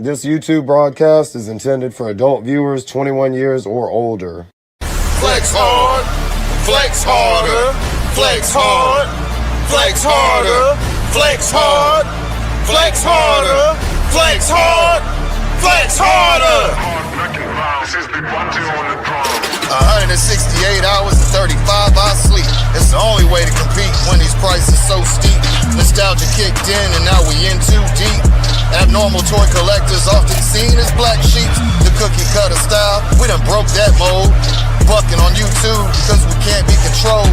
This YouTube broadcast is intended for adult viewers 21 years or older. Flex hard, flex harder, flex hard, flex harder, flex hard, flex harder, flex hard, flex harder. 168 hours and 35 hours sleep. It's the only way to compete when these prices so steep. Nostalgia kicked in and now we in too deep. Abnormal toy collectors often seen as black sheep. The cookie cutter style, we done broke that mold. Bucking on YouTube because we can't be controlled.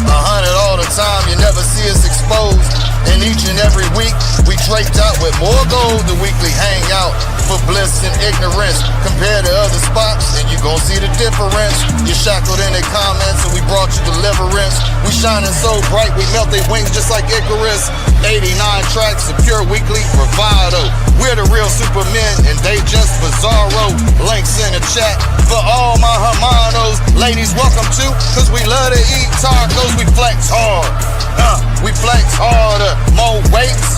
100 all the time, you never see us exposed. And each and every week, we draped out with more gold. The weekly hangout for bliss and ignorance. Compared to other spots, and you gon' see the difference. You shackled in their comments and we brought you deliverance. We shining so bright, we melt their wings just like Icarus. 89 tracks of pure weekly bravado. We're the real supermen and they just bizarro. Links in the chat for all my hermanos. Ladies, welcome to, cause we love to eat tacos. We flex hard, we flex harder. More weights,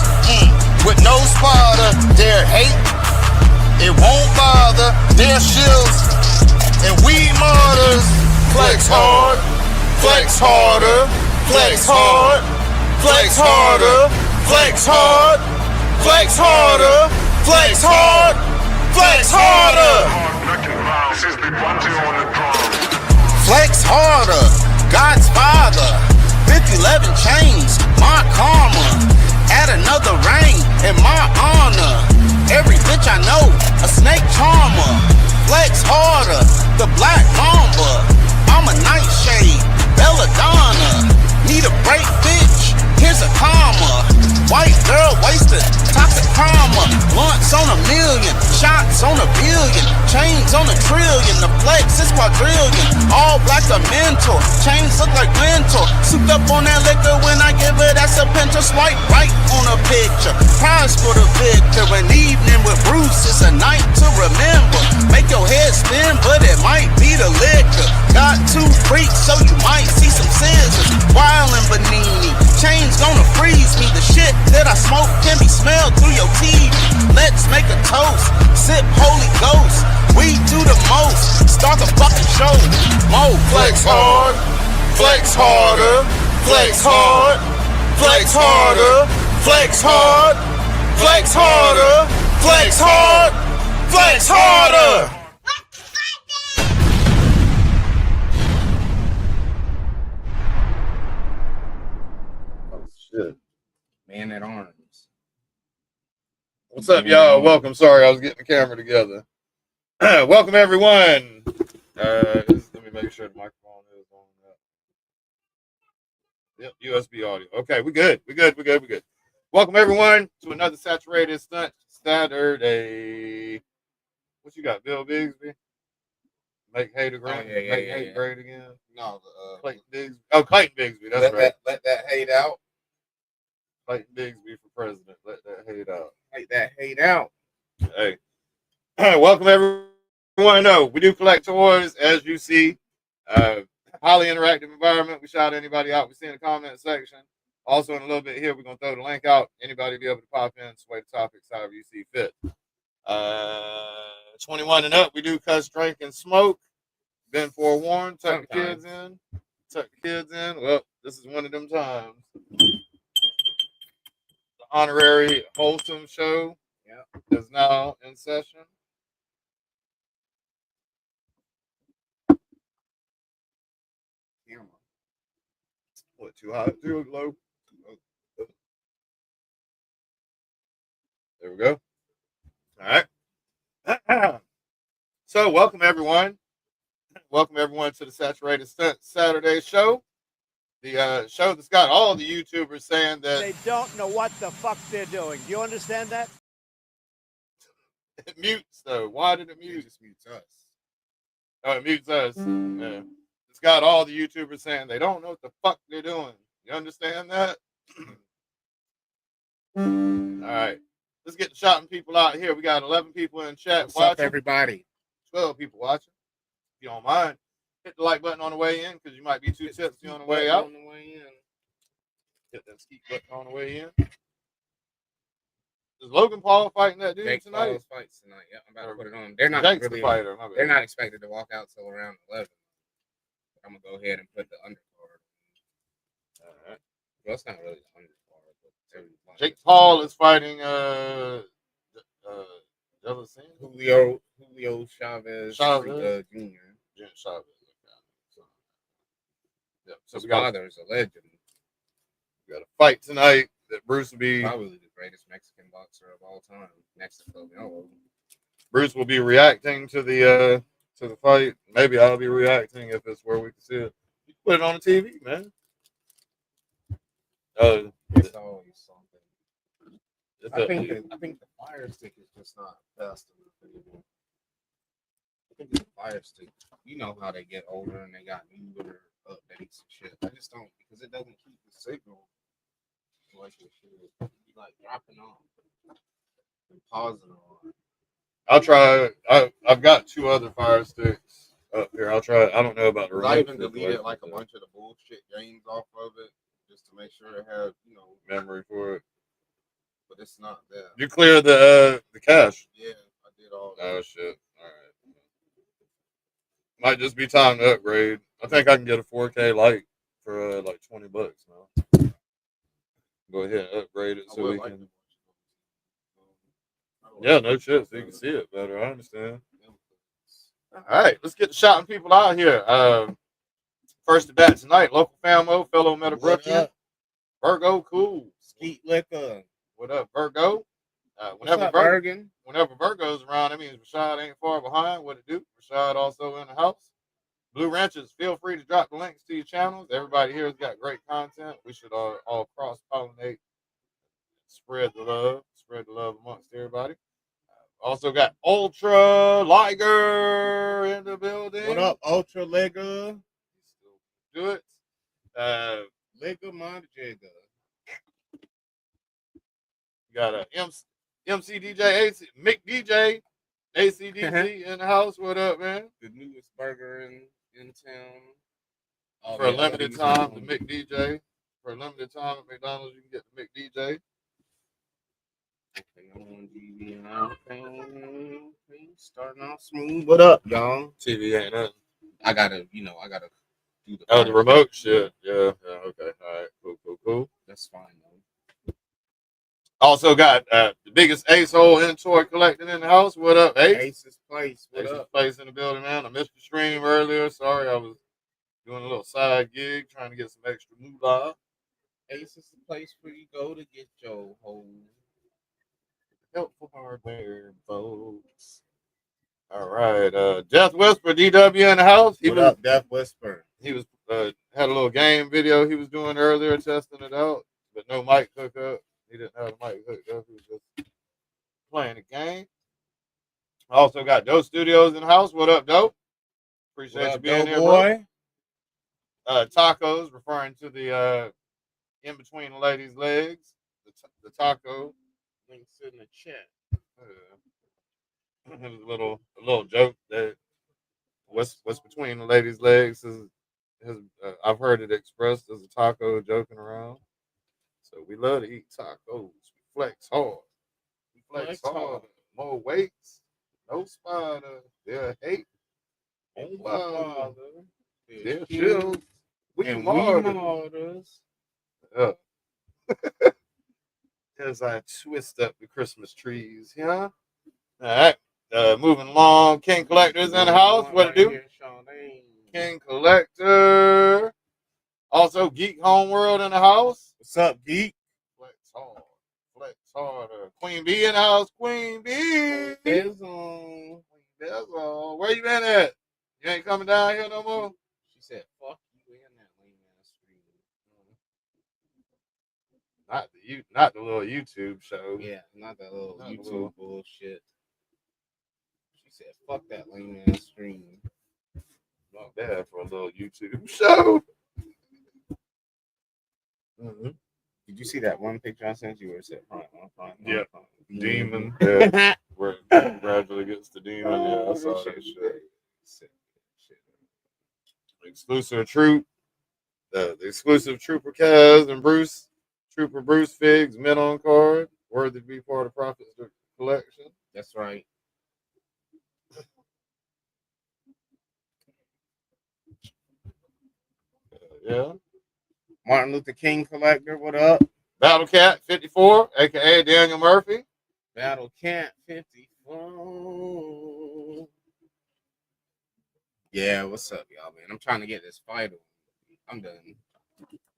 with no spotter. Their hate, it won't bother. Their shills, and we martyrs. Flex hard, flex harder, flex hard, flex harder, flex hard, flex harder, flex hard, flex harder. Flex harder, God's father. 5011 chains, my karma. Add another ring in my honor. Every bitch I know, a snake charmer. Flex harder, the black mamba. I'm a nightshade, belladonna. Need a break, bitch, here's a comma. White girl wasted, toxic karma. Blunts on a million, shots on a billion. Chains on a trillion, the flex is quadrillion. All black a mentor, chains look like mentor. Souped up on that liquor when I give it, that's a pinch. Swipe right on a picture, prize for the victor. An evening with Bruce is a night to remember. Make your head spin, but it might be the liquor. Got two freaks, so you might see some scissors. Wildin' Benini, chains gonna freeze me. The shit that I smoke can be smelled through your TV. Let's make a toast, sip Holy Ghost. We do the most, start the fucking show. Mo, flex hard, flex harder, flex hard, flex harder, flex hard, flex harder, flex hard, flex harder. Oh, shit. Man at arms. What's up, y'all? Welcome. Sorry, I was getting the camera together. Welcome, everyone. Let me make sure the microphone is on. Yep, USB audio. Okay, we good. We good. Welcome, everyone, to another Saturated Stunt Saturday. What you got, Bill Bigsby? Make hate great. Make hate great again. No, Clayton Bigsby. Oh, Clayton Bigsby. That's right. Let that hate out. Clayton Bigsby for president. Let that hate out. Let that hate out. Hey. Welcome, everyone. No, we do collect toys, as you see. Highly interactive environment. We shout anybody out we see in the comment section. Also, in a little bit here, we're going to throw the link out. Anybody be able to pop in, sway the topics however you see fit. 21 and up, we do cuss, drink, and smoke. Been forewarned. Tuck the kids in. Well, this is one of them times. The honorary wholesome show is now in session. What, too hot, too low? There we go. All right. So, welcome everyone. Welcome everyone to the Saturated Stunt Saturday show. The show that's got all the YouTubers saying that they don't know what the fuck they're doing. Do you understand that? It mutes though. Why did it mute? It just mutes us. Oh, it mutes us. Yeah. It's got all the YouTubers saying they don't know what the fuck they're doing. You understand that? All right. Let's get the shouting people out here. We got 11 people in chat What's watching. up, everybody? 12 people watching. If you don't mind, hit the like button on the way in because you might be too tipsy on the way out. Hit that ski button on the way in. Is Logan Paul fighting that dude Jake tonight? Paul's fights tonight. Yep, I'm about to put it on. They're not Jake's really. the fighter. My bad. They're not expected to walk out till around 11. I'm gonna go ahead and put the undercard. All right. Well, it's not really the undercard, but Jake Paul is fighting Julio Chavez Chavez. Jr. Jim Chavez. Yep. So His we got father is a legend. a fight tonight that Bruce will be. Probably the greatest Mexican boxer of all time, next to Fabio. Bruce will be reacting to the fight. Maybe I'll be reacting if it's where we can see it. You put it on the TV, man. It's always something. It's I think the Fire Stick is just not fast enough anymore. I think the Fire Stick, you know how they get older and they got newer updates and shit. I just don't, because it doesn't keep the signal like it should. Be like dropping off and pausing on. I'll try. I've got 2 other Fire Sticks up here. I'll try. I don't know about the remote. I even deleted like a bunch of the bullshit games off of it just to make sure it had, memory for it. But it's not there. You clear the cache? Yeah, I did all that. Oh shit! All right. Might just be time to upgrade. I think I can get a 4K light for like $20 now. Go ahead and upgrade it so we can. Yeah, no shit. So you can see it better. I understand. All right, let's get the shouting people out here. First to bat tonight, local famo, fellow Meadowbrookian, Virgo, cool. Skeet Liquor. What up, Virgo? Whenever Virgo's around, that means Rashad ain't far behind. What it do? Rashad also in the house. Blue Ranchers, feel free to drop the links to your channels. Everybody here has got great content. We should all cross-pollinate, spread the love amongst everybody. Also got Ultra Liger in the building. What up, Ultra Liger? Do it. Liger Montejega. Got a MC DJ AC Mick DJ ACDC in the house. What up, man? The newest burger in town. For a limited time, the Mick DJ. For a limited time at McDonald's, you can get the Mick DJ. Starting off smooth. What up, y'all? TV ain't nothing. I gotta do the remote shit. Yeah, okay. All right, cool. That's fine though. Also got the biggest Ace Hole in toy collecting in the house. What up, Ace? Ace's Place. What Ace's up? Place in the building, man. I missed the stream earlier. Sorry, I was doing a little side gig, trying to get some extra moolah. Ace is the place where you go to get your whole helpful hardware, folks. All right, Death Whisper DW in the house. What up, Death Whisper? He was had a little game video he was doing earlier, testing it out, but no mic hookup. He didn't have a mic hooked up. He was just playing the game. Also got Dope Studios in the house. What up, Dope? Appreciate you being here, boy. Bro. Tacos, referring to the in between the ladies' legs. The taco. Links in the chat. It was a little joke that what's between the ladies' legs is I've heard it expressed as a taco joking around. So we love to eat tacos. We flex hard. We flex hard. More weights. No spider. They're hate. On father. They're shields. We martyrs. As I twist up the Christmas trees, yeah. All right. Moving along. King Collector's in the house. What it do? King Collector. Also, Geek Homeworld in the house. What's up, Geek? Flex hard. Flex harder. Queen Bee in the house. Queen Bee. Bizzle. Where you been at? You ain't coming down here no more? She said, fuck you in that lame ass stream. Not the little YouTube show. Yeah, not that little Not YouTube little. bullshit. She said, fuck that lame ass stream. Not bad for a little YouTube show. Mm-hmm. Did you see that one picture I sent you where it said front? Yeah. Demon. Yeah. Where it gradually gets the demon. Yeah, I saw that shit. Exclusive troop. The exclusive Trooper Kaz and Bruce. Trooper Bruce Figs, men on card. worthy to be part of Prophet's collection. That's right. Yeah. Martin Luther King collector, what up? Battle Cat 54, aka Daniel Murphy. Battle Cat 54. Yeah, what's up, y'all, man? I'm trying to get this fight on. I'm done.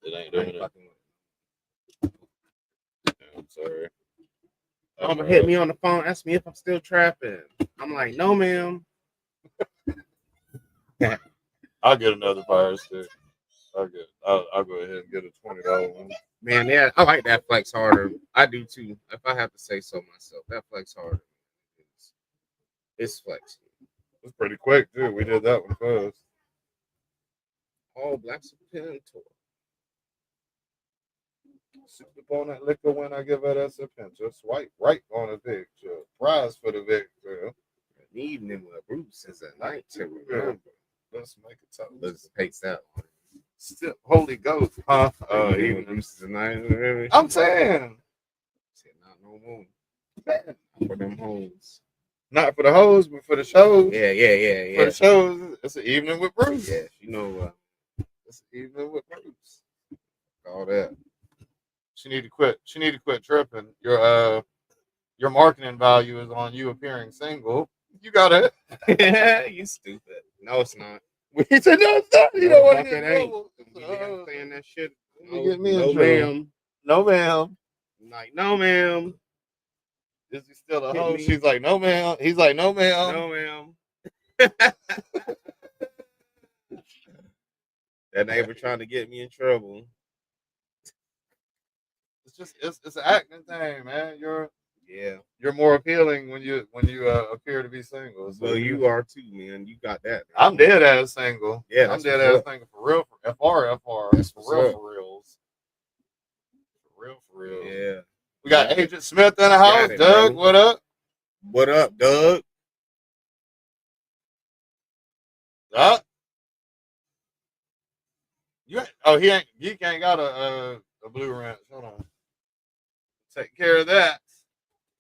It ain't I doing ain't it. fucking with Yeah, I'm sorry. Mama hit me on the phone, asked me if I'm still trapping. I'm like, no, ma'am. I'll get another fire stick. I'll go ahead and get a $20 one. Man, yeah, I like that flex harder. I do too. If I have to say so myself, that flex harder. It's flexing. It's pretty quick too. We did that one first. All black Pentor. Sip on that liquor when I give her that sip and just swipe right on the picture. Prize for the victor. An evening with Bruce is a night to remember. Let's make it toast. Let's paste that one. Still Holy Ghost, huh? Evening with Bruce is a night to remember. I'm saying, Said not no more. For them hoes. not for the hoes, but for the shows. Yeah. For the shows, it's an evening with Bruce. Yeah, you know, It's an evening with Bruce. all that. She need to quit. She need to quit tripping. Your marketing value is on you appearing single. You got it. You stupid. No, it's not. We said no, it's not. You don't want to Fuck get it in ain't. trouble. I'm saying that shit. You get me in No, trouble. ma'am. No, ma'am. I'm like, no, ma'am. Is he still a Hit hoe? me. She's like, no, ma'am. He's like, no, ma'am. No, ma'am. That neighbor trying to get me in trouble. It's just it's an acting thing, man. You're Yeah. more appealing when you appear to be single. So Well, you are too, man. You got that. Man. I'm dead ass single. Yeah, I'm that's dead what's ass up. single for real. FR. That's For what's real. up. For reals. For real. Yeah. We got Yeah. Agent Smith in the house. it, Doug, man. what up? What up, Doug? He ain't. Geek ain't got a blue ranch. Hold on. Take care of that.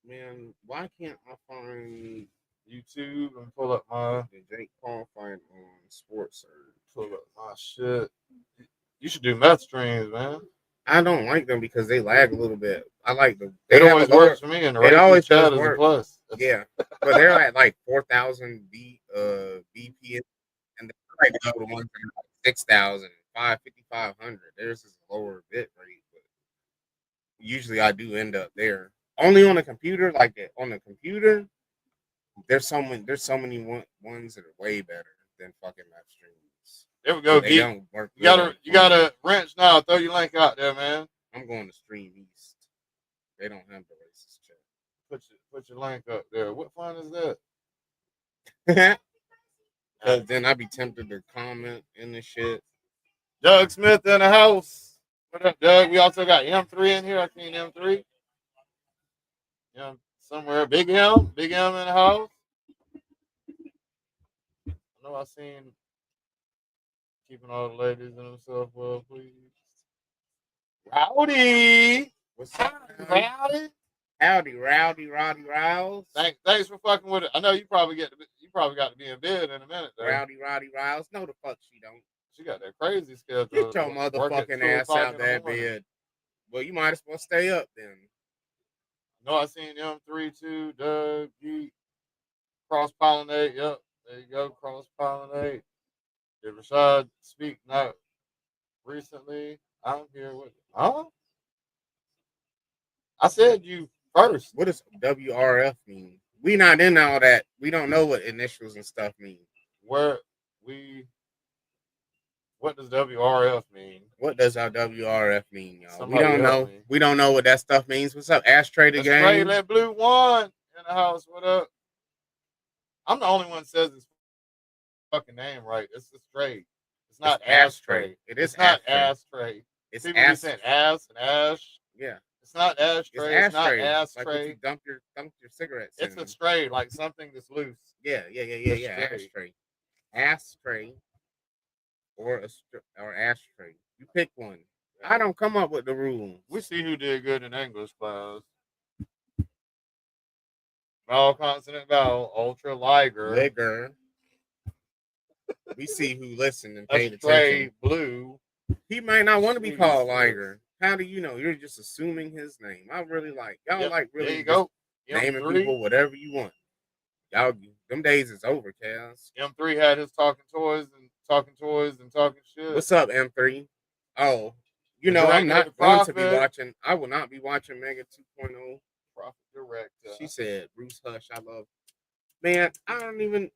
Man, why can't I find YouTube and pull up my the Jake Paul fight on Sports Surge? pull up my shit. You should do meth streams, man. I don't like them because they lag a little bit. I like them. It always works for me, and the It rate always chat does is a work. plus. Yeah, but they're at like 4,000 BPM, and they're like the other ones that are like 6,000, 5,500. Theirs is a lower bit rate, but usually I do end up there. Only on a computer, like that. On the computer, there's so many ones that are way better than fucking live streams. There we go, They Geek. don't work. You got a wrench now. Throw your link out there, man. I'm going to Stream East. They don't have the racist chat. Put your link up there. What fun is that? Because then I'd be tempted to comment in the shit. Doug Smith in the house. What up, Doug? We also got M3 in here. I seen M3. Yeah, somewhere. Big M in the house. I know I seen keeping all the ladies in himself well, please. Rowdy. What's up, Rowdy? Howdy, Rowdy, Rouse. Thanks for fucking with it. I know you probably got to be in bed in a minute. Though. Rowdy, Rouse. No, the fuck she don't. She got that crazy schedule. Get your motherfucking ass out that bed. Well, you might as well stay up then. No, I seen M3 too. Doug, Geek, cross pollinate. Yep, there you go. Cross pollinate. Did Rashad speak not recently? I'm here with. Huh? I said you first. What does WRF mean? We not in all that. We don't know what initials and stuff mean. What does WRF mean? What does our WRF mean, y'all? Somebody we don't know. me. We don't know what that stuff means. What's up, Ashtray the game? That blue one in the house. What up? I'm the only one that says his fucking name right. It's Astray. It's not Ashtray. It's not Ashtray. Ashtray. It's People be saying ass and ash. Yeah. It's not ashtray. It's not ashtray. Like you dump your cigarettes. It's a stray, like something that's loose. Yeah. Ashtray. Ashtray. Or ashtray. You pick one. I don't come up with the rules. We see who did good in English class. vowel, consonant, vowel, ultra, liger, Ligger. We see who listened and paid astray, attention. blue. He might not want to be Sweet, called yes. Liger. How do you know? You're just assuming his name. I really like y'all. Yep, Like there really you just go. naming M3. people whatever you want. Y'all, them days is over, Kaz. M3 had his talking toys and talking shit. What's up, M3? Oh, you The know I'm director of not the going to be Prophet. watching. I will not be watching Mega 2.0. Prophet director. She said, "Bruce Hush, I love." Man, I don't even.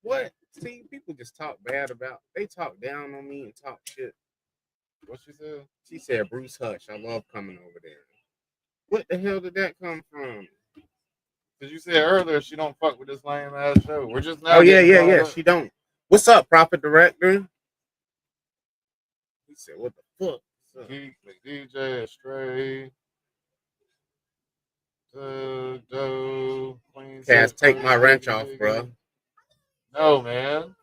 What? See, people just talk bad about. They talk down on me and talk shit. What she said? She said, "Bruce Hush, I love coming over there." What the hell did that come from? Because you said earlier she don't fuck with this lame ass show. We're just now Oh yeah, getting yeah, brought yeah. up. She don't. What's up, Prophet Director? He said, "What the fuck?" What's up? Geek, DJ, Astray, Doe, Queen. Cass, take my wrench off, bro. No, man.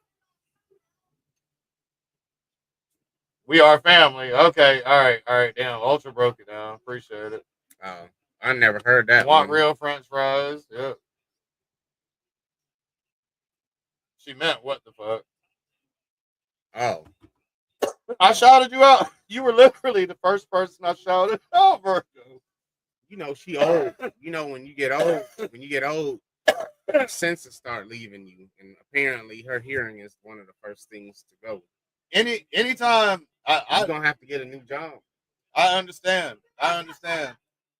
We are family. Okay, all right. Damn, Ultra broke it down. Appreciate it. Oh, I never heard that Want one. real French fries? Yep. She meant what the fuck? Oh, I shouted you out. You were literally the first person I shouted out, Virgo. you know she old. You know when you get old, your senses start leaving you, and apparently her hearing is one of the first things to go. Anytime You're gonna have to get a new job. I understand.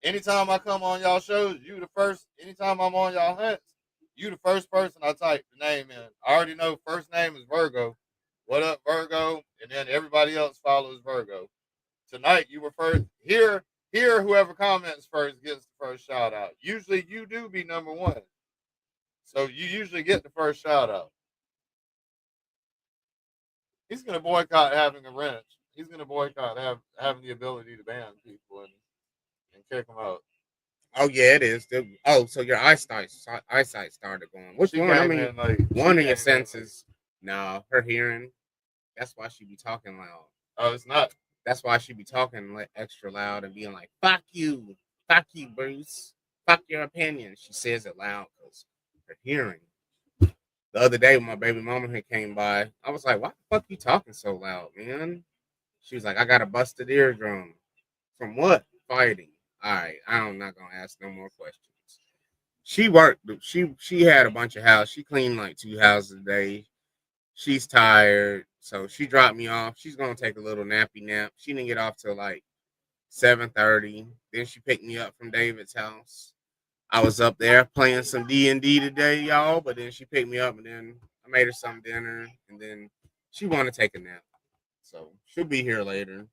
Anytime I come on y'all shows, you the first. Anytime I'm on y'all hunts, you the first person I type the name in. I already know first name is Virgo. What up, Virgo? And then everybody else follows Virgo. Tonight you were first. Here, whoever comments first gets the first shout out. Usually you do be number one. So you usually get the first shout out. He's gonna boycott having a wrench. He's gonna boycott having the ability to ban people and kick them out. Oh yeah, it is. Oh, so your eyesight started going. Which She one? I came mean, in like one she of your came in like, senses. No, her hearing. That's why she be talking loud. oh, it's not. That's why she be talking like extra loud and being like, fuck you, Bruce, fuck your opinion." She says it loud because her hearing. The other day when my baby mama had came by, I was like, "Why the fuck you talking so loud, man?" She was like, "I got a busted eardrum." From what? Fighting. All right, I'm not gonna ask no more questions. She worked. She had a bunch of houses. She cleaned like 2 houses a day. She's tired, so she dropped me off. She's gonna take a little nappy nap. She didn't get off till like 7:30. Then she picked me up from David's house. I was up there playing some D&D today, y'all. But then she picked me up, and then I made her some dinner, and then she wanted to take a nap. So she'll be here later,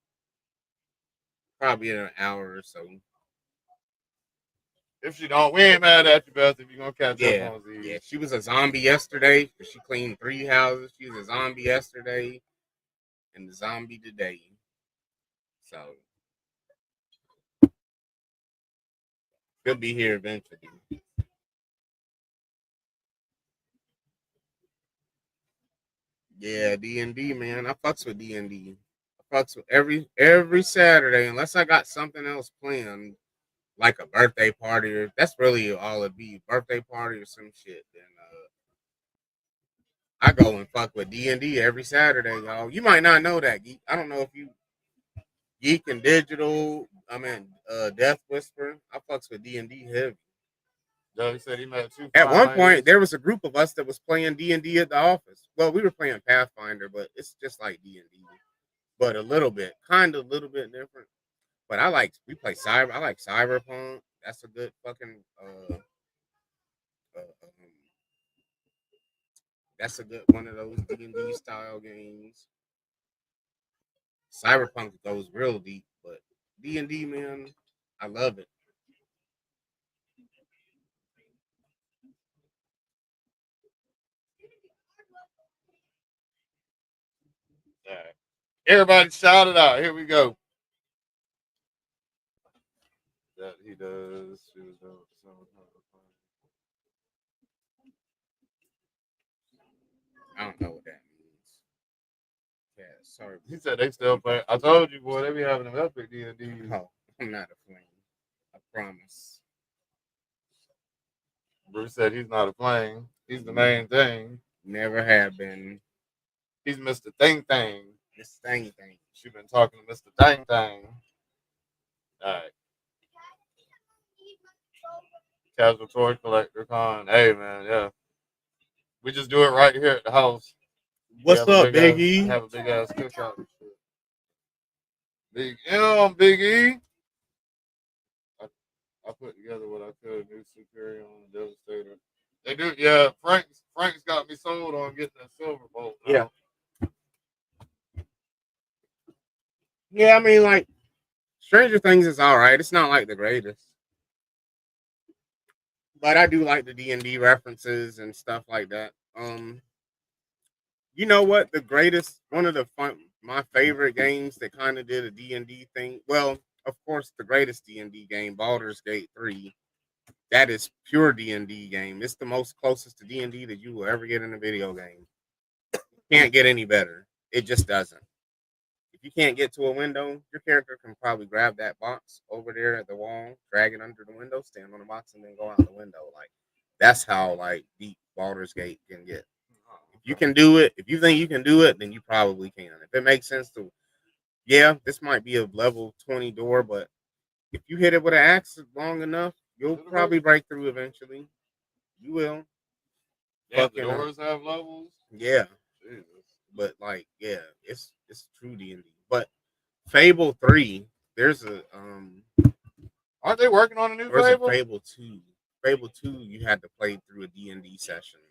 probably in an hour or so. If she don't, we ain't mad at you, Beth. If you're gonna catch Yeah, up on these. yeah. She was a zombie yesterday because she cleaned 3 houses. She was a zombie yesterday and the zombie today. So she'll be here eventually. Yeah, D&D, man. I fucks with D&D. I fucks with every Saturday unless I got something else planned, like a birthday party or that's really all it be. Birthday party or some shit. Then I go and fuck with D&D every Saturday, y'all. You might not know that, Geek. I don't know if you Geek and Digital. I mean, Death Whisper. I fucks with D&D heavy. Doug said he met two. At one fine point, ladies. there was a group of us that was playing D&D at the office. Well, we were playing Pathfinder, but it's just like D&D, but a little bit different. But we play Cyber. I like Cyberpunk. That's a good fucking. That's a good one of those D&D style games. Cyberpunk goes real deep, but D&D, man, I love it. All right. Everybody shout it out. Here we go. That he does. She was doing I don't know what that means. Yeah, sorry. He said they still play. I told you, boy, they be having them epic D&D. No, I'm not a flame. I promise. Bruce said he's not a plane. He's the main thing. Never have been. He's Mr. Thing Thing. This thing. She's been talking to Mr. Thing Thing. All right. Casual toy collector con. Hey man, yeah. We just do it right here at the house. What's up, Big E? Have a big ass cookout and shit. Big M, Big E. I put together what I could. New Superior on Devastator. They do, yeah. Frank's got me sold on getting that silver bolt. Yeah. Yeah, I mean, like, Stranger Things is all right. It's not like the greatest. But I do like the D&D references and stuff like that. You know what? One of my favorite games that kind of did a D&D thing. Well, of course, the greatest D&D game, Baldur's Gate 3. That is pure D&D game. It's the most closest to D&D that you will ever get in a video game. Can't get any better. It just doesn't. If you can't get to a window, your character can probably grab that box over there at the wall, drag it under the window, stand on the box, and then go out the window. Like, that's how like deep Baldur's Gate can get. If you can do it, if you think you can do it, then you probably can. If it makes sense to, yeah, this might be a level 20 door, but if you hit it with an axe long enough, you'll probably break through eventually. You will. Yeah, the doors have levels. Yeah. Jesus. But like, yeah, it's true D&D. But Fable 3, there's a aren't they working on a new Fable? A Fable 2. Fable 2, you had to play through a D&D session.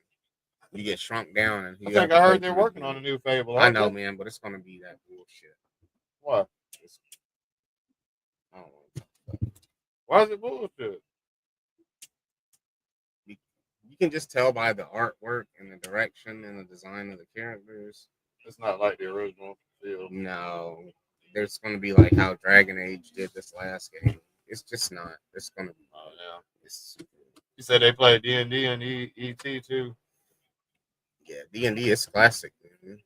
You get shrunk down, and I think I heard they're working on a new Fable. I know, man, but it's gonna be that bullshit. What? I don't know. Why is it bullshit? You can just tell by the artwork and the direction and the design of the characters. It's not like the original feel. No, there's going to be like how Dragon Age did this last game. It's just not. It's going to be. Oh yeah. It's, you said they play D&D and ET too. Yeah, D&D is classic, man.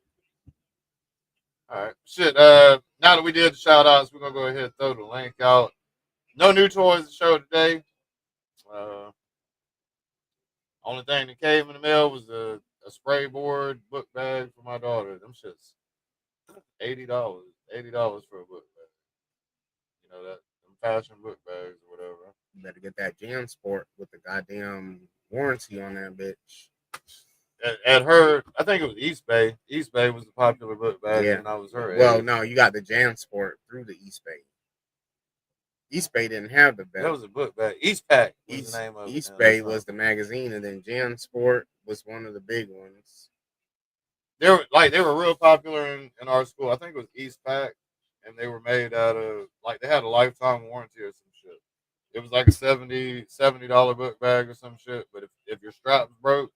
All right, shit. Now that we did the shout outs, we're gonna go ahead and throw the link out. No new toys to show today. Only thing that came in the mail was a spray board book bag for my daughter. Them shits $80. $80 for a book bag. You know that them fashion book bags or whatever. You better get that Jam Sport with the goddamn warranty on that bitch. At her, I think it was East Bay. East Bay was the popular book bag, and I was her. Well, no, you got the Jam Sport through the East Bay. East Bay didn't have the bag. That was a book bag. East Pack was the name of it. East Bay was the magazine, and then Jam Sport was one of the big ones. They were real popular in our school. I think it was East Pack, and they were made out of they had a lifetime warranty or some shit. It was like a $70 book bag or some shit. But if your straps broke,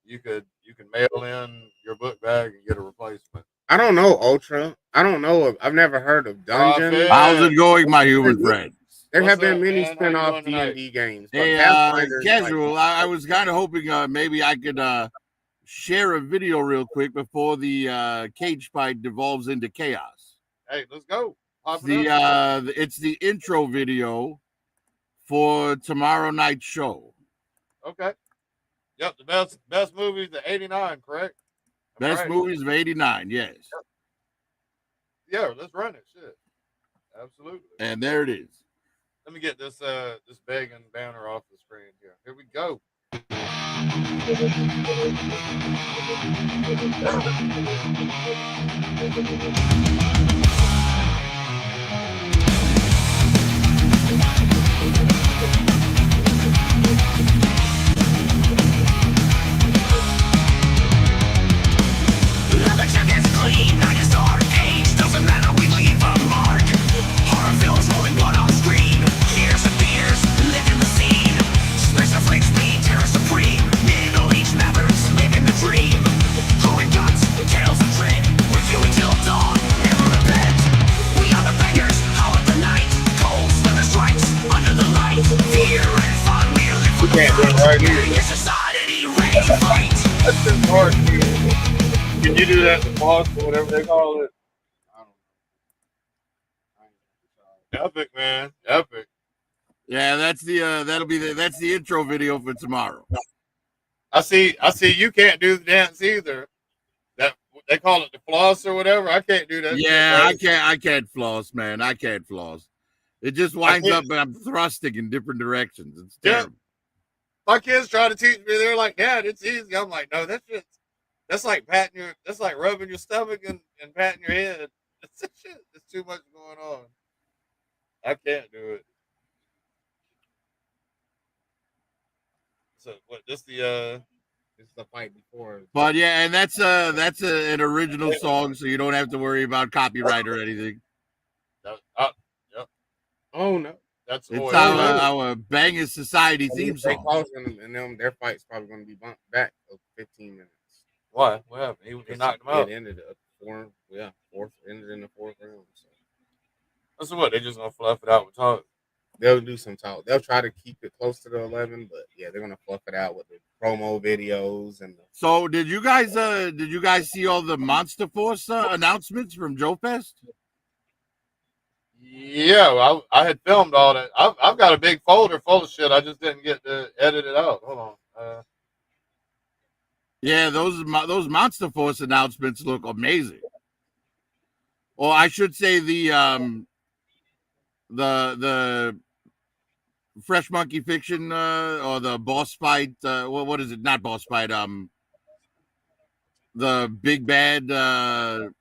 you could mail in your book bag and get a replacement. I don't know, Ultra. I don't know. I've never heard of Dungeon. How's it going, my human friend? There have been many spin-off D&D games. Hey, Casual, I was kind of hoping maybe I could share a video real quick before the cage fight devolves into chaos. Hey, let's go. It's the intro video for tomorrow night's show. Okay. Yep, the best movies of '89, correct? Best movies of '89, yes. Yeah, let's run it. Shit. Absolutely. And there it is. Let me get this begging banner off the screen here. Here we go. Can't do it right here. That's just hard. Can you do that to boss or whatever they call it? I don't know. Epic, man. Epic. Yeah, that's the that's the intro video for tomorrow. I see. You can't do the dance either. That they call it the floss or whatever. I can't do that shit, Yeah, bro. I can't floss, man. I can't floss. It just winds up and I'm thrusting in different directions. It's terrible. My kids try to teach me. They're like, Dad, it's easy. I'm like, no, that's like that's like rubbing your stomach and patting your head. That's shit. There's too much going on. I can't do it. So what? This This is the fight before. But yeah, and that's an original song, so you don't have to worry about copyright or anything. Yep. Oh no. That's It's Oil. our Bangers Society theme They song. close and them their fight's probably going to be bumped back of 15 minutes. Why? What happened? He knocked him out. It ended up ended in the fourth round. So. That's what they just gonna fluff it out with talk. They'll do some talk. They'll try to keep it close to the 11, but yeah, they're gonna fluff it out with the promo videos and. So did you guys see all the Monster Force announcements from Joe Fest? Yeah, I had filmed all that. I've got a big folder full of shit. I just didn't get to edit it out. Hold on. Yeah, those Monster Force announcements look amazing. Or I should say the Fresh Monkey Fiction or the boss fight. What is it? Not boss fight. The Big Bad.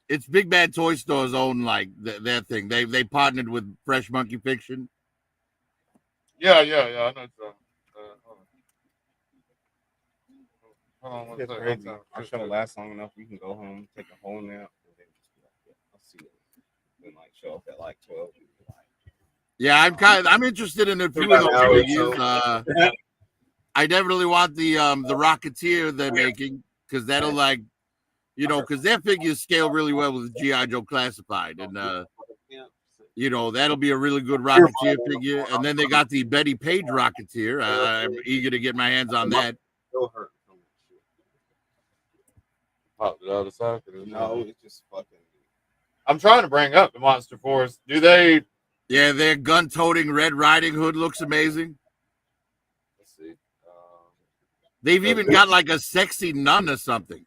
It's Big Bad Toy Store's own like their thing. They partnered with Fresh Monkey Fiction. Yeah. I know. Hold on. It's crazy. Our show lasts long enough. We can go home, take a whole nap, and then just be like, yeah, I'll see it. Then like show up at like 12. Yeah, I'm interested in a few of those figures. I definitely want the Rocketeer they're making because that'll like, because their figures scale really well with G.I. Joe Classified, and that'll be a really good Rocketeer figure. And then they got the Betty Page Rocketeer. I'm eager to get my hands on that. Popped it out of socket. No, it's just fucking. I'm trying to bring up the Monster Force. Do they? Yeah, their gun-toting Red Riding Hood looks amazing. Let's see. They've even got like a sexy nun or something.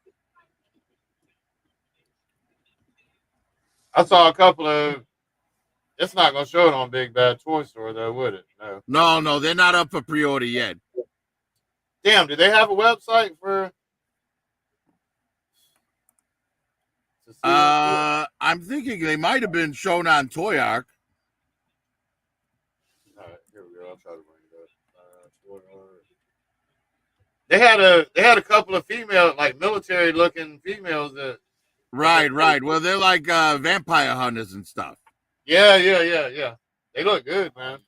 I saw a couple of. It's not gonna show it on Big Bad Toy Store though, would it? No, they're not up for pre-order yet. Damn, do they have a website for? I'm thinking they might have been shown on Toy Arc. All right, here we go. I'll try to bring it up. They had a couple of female, like military looking females that. Right. Well, they're like vampire hunters and stuff. Yeah. They look good, man.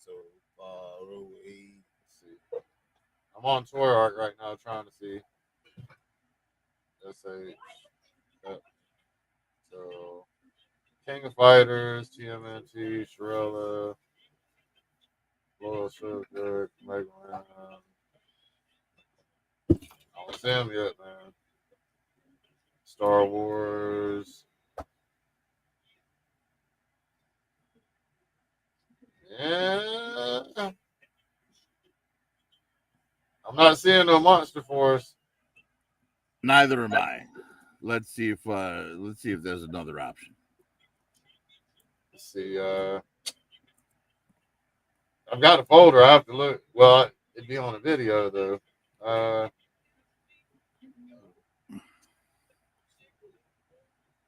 So far away. I'm on Toy Arc right now trying to see. Let's say. So, King of Fighters, TMNT, Shirella, Loyal Sugar, Mega Man. I don't see him yet, man. Star Wars. Yeah. I'm not seeing no Monster Force. Neither am I. Let's see if there's another option. Let's see. I've got a folder. I have to look. Well, it'd be on a video though.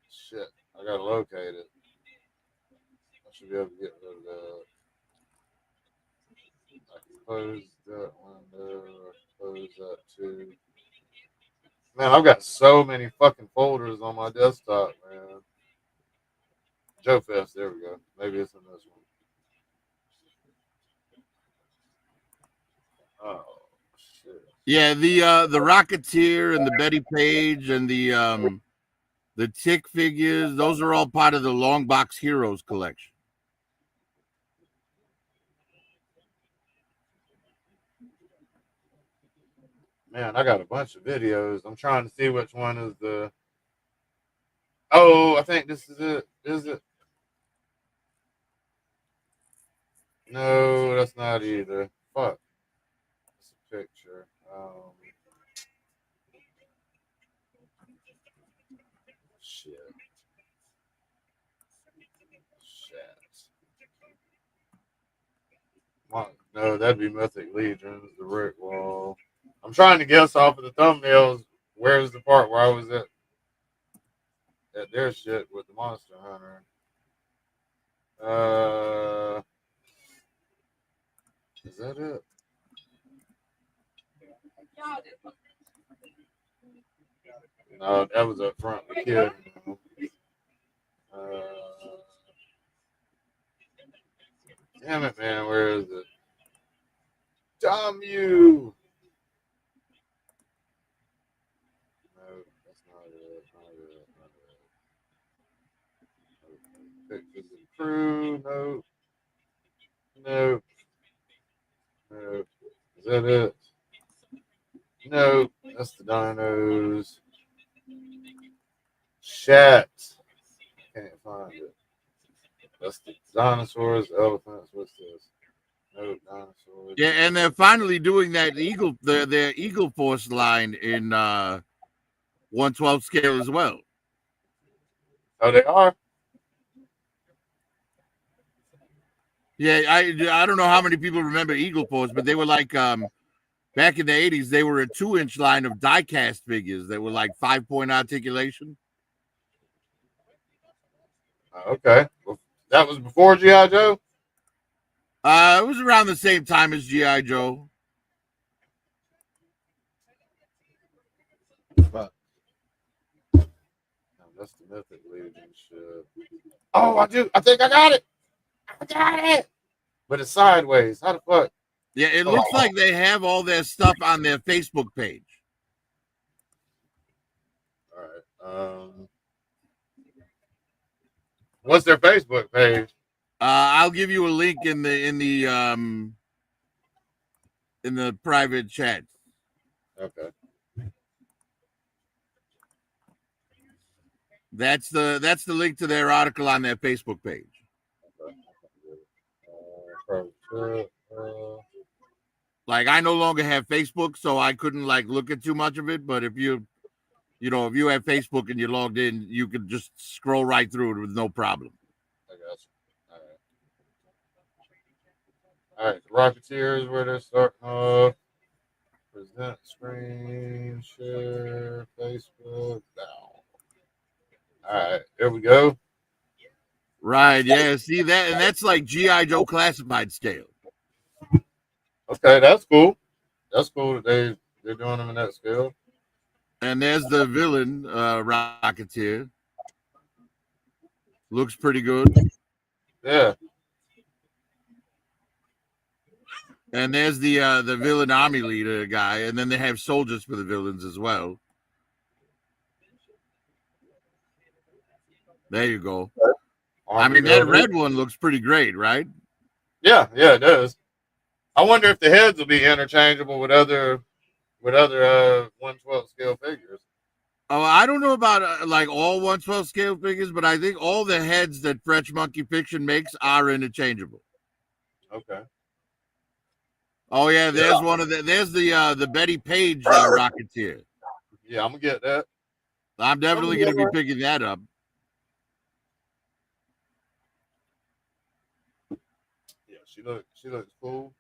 Shit, I gotta locate it. I should be able to get rid of that. I can close that window. I can close that too. Man, I've got so many fucking folders on my desktop, man. Joe Fest, there we go. Maybe it's in this one. Oh shit. Yeah, the Rocketeer and the Betty Page and the Tick figures, those are all part of the Long Box Heroes collection. Man, I got a bunch of videos. I'm trying to see which one is the. Oh, I think this is it. Is it? No, that's not either. Fuck. It's a picture. Shit. Shit. No, that'd be Mythic Legions, the Rick Wall. I'm trying to guess off of the thumbnails. Where's the part where I was at their shit with the Monster Hunter? Is that it? No, that was up front with Kid. Damn it, man. Where is it? Damn you. No, that's not it. Not it. Pictures of crew. No. No. No. Is that it? No. That's the dinos. Shat. Can't find it. That's the dinosaurs, elephants. What's this? No dinosaurs. Yeah, and they're finally doing that their Eagle Force line in 1/12 scale as well. Oh, they are? Yeah, I don't know how many people remember Eagle Force, but they were like back in the 80s, they were a 2-inch line of die-cast figures that were like 5-point articulation. Okay. Well, that was before G.I. Joe? It was around the same time as G.I. Joe. But, no, that's the Mythic Legion shit. Oh, I do. I think I got it. I got it. But it's sideways. How the fuck? Yeah, it looks like they have all their stuff on their Facebook page. All right. What's their Facebook page? I'll give you a link in the private chat. Okay. That's the link to their article on their Facebook page. Like, I no longer have Facebook, so I couldn't like look at too much of it. But if you have Facebook and you're logged in, you could just scroll right through it with no problem. I got you. All right. The Rocketeers, where they're starting off. Present screen, share, Facebook, down. All right, here we go. Right, yeah. See that, and that's like G.I. Joe classified scale. Okay, that's cool. That's cool that they're doing them in that scale. And there's the villain, Rocketeer. Looks pretty good. Yeah. And there's the villain army leader guy, and then they have soldiers for the villains as well. There you go. I mean, that red one looks pretty great, right? Yeah, it does. I wonder if the heads will be interchangeable with other 1/12 scale figures. Oh, I don't know about like all 1/12 scale figures, but I think all the heads that Fresh Monkey Fiction makes are interchangeable. Okay. Oh yeah, there's one of there's the Betty Page Rocketeer. Yeah, I'm gonna get that. I'm definitely gonna be picking that up. Yeah, she looks cool.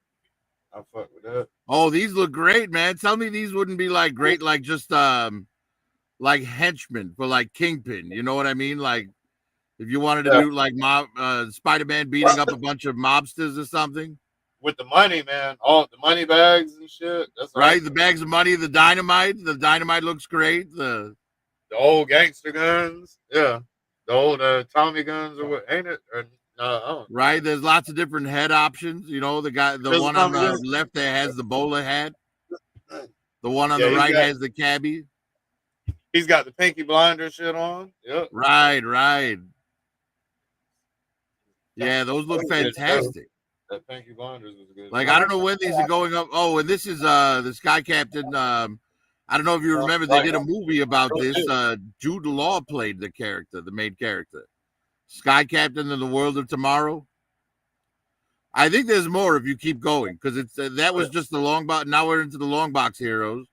I fuck with that. Oh, these look great, man. Tell me these wouldn't be like great, like just like henchmen for like Kingpin. You know what I mean? Like if you wanted to do like Spider-Man beating up a bunch of mobsters or something. With the money, man, all the money bags and shit. That's right. Awesome. The bags of money, the dynamite. The dynamite looks great. The old gangster guns, yeah. The old Tommy guns, or what? Ain't it? Or, right. There's lots of different head options. You know, the one on the left there has the bowler hat. The one on the right has the cabbie. He's got the Pinky Blinder shit on. Yep. Right. Yeah, those look fantastic. That Pinky Blinders was good. Like, I don't know when these are going up. Oh, and this is the Sky Captain. I don't know if you remember, they did a movie about this. Jude Law played the main character. Sky Captain in the World of Tomorrow. I think there's more if you keep going because it's that was just the long box. Now we're into the long box heroes.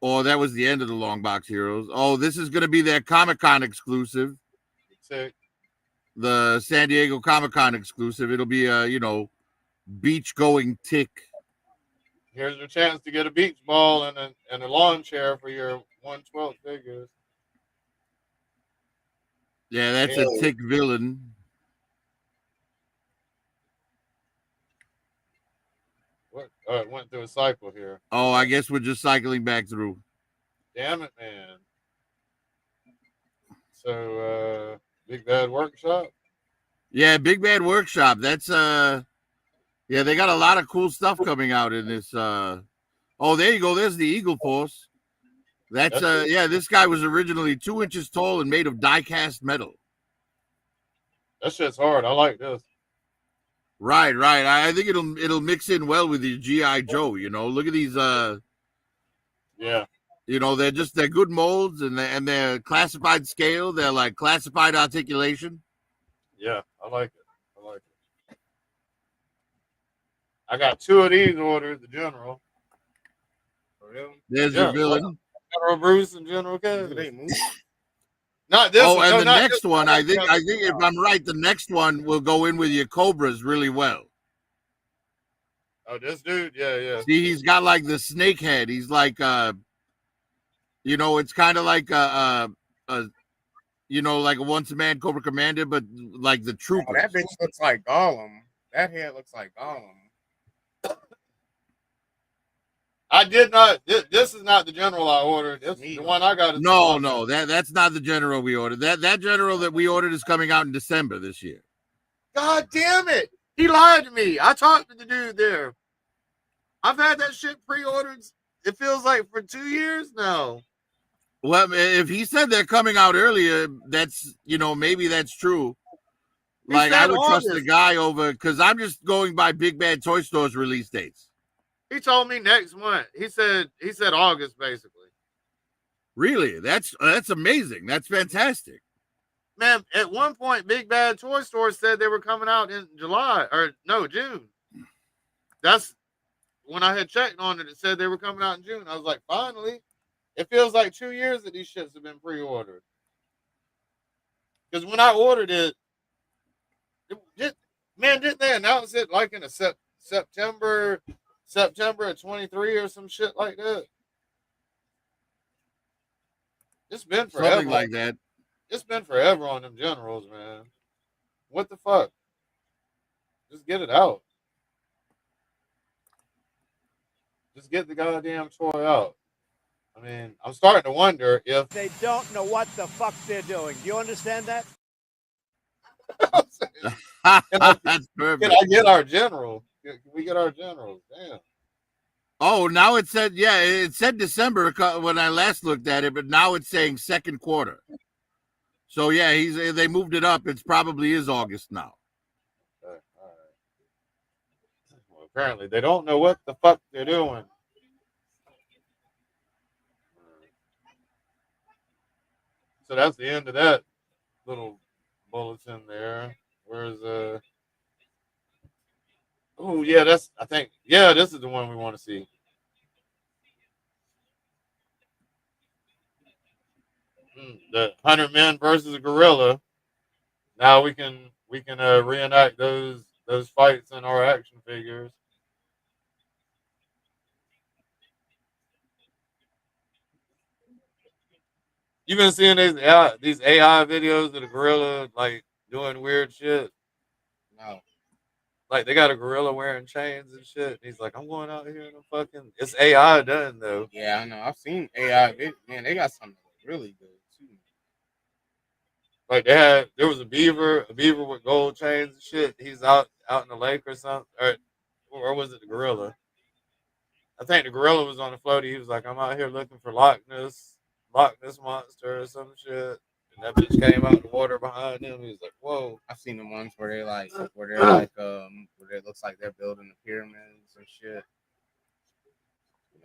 Or that was the end of the long box heroes. Oh, this is going to be their Comic-Con exclusive. Sick. The San Diego Comic-Con exclusive. It'll be a, beach going tick. Here's your chance to get a beach ball and a lawn chair for your 1/12 figures. Yeah, that's a tick villain. What? It went through a cycle here. Oh, I guess we're just cycling back through. Damn it, man. So, Big Bad Workshop. Yeah, Big Bad Workshop. That's yeah, they got a lot of cool stuff coming out in this. Oh, there you go. There's the Eagle Force. That's yeah. This guy was originally 2 inches tall and made of die-cast metal. That shit's hard. I like this. Right. I think it'll mix in well with your G.I. Joe. Look at these. Yeah. They're good molds and they're classified scale. They're like classified articulation. Yeah, I like it. I got 2 of these ordered. The General. There's your villain. General Bruce and General Kevin. Not this one. And no, the next one, I think if I'm right, the next one will go in with your Cobras really well. Oh, this dude, yeah. See, he's got like the snake head. He's like, it's kind of like like a once-a-man Cobra Commander, but like the Troopers. Oh, that bitch looks like Gollum. That head looks like Gollum. I did not. This is not the General I ordered. This is the one I got. No, that's not the General we ordered. That General that we ordered is coming out in December this year. God damn it! He lied to me. I talked to the dude there. I've had that shit pre-ordered. It feels like for 2 years now. Well, if he said they're coming out earlier, that's maybe that's true. Like I would trust the guy over because I'm just going by Big Bad Toy Store's release dates. He told me next month. He said August basically. Really? That's amazing. That's fantastic. Man, at one point, Big Bad Toy Store said they were coming out in June. That's when I had checked on it. It said they were coming out in June. I was like, finally. It feels like 2 years that these shits have been pre-ordered. Because when I ordered it, didn't they announce it like in a September of 23 or some shit like that? It's been forever. Something like that. It's been forever on them Generals, man. What the fuck? Just get it out. Just get the goddamn toy out. I mean, I'm starting to wonder if they don't know what the fuck they're doing. Do you understand that? That's perfect. Can I get our General? Can we get our Generals? Damn. Oh, now it said December when I last looked at it, but now it's saying second quarter. So yeah, they moved it up. It probably is August now. Okay, all right. Well, apparently they don't know what the fuck they're doing. So that's the end of that little bulletin there. Where's oh yeah, this is the one we want to see. The 100 men versus a gorilla. Now we can reenact those fights in our action figures. You've been seeing these AI videos of the gorilla like doing weird shit. No. Like they got a gorilla wearing chains and shit. And he's like, I'm going out here and I'm fucking. It's AI done though. Yeah, I know. I've seen AI. Man, they got something really good too. Like there was a beaver with gold chains and shit. He's out in the lake or something, or was it the gorilla? I think the gorilla was on the floaty. He was like, I'm out here looking for Loch Ness monster or some shit. And that bitch came out of the water behind him. He was like, whoa. I've seen the ones where it looks like they're building the pyramids and shit.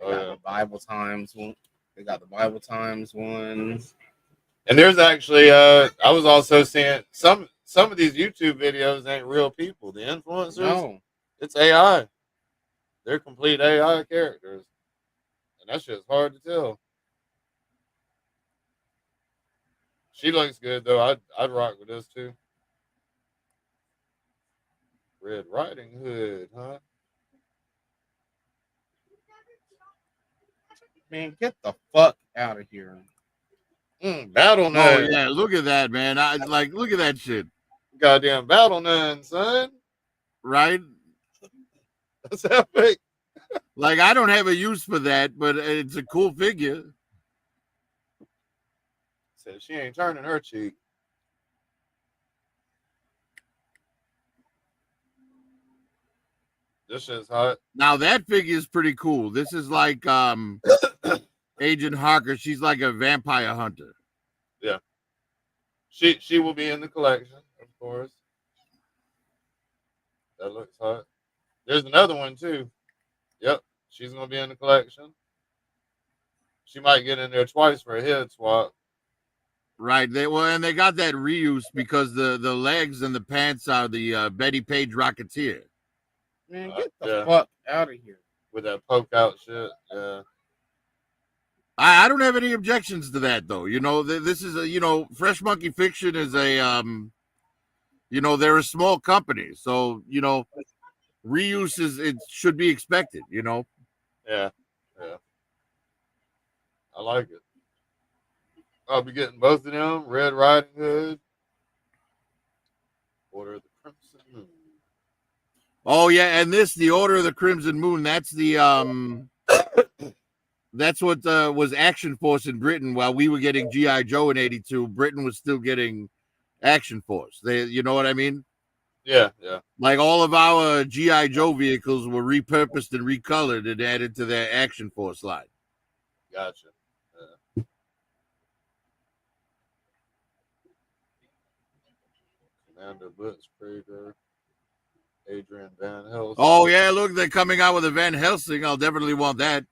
The Bible Times one. They got the Bible Times one. And there's actually I was also seeing some some of these YouTube videos ain't real people. The influencers, No. it's AI. They're complete AI characters, and that shit's hard to tell. She looks good though. I'd rock with this too. Red Riding Hood, huh? Man, get the fuck out of here. Battle Oh Nun. yeah, look at that, man. I like look at that shit. Goddamn Battle Nun, son. Right? That's epic. Like I don't have a use for that, but it's a cool figure. Said she ain't turning her cheek. This shit's hot. Now that figure is pretty cool. This is like Agent Harker. She's like a vampire hunter. Yeah. She will be in the collection, of course. That looks hot. There's another one too. Yep. She's gonna be in the collection. She might get in there twice for a head swap. Right. They got that reuse because the legs and the pants are the Betty Page Rocketeer. Man, get the fuck out of here. With that poke out shit. Yeah. I don't have any objections to that though. You know, this is a Fresh Monkey Fiction is a they're a small company, so reuse it should be expected. Yeah. Yeah. I like it. I'll be getting both of them. Red Riding Hood. Order of the Crimson Moon. Oh yeah, and the Order of the Crimson Moon. That's the that's what was Action Force in Britain while we were getting GI Joe in '82. Britain was still getting Action Force. You know what I mean? Yeah, yeah. Like all of our GI Joe vehicles were repurposed and recolored and added to their Action Force line. Gotcha. Yeah. Commander Blitzkrieg, Adrian Van Helsing. Oh yeah, look, they're coming out with a Van Helsing. I'll definitely want that.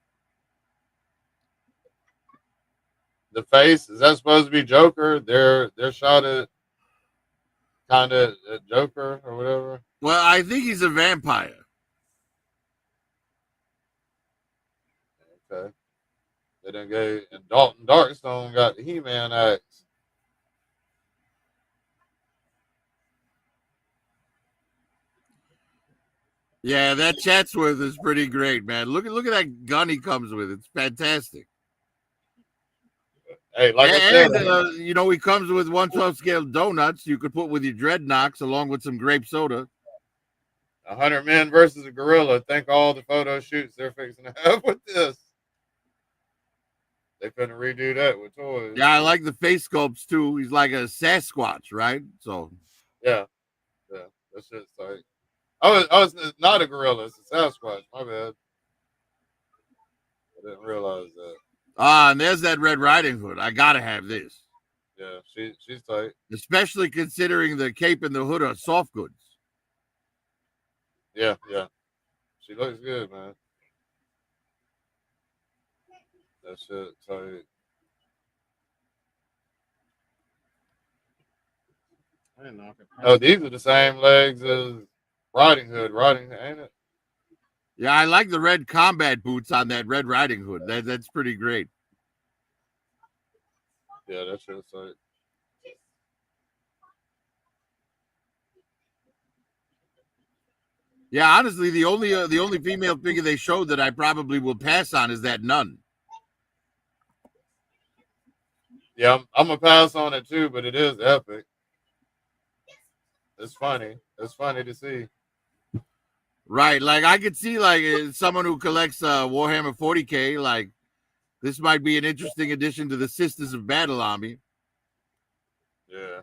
The face, is that supposed to be Joker? They're shot at kind of at Joker or whatever. Well, I think he's a vampire. Okay. They done gave, and Dalton Darkstone got the He-Man axe. Yeah, that Chatsworth is pretty great, man. Look at that gun he comes with. It's fantastic. Hey, like I said, he comes with 1/12 scale donuts you could put with your dreadnoughts along with some grape soda. 100 men versus a gorilla. Think all the photo shoots they're fixing to have with this. They couldn't redo that with toys. Yeah, I like the face sculpts too. He's like a Sasquatch, right? So yeah, that shit's like. I was not a gorilla. It's a Sasquatch. My bad. I didn't realize that. And there's that Red Riding Hood. I gotta have this. Yeah, she's tight. Especially considering the cape and the hood are soft goods. Yeah. She looks good, man. That shit tight. I didn't know. Oh, these are the same legs as Riding Hood, ain't it? Yeah, I like the red combat boots on that Red Riding Hood. That's pretty great. Yeah, that shit's tight. Yeah, honestly, the only female figure they showed that I probably will pass on is that nun. Yeah, I'm gonna pass on it too, but it is epic. It's funny. It's funny to see. Right, like I could see like someone who collects Warhammer 40K, like this might be an interesting addition to the Sisters of Battle Army. Yeah.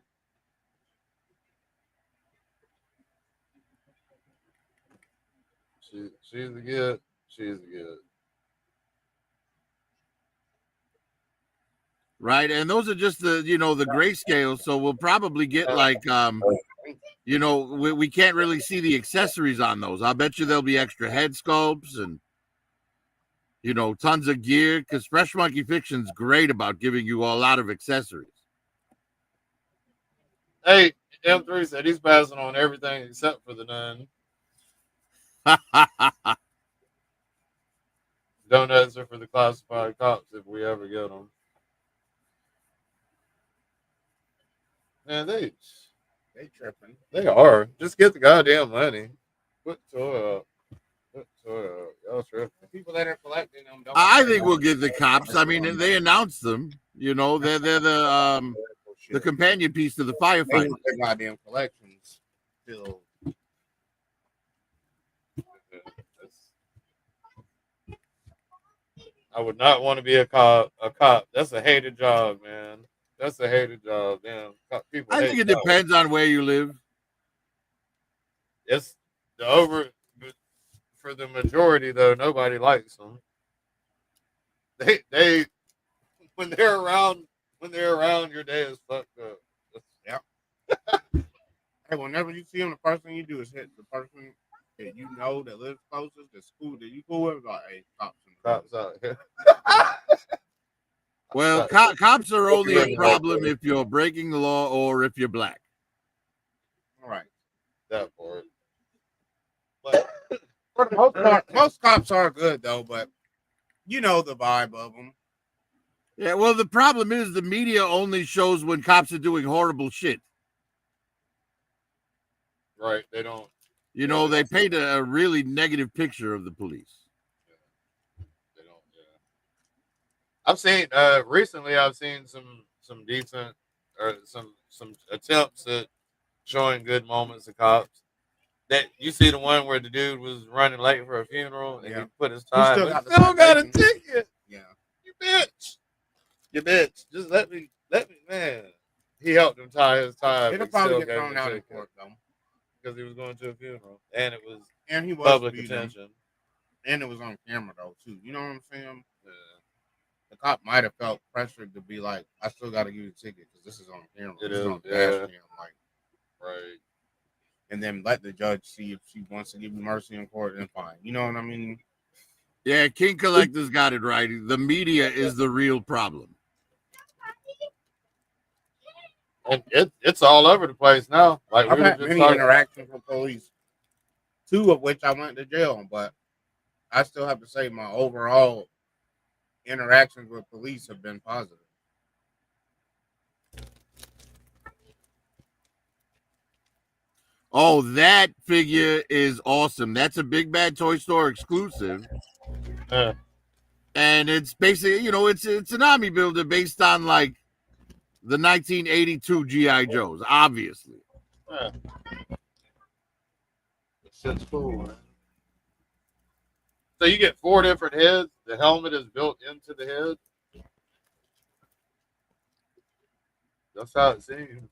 She's a good. She's a good. Right, and those are just the the grayscale, so we'll probably get like we can't really see the accessories on those. I'll bet you there'll be extra head sculpts and tons of gear, because Fresh Monkey Fiction's great about giving you a lot of accessories. Hey, M3 said he's passing on everything except for the nun. Donuts are for the classified cops if we ever get them. Man, they tripping. They are. Just get the goddamn money. Put toy up. Put toy up. Y'all tripping. The people that are collecting them don't. I think we'll get the cops. I mean, they announced them. You know, they're the companion piece to the They firefighter. want their goddamn collections still. I would not want to be a cop. A cop. That's a hated job, man. That's a hated job. Damn. People I think it depends on where you live. It's for the majority though. Nobody likes them. They when they're around your day is fucked up. Yeah. Hey, whenever you see them, the first thing you do is hit the person that you know that lives closest, that's cool, that you cool with, like, hey, Cops out here. Well, cops are only a problem if you're breaking the law or if you're black. All right. That part. But For the most part, most cops are good, though, but you know the vibe of them. Yeah, well, the problem is the media only shows when cops are doing horrible shit. Right, they don't. You know, they paint a really negative picture of the police. They don't. Yeah. I've seen recently. I've seen some decent or some attempts at showing good moments of cops. That you see the one where the dude was running late for a funeral and he put his tie. Still got a ticket. Yeah. You bitch. You bitch. Just let me, man. He helped him tie his tie. It'll probably get thrown out in court, though. Because he was going to a funeral. And it was he was public speeding. attention. And it was on camera, though, too. You know what I'm saying? Yeah. The cop might have felt pressured to be like, I still got to give you a ticket because this is on camera. It this is on yeah. Dash cam, like, right. And then let the judge see if she wants to give you mercy in court, then fine. You know what I mean? Yeah, King Collector's got it right. The media is the real problem. And it's all over the place now. Like I've had many interactions with police, 2 of which I went to jail on, but I still have to say my overall interactions with police have been positive. Oh, that figure is awesome. That's a Big Bad Toy Store exclusive. And it's basically, you know, it's an army builder based on like the 1982 G.I. Joes, obviously. It's cool, man. So you get 4 different heads. The helmet is built into the head. That's how it seems.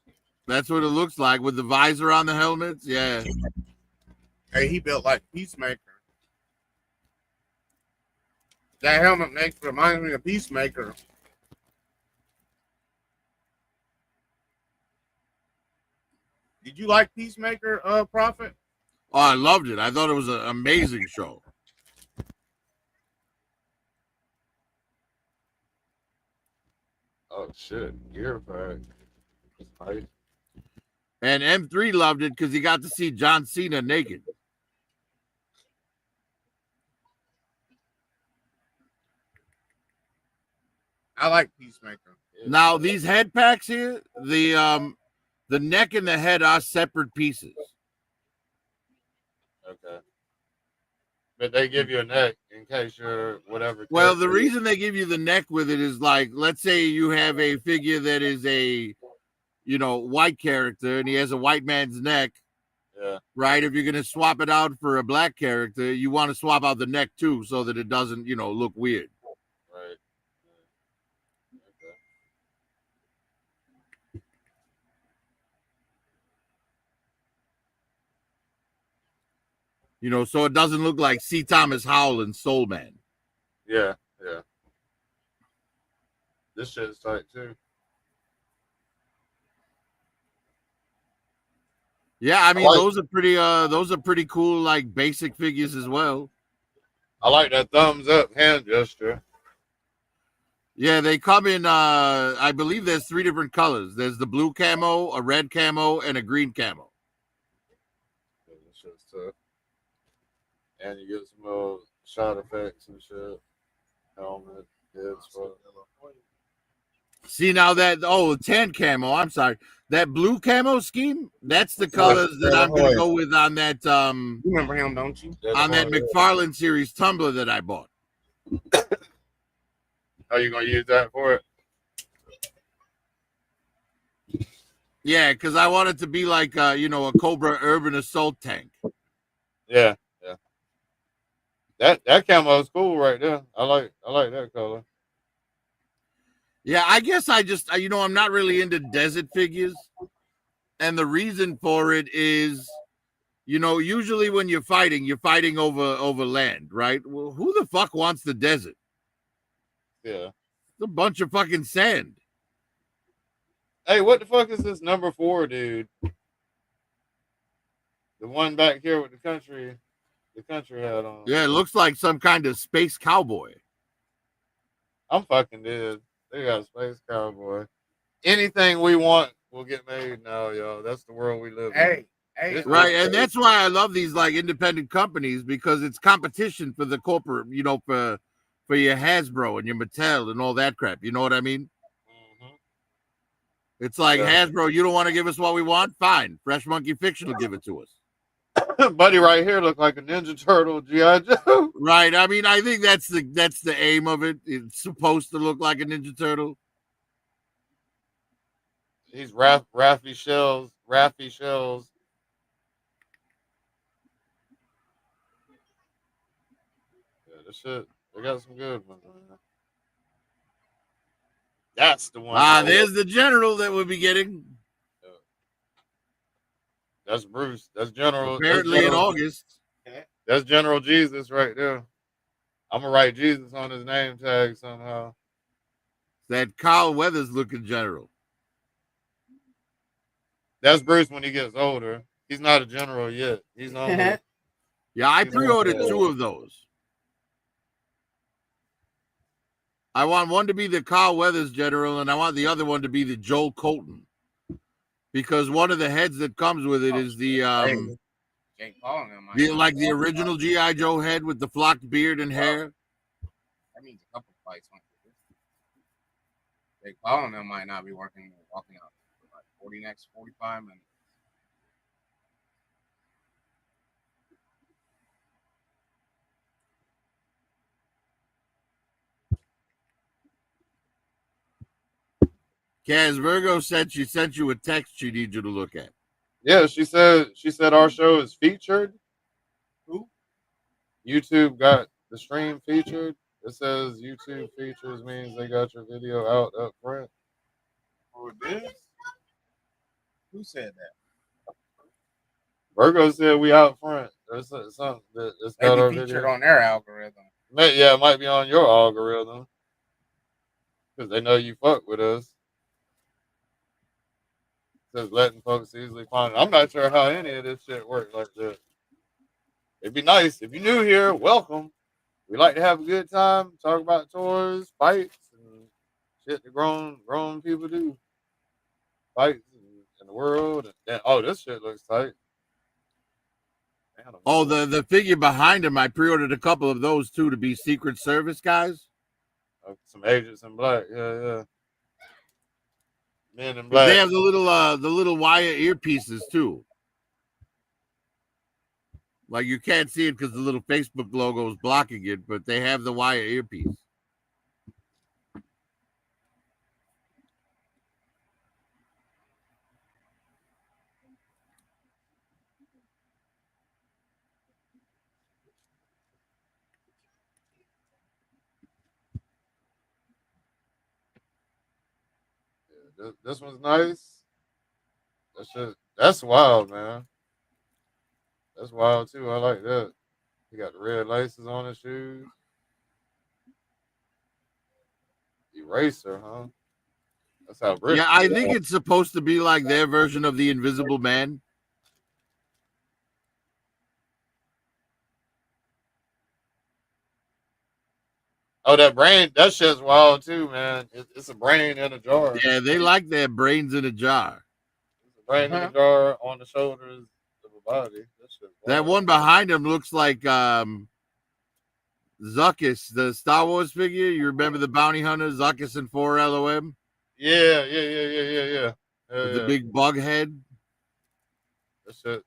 That's what it looks like with the visor on the helmets. Yeah. Hey, he built like Peacemaker. That helmet reminds me of Peacemaker. Did you like Peacemaker, Prophet? Oh, I loved it. I thought it was an amazing show. Oh shit, gear pack. Nice. And M3 loved it because he got to see John Cena naked. I like Peacemaker. Now these head packs here, the neck and the head are separate pieces. Okay. But they give you a neck in case you're whatever. Well, the reason they give you the neck with it is like, let's say you have a figure that is a, you know, white character and he has a white man's neck. Yeah. Right. If you're going to swap it out for a black character, you want to swap out the neck too, so that it doesn't, you know, look weird. Right. Okay. You know, so it doesn't look like C. Thomas Howell and Soul Man. Yeah. Yeah. This shit's tight too. Yeah, I mean, those are pretty cool, like basic figures as well. I like that thumbs up hand gesture. Yeah, they come in. I believe there's 3 different colors. There's the blue camo, a red camo, and a green camo. Yeah, that shit's tough. And you get some little shot effects and shit. Helmet, head swell. See now that tan camo. I'm sorry, that blue camo scheme. That's the Like colors that I'm gonna Hoy. go with on that You remember him, don't you? on that McFarlane series tumbler that I bought. How you gonna use that for it? Yeah, because I want it to be like a Cobra urban assault tank. Yeah, yeah. That camo is cool right there. I like that color. Yeah, I guess I just I'm not really into desert figures, and the reason for it is, usually when you're fighting over land, right? Well, who the fuck wants the desert? Yeah. It's a bunch of fucking sand. Hey, what the fuck is this number 4 dude? The one back here with the country hat on. Yeah, it looks like some kind of space cowboy. I'm fucking dead. They got a space cowboy. Anything we want will get made now, yo. That's the world we live in. Hey, Right, and that's why I love these like independent companies, because it's competition for the corporate, for your Hasbro and your Mattel and all that crap. You know what I mean? Mhm. It's like, Yeah. Hasbro, you don't want to give us what we want? Fine. Fresh Monkey Fiction will give it to us. Buddy right here look like a Ninja Turtle, G.I. Joe. Right. I mean, I think that's the aim of it. It's supposed to look like a Ninja Turtle. He's Raffy Shells. Raffy Shells. Yeah, this shit. They got some good ones, man. That's the one. There's the general that we'll be getting. That's Bruce. That's General. Apparently in August. That's General Jesus right there. I'm gonna write Jesus on his name tag somehow. That Carl Weathers looking general. That's Bruce when he gets older. He's not a general yet. He's only. Yeah, I pre-ordered 2 of those. I want one to be the Carl Weathers general, and I want the other one to be the Joel Colton, because one of the heads that comes with it is the Jake Paul and them might the original G.I. Joe head with the flocked beard and hair. That means a couple fights went through this. Jake Paul and them might not be walking out for like next 45 minutes. Kaz Virgo said she sent you a text she needs you to look at. Yeah, she said our show is featured. Who? YouTube got the stream featured. It says YouTube features means they got your video out up front. Oh, it is? Who said that? Virgo said we out front. There's something that's got our featured video on their algorithm. Yeah, it might be on your algorithm because they know you fuck with us. It says letting folks easily find it. I'm not sure how any of this shit works like that. It'd be nice if you're new here. Welcome. We like to have a good time, talk about toys, fights, and shit that grown people do. Fights in the world. And this shit looks tight. Oh, the figure behind him, I pre-ordered a couple of those too to be Secret Service guys. Some agents in black, yeah. Men in black. They have the little wire earpieces too. Like you can't see it because the little Facebook logo is blocking it, but they have the wire earpiece. This one's nice. That's wild, man. That's wild too. I like that. He got the red laces on his shoes. Eraser, huh? That's how British. Yeah, I think it's supposed to be like their version of the Invisible Man. Oh, that brain, that shit's wild too, man. It's a brain in a jar. Yeah, they like their brains in a jar. It's a brain in a jar on the shoulders of a body. That shit's That wild. one behind him looks like Zuckus, the Star Wars figure. You remember the bounty hunter, Zuckus and 4LOM? Yeah. With the big bug head. That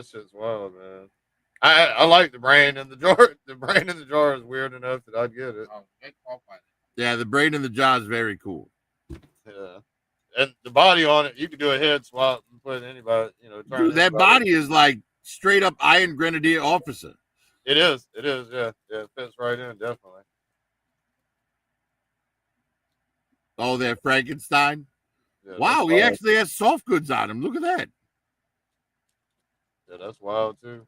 shit's wild, man. I like the brain in the jar. The brain in the jar is weird enough that I'd get it. Yeah, the brain in the jar is very cool. Yeah. And the body on it, you can do a head swap and put anybody, you know, turn Dude, that anybody. body is like straight up Iron Grenadier officer. It is, yeah. It fits right in, definitely. Oh, that Frankenstein. Yeah, Wow, he actually has soft goods on him. Look at that. Yeah, that's wild too.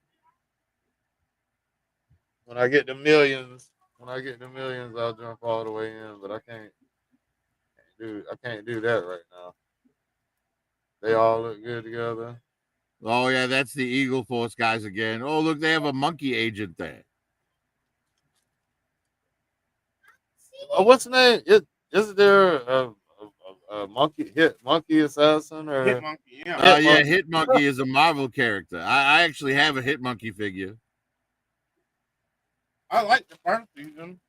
When I get the millions, I'll jump all the way in, but I can't do that right now. They all look good together. Oh, yeah, that's the Eagle Force guys again. Oh, look, they have a monkey agent there. Oh, what's the name? Isn't there a monkey assassin or Hit Monkey? Yeah. Yeah, Hit Monkey is a Marvel character. I actually have a Hit Monkey figure. I like the first season.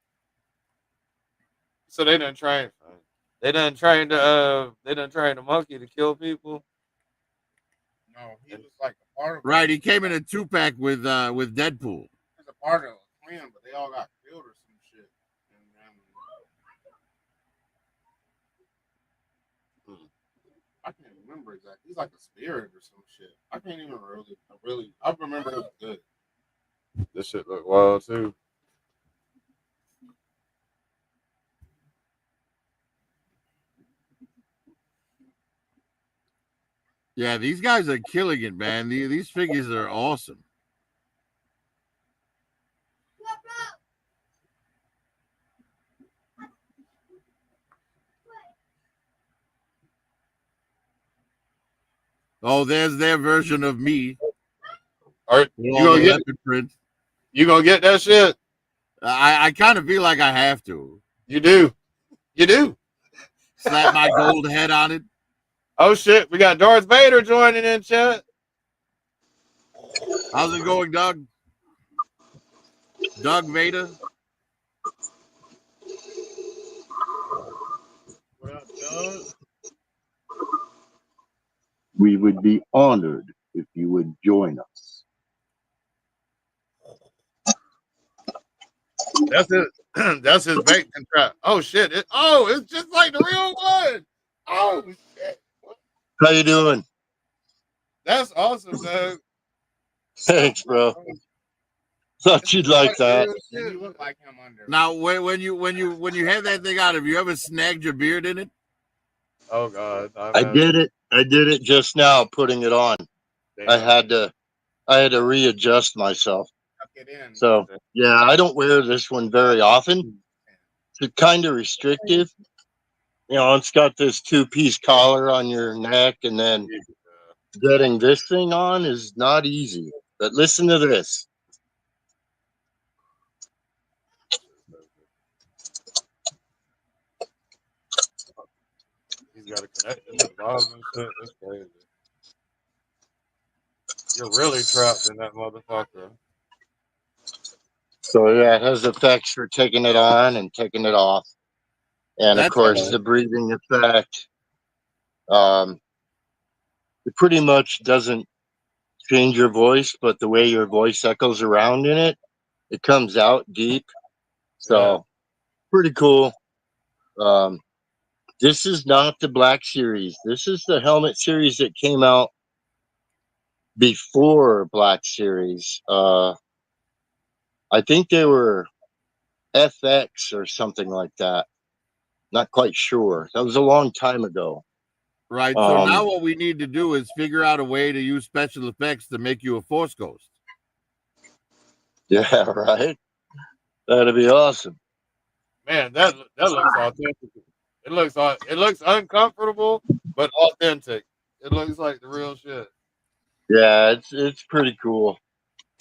So they done train the monkey to kill people. No, he was like a part of Right, he came in a 2-pack with Deadpool. He was a part of a clan, but they all got killed or some shit. And I can't remember exactly. He's like a spirit or some shit. I can't even really. I remember it was good. This shit look wild too. Yeah, these guys are killing it, man. These figures are awesome. Oh, there's their version of me. All right, you gonna get that shit? I kind of feel like I have to. You do. Slap my gold head on it. Oh shit, we got Darth Vader joining in chat. How's it going, Doug? Doug Vader. What up, Doug? We would be honored if you would join us. That's it. That's his bait trap. Oh shit! It's just like the real one. Oh shit! How you doing? That's awesome, Doug. Thanks, bro. Thought you'd like that. You look like him under. Now, when you have that thing out, have you ever snagged your beard in it? Oh god! I did it just now, putting it on. Damn. I had to readjust myself. Tuck it in. So yeah, I don't wear this one very often. It's kind of restrictive. You know, it's got this 2-piece collar on your neck, and then getting this thing on is not easy. But listen to this. He's got a connection to the bottom and shit. That's crazy. You're really trapped in that motherfucker. So yeah, it has effects for taking it on and taking it off. And of course, the breathing effect. It pretty much doesn't change your voice, but the way your voice echoes around in it, it comes out deep. So pretty cool. This is not the Black Series. This is the helmet series that came out before Black Series. I think they were FX or something like that. Not quite sure. That was a long time ago. Right. So now what we need to do is figure out a way to use special effects to make you a Force Ghost. Yeah, right. That'd be awesome. Man, that looks authentic. It looks uncomfortable, but authentic. It looks like the real shit. Yeah, it's pretty cool.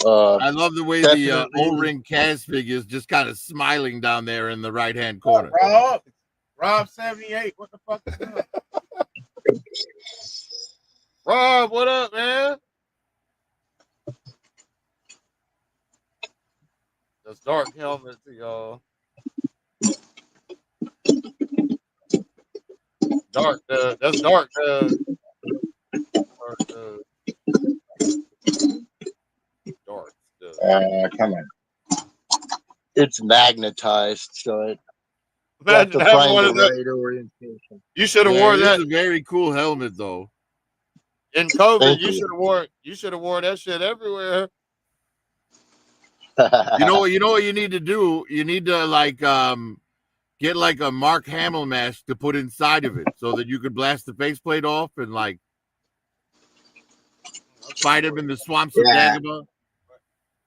I love the way the Definitely. O-ring Kaz figure is just kind of smiling down there in the right-hand corner. Rob 78. What the fuck is up? Rob, what up, man? That's dark helmet to y'all. Dark, that's dark. Dark. Come on. It's magnetized, so it you have Imagine to having find one the of those. right orientation. You should have Yeah, wore it that is a very cool helmet, though. in COVID. Thank You you. should have wore. You should have wore that shit everywhere. You know what you need to do? You need to get like a Mark Hamill mask to put inside of it so that you could blast the faceplate off and like fight him in the swamps of Yeah. Dagobah.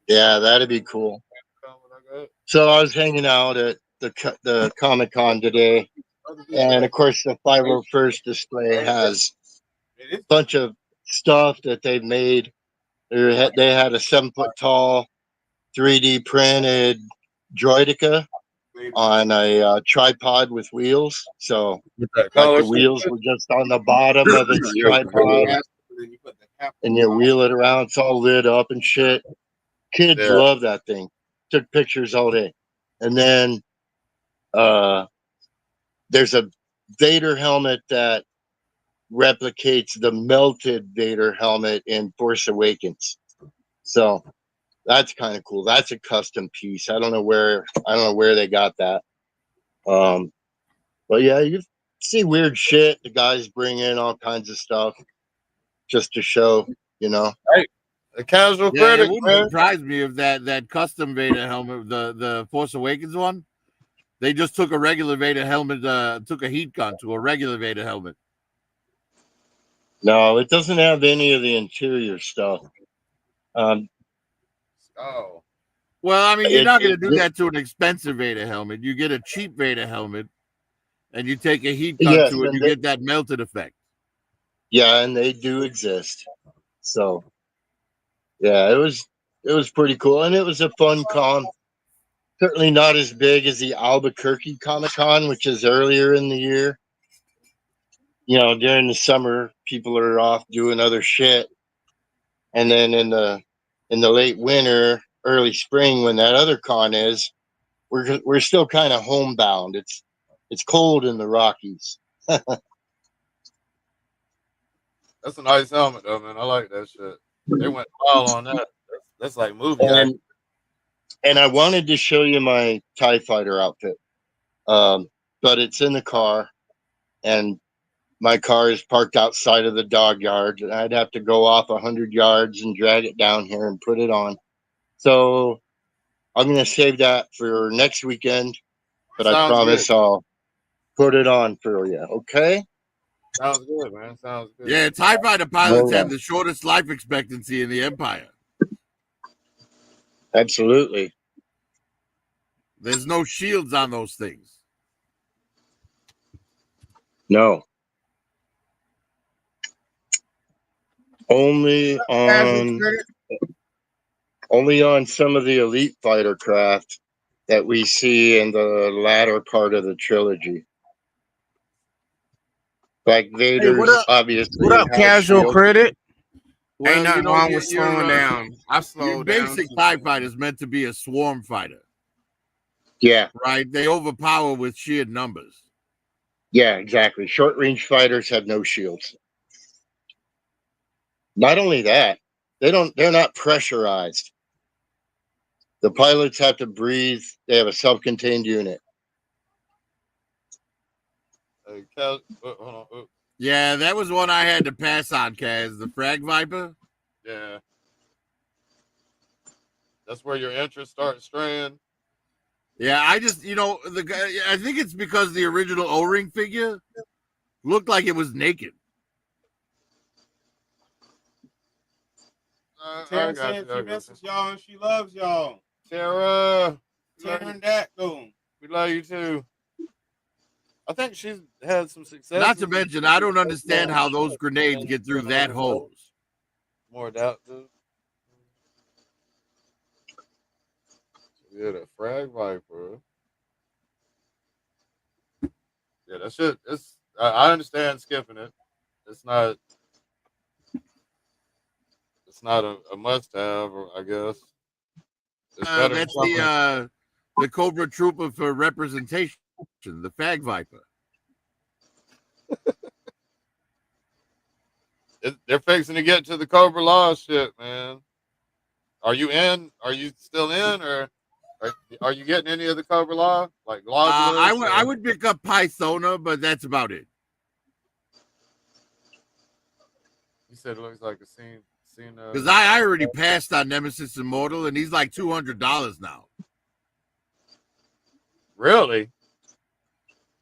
Yeah, that'd be cool. So I was hanging out at the Comic Con today, and of course the 501st display has a bunch of stuff that they've made. They had a 7-foot tall 3D printed droideka on a tripod with wheels. So like the wheels were just on the bottom of its tripod, and you wheel it around. It's all lit up and shit. Kids Yeah. love that thing. Took pictures all day. And then there's a Vader helmet that replicates the melted Vader helmet in Force Awakens. So that's kind of cool. That's a custom piece. I don't know where they got that. But yeah, you see weird shit. The guys bring in all kinds of stuff just to show, you know. A casual Yeah, it critic, wouldn't man. surprise me if that custom Vader helmet, the Force Awakens one, they just took a regular Vader helmet, took a heat gun to a regular Vader helmet. No, it doesn't have any of the interior stuff. Oh, Well, I mean, you're not going to do it- that to an expensive Vader helmet. You get a cheap Vader helmet, and you take a heat gun Yes, to it, and you get that melted effect. yeah, and they do exist. So yeah, it was pretty cool, and it was a fun con. Certainly not as big as the Albuquerque Comic Con, which is earlier in the year. You know, during the summer, people are off doing other shit, and then in the late winter, early spring, when that other con is, we're still kind of homebound. It's cold in the Rockies. that's a nice helmet, though, man. I like that shit. They went wild on that. That's like movie And act. and I wanted to show you my TIE fighter outfit, but it's in the car, and my car is parked outside of the dog yard, and I'd have to go off 100 yards and drag it down here and put it on. So I'm going to save that for next weekend, but I Sounds promise good. I'll put it on for you. Okay? Sounds good, man. Sounds good. Yeah, TIE fighter pilots Yeah. have the shortest life expectancy in the Empire. Absolutely. There's no shields on those things. No. Only on some of the elite fighter craft that we see in the latter part of the trilogy. Like Vader's, what up? obviously. What up, has casual shield. critic? Well, Ain't nothing wrong with your, slowing down. I Your slowed down. basic TIE fighter is meant to be a swarm fighter, Yeah, right? They overpower with sheer numbers. yeah, exactly. Short range fighters have no shields. Not only that, they're not pressurized. The pilots have to breathe. They have a self-contained unit. Hold on. Yeah, that was one I had to pass on, Kaz. The Frag Viper. Yeah. That's where your interest starts straying. Yeah, I just, the guy. I think it's because the original O-ring figure looked like it was naked. Tara said she misses y'all and she loves y'all. Tara, Tara and that go. we love you too. I think she's had some success. Not to mention, I don't understand how those grenades get through that hose. More adaptive. Yeah, the Frag Viper. Yeah, that shit. I understand skipping it. It's not. It's not a must have. I guess it's better than That's something. the Cobra Trooper for representation, the Fag Viper. They're fixing to get to the Cobra Law shit, man. Are you in? Are you still in, or are you getting any of the Cobra Law, like Globulus? I would pick up Pythona, but that's about it. You said it looks like a scene. Because I already passed on Nemesis Immortal, and he's like $200 now. Really?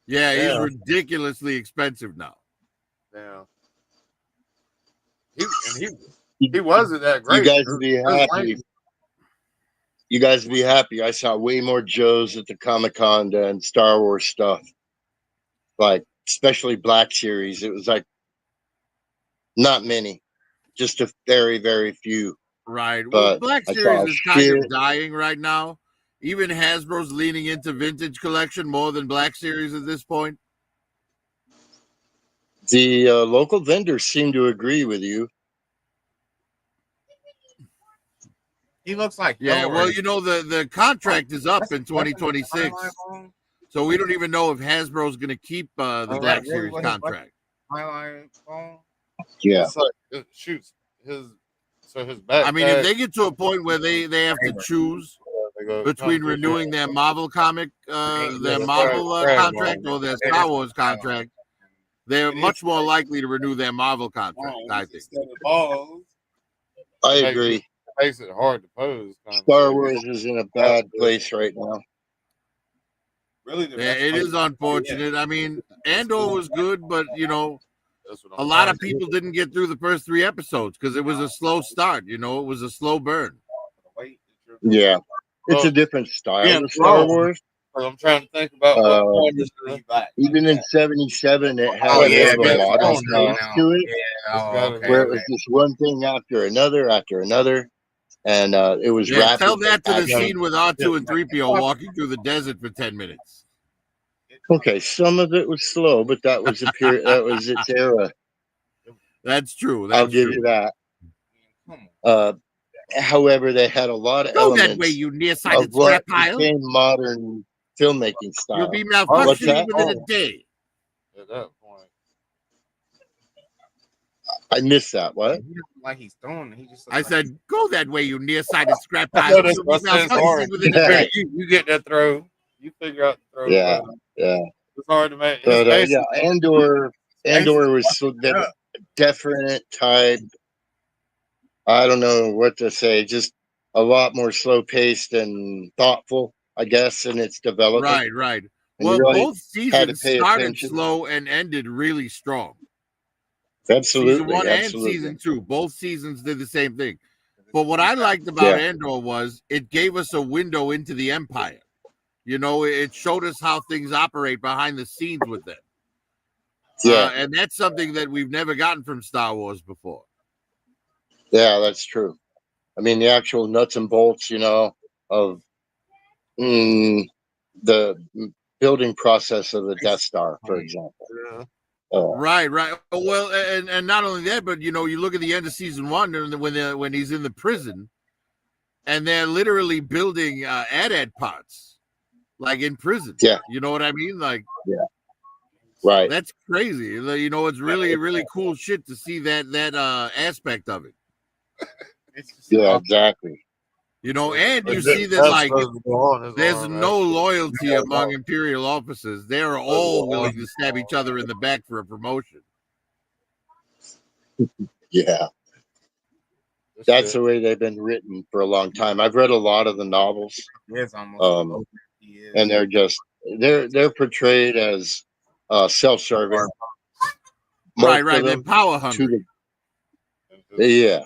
Yeah, he's ridiculously expensive now. Damn. He wasn't that great. You guys would be happy. You guys would be happy. I saw way more Joes at the Comic-Con than Star Wars stuff. Like, especially Black Series. It was like not many. Just a very, very few. Right. Well, But Black I Series saw is kind shit. of dying right now. Even Hasbro's leaning into vintage collection more than Black Series at this point. The local vendors seem to agree with you. He looks like Yeah, Thor. well, you know, the contract is up in 2026. So we don't even know if Hasbro's going to keep the Black Series contract. Highlight phone. Yeah. It's like it shoots his back. I mean, if they get to a point where they have to choose between renewing their Marvel comic, their Marvel contract or their Star Wars contract, they're much more likely to renew their Marvel contract, I think. I agree. It makes it hard to pose. Star Wars is in a bad place right now. Really, It is unfortunate. I mean, Andor was good, but, you know, a lot of people didn't get through the first 3 episodes because it was a slow start. You know, it was a slow burn. Yeah. It's a different style of Star Wars. I'm trying to think about even in 77, it had a lot of stuff to it, where it was just one thing after another, and it was rapid. Tell that to the scene with R2 and 3PO walking through the desert for 10 minutes. Okay, some of it was slow, but that was a period. That was its era. That's true. I'll give you that. However, they had a lot of elements that way, you of nearsighted what scrap pile. became modern filmmaking style. You'll be malfunctioning within a day. At that point, I missed that. What? Like he's throwing. He just. I said, go that way, you nearsighted scrap pile. You'll be malfunctioning within a day. you get that throw. You figure out the throw. Yeah. It's hard to make. But Andor was so different type. I don't know what to say. Just a lot more slow paced and thoughtful, I guess, in its development. Right. And Well, really both seasons started attention. slow and ended really strong. Absolutely. Season 1 and season 2, both seasons did the same thing. But what I liked about Andor was it gave us a window into the Empire. You know, it showed us how things operate behind the scenes with them. Yeah. And that's something that we've never gotten from Star Wars before. Yeah, that's true. I mean, the actual nuts and bolts, you know, of the building process of the Death Star, for example. Right. Well, and not only that, but you know, you look at the end of season 1 and when he's in the prison, and they're literally building AT-AT pods, like in prison. Yeah, you know what I mean? Like, right. That's crazy. You know, it's really cool shit to see that aspect of it. Yeah, exactly. You know, and you see that like there's no loyalty among Imperial officers. They are all willing to stab each other in the back for a promotion. Yeah. That's the way they've been written for a long time. I've read a lot of the novels. And they're portrayed as self-serving. Right. They're power hungry. Yeah.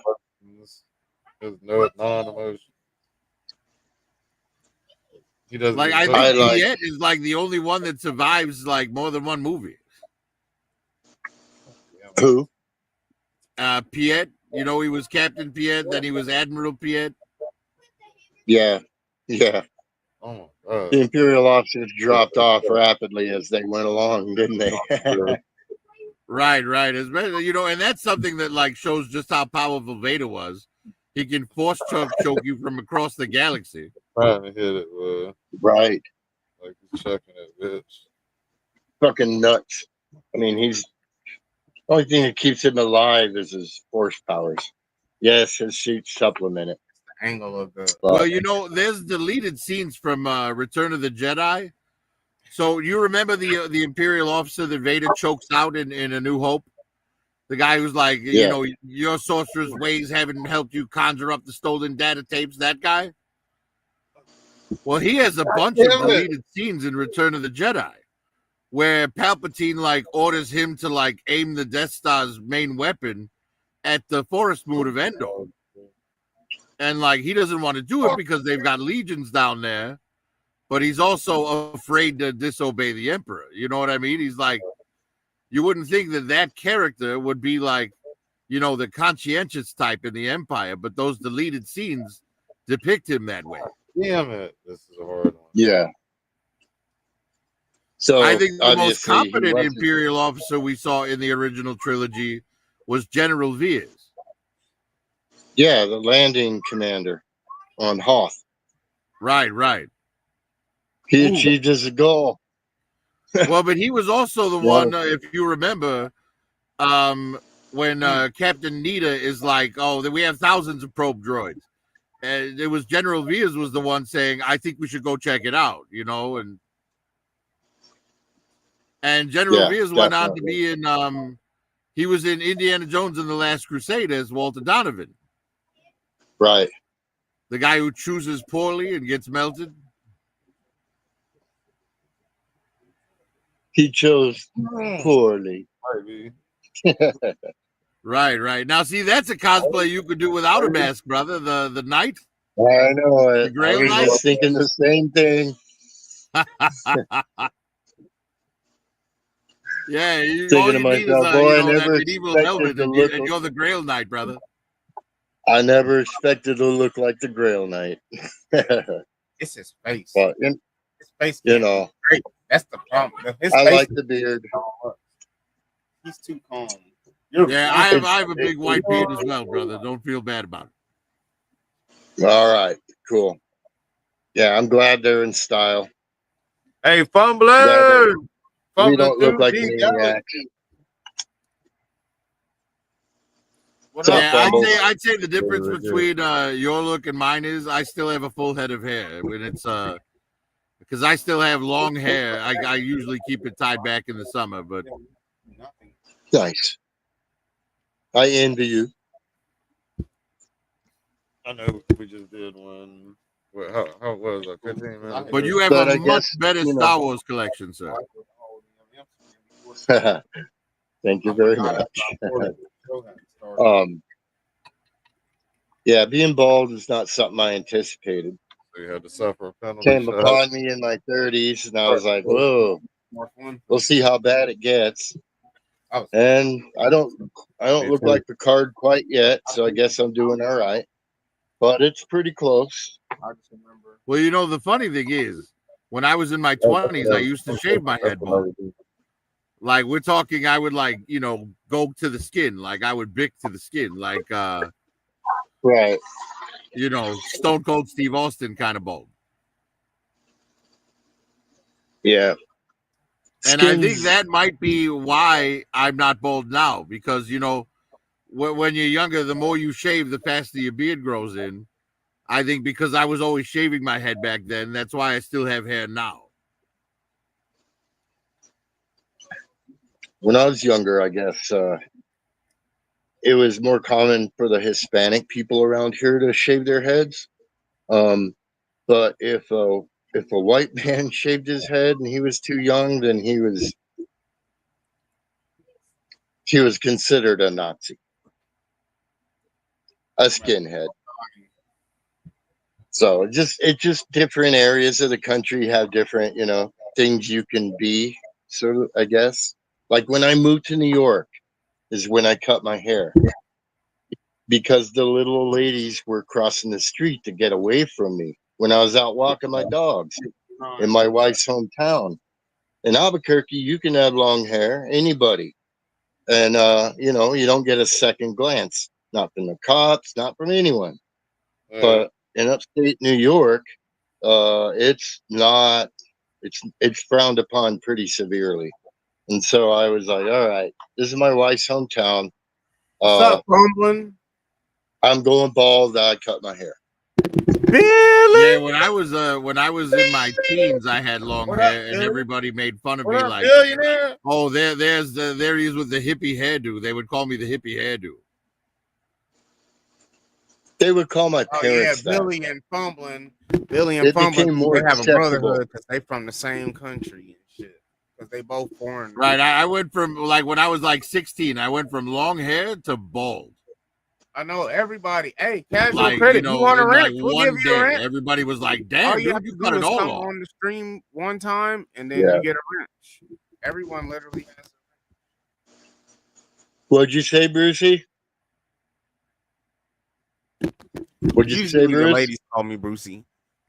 There's no non-emotion. He doesn't. Like I think Piet is like the only one that survives like more than one movie. Who? Piet. You know, he was Captain Piet, then he was Admiral Piet. Yeah. Oh my The god. Imperial officers dropped off rapidly as they went along, didn't they? Right, right. Especially, and that's something that like shows just how powerful Vader was. He can force choke you from across the galaxy. Trying to hit it, Right. like he's chucking it, bitch. Fucking nuts. I mean, the only thing that keeps him alive is his force powers. Yes, his suit's supplemented. The angle of the But Well, there's deleted scenes from Return of the Jedi. So you remember the Imperial officer that Vader chokes out in A New Hope? The guy who's like, yeah, your sorcerer's ways haven't helped you conjure up the stolen data tapes, that guy? Well, he has a bunch of Damn it. deleted scenes in Return of the Jedi where Palpatine like orders him to like aim the Death Star's main weapon at the forest moon of Endor. And like he doesn't want to do it because they've got legions down there, but he's also afraid to disobey the Emperor. You know what I mean? He's like, you wouldn't think that character would be like, the conscientious type in the Empire, but those deleted scenes depict him that way. Damn it. This is a hard one. yeah. So I think the most obviously he competent wasn't- Imperial officer we saw in the original trilogy was General Veers. Yeah, the landing commander on Hoth. Right, right. He achieved his goal. Well, but he was also the Yeah. one, if you remember, when Captain Nita is like, "Oh, we have thousands of probe droids," and it was General Veers was the one saying, "I think we should go check it out," and General Yeah, Veers went on to definitely. be in, he was in Indiana Jones and the Last Crusade as Walter Donovan, Right. the guy who chooses poorly and gets melted. He chose poorly. Might be. Right, right. Now, see, that's a cosplay you could do without a mask, brother. The knight. I know it. I Grail was Knight? just thinking the same thing. Yeah, Thinking all to you need is myself, boy, I that never medieval expected helmet, to and, look. you're the Grail Knight, brother. I never expected to look like the Grail Knight. it's his face. But His face, you can't know, be great. That's the problem. His I face, like the beard. he's too calm. Yeah, I have a big white beard as well, brother. Don't feel bad about it. All right, cool. Yeah, I'm glad they're in style. Hey, Glad fumbler! that we Fumbling don't look through like the maniacs. What What's up, Yeah, Fumble? I'd say the difference between your look and mine is I still have a full head of hair when it's because I still have long hair. I usually keep it tied back in the summer, but Nice. I envy you. I know we just did one. How was it? 15 minutes? but you have But a I much guess, better you know. Star Wars collection, sir. Thank you very much. Yeah, being bald is not something I anticipated. So you had to suffer a penalty Came shot. upon me in my 30s, and I was like, "Whoa, we'll see how bad it gets." And I don't look like Picard quite yet, so I guess I'm doing all right. But it's pretty close. I just remember. Well, the funny thing is, when I was in my 20s, I used to shave my head bald. Like we're talking, I would go to the skin, like I would bick to the skin, like Right. Stone Cold Steve Austin kind of bald. Yeah. And I think that might be why I'm not bald now, because when you're younger, the more you shave, the faster your beard grows in. I think because I was always shaving my head back then, that's why I still have hair now. When I was younger, I guess it was more common for the Hispanic people around here to shave their heads. But if a white man shaved his head and he was too young, then he was considered a Nazi, a skinhead. So it's just different areas of the country have different, things you can be, sort of, I guess. Like when I moved to New York is when I cut my hair because the little ladies were crossing the street to get away from me when I was out walking my dogs in my wife's hometown. In Albuquerque, you can have long hair, anybody. And, you know, you don't get a second glance, not from the cops, not from anyone. But in upstate New York, it's not, it's frowned upon pretty severely. And so I was like, all right, this is my wife's hometown. What's up, Cumberland? I'm going bald. I cut my hair. Billy? Yeah, when I was in my teens, I had long hair, and everybody made fun of me like, billionaire? "Oh, there he is with the hippie hairdo." They would call me the hippie hairdo. They would call my Oh, parents yeah, that. Billy and Fumbling. Billy and It became Fumbling, more they have a acceptable. brotherhood because they from the same country and shit. Because they both foreign. Right. I went from like when I was like 16, I went from long hair to bald. I know everybody. Hey, casual Like, credit. you You know, want a in rent? like We'll one give you a day, rent. everybody was like, All "Damn, you have dude, to you cut do it is all come off." on the stream one time, and then Yeah. you get a wrench. Everyone literally has. What'd you say, Brucey? What'd you say, Usually the Bruce? ladies call me Brucey,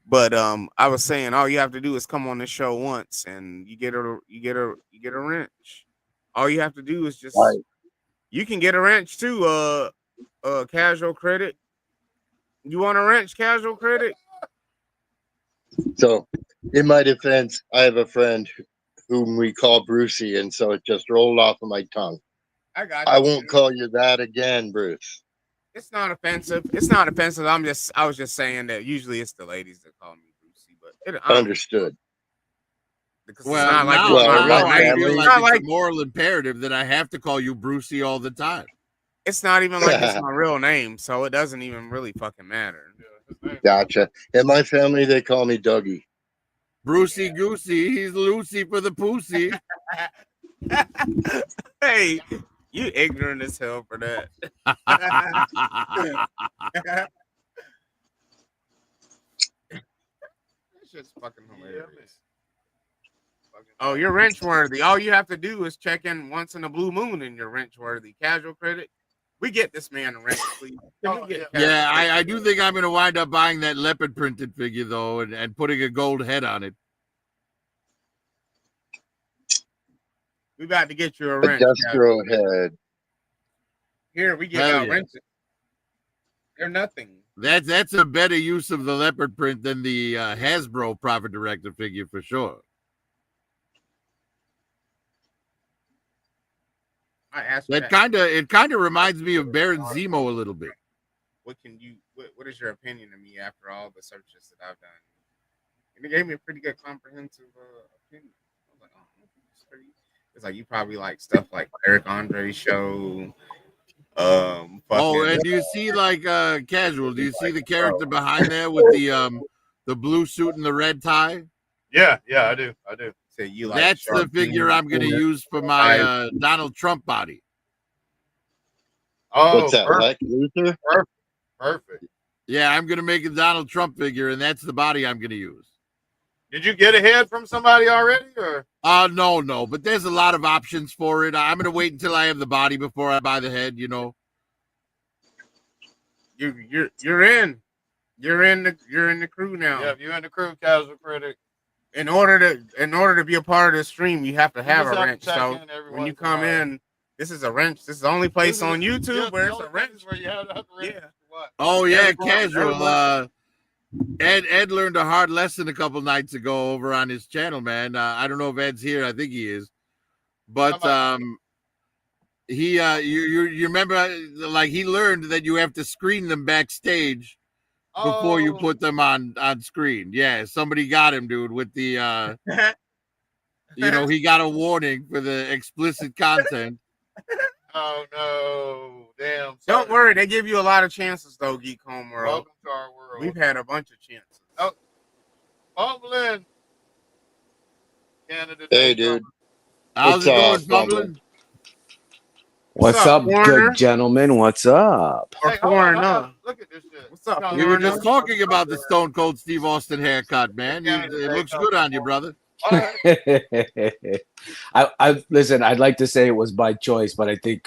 but I was saying all you have to do is come on the show once, and you get a wrench. All you have to do is just Right. you can get a wrench too. Casual credit. You want a wrench? Casual credit. So, in my defense, I have a friend whom we call Brucey, and so it just rolled off of my tongue. I got. I you. won't call you that again, Bruce. It's not offensive. It's not offensive. I was just saying that usually it's the ladies that call me Brucey, but Understood. because Well, it's not like now, it's my real my I name. feel family- It's like not it's like a moral imperative that I have to call you Brucey all the time. it's not even like it's my real name, so it doesn't even really fucking matter. Gotcha. In my family, they call me Dougie. Brucey Goosey, he's Lucy for the pussy. Hey, you ignorant as hell for that. That's just fucking hilarious. Oh, you're wrench worthy. All you have to do is check in once in a blue moon and you're wrench worthy. Casual credit. We get this man a wrench, please. Can we get Yeah, I do think I'm going to wind up buying that leopard printed figure, though, and putting a gold head on it. We about to get you a A wrench. Destro head. Here, we give Hell out yeah. wrenches. They're nothing. That's a better use of the leopard print than the Hasbro Profit Director figure for sure. I asked you It kind of reminds me of Baron Zemo a little bit. what is your opinion of me after all the searches that I've done? And it gave me a pretty good comprehensive opinion. I was like, oh, it's like you probably like stuff like Eric Andre's show. And do you see like Casual? Do you see the character behind there with the blue suit and the red tie? Yeah, I do. So you like That's the figure I'm going to use for my Donald Trump body. Oh, What's that, Lex Luthor? Perfect. Yeah, I'm going to make a Donald Trump figure, and that's the body I'm going to use. Did you get a head from somebody already, or? No, but there's a lot of options for it. I'm going to wait until I have the body before I buy the head. You know. You're in the crew now. Yeah, you're in the crew, Casual Critic. In order to be a part of the stream, you have to have a just have to wrench. check So in every when you once in a come while. in, this is a wrench. This is the only place on YouTube where it's a wrench. Where you have to wrench. Yeah. Oh yeah, Everyone- Casual. everyone- Ed learned a hard lesson a couple nights ago over on his channel, man. I don't know if Ed's here. I think he is, but he you remember like he learned that you have to screen them backstage before you put them on screen. Yeah, somebody got him, dude, with the he got a warning for the explicit content. Oh no, damn! Don't worry, they give you a lot of chances though, Geek Home World. Welcome to our world. We've had a bunch of chances. Fumbling. Canada. Hey, dude. How's it going, Fumbling? What's up, Warner? good gentlemen? What's up? Or Hey, hold on, foreigner. hold on. Look at this shit. What's up, No, We were Warner? just talking about the Stone Cold Steve Austin haircut, man. It looks good on you, brother. I listen. I'd like to say it was by choice, but Hey,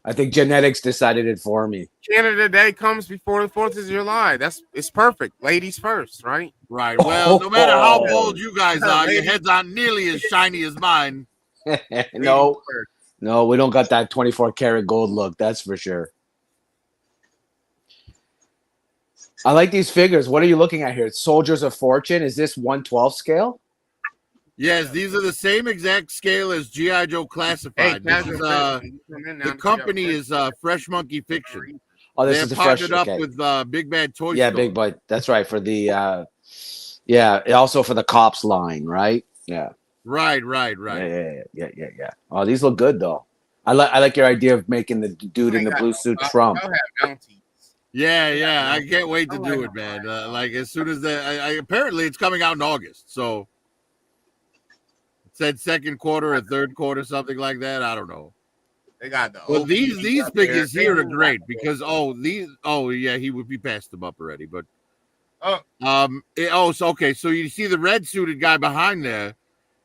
I think genetics decided it for me. Canada Day comes before the 4th of July. It's perfect. Ladies first, right? Right. Well, no matter how Oh, bald you guys are, your Ladies, heads aren't nearly as shiny as mine. ladies no, first. no, we don't got that 24 karat gold look. That's for sure. I like these figures. What are you looking at here? Soldiers of Fortune. Is this 1/12 scale? Yes, these are the same exact scale as GI Joe Hey, Classified. This is casual you come in now. the company is Fresh Monkey Fiction. Oh, this They're is the fresh. partnered up Okay, with Big Bad Toy yeah, Store. big but that's right for the. Yeah, also for the cops line, right? Yeah. Right. Yeah. Oh, these look good though. I like your idea of making the dude in the blue suit Trump. Y'all have bounties. Yeah. I can't wait to do it, man. Like as soon as apparently it's coming out in August, so it said second quarter or third quarter, something like that. I don't know. They got the Well, OPs these up there. figures here are great because he would be passed them up already, but so you see the red suited guy behind there,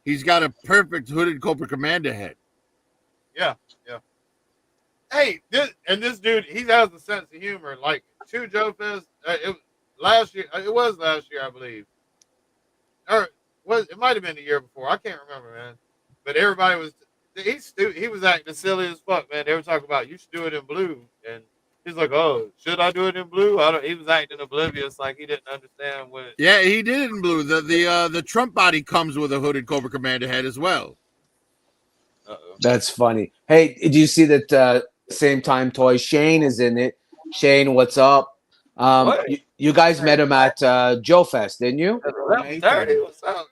he's got a perfect hooded Cobra Commander head. Yeah. Hey, this dude, he has a sense of humor. Like Two Joe Fest, it was last year, I believe, or it might have been the year before. I can't remember, man. But everybody was he was acting silly as fuck, man. They were talking about you should do it in blue, and he's like, "Oh, should I do it in blue?" I don't. He was acting oblivious, like he didn't understand what. Yeah, he did it in blue. The Trump body comes with a hooded Cobra Commander head as well. That's funny. Hey, did you see that same time toy? Shane is in it. Shane, what's up? You guys met him at Joe Fest, didn't you? What's up?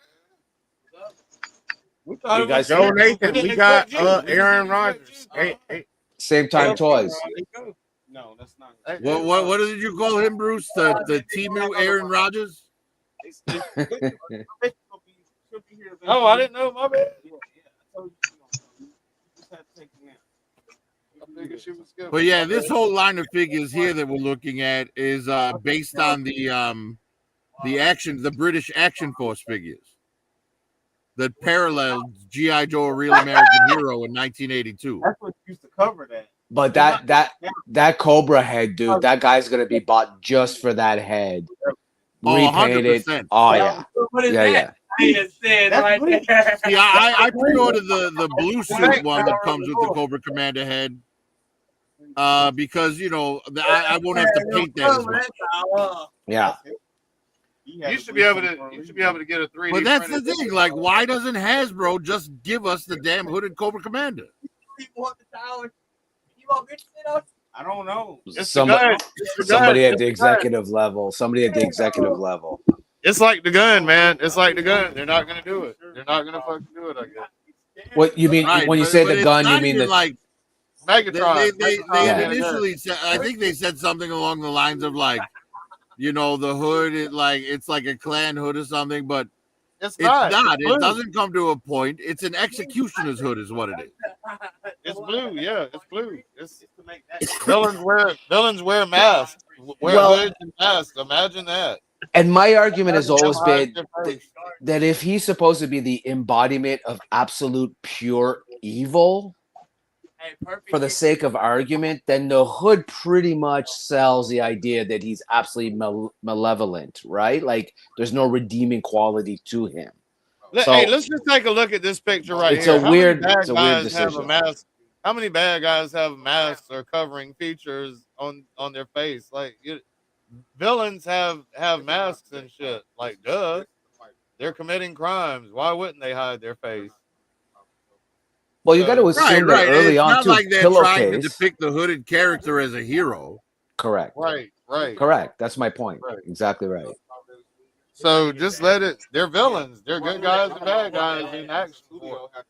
We thought You it guys- was Joe you. Nathan, didn't we got expect you. We Aaron didn't Rodgers. expect you. Hey, Same time toys. no, that's not. What did you call him, Bruce? The Timu Aaron Rodgers? Oh, I didn't know. My bad. I figured she was good. But yeah, this whole line of figures here that we're looking at is based on the British Action Force figures that paralleled GI Joe: A Real American Hero in 1982. That's what used to cover that. But that Cobra head, dude, that guy's gonna be bought just for that head. Oh, Repainted. 100%. Oh yeah. What is Yeah, that? yeah. See, I pre-ordered the blue suit one that comes with the Cobra Commander head because I won't have to paint that as much. Yeah. You should be able to get a 3D. But that's the thing. Like, why doesn't Hasbro just give us the damn hooded Cobra Commander? I don't know. Somebody at the executive level. Somebody at the executive level. It's like the gun, man. It's like the gun. They're not gonna do it. They're not gonna fucking do it. I guess. What you mean Right, when you but- say but the it's gun? not You mean even the like Megatron. they Yeah. initially said. I think they said something along the lines of like, the hood. It's like a clan hood or something, but It's it's not. not. It's blue. It doesn't come to a point. It's an executioner's hood, is what it is. It's blue. Yeah, it's blue. It's villains wear masks. Wear Well- hoods and masks. Imagine that. And my argument has always been Their face. that if he's supposed to be the embodiment of absolute pure evil, for the sake of argument, then the hood pretty much sells the idea that he's absolutely malevolent, right? Like there's no redeeming quality to him. So- Hey, let's just take a look at this picture right It's here. a weird decision. How many bad guys have masks or covering features on their face? Like villains have masks and shit. Like, duh, they're committing crimes. Why wouldn't they hide their face? Well, you got to assume that early It's on not too. like they're trying to Pillowcase. depict the hooded character as a hero. Correct. Right. Correct. That's my point. Right. Exactly right. So just let it. They're villains. They're good guys and bad guys in action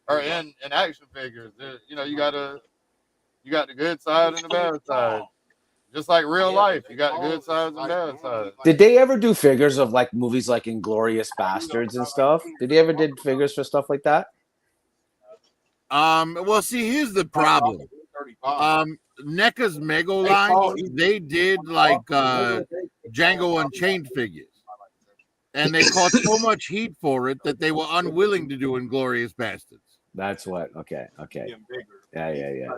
or in action figures. You got the good side and the bad side. Just like real life, you got the good sides and bad sides. Did they ever do figures of like movies like Inglorious Bastards and stuff? Did they ever did figures for stuff like that? Well, see, here's the problem. NECA's Mego line, they did like Django Unchained figures. and they caught so much heat for it that they were unwilling to do Inglorious Bastards. That's what. Okay. Yeah.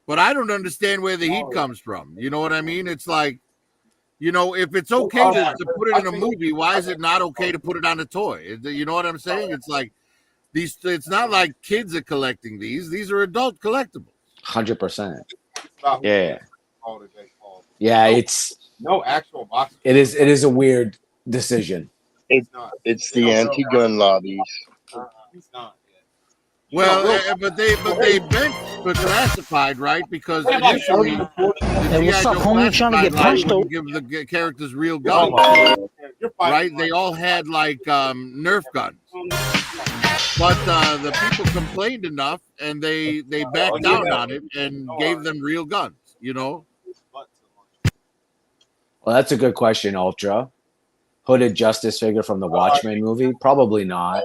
But I don't understand where the heat comes from. You know what I mean? It's like, if it's okay to put it in a movie, why is it not okay to put it on a toy? You know what I'm saying? It's like it's not like kids are collecting these. These are adult collectibles. 100%. About who Yeah. called it, they called it. Yeah, it's No actual box. it is a weird decision. It's not. It's the anti-gun lobbies. It's not. Well, but they meant for classified, right? Because initially the G.I. Joe classified line wouldn't give the characters real guns, right? They all had like Nerf guns, but the people complained enough, and they backed down on it and gave them real guns. Well, that's a good question, Ultra. Hooded Justice figure from the Watchmen movie? Probably not.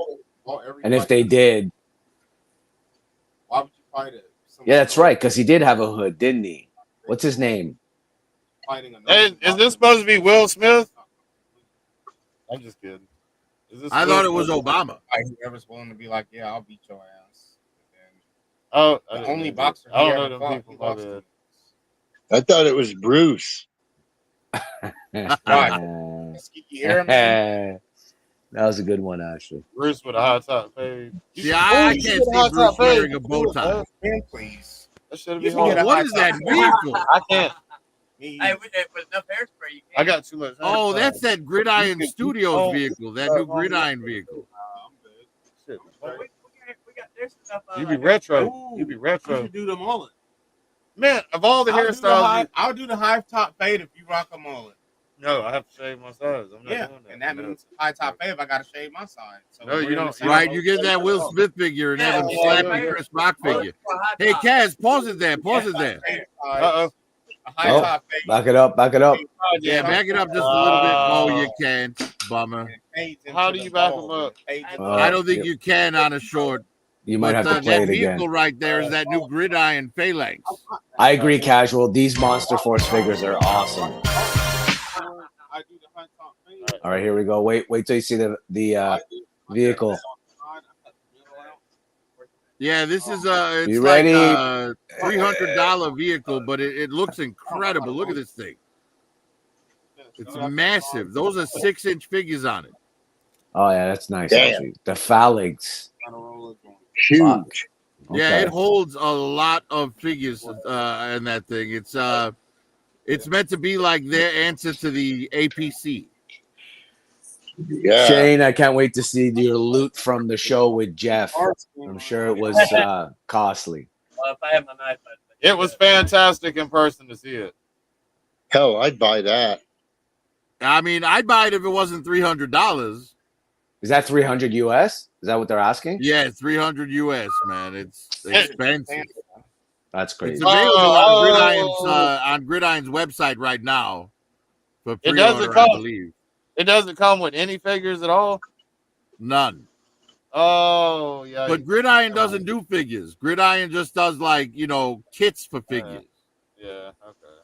And if they did, why would you fight it? yeah, that's right, because he did have a hood, didn't he? What's his name? Hey, is this supposed to be Will Smith? I'm just kidding. I thought it was Obama. Whoever's willing to be like, yeah, I'll beat your ass. Oh, the only boxer. I don't know them people. My bad. I thought it was Bruce. That was a good one, actually. Bruce with a high top fade. Yeah, I can't see Bruce wearing a bow tie. Please. That should be What is that vehicle? I can't. Hey, with enough hairspray, you can't. I got too much. Oh, that's that Gridiron Studios vehicle. That new Gridiron vehicle. Shit. We got there's stuff. You be retro. You be You retro. should do the mullet. Man, of all the hairstyles, I'll do the high top fade if you rock a mullet. no, I have to shave my sides. I'm not doing that. And that means high top fade if I gotta shave my side. So No, you don't. Right, you get that Will Smith figure and have him slapping Chris Rock figure. Hey, Kaz, pause it there. Pause it there. Uh-oh. A high top fade. Back it up. Yeah, back it up just a little bit. Oh, you can't. Bummer. How do you back them up? I don't think you can on a short. You might have to play that it again. vehicle right there is that new Gridiron Phalanx. I agree, Casual. These Monster Force figures are awesome. All right, here we go. Wait till you see the vehicle. Yeah, this is it's You like ready? a $300 vehicle, but it looks incredible. Look at this thing. It's massive. Those are 6-inch figures on it. Oh yeah, that's nice. Damn. Actually, the phalanx. Huge. Yeah, Okay. it holds a lot of figures in that thing. It's meant to be like their answer to the APC. Yeah. Shane, I can't wait to see your loot from the show with Jeff. I'm sure it was costly. Well, if I had my knife, It was fantastic in person to see it. Hell, I'd buy that. I mean, I'd buy it if it wasn't $300. Is that 300 US? Is that what they're asking? Yeah, it's $300 US, man. It's expensive. That's It's crazy. available on Gridiron's website right now for It doesn't pre-order, I come- believe. It doesn't come with any figures at all. None. Oh, yeah. But Gridiron doesn't do figures. Gridiron just does kits for figures. Yeah, okay.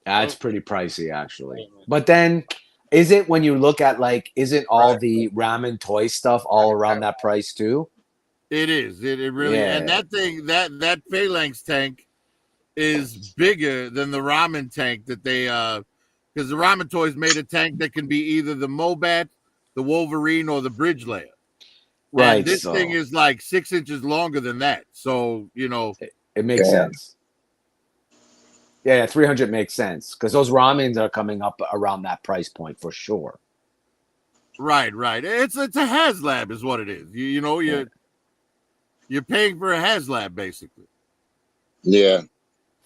That's pretty pricey, actually. But then, is it when you look at isn't all the ramen toy stuff all around that price too? It is. It really Yeah. and that thing that Phalanx tank is bigger than the ramen tank that they because the ramen toys made a tank that can be either the Mobat, the Wolverine, or the Bridge Layer. Right. And this so thing is like 6 inches longer than that. So it makes Yeah. sense. Yeah, 300 makes sense because those ramens are coming up around that price point for sure. right. It's a HasLab is what it is. You're paying for a HasLab basically. Yeah.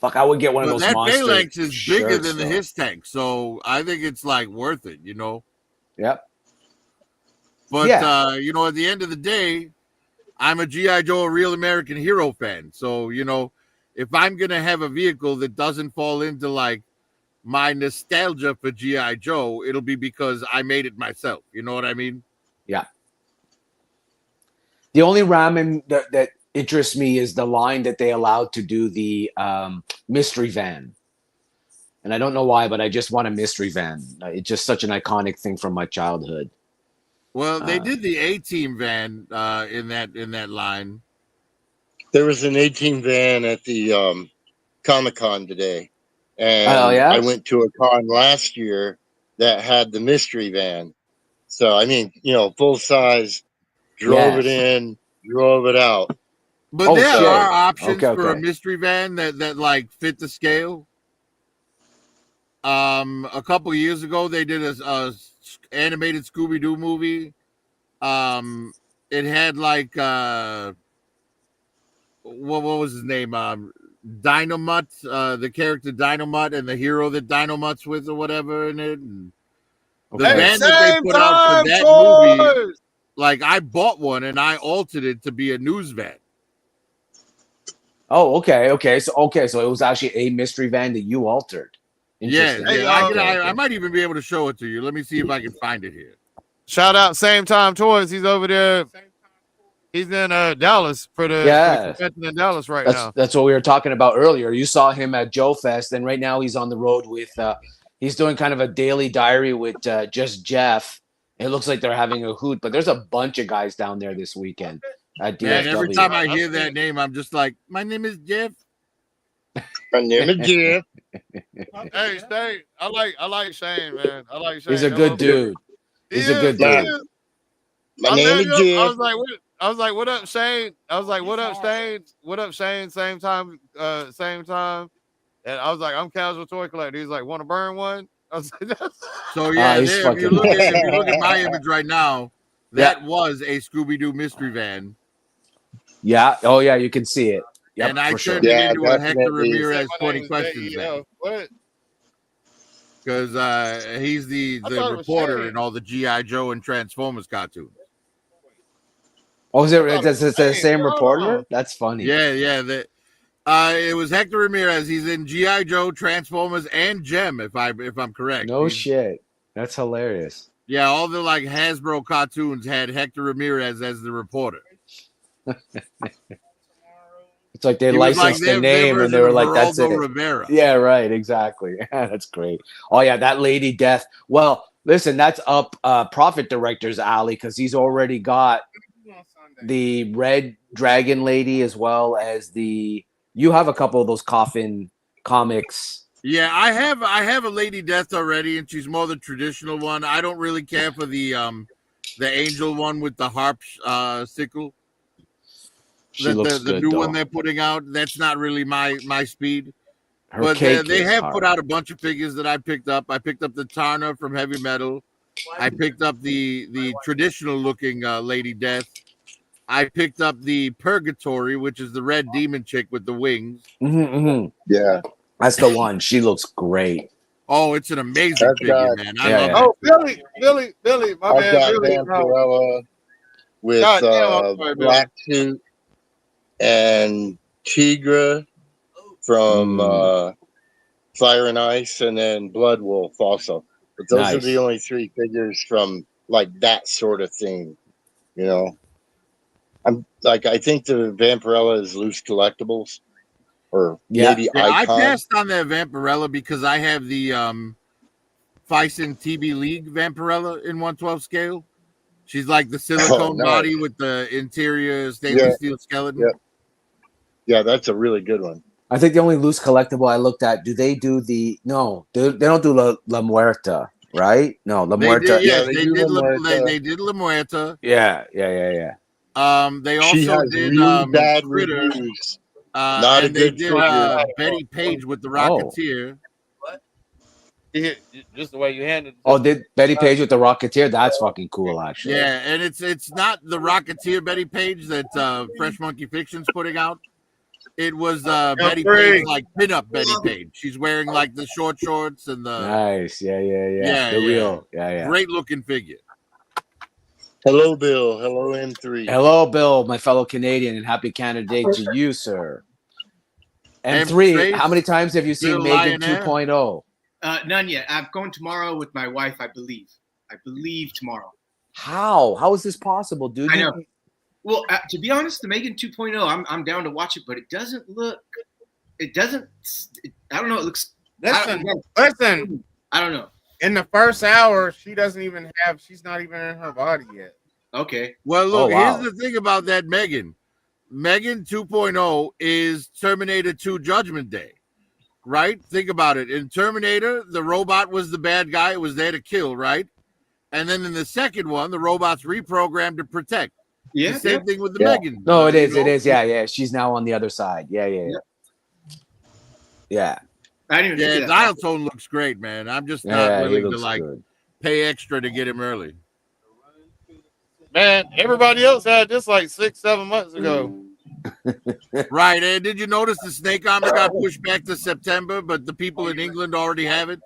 Fuck, I would get one of But those that monster Phalanx is bigger shirts, than the though. his tank, so I think it's worth it. Yep. But Yeah. at the end of the day, I'm a G.I. Joe, a real American hero fan. So, if I'm gonna have a vehicle that doesn't fall into my nostalgia for G.I. Joe, it'll be because I made it myself. You know what I mean? The only ramen that interests me is the line that they allowed to do the mystery van. and I don't know why, but I just want a mystery van. It's just such an iconic thing from my childhood. Well, they did the A-Team van in that line. There was an 18 van at the Comic-Con today. And Oh, yeah? I went to a con last year that had the mystery van. So, I mean, full size, drove it Yes. in, drove it out. But Oh, there shit. are options Okay, for a okay. mystery van that like fit the scale. A couple of years ago, they did a animated Scooby-Doo movie. It had like what was his name? Dynamut, the character Dynamut, and the hero that Dynamut's with or whatever in it. And the Okay. van that they Same put out for time, that toys! movie, like I bought one and I altered it to be a news van. Oh, okay. So it was actually a mystery van that you altered. Yeah, Interesting. yeah. Okay, I might even be able to show it to you. Let me see if I can find it here. Shout out Same Time Toys. He's over there. He's in Dallas for the convention in Dallas right now. That's what we were talking about earlier. You saw him at Joe Fest, and right now he's on the road with he's doing kind of a daily diary with just Jeff. It looks like they're having a hoot, but there's a bunch of guys down there this weekend at DFW. Man, every time I hear that name, I'm just like, my name is Jeff. My name is Jeff. Hey, Shane, I like Shane, man. I like Shane. He's a good dude. He's a good dude. My name is Jeff. I was like, what up, Shane? I was like, what up, Shane? What up, Shane? Same time. And I was like, I'm Casual Toy Collector. He's like, want to burn one? I was like, so yeah, he's if you look at my Yeah. image right now, that was a Scooby-Doo mystery van. Yeah. Oh yeah, you can see it. Yep, and I for sure. turned it into a Hector definitely. Ramirez My name 20 is questions JEF. van. What? Because he's the I thought it was reporter Shane. in all the G.I. Joe and Transformers cartoons. Oh, is it? I thought It's it was the Shane. same Hold reporter? on. That's funny. Yeah. It was Hector Ramirez. He's in G.I. Joe, Transformers, and Gem, if I'm correct. No shit. That's hilarious. Yeah, all the like Hasbro cartoons had Hector Ramirez as the reporter. It's like they He was licensed like the their name and they version were of like, that's it. Geraldo Rivera. Yeah, right. Exactly. That's great. Oh, yeah. That Lady Death. Well, listen, that's up Profit Director's alley because he's already got the Red Dragon Lady as well as you have a couple of those coffin comics. Yeah, I have a Lady Death already, and she's more the traditional one. I don't really care for the angel one with the harp sickle. She looks the good, new though. one they're putting out. That's not really my speed. Her But cake they is have hard. put out a bunch of figures that I picked up. I picked up the Tarna from Heavy Metal. I picked up the traditional looking Lady Death. I picked up the Purgatory, which is the red demon chick with the wings. Yeah. That's the one. She looks great. Oh, it's an amazing That's figure, got- man. Yeah, I yeah. love Oh, Billy, my I've man, got Billy. Vampirella with God damn, I'm sorry, Billy. Black Suit and Tigra from Fire and Ice, and then Blood Wolf also. But those are Nice. the only three figures from like that sort of thing, you know. I think the Vampirella is loose collectibles, or maybe Yeah, I Icon. passed on that Vampirella because I have the Fison TB League Vampirella in 1/12 scale. She's like the silicone nice. body with the interior stainless steel skeleton. Yeah, that's a really good one. I think the only loose collectible I looked at, do they do no, they don't do La Muerta, right? No, La They Muerta. did, yes, they they do did. La Muerta. They did La Muerta. Yeah. They She also has did really bad Critter. reviews. Not a and they good did figure. Betty Page with the Oh. Rocketeer. Just the way you handled it. Oh, did Betty Page with the Rocketeer? That's fucking cool, actually. Yeah, and it's not the Rocketeer Betty Page that Fresh Monkey Fiction's putting out. It was Betty Page, like pinup Betty Page. She's wearing like the short shorts and the Nice. Yeah. Yeah, The yeah. real. Yeah. great looking figure. Hello, Bill. Hello, M3. Hello, Bill, my fellow Canadian, and happy Canada Day to you, sir. And three, Trace, how many times have you seen Bill Megan Lionel. 2.0? None yet. I'm going tomorrow with my wife, I believe. I believe tomorrow. How? How is this possible, dude? I know. Well, to be honest, the Megan 2.0, I'm down to watch it, but it doesn't look. I don't know. It looks Listen. I don't know. In the first hour, she's not even in her body yet. Okay. Well, look, wow. here's the thing about that Megan. Megan 2.0 is Terminator 2 Judgment Day, right? Think about it. In Terminator, the robot was the bad guy. It was there to kill, right? And then in the second one, the robot's reprogrammed to protect. Yeah. The same thing with the Yeah. Megan. No, it is. you know? It is. Yeah, yeah. She's now on the other side. Yeah, yeah, yeah. Yeah. I didn't even Yeah, see that. Dial Tone looks great, man. I'm just not Yeah, he willing to looks like good. pay extra to get him early. Man, everybody else had this like 6-7 months ago. Right. And did you notice the snake armor got pushed back to September, but the people in England already have it?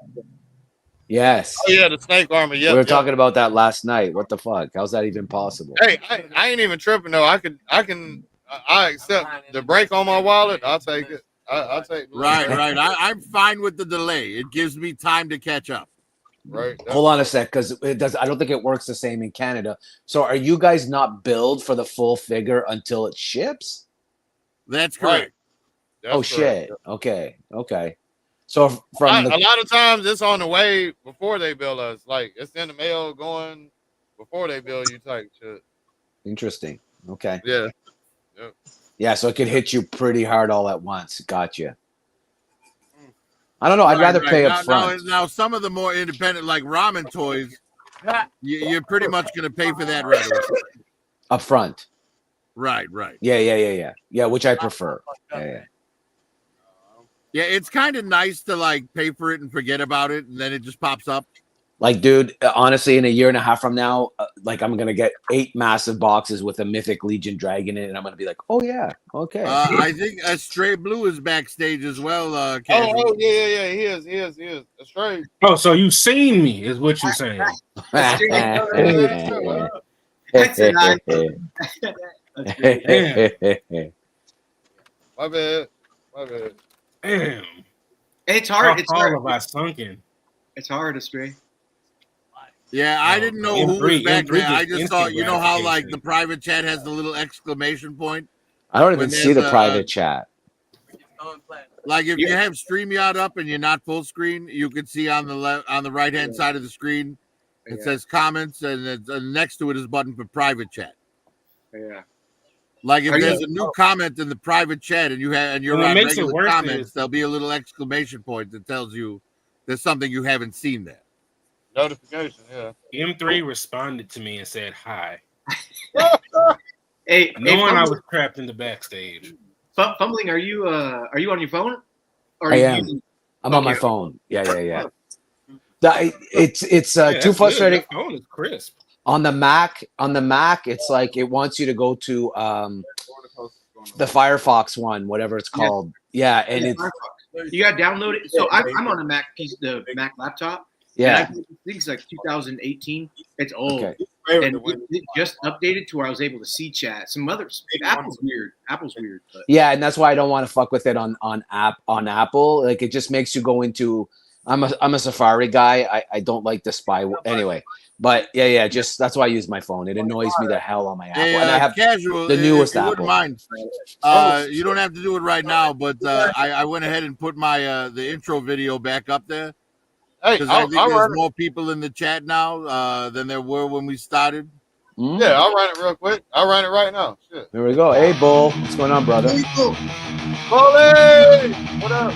Yes. Oh yeah, the snake armor. Yeah, We were talking about that last night. What the fuck? How's that even possible? Hey, I ain't even tripping though. I accept the break on my wallet. I'll take it. I'll take. Right. I'm fine with the delay. It gives me time to catch up. Right. Hold on a sec, because it does. I don't think it works the same in Canada. So, are you guys not billed for the full figure until it ships? That's correct. That's Oh correct. shit. Okay. So from a lot of times it's on the way before they bill us. Like it's in the mail going before they bill you type shit. Interesting. Okay. Yeah. Yeah. So it could hit you pretty hard all at once. Gotcha. I don't know. I'd rather pay up front. Now, some of the more independent, like ramen toys, you're pretty much going to pay for that right away. Up front. Right. Yeah, which I prefer. Yeah. Yeah, it's kind of nice to like pay for it and forget about it, and then it just pops up. Like, dude, honestly, in a year and a half from now, like I'm gonna get 8 massive boxes with a Mythic Legion dragon in it, and I'm gonna be like, oh yeah, okay. I think Stray Blue is backstage as well. Oh yeah, he is. Stray. Oh, so you seen me is what you're saying? That's My bad. Damn. It's hard. It's hard. Have I sunken? It's hard to stray. Yeah, I didn't know who was back there. I just instant thought, you know how like gratification. the private chat has the little exclamation point? I don't even When see the there's private chat. Like if you have StreamYard up and you're not full screen, you can see on the right hand side of the screen, it says comments, and next to it is a button for private chat. Yeah. Like if there's a new comment in the private chat and you're What on makes it regular worse comments, is- there'll be a little exclamation point that tells you there's something you haven't seen there. Notification, yeah. M3 responded to me and said hi, Knowing I was trapped in the backstage. Fumbling, are you on your phone? Or I are you am. using- I'm on my Okay. phone. Yeah. It's Yeah, too that's frustrating. good. Your phone is crisp. On the Mac, it's like it wants you to go to the Firefox one, whatever it's called. Yeah, and it's You got to download it. So I'm on a Mac the Mac laptop. yeah. And I think it's like 2018. It's old. Okay. And it just updated to where I was able to see chat. Some others. Apple's weird. But. Yeah, and that's why I don't want to fuck with it on Apple. Like it just makes you go into. I'm a Safari guy. I don't like the spy anyway. But yeah. Just that's why I use my phone. It annoys me the hell on my Apple, and I have Casual, the newest if you Apple. wouldn't mind. You don't have to do it right now, but I went ahead and put my the intro video back up there. Hey, Because I think there's more people in the chat now than there were when we started. Mm-hmm. Yeah, I'll run it real quick. I'll run it right now. Shit. There we go. Hey, Bull, what's going on, brother? Bully! What up?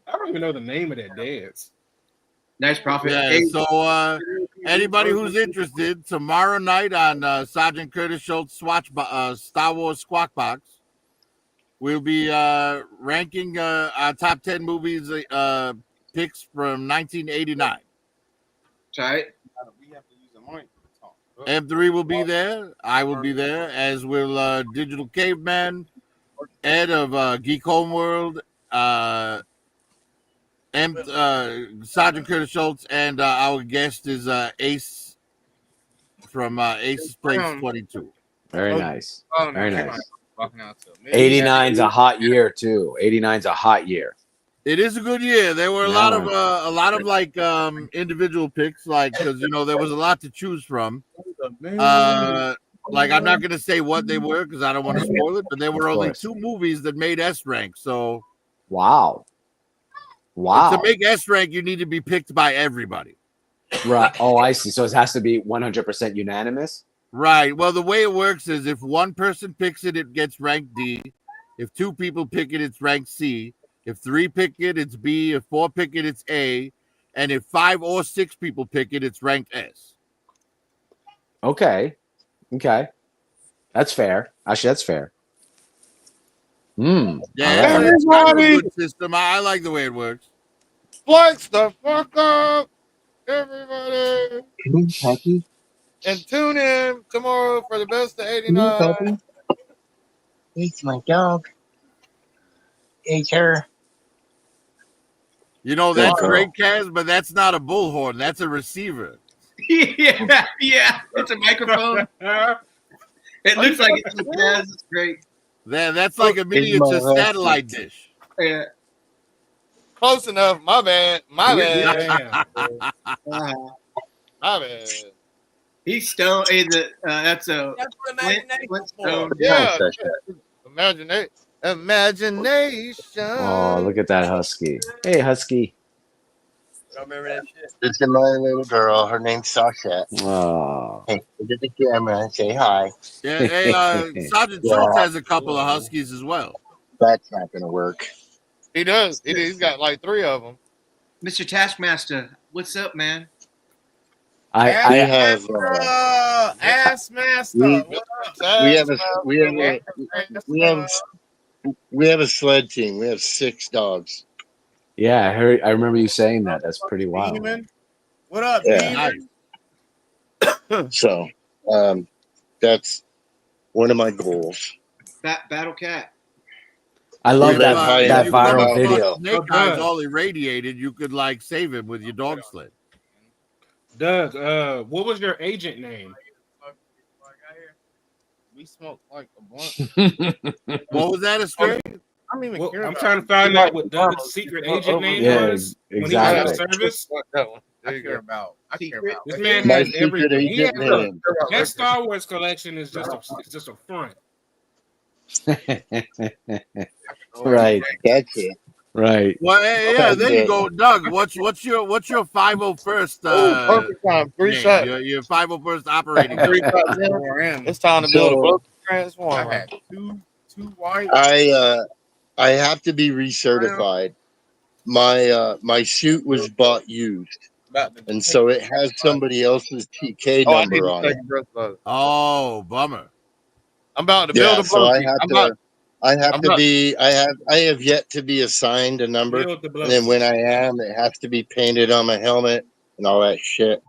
I don't even know the name of that dance. Nice profit. Yeah, Hey, so anybody who's interested, tomorrow night on Sergeant Curtis Schultz Star Wars Squawk Box, We'll be ranking our top 10 movies picks from 1989. Right. We have to use the mic to talk. M3 will be there. I will be there, as will Digital Caveman, Ed of Geek Homeworld, Sergeant Curtis Schultz, and our guest is Ace from Ace's Place 22. Very nice. Very nice. Walking out to 89's a hot year too. 89's a hot year. It is a good year. There were a lot of like individual picks, like because there was a lot to choose from. Like I'm not gonna say what they were because I don't want to spoil it, but there were only 2 movies that made S rank. So wow. To make S rank, you need to be picked by everybody. Right. Oh, I see. So it has to be 100% unanimous. Right. Well, the way it works is if one person picks it, it gets ranked D. If 2 people pick it, it's ranked C. If 3 pick it, it's B. If 4 pick it, it's A. And if 5 or 6 people pick it, it's ranked S. Okay. That's fair. Actually, that's fair. Yeah, right. it's kind of a good system. I like the way it works. Flex the fuck up, everybody. And tune in tomorrow for the best of 89. It's my dog. It's her. That's great, Kaz, but that's not a bullhorn. That's a receiver. yeah. It's a microphone. It looks like it's Kaz. It's great. That's like a miniature satellite dish. Yeah. Close enough. My bad. My Yeah. bad. My bad. He's stoned. That's a Flintstone. Yeah. Imagination. Oh, look at that husky. Hey, husky. Remember that shit? This is my little girl. Her name's Sasha. Oh. Hey, look at the camera and say hi. Yeah, hey, Sergeant Schultz has a couple of huskies as well. That's not going to work. He does. He's got like 3 of them. Mr. Taskmaster. What's up, man? I have Ass Master. we have a sled team. We have 6 dogs. Yeah, I remember you saying that. That's pretty wild. Demon. What up, Yeah. Demon? So, that's one of my goals. Battle Cat. I love that If you viral come video. across a snake guy's all irradiated, you could like save him with your dog sled. Doug, what was your agent name? We smoked like a blunt. What was that, a straight? I don't even Well, care. I'm trying to find out what Doug's secret agent name was when he was in the service. I care about. This man My has secret everything. He has agent name. that Star Wars collection is just a front. Right. That's it. Right. Well, hey, yeah, there you go, Doug. What's your 501st? Perfect time. 3 name? shots. Your 501st operating. 3 shots. It's time to build a book transformer. I had two white. I have to be recertified. My suit was bought used, and so it has somebody else's TK number on it. Oh, bummer. I'm about to build a book. So I have yet to be assigned a number, and then when I am, it has to be painted on my helmet and all that shit.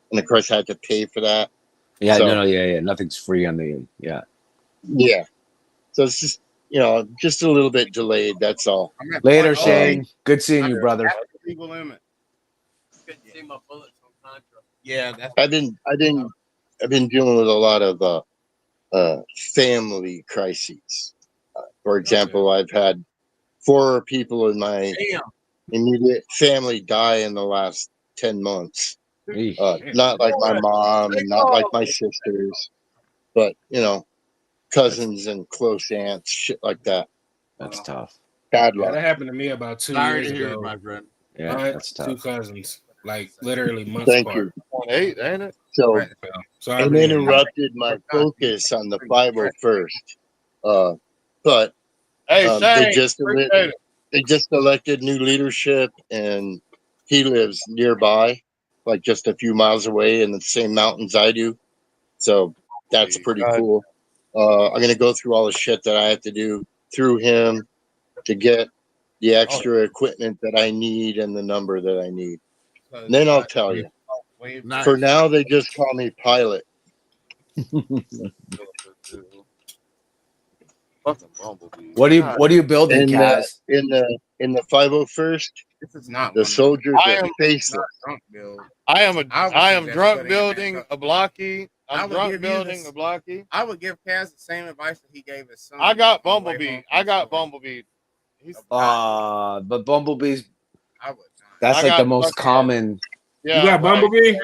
And of course, I have to pay for that. Yeah, So- yeah. Nothing's free on the Yeah. So it's just just a little bit delayed. That's all. Later, Shane. Good seeing you, brother. Legal limit. Couldn't see my bullets on Contra. Yeah, that's I've been dealing with a lot of family crises. For example, I've had 4 people in my immediate family die in the last 10 months. Not like my mom and not like my sisters, but cousins and close aunts, shit like that. That's tough. Bad Yeah, luck. that happened to me about 2 Sorry years to hear it, ago. my friend. Yeah, My that's 2 tough. cousins, like literally months Thank apart. you. 8, ain't it? So Sorry. it interrupted my focus on the 501st. But Hey, they Shane. just Appreciate it. they just elected new leadership, and he lives nearby, like just a few miles away in the same mountains I do. So that's pretty cool. I'm gonna go through all the shit that I have to do through him to get the extra equipment that I need and the number that I need. And then I'll tell you. Nice. For now, they just call me Pilot. Fucking Bumblebee. What are you building, Kaz? In the 501st, This is not the soldiers I are am- faceless. drunk build. I am Obviously, that's drunk better building than a blocky. I I'm would drunk give you building this- a blocky. I would give Kaz the same advice that he gave his son. I got on the way Bumblebee. home from I got school. Bumblebee. He's But Bumblebee's I would not. that's I like the got most fucking- common. yeah. You got Bumblebee?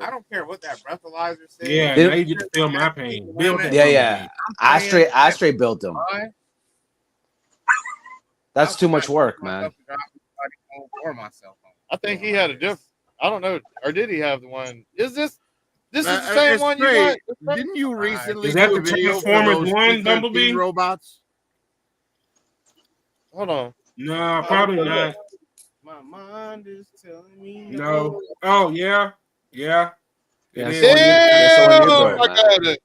I don't care what that breathalyzer says. Yeah, They- now you get to feel my pain. Build that Yeah. Bumblebee. Ashtray built them. Why? That's too much work, man. Or myself home. I think he had a different. I don't know, or did he have the one? Is this is the Uh, same it's one you great. got? Didn't you recently Is that do a the video for Transformers those 1 T-13 Bumblebee? robots? Hold on. No, probably not. My mind is telling me No. Oh yeah. Yeah. It Yeah, is. so that's the one you Damn, built, I man. got it.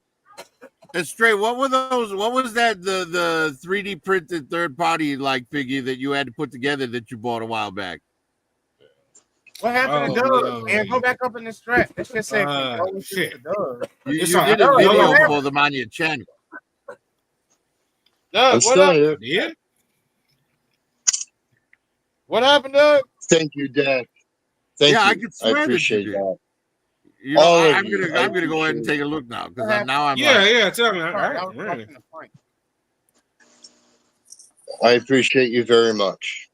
And straight, what were those? What was that? The 3D printed third party like figure that you had to put together that you bought a while back? What happened to Oh, Doug? Man, go back up in the strap. That shit said shit. to Doug. You It's did all- a no, video no. for them on your channel. Doug, I'm what still happened? here. Yeah. What happened, Doug? Thank you, Dad. Thank Yeah, you. I could swear that you appreciate did. that. You know, All of I'm you, gonna I I'm gonna go ahead and appreciate take a look now because What now I'm Yeah, like, yeah. Tell me. All I right. was Right. watching the fight. I appreciate you very much.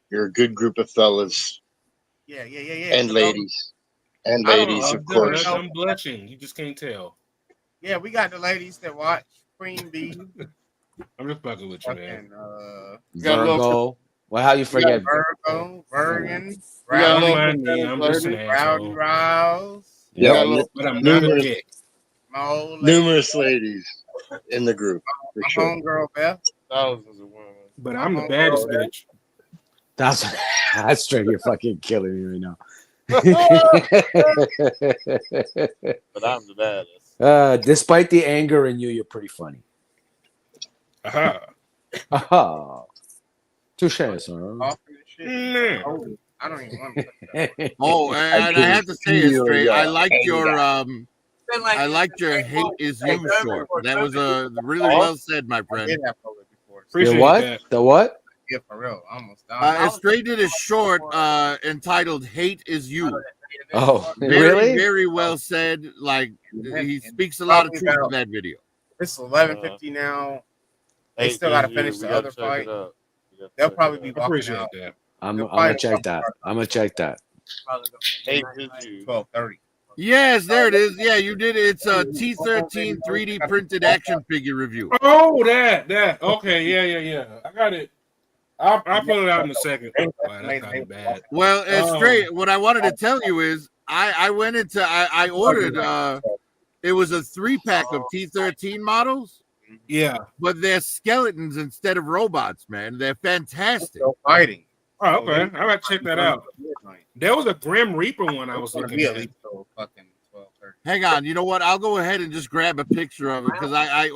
You're a good group of fellas Yeah. and ladies. And I don't ladies, know. of course. I'm blushing. You just can't tell. Yeah, we got the ladies that watch Queen Bee. I'm just fucking with you, man. Fucking got a little- Virgo. Well, how you forget? Virgo, Bergen, We got a Don't little- mind me. I'm just an Rowdy asshole. Rouse, We got a Yep. little- But I'm not a Numerous- dick. my old lady, Numerous ladies in the group, for my sure. homegirl Beth. thousands of women. But I'm the baddest bitch. That's straight. You're fucking killing me right now. But I'm the baddest. Despite the anger in you, you're pretty funny. Aha. Aha. Touche, sir. Talking and shit. Man. Oh, I don't even want to. oh, and I can have to say it feel straight. your I liked your anger. I liked your hate is you short. That was really well said, my I friend. did have COVID before. So Appreciate The what? that. The what? yeah, for real. I almost died. Straight did a short entitled "Hate Is You." Oh, Very, really? very well said. Like he speaks a lot of truth in that video. It's 11:50 now. They still got to finish the other fight. They'll probably be I walking appreciate out. that. I'm They'll gonna probably check that. I'm gonna check that. Hey, did you? 12:30. Yes, there it is. Yeah, you did it. It's a T13 3D printed action figure review. Oh, that. Okay, yeah. I got it. I'll pull it out in a second. Wow, that's kind of bad. Well, Oh. straight. What I wanted to tell you is, I went into I ordered. It was a 3-pack of T13 models, Yeah. but they're skeletons instead of robots. Man, they're fantastic. Still fighting. Oh, okay. I gotta check that out. There was a Grim Reaper one I was It's gonna looking be at at. least till fucking 12:30. Hang on, you know what? I'll go ahead and just grab a picture of it because I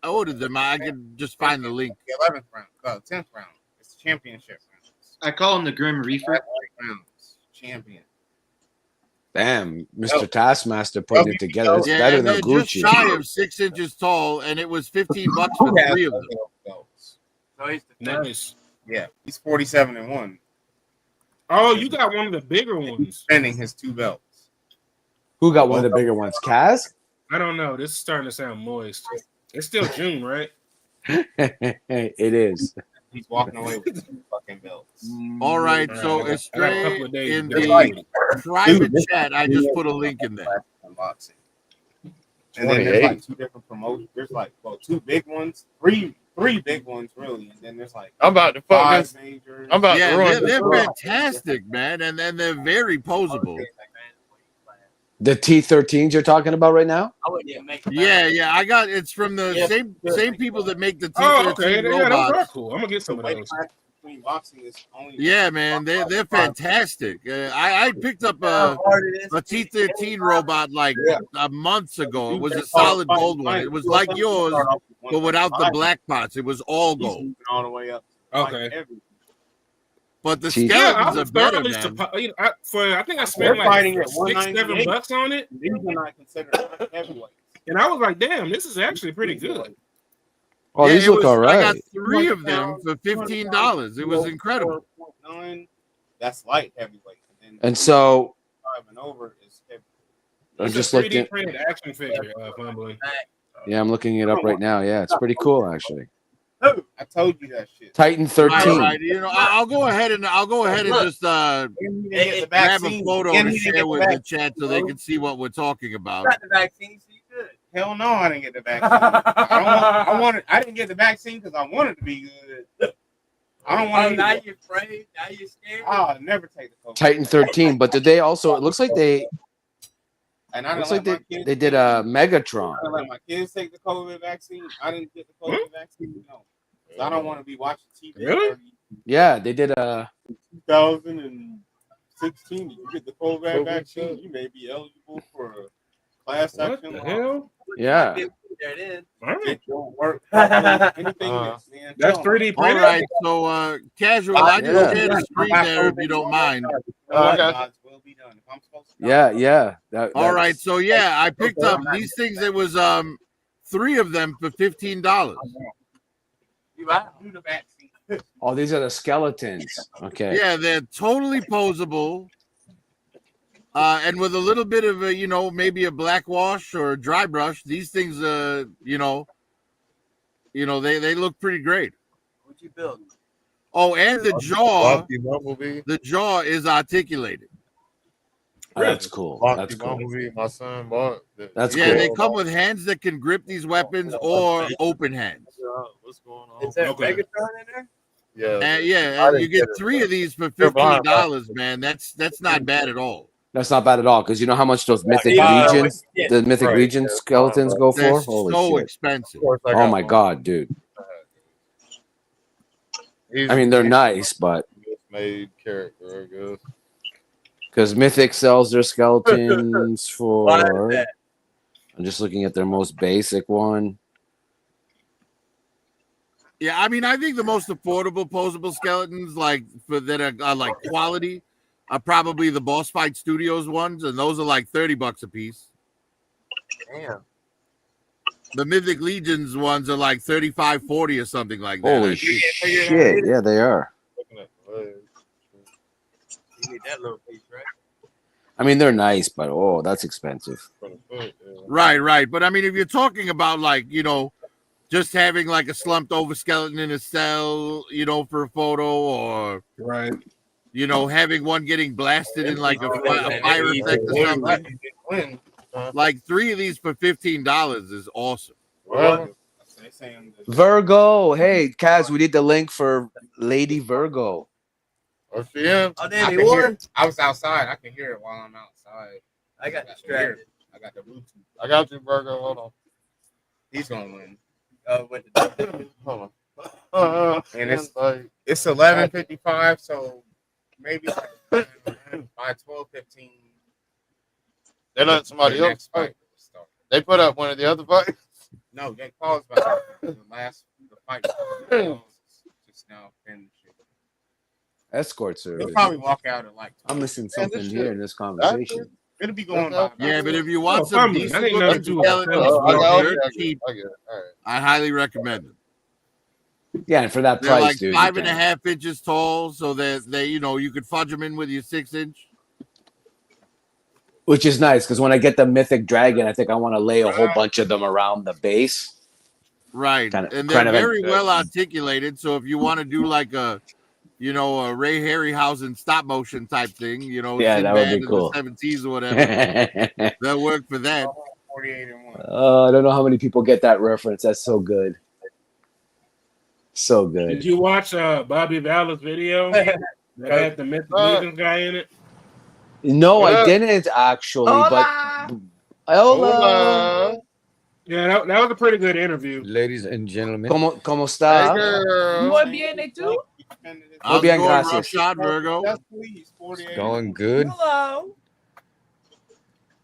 ordered them. I can just find the link. The 11th round, 10th round. It's the championship rounds. I call him the Grim Reaper. Last 3 rounds. Champion. Damn, Mr. Taskmaster putting it together. It's better and than they're just Gucci. shy of 6 inches tall, and it was $15 for 3 of them. Nice. Yeah, he's 47-1, Oh, you got one of the bigger ones. defending his 2 belts. Who got one of the bigger ones? Kaz? I don't know. This is starting to sound moist. It's still June, right? It is. He's walking away with 2 fucking belts. All right, All so right, it's I got a couple straight of days in to the do it. private chat. I just put a link in there. Unboxing. And then there's like 2 different promotions. There's like 2 big ones, three big ones really, and then there's like I'm about to fuck 5 this. majors. I'm about Yeah, to ruin they're this. fantastic, man, and then they're very posable. The T13s you're talking about right now? Yeah, I got it's from the same people that make the T13 Oh, okay. Yeah, those are robots. cool. I'm gonna get some of those. Between boxing is only Yeah, man, they're fantastic. I picked up a T13 robot like a months ago. It was a solid gold one. It was like yours, but without the black parts. It was all He's gold. moving all the way up. Okay. Everything. But the Jeez. Yeah, I skeletons are was better, thoroughly man. surprised. I think I They're spent like fighting at $6-7 on it, These are not considered heavyweights. and I was like, "Damn, this is actually pretty good." Oh, these it look was, all I got right. 3 of them for $15. It was incredible. 4.9, that's light heavyweight. And so 5 and over is heavy. I'm It's just a 3D looking. printed action figure, Fumbling. Yeah, I'm looking it up right now. Yeah, it's pretty cool actually. I told you that shit. Titan Right, 13. right. You know, I'll go ahead and just grab a photo to share with the chat so they can see what we're talking about. Got the vaccine, so you good. Hell no, I didn't get the vaccine. I didn't get the vaccine because I wanted to be good. I don't want to. Now you're afraid. Now you're scared. I'll never take the COVID. Titan 13, but did they also? It looks like they. And I Looks didn't like let my kids they did a Megatron. I didn't let my kids take the COVID vaccine. I didn't get the COVID vaccine. No, 'cause I don't want to be watching TV. Really? Yeah, they did a. 2016, if you get the COVID vaccine, you may be eligible for a class What action. the hell? Yeah. There it is. It won't work. Anything that's That's 3D All printed. right, so Casual, I just Yeah. share the screen there if you don't mind. will be done. If I'm supposed to Yeah. All right, so yeah, I picked up these things. It was 3 of them for $15. You out. do the vaccine. Oh, these are the skeletons. Okay. Yeah, they're totally posable. And with a little bit of a, maybe a black wash or a dry brush, these things, they look pretty great. What you build? Oh, and the jaw, Rocky Bumblebee. the jaw is articulated. Oh, that's cool. Rocky That's cool. Bumblebee, my son bought. That's Yeah, cool. they come with hands that can grip these weapons or open hands. What's going on? Is there Okay. Megatron in there? Yeah, And yeah, I and you didn't get get it, 3 of but these for they're blind, $15, man. That's not bad at all. That's not bad at all because you know how much those Mythic Yeah. Legion, Yeah. the Mythic Right, Legion yeah, skeletons go They're for. Holy so shit! expensive. of course I Oh got my one. god, dude. He's I mean, they're nice, but made character, I guess. because Mythic sells their skeletons Why is for. that? I'm just looking at their most basic one. Yeah, I mean, I think the most affordable posable skeletons, that are like quality, are probably the Boss Fight Studios ones, and those are like $30 a piece. Damn. The Mythic Legions ones are like $35, $40 or something like that. Holy I think. shit! Yeah, they are. Looking at the legs. You need that little piece, right? I mean, they're nice, but oh, that's expensive. For the foot, yeah. Right. But I mean, if you're talking about just having like a slumped over skeleton in a cell, for a photo, or Right. having one getting blasted in like a fire effect or something. Win. Like 3 of these for $15 is awesome. Well, They saying that Virgo, hey Kaz, we need the link for Lady Virgo. or CM. Oh, I damn, can he hear won. it. I was outside. I can hear it while I'm outside. I got I distracted. got the Bluetooth. I got you, Virgo. Hold He's gonna win. Went to on. Hold on. And it's like, it's 11:55, so maybe by 12:15. they let somebody the else next fight. fight will start. They put up one of the other fights. No, they paused by the fight. Just now finished. Escort They'll service. probably walk out at like. I'm missing Man, something this here shit- in this conversation. It'll be going by. Yeah, but if you want Oh, some fumbling. decent That ain't looking nothing to do with skeletons that. for I dirt get cheap, it. All right. I highly recommend them. Yeah, and for that They're price, like dude. 5.5 inches tall, so that you could fudge them in with your 6-inch. Which is nice because when I get the Mythic Dragon, I think I want to lay a whole bunch of them around the base. Right, Kind of- and they're kind of a- very well articulated. So if you want to do like a Ray Harryhausen stop motion type thing, Yeah, that would be Sinbad in cool. the 70s or whatever, that work for that. 48 and 1. I don't know how many people get that reference. That's so good. So Did good. you watch Bobby Vala's video that had the Mythic Legion guy in it? No, I Yeah. didn't actually, but hola. Yeah, that was a pretty good interview. Ladies and gentlemen. ¿Cómo está? Hey, girl. Muy bien, ¿y tú? How's bien, it going, gracias. rough shot, Virgo? Going good. Hello.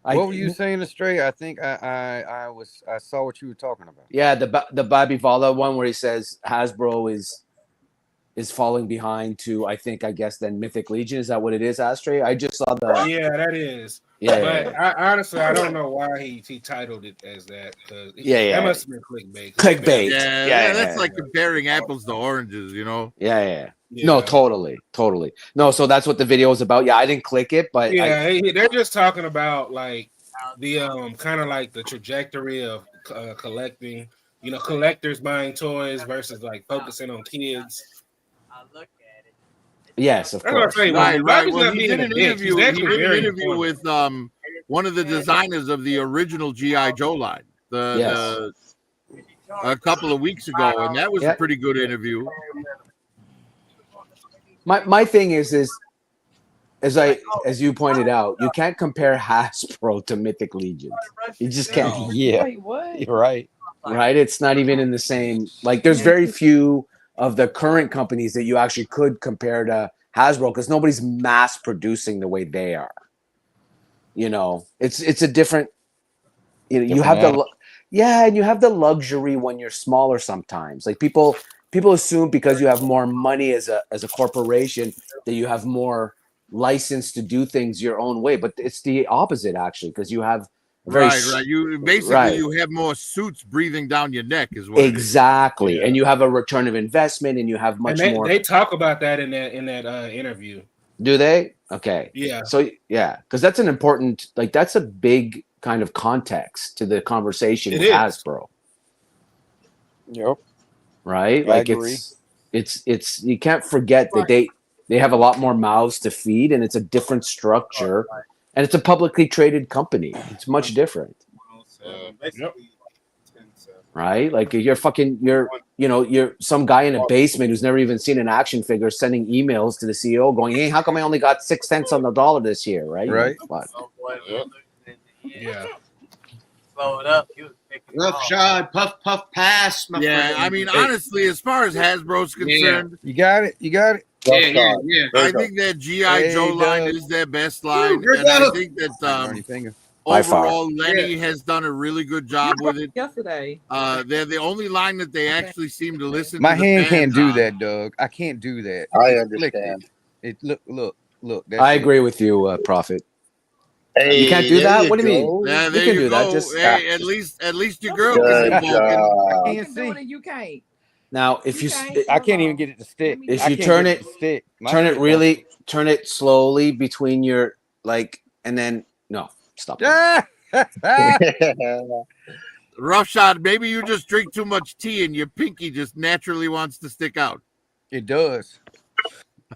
What were you saying, Astray? I think I saw what you were talking about. Yeah, the Bobby Vala one where he says Hasbro is falling behind to I guess then Mythic Legion. Is that what it is, Astray? I just saw the Yeah, that is. Yeah, But I honestly I don't know why he titled it as that because Yeah. that must have been clickbait. Clickbait. Yeah, that's like comparing apples to oranges, you know. Yeah. No, totally. No, so that's what the video is about. Yeah, I didn't click it, but they're just talking about like the kind of like the trajectory of collecting, collectors buying toys versus like focusing on kids. Yes, of course. Right. Well, he did an interview. He did an interview with one of the designers of the original GI Joe line, a couple of weeks ago, and that was a pretty good interview. My thing is as you pointed out, you can't compare Hasbro to Mythic Legion. You just can't. Yeah, Wait, what? you're right. Right? It's not even in the same. Like, there's very few of the current companies that you actually could compare to Hasbro because nobody's mass producing the way they are. It's a different. You have the and you have the luxury when you're smaller sometimes. Like people assume because you have more money as a corporation that you have more license to do things your own way, but it's the opposite actually because you have right. You basically you have more suits breathing down your neck as well. Exactly, and you have a return of investment, and you have much more. They talk about that in that interview. Do they? Okay. Yeah. So because that's an important, that's a big kind of context to the conversation with Hasbro. Yep. Right. I agree. It's you can't forget that they have a lot more mouths to feed, and it's a different structure, and it's a publicly traded company. It's much different. Right? Like you're some guy in a basement who's never even seen an action figure sending emails to the CEO going, "Hey, how come I only got 6 cents on the dollar this year?" Right? Right. Yeah. Blow it up. Rough shot, puff, pass. My friend. I mean, honestly, as far as Hasbro's concerned, you got it. Yeah. I think that GI Joe line is their best line, and I think that overall Lenny has done a really good job with it. Yesterday, they're the only line that they actually seem to listen. My to hand can't do that, Doug. I can't do that. I understand. Look. I agree with you, Prophet. Hey, you can't do that. What do you mean? Yeah, you can do that. Just at least your girl can do I you can't can see. do it and you can't. now if you I can't even get it to stick. If I you can't turn get it, to stick. My turn shit it really, turn it slowly between your and then no, stop. Rough shot. Maybe you just drink too much tea and your pinky just naturally wants to stick out. It does.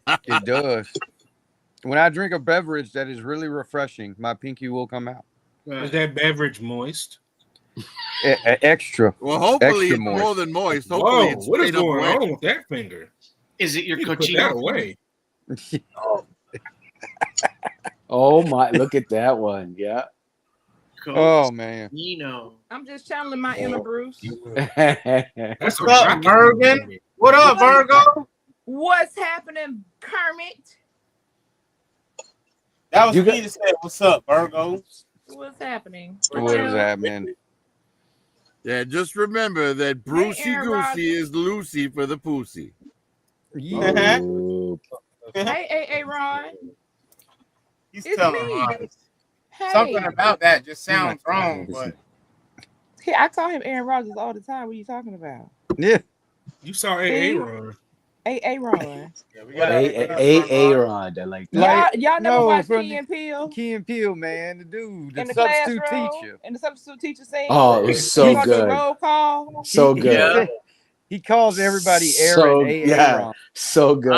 It does. When I drink a beverage that is really refreshing, my pinky will come out. Is that beverage moist? Extra. Well, hopefully extra it's moist. more than moist. Hopefully it's what is straight up going wet. on with that finger? Is it your You need to put cochino? that away. Oh my! Look at that one. Yeah. Oh man. I'm just channeling my inner Bruce. That's What's up, Bergen? What up, Virgo? What's happening, Kermit? That was me to say, "What's up, Virgo?" What's happening? What is happening? Yeah, just remember that Brucey Aaron Rodgers. Goosey is Lucy for the pussy. Ooh. Hey, Ron. He's It's telling me. lies. Hey. Something about that just sounds wrong, but I call him Aaron Rodgers all the time. What are you talking about? Yeah. You saw See? Aaron. Aaron. Aaron. I like that. Y'all never watched from Key and Peele? Key and Peele, man, the dude, In the the substitute classroom? teacher. And the substitute teacher saying, Oh, it was so good. Roll call. So good. He calls everybody So Aaron. yeah, so good.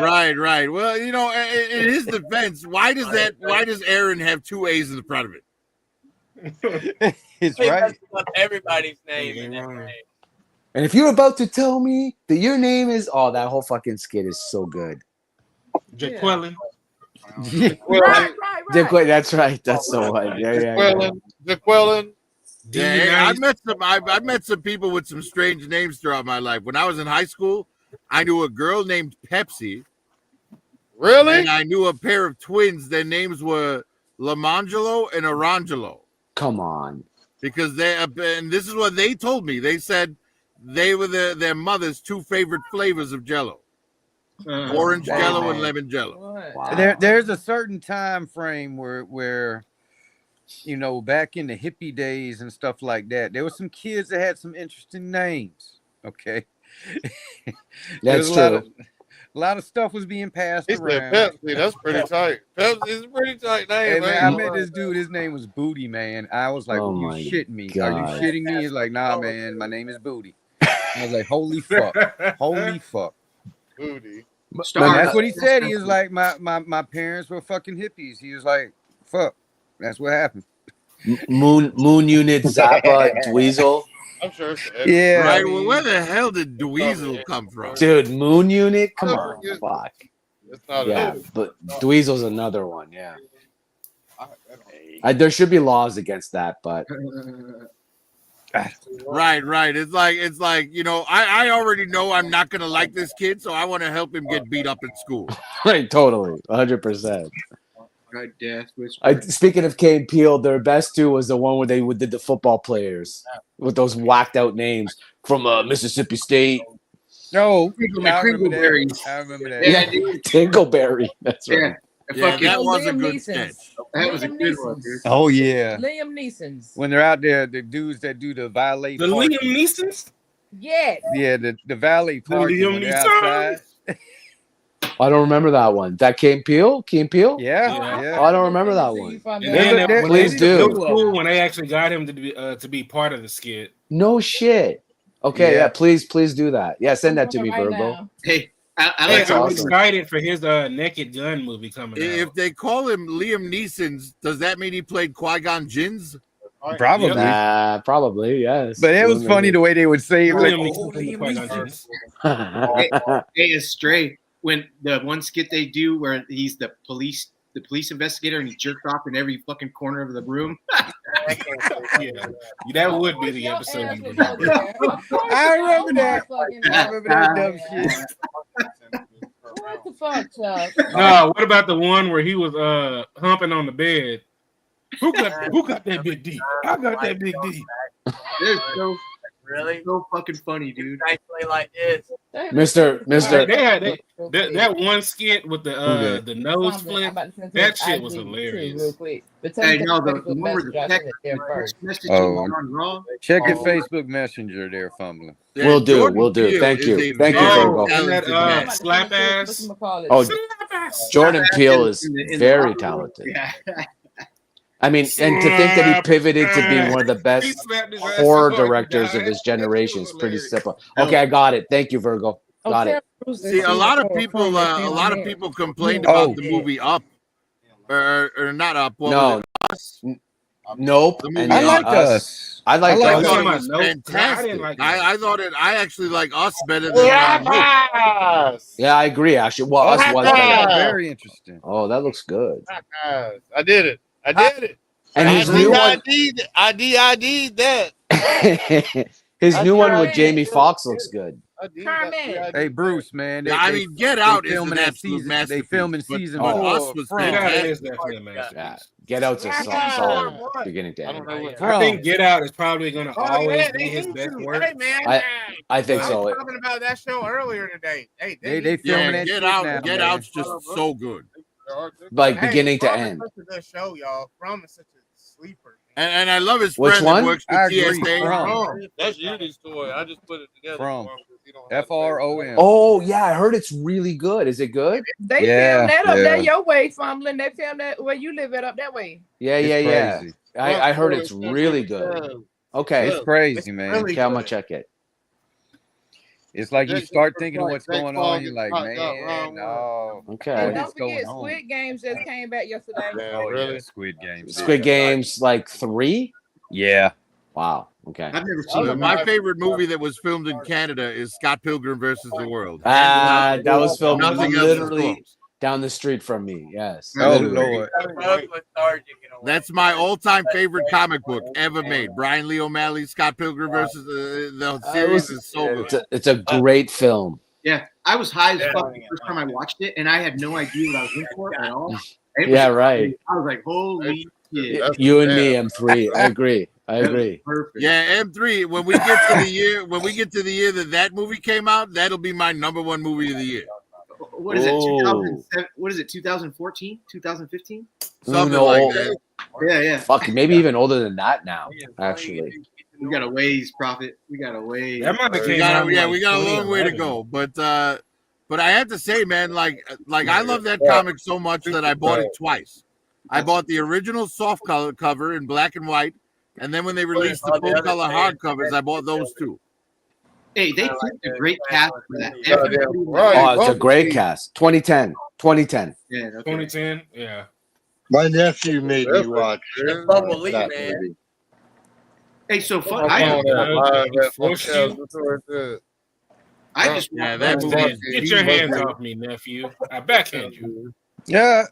Right. Well, in his defense, why does Aaron have 2 A's in the front of it? It's right. everybody's name in that name. And if you're about to tell me that your name is, that whole fucking skit is so good. Jaqueline. Right. That's right. That's the one. Yeah. Jaqueline. Yeah, I've met some people with some strange names throughout my life. When I was in high school, I knew a girl named Pepsi. Really? And I knew a pair of twins. Their names were Lamangelo and Orangelo. Come on. Because and this is what they told me. They said they were their mother's two favorite flavors of Jello. Orange Jello and lemon Jello. Wow. There's a certain time frame where back in the hippie days and stuff like that, there were some kids that had some interesting names. Okay. That's true. A lot of stuff was being passed He said around. Pepsi. That's pretty tight. Pepsi is a pretty tight name. Hey, man, I met this dude. His name was Booty, man. I was like, Oh "You my shitting me? God. Are you shitting me?" He's like, "Nah, man. My name is Booty." I was like, "Holy fuck, holy fuck." Booty. And that's what he said. He was like, "My parents were fucking hippies." He was like, "Fuck." That's what happened. Moon Unit, Zappa, Dweezil. I'm sure. Yeah. Right. Well, where the hell did Dweezil come from? Dude, Moon Unit? Come on. Fuck. It's not Yeah, but Dweezil's another one. Yeah. There should be laws against that, but Right. It's like I already know I'm not gonna like this kid, so I want to help him get beat up at school. right, totally, 100%. Right, death. Speaking of Kane Peele, their best two was the one where they did the football players with those whacked out names from Mississippi State. No, I remember that. Yeah, Dingleberry. That's right. That was a Liam good Neeson's. sketch. That was a Liam good one, Neeson's. dude. Oh yeah. Liam Neeson's. When they're out there, the dudes that do the valet. The parking. Liam Neeson's? Yes. Yeah, the valet parking. Liam when they're Neeson. outside. I don't remember that one. That Kane Peele? Yeah. Oh, I don't remember that one. Please It do. was cool when they actually got him to be part of the skit. No shit. Okay, yeah. Please do that. Yeah, send that to me, Right Virgo. now. Hey, That's I'm awesome. excited for his Naked Gun movie coming out. If they call him Liam Neeson's, does that mean he played Qui-Gon Jinn's? Probably. Probably, yes. But it was funny the way they would say it. Like, Liam "Oh, Neeson played Qui-Gon Jinn's. Hey, it's Stray. When the one skit they do where he's the police investigator and he jerked off in every fucking corner of the room. Yeah, that would be the episode. You would I remember that. I remember that dumb shit. What the fuck, Chuck? No, what about the one where he was humping on the bed? Who got that big D? I got that big D. They're so Really? so fucking funny, dude. I play like this. Mr. They had that one skit with the nose flip. That shit was hilarious. Real quick. But Hey, no, the one where the text message Oh, gone wrong. check your Facebook Messenger there, fumbling. We'll do. Thank you. Thank you, Virgo. And that slap ass. Oh, Jordan Peele is very talented. Yeah. I mean, and to think that he pivoted to being one of the best horror directors of his generation is pretty simple. Okay, I got it. Thank you, Virgo. Got it. See, a lot of people complained about the movie Up, or not Up. What was it? Nope. The movie And I like Us. I like I Us. thought it was Nope. fantastic. I I actually like Us better than Nope. Yeah, I agree. Actually, well, Us was better. Very interesting. Oh, that looks good. I did it. And his new one, I did that. his new one with Jamie Foxx looks good. Hey, Bruce, man. I mean, Get Out is filming an that absolute season. masterpiece. They filming season but 4. Us was From- Get Out is fantastic. definitely a masterpiece. Yeah, Get Out's a solid beginning to end. I think Get Out is probably going to always be his best work. Hey, man. I think I so. was talking about that show earlier today. Hey, They filming that Get shit Out. now, Get man. Out's just so good. Like beginning to From end. is such a good show, y'all. From is such a sleeper. And I love his Which friend one? that works I for agree. TSA. From. That's Yudi's toy. I just put it together. From. FROM. Oh yeah, I heard it's really good. Is it good? They filmed that up there your way, fumbling. They filmed that where you live it up that way. Yeah. It's crazy. I heard it's really good. Okay. It's crazy, man. really Okay, I'm gonna check it. It's like you start thinking of what's going on. You're like, man, no. Okay. And What don't is going forget, on? Squid Games just came back yesterday. Oh, yeah, Squid Games. Squid Games like 3? Yeah. Wow. Okay. I've never seen it. My favorite movie that was filmed in Canada is Scott Pilgrim versus the World. That was filmed Nothing else is literally close. down the street from me. Yes. Oh, Literally. Lord. That's my all-time favorite comic book ever made. Brian Lee O'Malley, Scott Pilgrim versus the series is so good. It's a great film. Yeah, I was high as fuck the first time I watched it, and I had no idea what I was in for at all. Yeah, right. I was like, holy shit. You and me, M3. I agree. I That was agree. perfect. Yeah, M3. When we get to the year, that movie came out, that'll be my number one movie of the year. What is it? Oh. 2007? What is it? 2014? 2015? Something No, like that. Yeah. Fuck, maybe even older than that now. Actually, We got a ways, Prophet. We got a ways. That might have We came got, out. yeah, like we got a long way to 2011. go, but I have to say, man, like I love that comic so much that I bought it twice. I bought the original soft color cover in black and white, and then when they released the full color hardcovers, I bought those too. Hey, they picked a great cast for that. oh, it's a great cast. 2010. 2010. Yeah, okay. 2010. Yeah. My nephew made me watch Bumblebee, that man. movie. Hey, so fun. I'm I on that live at Forced Hotel you? before that. just Yeah, watched that movie. Get your hands off me, nephew. I backhand you. Yeah.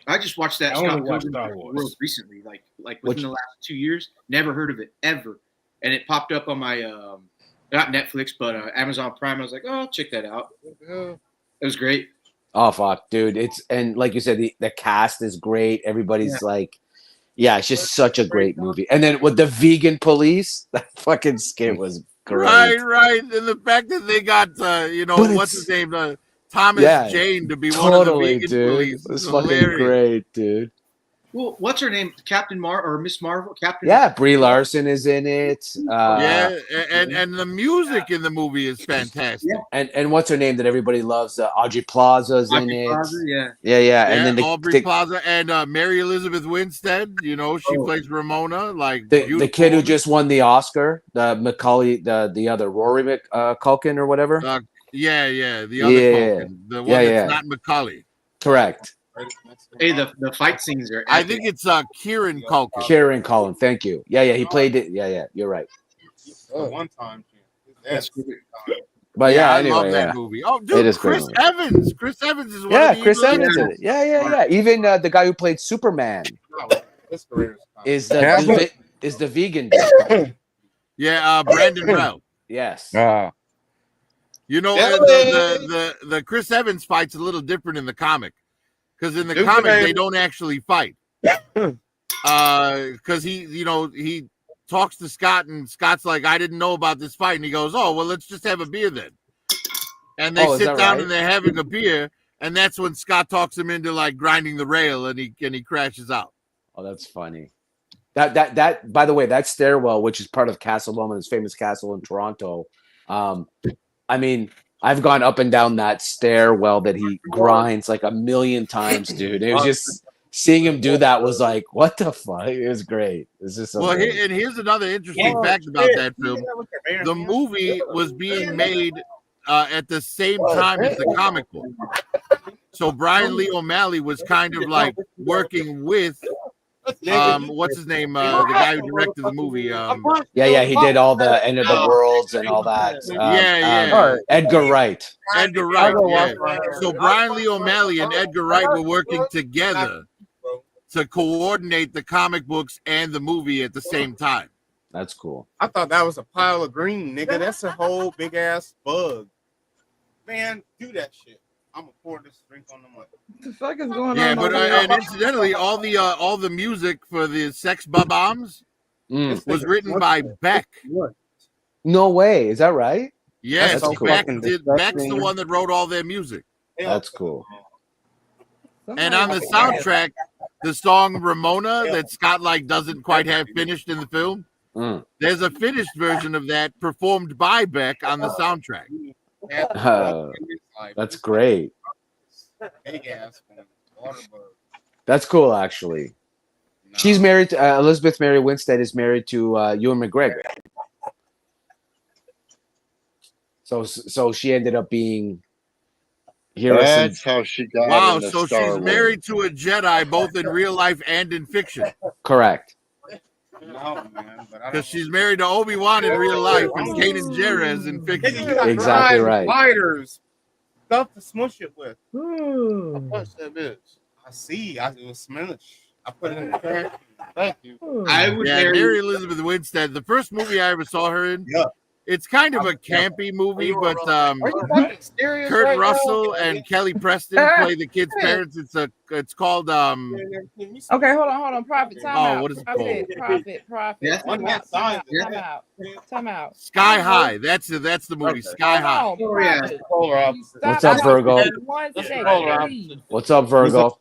I just watched that I only Scott watch Pilgrim Star versus the Wars. World recently, like within the last 2 years. Never heard of it ever, and it popped up on my not Netflix but Amazon Prime. I was like, oh, I'll check that out. It was great. Oh fuck, dude! It's and like you said, the cast is great. Everybody's like, yeah, it's just such a great movie. And then with the vegan police, that fucking skit was great. Right, and the fact that they got But what's it's- his name, Thomas Yeah, Jane to be one of the totally, vegan dude. police. It's It's fucking hilarious. great, dude. Well, what's her name? Captain or Miss Marvel? Captain. Yeah, Brie Larson is in it. Yeah, and the music in the movie is fantastic. And what's her name that everybody loves? Audrey Plaza's in it. Plaza, yeah. Yeah. And then Aubrey Plaza and Mary Elizabeth Winstead. She plays Ramona. Like the kid who just won the Oscar, the Macaulay, the other Rory Culkin or whatever. the other Yeah. Culkin, the one Yeah. that's not Macaulay. Correct. Hey, the fight scenes are. I think it's Kieran Culkin. Kieran Culkin. Thank you. Yeah. He played it. Yeah. You're right. One time. But I anyway, love that movie. Oh, dude, it is Chris great. Evans. Chris Evans is one Yeah, of the Chris Evans evil in it. Yeah. Even the guy who played Superman His career is the vegan dude. Yeah, Brandon Rell. Yes. You know, the Chris Evans fight's a little different in the comic, because in the comic they don't actually fight. Because he talks to Scott, and Scott's like, I didn't know about this fight, and he goes, oh well, let's just have a beer then. And they sit down and they're having a beer, and that's when Scott talks him into like grinding the rail, and he crashes out. Oh, that's funny. That by the way, that stairwell, which is part of Castle Loman's famous castle in Toronto. I mean, I've gone up and down that stairwell that he grinds like a million times, dude. It was just seeing him do that was like, what the fuck? It was great. It's just so great. And here's another interesting fact about that film. The movie was being made at the same time as the comic book. So Brian Lee O'Malley was kind of like working with what's his name? The guy who directed the movie. He did all the End of the Worlds and all that. Edgar Wright. Edgar Wright, yeah. So Brian Lee O'Malley and Edgar Wright were working together to coordinate the comic books and the movie at the same time. That's cool. I thought that was a pile of green, nigga. That's a whole big ass bug. Man, do that shit. I'm gonna pour this drink on the mic. What the fuck is going on? Yeah, but and incidentally, all the music for the Sex Bob-ombs was written by Beck. No way. Is that right? Yes, That's cool. Beck's the one that wrote all their music. That's cool. And on the soundtrack, the song Ramona that Scott doesn't quite have finished in the film, there's a finished version of that performed by Beck on the soundtrack. That's great. Big ass water bug. That's cool, actually. No. She's married to Elizabeth Mary Winstead is married to Ewan McGregor. So she ended up being. That's how she got. Wow, so she's married to a Jedi both in real life and in fiction. Correct. No, man, because she's married to Obi-Wan in real life and Kanan Jarrus in fiction. Exactly right. Spiders, stuff to smush it with. I punched that bitch. I see. It was smellish. I put it in the trash. Thank you. Mary Elizabeth Winstead. The first movie I ever saw her in It's kind of a campy movie, but Are you fucking serious Kurt right now? Russell and Kelly Preston play the kids' parents. It's called Okay, hold on. Profit, time out. what is it Profit. That's Time out. Time out. Sky High. That's the movie. Sky High. Hold on, Oh, yeah. Profit. Polar opposite. What's up, Virgo? One second, Polar please. What's up, Virgo?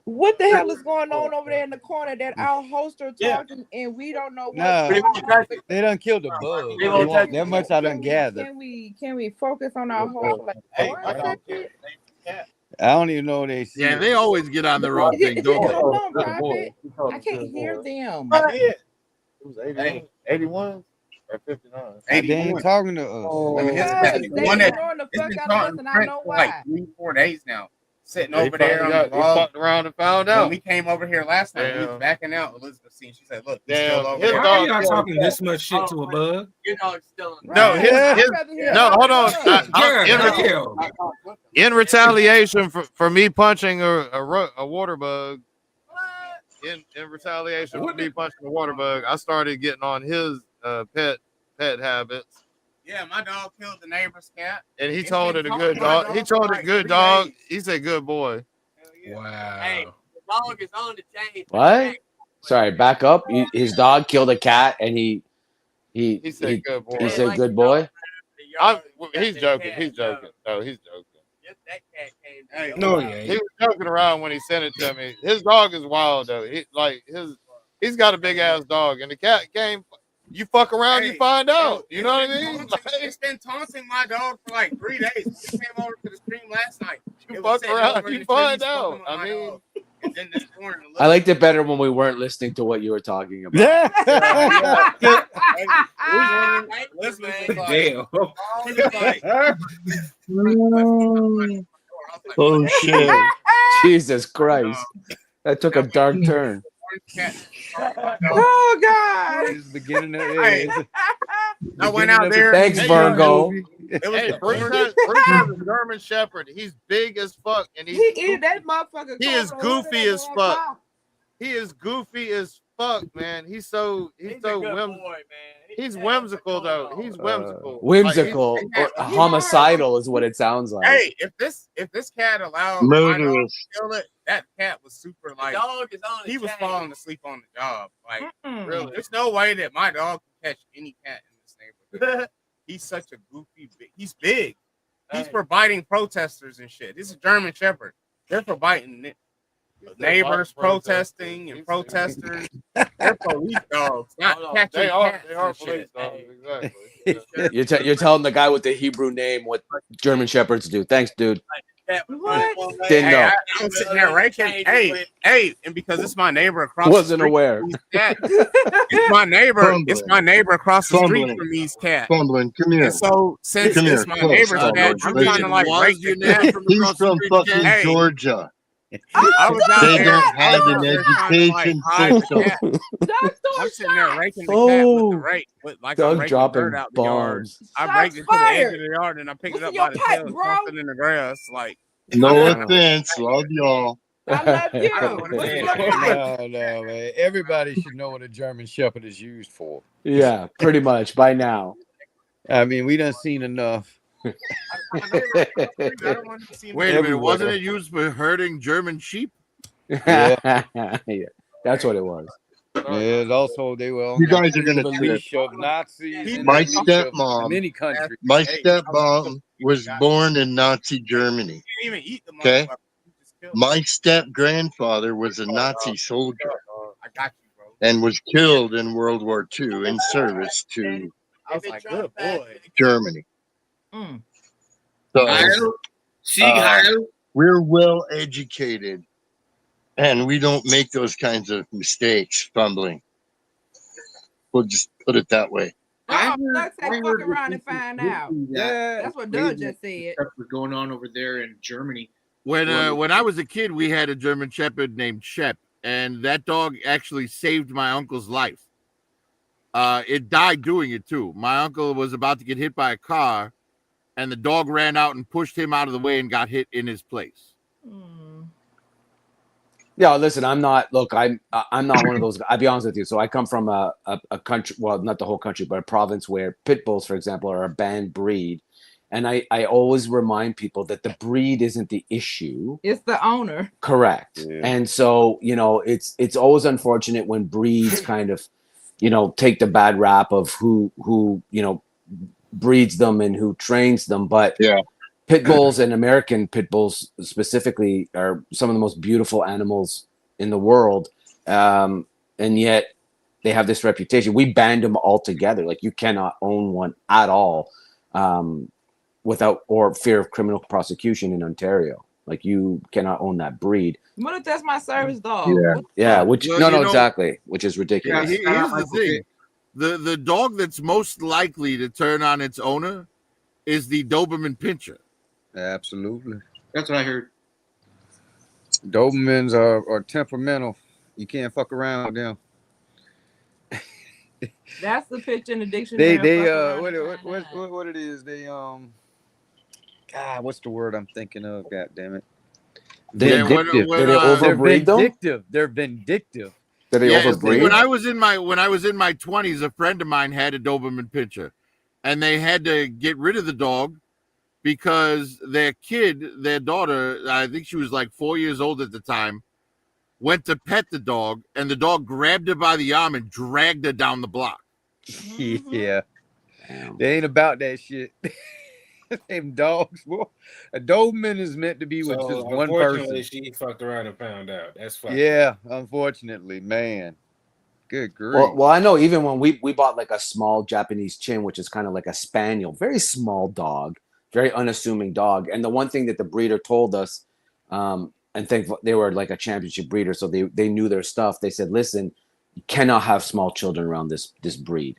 What the hell is going on over there in the corner that our hosts are talking and we don't know what's Nah, going on? they done killed the bug. That much I done gathered. Can we focus on our host for like 1 second? I don't even know they see. Yeah, they always get on their own thing, don't they? Hold on, Prophet. I can't hear them. It was 81 or 59. They ain't talking to us. I mean, his Because the they one that ignoring the it's fuck been out of taught us in and I print know for like why. 3-4 days now. Sitting They over there on the finally log. fucked around and found When out. we came over here last night, we was Damn. backing out. Elizabeth seen. She said, "Look, he's Damn, still over his there." Why are dog y'all killed talking his this much shit to a bug? Your dog's still in No, Right. his I'd rather hear no, about hold on. the bug. In retaliation for me punching a water bug, in retaliation for me punching a water bug, I started getting on his pet habits. Yeah, my dog killed the neighbor's cat. And he It's told been it a talking good to my dog. He dog for told it like good 3 dog. days. He said good boy. Wow. Hey, the dog is on the chain. What? Sorry, back up. His dog killed a cat, and he said good boy. He said good boy. He's joking. He's joking. No, he's joking. That cat came. Hey, No, he He ain't. was joking around when he sent it to me. His dog is wild though. He's got a big ass dog, and the cat came. You fuck around, you find out. You know what I mean? It's been taunting my dog for like 3 days. We just came over to the stream last night. You It was fuck sitting around, over in you the find trees fucking out. with I my mean, dog. And then this morning, I liked it better when we weren't listening to what you were talking about. Elizabeth was like, Damn. she was like, Oh shit! Jesus Christ, that took a dark turn. Oh God! It's the beginning of Hey, it. I went out there. Thanks, Hey, Virgo. It was hey, the Bruce orange. has a German Shepherd. He's big as fuck, and He eat that motherfucker. he is cold over goofy there as on fuck. top. He is goofy as fuck, man. He's so whimsical. He's whimsical though. He's whimsical. Whimsical, or homicidal is what it sounds like. Hey, if this cat allowed my dog to Murderous. kill it, that cat was super like Dog is on the he was chain. falling asleep on the job. Like Really? there's no way that my dog can catch any cat in this neighborhood. He's such a goofy. He's big. He's for biting protesters and shit. This is a German Shepherd. They're for biting neighbors protesting and protesters. They're police dogs, not catching They are cats police and shit. dogs, exactly. You're telling the guy with the Hebrew name what German Shepherds do. Thanks, dude. What? Didn't know. I'm sitting there raking. Hey, and because it's my neighbor across Wasn't the street aware. from these cats, it's my neighbor. It's my neighbor across the street Fumbling. from these cats. Fumbling, come here. And so since Come it's here, my close, neighbor's Fumbling. cat, I'm trying to like rake the cat from He's across the from street. fucking Hey, Georgia. I was out They there. don't I have was an out there trying to, like, education hide the system. cat. I'm sitting there raking the cat with the rake, with like I'm Doug raking dropping dirt out the yard. bombs. I raked it to the edge of the yard and I picked it What's up in your by the pipe, tail and bro? tossed it in the grass. Like No offense, love y'all. I love you. What's in your pipe? No, man. Everybody should know what a German Shepherd is used for. Yeah, pretty much by now. I mean, we done seen enough. Wait a minute, Everywhere. wasn't it used for herding German sheep? Yeah. Yeah, that's what it was. Yes, also they were on You guys are the gonna trip. leash of Nazis. and My the leash of stepmom, many countries. my stepmom was born in Nazi Germany. even eat the Okay, motherfucker. You just killed my step grandfather was a Nazi soldier I got you, bro. and was killed in World War II in service to I was like, good boy. Germany. Mm. So Heil. Sieg Heil. we're well educated, and we don't make those kinds of mistakes. Fumbling. We'll just put it that way. Oh, Doug said fuck around and find out. Yeah. That's what Doug just said. Stuff was going on over there in Germany. When I was a kid, we had a German Shepherd named Shep, and that dog actually saved my uncle's life. It died doing it too. My uncle was about to get hit by a car, and the dog ran out and pushed him out of the way and got hit in his place. Yeah, listen, I'm not. Look, I'm not one of those. I'll be honest with you. So I come from a country. Well, not the whole country, but a province where pit bulls, for example, are a banned breed. And I always remind people that the breed isn't the issue. It's the owner. Correct. Yeah. And so, it's always unfortunate when breeds kind of, take the bad rap of who breeds them and who trains them. But Yeah. pit bulls and American pit bulls specifically are some of the most beautiful animals in the world. And yet they have this reputation. We banned them altogether. Like, you cannot own one at all. Without or fear of criminal prosecution in Ontario. Like, you cannot own that breed. What if that's my service dog? Yeah. What- Yeah, which Well, exactly, which is Yeah, ridiculous. here's the thing: the dog that's most likely to turn on its owner is the Doberman Pinscher. Absolutely. That's what I heard. Dobermans are temperamental. You can't fuck around with them. That's the picture in the dictionary. What it is? They what's the word I'm thinking of? God damn it. Did they overbreed them? They're vindictive. Did they Yeah, see, overbreed? when I was in my 20s, a friend of mine had a Doberman Pinscher, and they had to get rid of the dog because their daughter, I think she was like 4 years old at the time, went to pet the dog, and the dog grabbed her by the arm and dragged her down the block. Yeah. They ain't about that shit. Them dogs, boy. A Doberman is meant to be with So, just one unfortunately, person. she fucked around and found out. That's fine. Yeah, unfortunately, man. Good grief. Well, I know even when we bought like a small Japanese Chin, which is kind of like a spaniel, very small dog, very unassuming dog. And the one thing that the breeder told us, and thankful they were like a championship breeder, so they knew their stuff. They said, listen, you cannot have small children around this breed.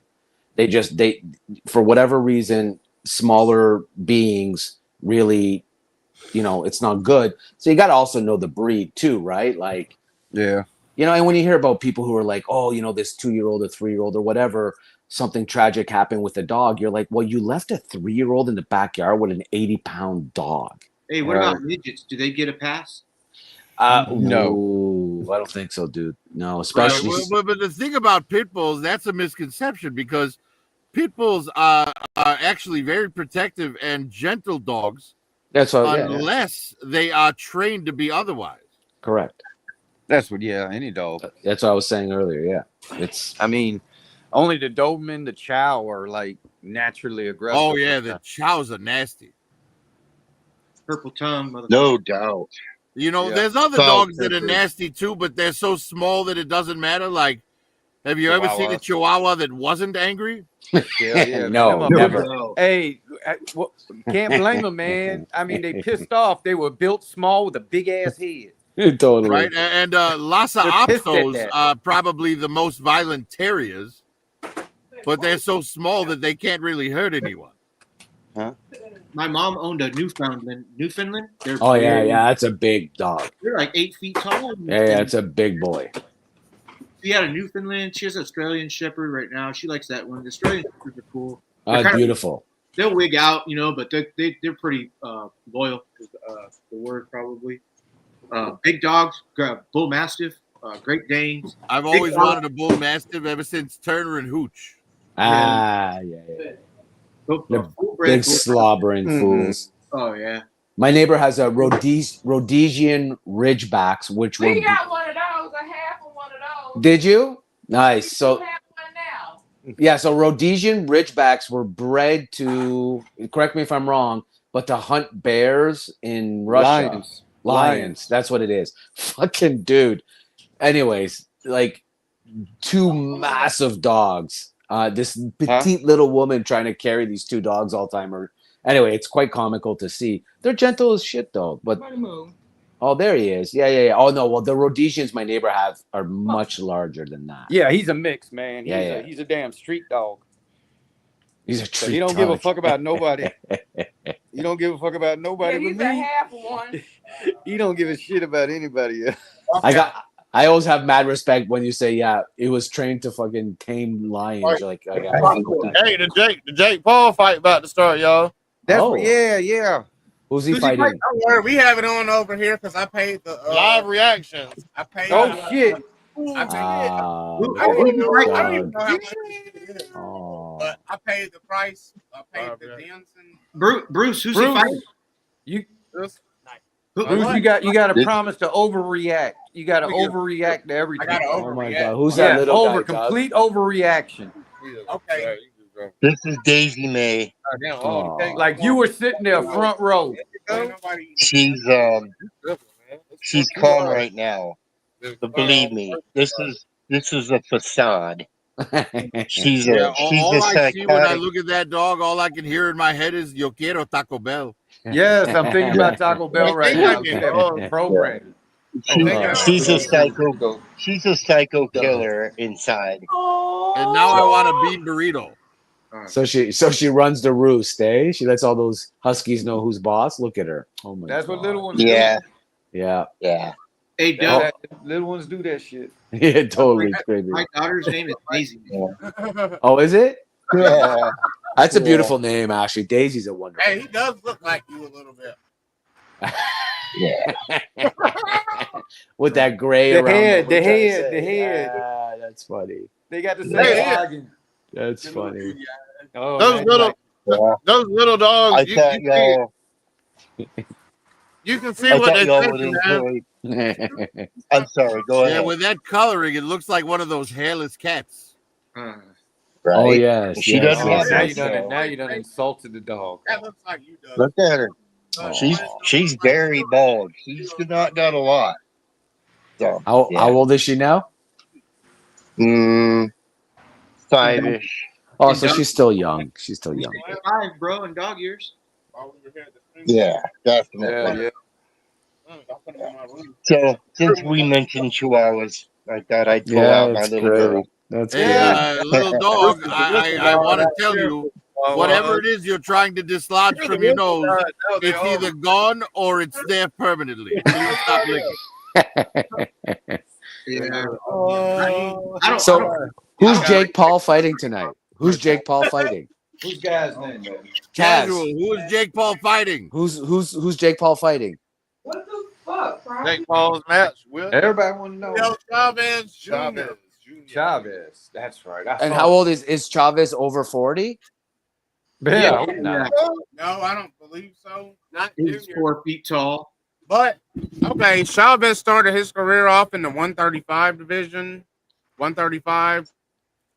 They for whatever reason, smaller beings really, it's not good. So you got to also know the breed too, right? Like, yeah. And when you hear about people who are like, oh, this 2-year-old or 3-year-old or whatever, something tragic happened with a dog, you're like, well, you left a 3-year-old in the backyard with an 80-pound dog. Hey, what about midgets? Do they get a pass? No, I don't think so, dude. No, especially. Right. But the thing about pit bulls, that's a misconception because pit bulls are actually very protective and gentle dogs. That's what, unless they are trained to be otherwise. Correct. That's what. Yeah, any dog. That's what I was saying earlier. Yeah, it's. I mean, only the Doberman, the Chow are like naturally aggressive. Oh yeah, the Chows are nasty. Purple tongue, no doubt. There's other dogs that are nasty too, but they're so small that it doesn't matter. Like, have you ever seen a Chihuahua that wasn't angry? Yeah, no, never. Hey, can't blame them, man. I mean, they pissed off. They were built small with a big ass head. Totally. Right, and Lhasa Apsos are probably the most violent terriers, but they're so small that they can't really hurt anyone. Huh? My mom owned a Newfoundland. They're that's a big dog. They're like 8 feet tall. Yeah, it's a big boy. She had a Newfoundland. She has an Australian Shepherd right now. She likes that one. The Australian Shepherds are cool. Beautiful. They'll wig out, but they're pretty loyal. Is the word probably. Big dogs, Bull Mastiff, Great Danes. I've always wanted a Bull Mastiff ever since Turner and Hooch. Yeah. The big slobbering fools. Oh yeah. My neighbor has a Rhodesian Ridgebacks, which we got one of those. A half of one of those. Did you? Nice. So have one now. Yeah, so Rhodesian Ridgebacks were bred to, correct me if I'm wrong, but to hunt bears in Russia. Lions. That's what it is. Fucking dude. Anyways, like 2 massive dogs. This petite little woman trying to carry these 2 dogs all the time. Anyway, it's quite comical to see. They're gentle as shit though. But oh, there he is. Yeah. Oh no, well the Rhodesians my neighbor are much larger than that. Yeah, he's a mix, man. He's a damn street dog. He's a treat. He don't give a fuck about nobody. He don't give a fuck about nobody. Yeah, he's but a me. half one. He don't give a shit about anybody else. I always have mad respect when you say, yeah, it was trained to fucking tame lions. Like, hey, the Jake Paul fight about to start, y'all. Yeah. Who's he Who's he fighting? fighting? Don't worry, we have it on over here because I paid the Live reactions. I paid. Oh shit! I paid. Ah, Who- look I at don't even his know. I don't even son. know how much it is. Oh. But I paid the price. I paid Live the reaction. dancing. Bruce, who's he fighting? You This- Bruce, What? you got to This- promise to overreact. You got to Nigga, overreact to I everything. gotta Oh my overreact. God. Who's that Yeah, little guy, Doug? complete overreaction. Okay. This is Daisy May. Goddamn, all the cake. Oh. Like you were sitting there front row. Ain't nobody. She's calm right now. But believe me, this is a facade. She's Yeah, a all I see when I psychotic. look at that dog, all I can hear in my head is "Yo quiero Taco Bell." Yes, I'm thinking about Taco Bell right now. Yeah. Look at that programming. She's a psycho. She's a psycho killer inside. And now I want a bean burrito. So she runs the roost, eh? She lets all those huskies know who's boss. Look at her. Oh my That's God. what little ones Yeah, Yeah. yeah. Hey, do. Doug, Little ones do that shit. Yeah, totally. It's crazy. my daughter's name is Daisy. Oh, is it? Yeah. That's a Yeah. beautiful name, actually. Daisy's a wonderful. Hey, he does look like you a little bit. With that gray The around head, what are you the trying to head, say? the head. Ah, that's funny. They got the same Hey, noggin. That's funny. Oh, Those that's little, like- Yeah. those little dogs. I You, thought you, y'all. you can see I what thought they're y'all would thinking, man. enjoy. I'm sorry. Go Yeah, ahead. with that coloring, it looks like one of those hairless cats. Right? Oh yes, She yes, doesn't yes, have now that. you done So. now you done insulted the dog. That looks like you, Doug. Look at her. Oh. She's very bald. She's not got a lot. So How yeah. how old is she now? 5-ish. Oh, so she's still young. She's still young. 5, bro, in dog years. Yeah, definitely. Yeah. So since we mentioned chihuahuas, I thought I'd pull Yeah, out my that's little great. girl. That's Hey, great. little dog, I want to tell you, whatever it is you're trying to dislodge from your nose, it's either gone or it's there permanently. Please stop licking. Yeah. So, who's Jake Paul fighting tonight? Who's Jake Paul fighting? Who's guy's name, man? Casual, Kaz. who is Jake Paul fighting? Who's Jake Paul fighting? What the fuck, bro? Jake Paul's match with Everybody want to know. Yo, Chavez Jr. Chavez Jr. Chavez. That's right. And how old is Chavez? Over 40? Yeah. Yeah. No, I don't believe so. Not He's Junior. 4 feet tall. But okay, Chavez started his career off in the 135 division. 135.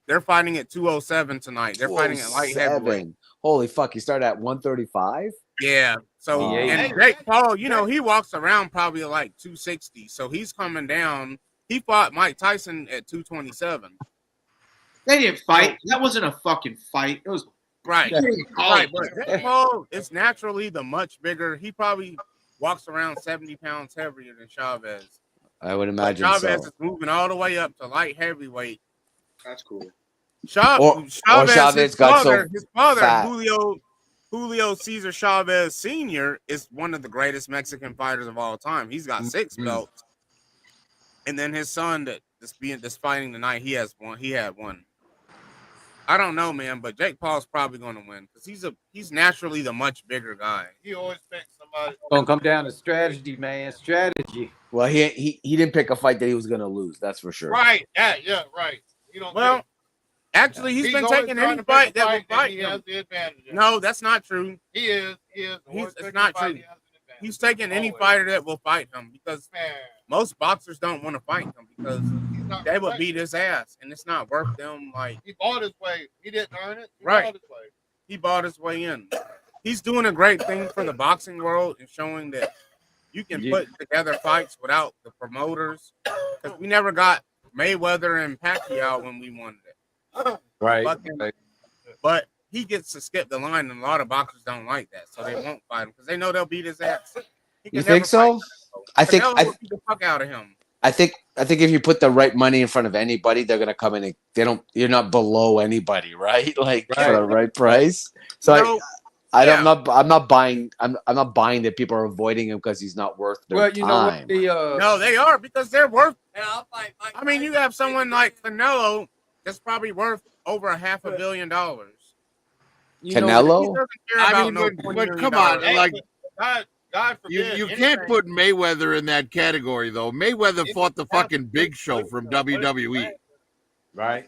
They're fighting at 207 tonight. They're fighting at light heavyweight. 207. Holy fuck! He started at 135. Yeah. So Wow. and Jake Paul, you know, he walks around probably like 260. So he's coming down. He fought Mike Tyson at 227. They didn't fight. That wasn't a fucking fight. It was Right. Right. But Jake Paul is naturally the much bigger. He probably walks around 70 pounds heavier than Chavez. I would But imagine Chavez so. is moving all the way up to light heavyweight. That's cool. Or Chavez his got so father, his father, fat. Julio Cesar Chavez Sr. is one of the greatest Mexican fighters of all time. He's got 6 belts. And then his son that's fighting tonight, he has one. He had one. I don't know, man, but Jake Paul's probably going to win because he's naturally the much bigger guy. He always picks somebody. Gonna come down to strategy, man. Strategy. Well, he didn't pick a fight that he was going to lose. That's for sure. Right. Yeah. Right. You don't. Well, actually, he's been always taking trying any to pick fight a that will that fight he has him. the advantage. in. No, that's not true. He is. It's not true. He's taking any fighter that will fight him because most boxers don't want to fight him because they would beat his ass, and it's not worth them. Like He bought his way. He didn't earn it. He Right. bought his way. he bought his way in. He's doing a great thing for the boxing world and showing that you can put together fights without the promoters. Because we never got Mayweather and Pacquiao when we wanted it. Right. But he gets to skip the line, and a lot of boxers don't like that, so they won't fight him because they know they'll beat his ass. He can You think never so? fight. I They'll beat the fuck out of him. I think if you put the right money in front of anybody, they're gonna come in and you're not below anybody, right? Like for the right price. So No, I'm not buying that people are avoiding him because he's not worth their Well, you know what? time. No, they are because they're worth. I mean, you have someone like Canelo that's probably worth over $500 million. You know, Canelo? He doesn't care I about mean, no but $20 come on, million. like God You forbid. you anything. can't put Mayweather in that category though. Mayweather fought the fucking Big Show from WWE. Right?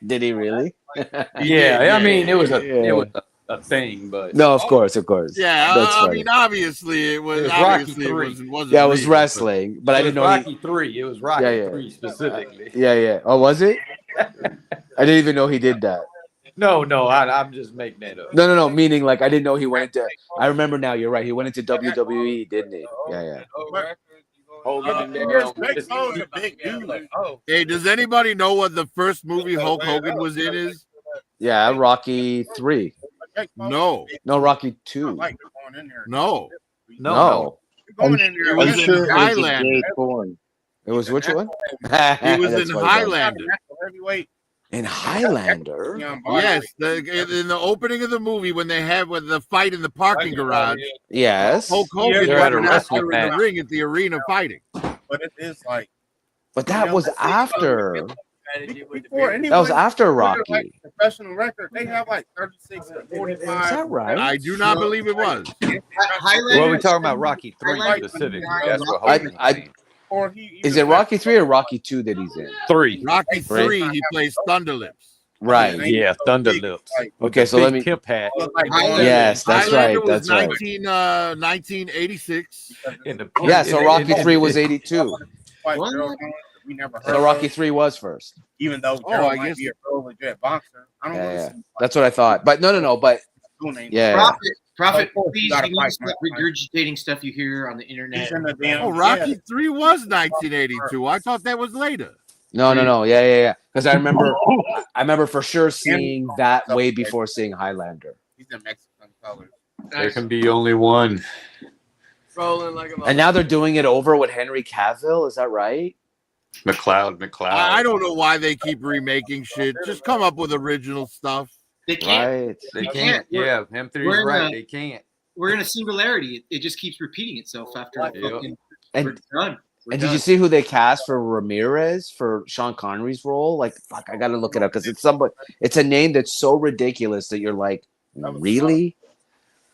Did he really? He did, I mean, it was Yeah. a thing, but No, of course. Yeah, That's I funny. mean, obviously it was Rocky obviously III. it wasn't Yeah, it was real, but- wrestling, but I It was didn't know Rocky 3. It was Rocky 3 specifically. Yeah. Oh, was it? I didn't even know he did that. No, I'm just making that up. No. Meaning, like, I didn't know he went into. I remember now. You're right. He went into WWE, didn't he? Yeah. Hogan and Big Show's a big dude. Hey, does anybody know what the first movie Hulk Hogan was in? Is Yeah, Rocky 3. no, Rocky 2. no. No. It was in sure it was a Highlander. gay porn. It was which one? He was That's in funny, Highlander. In Highlander? Yes, in the opening of the movie when they have the fight in the parking garage. Yes. Hulk Hogan They're was at a an wrestling actor in the match. ring at the arena fighting. But it is like But that was after. before anyone. That was after with their, Rocky. like, professional record, they have like 36 and 45. Is that right? I do not believe it was. Well, we're talking about Rocky 3 specifically. That's what Hogan was saying. Or he Is it Rocky 3 or Rocky 2 that he's in? 3. Rocky 3, he plays Thunderlips. Right. Yeah, Thunderlips. Okay, so let me. Pimp hat. Yes, that's Highlander right. That's right. was 1986. Yeah, so Rocky 3 was 82. We never heard So Rocky 3 was first. even though Oh, Gerald I might guess- be a real legit boxer. I don't Yeah. really That's what I thought. But no. But yeah. Prophet, Of course, please, you gotta you need to fight, stop regurgitating stuff you hear on the internet. He's in the damn. Oh, Rocky 3 was 1982. I thought that was later. No. Yeah. Because I remember for sure seeing that way before seeing Highlander. He's in Mexican colors. There can be only one. And now they're doing it over with Henry Cavill. Is that right? McLeod. I don't know why they keep remaking shit. Just come up with original stuff. They can't. Right. They You can't. Yeah, M3 we're is in right. a- They can't. We're in a singularity. It just keeps repeating itself after Yep. fucking, And we're done. We're And did done. you see who they cast for Ramirez for Sean Connery's role? Like, fuck, I gotta look it up because it's somebody. It's a name that's so ridiculous that you're like, really?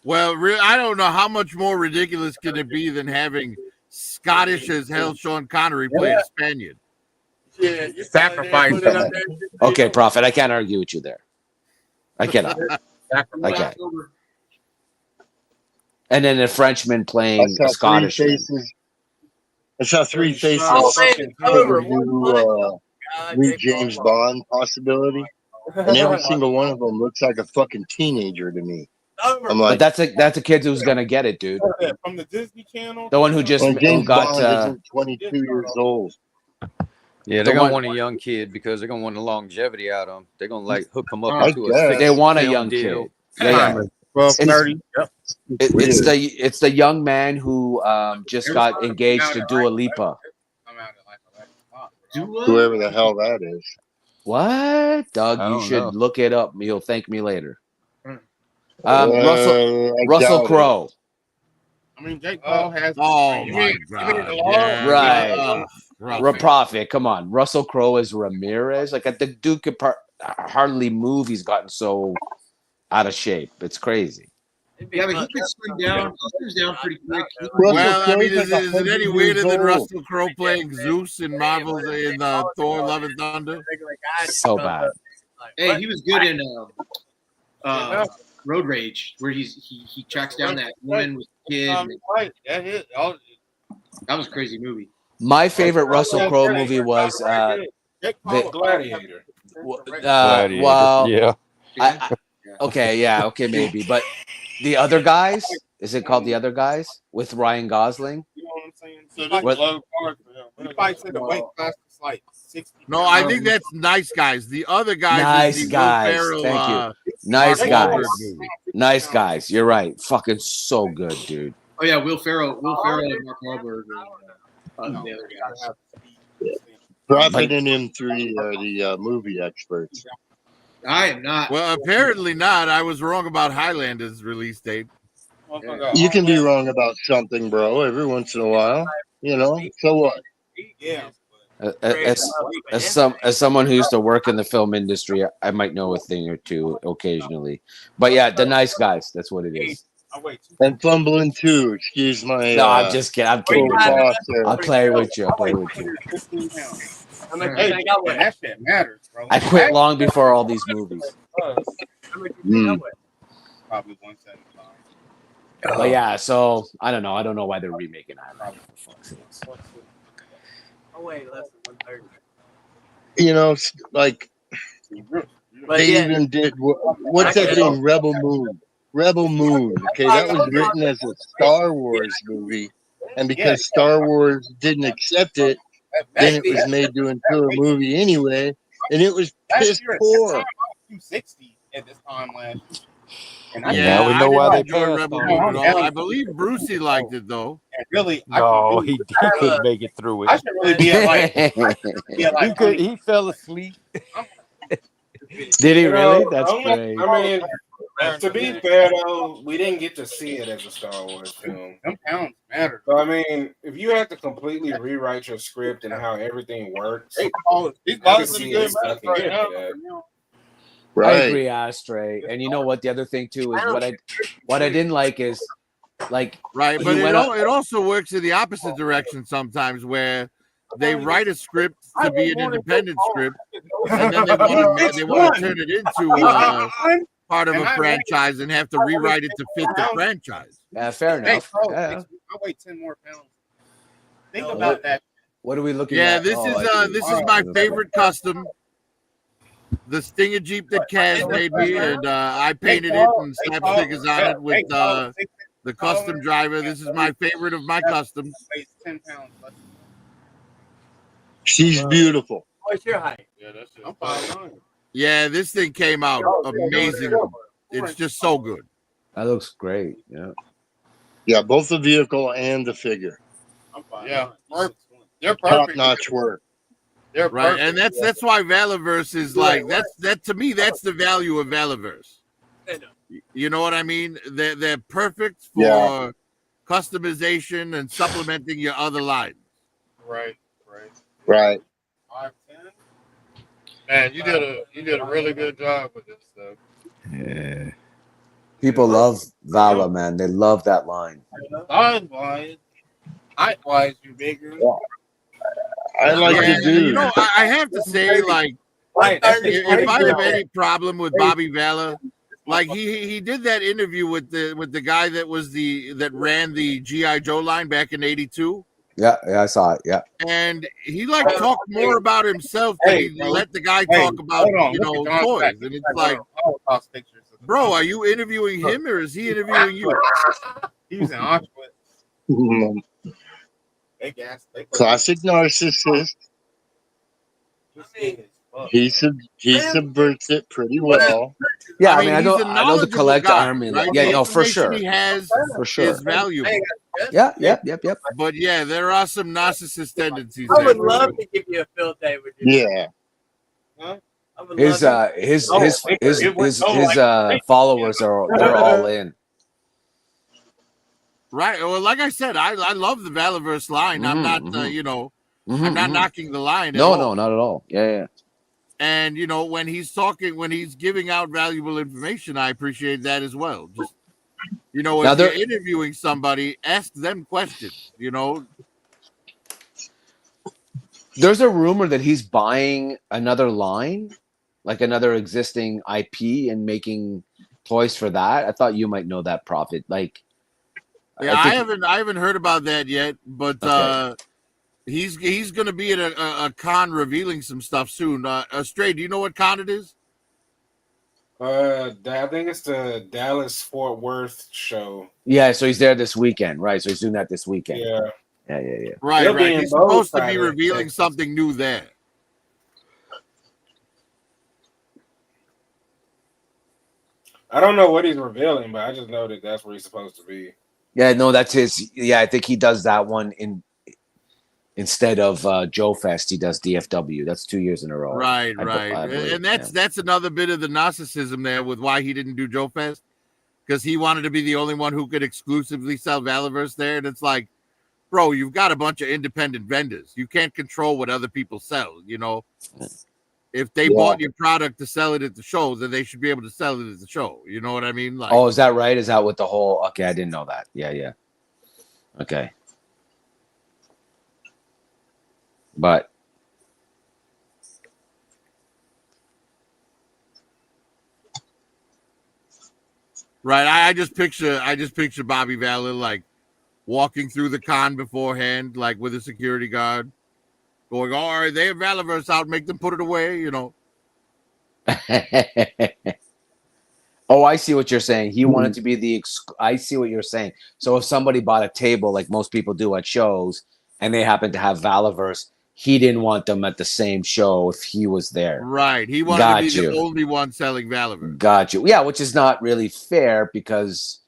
Well, I don't know how much more ridiculous can it be than having Scottish as hell Sean Connery play a Spaniard. Yeah, you sacrifice. Okay, Prophet, I can't argue with you there. I cannot. I can't. And then a Frenchman playing a Scottish. I saw three faces Oh, for the new James Bond possibility, and every single one of them looks like a fucking teenager to me. I'm like, But that's a kid who's gonna get it, dude. From the Disney Channel. The one who just well, James who got. Bond isn't 22 years old. Yeah, The they're gonna one- want a young kid because they're gonna want the longevity out of him. They're gonna like hook him up I into a guess. six They want a film young deal. kid. Yeah. Well, It's- 30. Yep. It's the young man who just got engaged to Dua Lipa. Whoever the hell that is. What, Doug? I You don't should know. look it up. You'll thank me later. I Russell doubt it. Crowe. I mean, Jake Paul has. Oh You my mean god! the law? Yeah, Right. Prophet. Prophet, come on. Russell Crowe is Ramirez. Like the dude could hardly move. He's gotten so out of shape. It's crazy. Yeah, but he could slim down. He slims down pretty quick. Well, I mean, Crowe's is like it any 100 weirder years than old. Russell Crowe playing Zeus in Marvel's in Thor: Love and Thunder? So bad. Hey, he was good in Road Rage, where he tracks down that woman with the kid. That was a crazy movie. My favorite Russell Crowe movie was Gladiator. well, yeah. Okay, maybe. But The Other Guys, is it called The Other Guys with Ryan Gosling? You know what I'm saying? So this What- is low card for him. He fights in the weight class that's like 60. No, I think that's Nice Guys. The other guys, Nice is the Guys. Will Ferrell, Thank you. Nice Mark Guys. Wahlberg movie. Nice Guys. You're right. Fucking so good, dude. Oh yeah, Will Ferrell and Mark Wahlberg and the other guys. Prophet and M3 are the movie experts. I am not. Well, apparently not. I was wrong about Highlander's release date. You can be wrong about something, bro, every once in a while. You know, so what? Yeah. As someone who used to work in the film industry, I might know a thing or two occasionally. But yeah, The Nice Guys. That's what it is. I'm fumbling too. Excuse my. No, I'm just kidding. I'm kidding with full you. cough there. I'll play with you. I'll play with you. 15 pounds. That shit matters, bro. I quit long before all these movies. Mm. Probably 175. But yeah, so I don't know. I don't know why they're remaking Highlander, for fuck's sakes. Oh wait, less than 130. You know, like But they yeah. even did what's that thing? Rebel Moon. Rebel Moon. Okay, that was written as a Star Wars movie, and because Star Wars didn't accept it, then it was made into a movie anyway, and it was piss poor. 260 at this time last year. And Now we know why they enjoy passed Rebel on Moon it. at all. I believe Brucey liked it though. And really, No, he couldn't make it through it. I should really be at like, He fell asleep. Did he You really? know, That's I great. mean, to be fair though, we didn't get to see it as a Star Wars film. Them pounds matter. So I mean, if you have to completely rewrite your script and how everything works, These I can see it stuck in that. I agree, Astray. And you know what? The other thing too is what I didn't like is like Right, he but went up- it also works in the opposite direction sometimes, where they write a script to be an independent script, and then they want to turn it into part of a franchise and have to rewrite it to fit the franchise. Yeah, fair Hey, enough. bro, Yeah. I weigh 10 more pounds. Think about that. What are we looking Yeah, at? this is my favorite custom. The Stinger Jeep that Kaz made me, and I painted it and slapped stickers on it with the custom driver. This is my favorite of my customs. Weighs 10 pounds less. She's beautiful. What's your height? Yeah, that's it. I'm 5'9". Yeah, this thing came out amazing. It's just so good. That looks great. Yeah. Yeah, both the vehicle and the figure. Yeah, they're Top perfect. notch work. They're Right, perfect. and that's why Valaverse is like that to me. That's the value of Valaverse. You know what I mean? They're perfect for customization and supplementing your other lines. Right. Right. 5'10". Man, you did a really good job with this stuff. Yeah. People love Vala, man. They love that line. Size-wise, height-wise, you're bigger. I like Yeah, the dude. you know, I have to say, like, if I have any problem with Bobby Vala, like he did that interview with the guy that ran the G.I. Joe line back in '82. Yeah, I saw it. Yeah. And he talked more about himself than he let the guy talk about toys. And it's like, bro, are you interviewing him or is he interviewing you? He was in Auschwitz. Classic narcissist. He subverts it pretty well. Yeah, I mean, I he's a know the knowledgeable collect guy, army. right? Yeah, The no, for information sure. He has For sure. is valuable. Yeah, yep. But yeah, there are some narcissist tendencies. I would there. love to give you a field day with you. Yeah. His followers they're all in. Right. Well, like I said, I love the Valaverse line. I'm not, I'm not knocking the line. No, not at all. Yeah. And when he's giving out valuable information, I appreciate that as well. Just if you're interviewing somebody, ask them questions. There's a rumor that he's buying another line, like another existing IP, and making toys for that. I thought you might know that, Prophet. Like, yeah, I haven't heard about that yet, but Okay. he's going to be at a con revealing some stuff soon. Stray, do you know what con it is? I think it's the Dallas Fort Worth show. Yeah, so he's there this weekend, right? So he's doing that this weekend. Yeah. Right. He'll be in He's both supposed to be Friday, revealing Texas. something new there. I don't know what he's revealing, but I just know that that's where he's supposed to be. Yeah, no, that's his. Yeah, I think he does that one instead of Joe Fest. He does DFW. That's 2 years in a row. Right. I believe, And that's another bit of the narcissism there with why he didn't do Joe Fest, because he wanted to be the only one who could exclusively sell Valaverse there. And it's like, bro, you've got a bunch of independent vendors. You can't control what other people sell, if they bought your product to sell it at the show, then they should be able to sell it at the show. You know what I mean? Like, Oh, is that right? Is that what the whole? Okay, I didn't know that. Yeah. Okay, but right. I just picture Bobby Valor like walking through the con beforehand, like with a security guard, going, "All right, they have Valorverse out, make them put it away," you know. oh, I see what you're saying. He wanted to be the. I see what you're saying. So if somebody bought a table, like most people do at shows, and they happen to have Valaverse, he didn't want them at the same show if he was there. Right. He wanted to be the only one selling Valorverse. Got you. Yeah, which is not really fair because,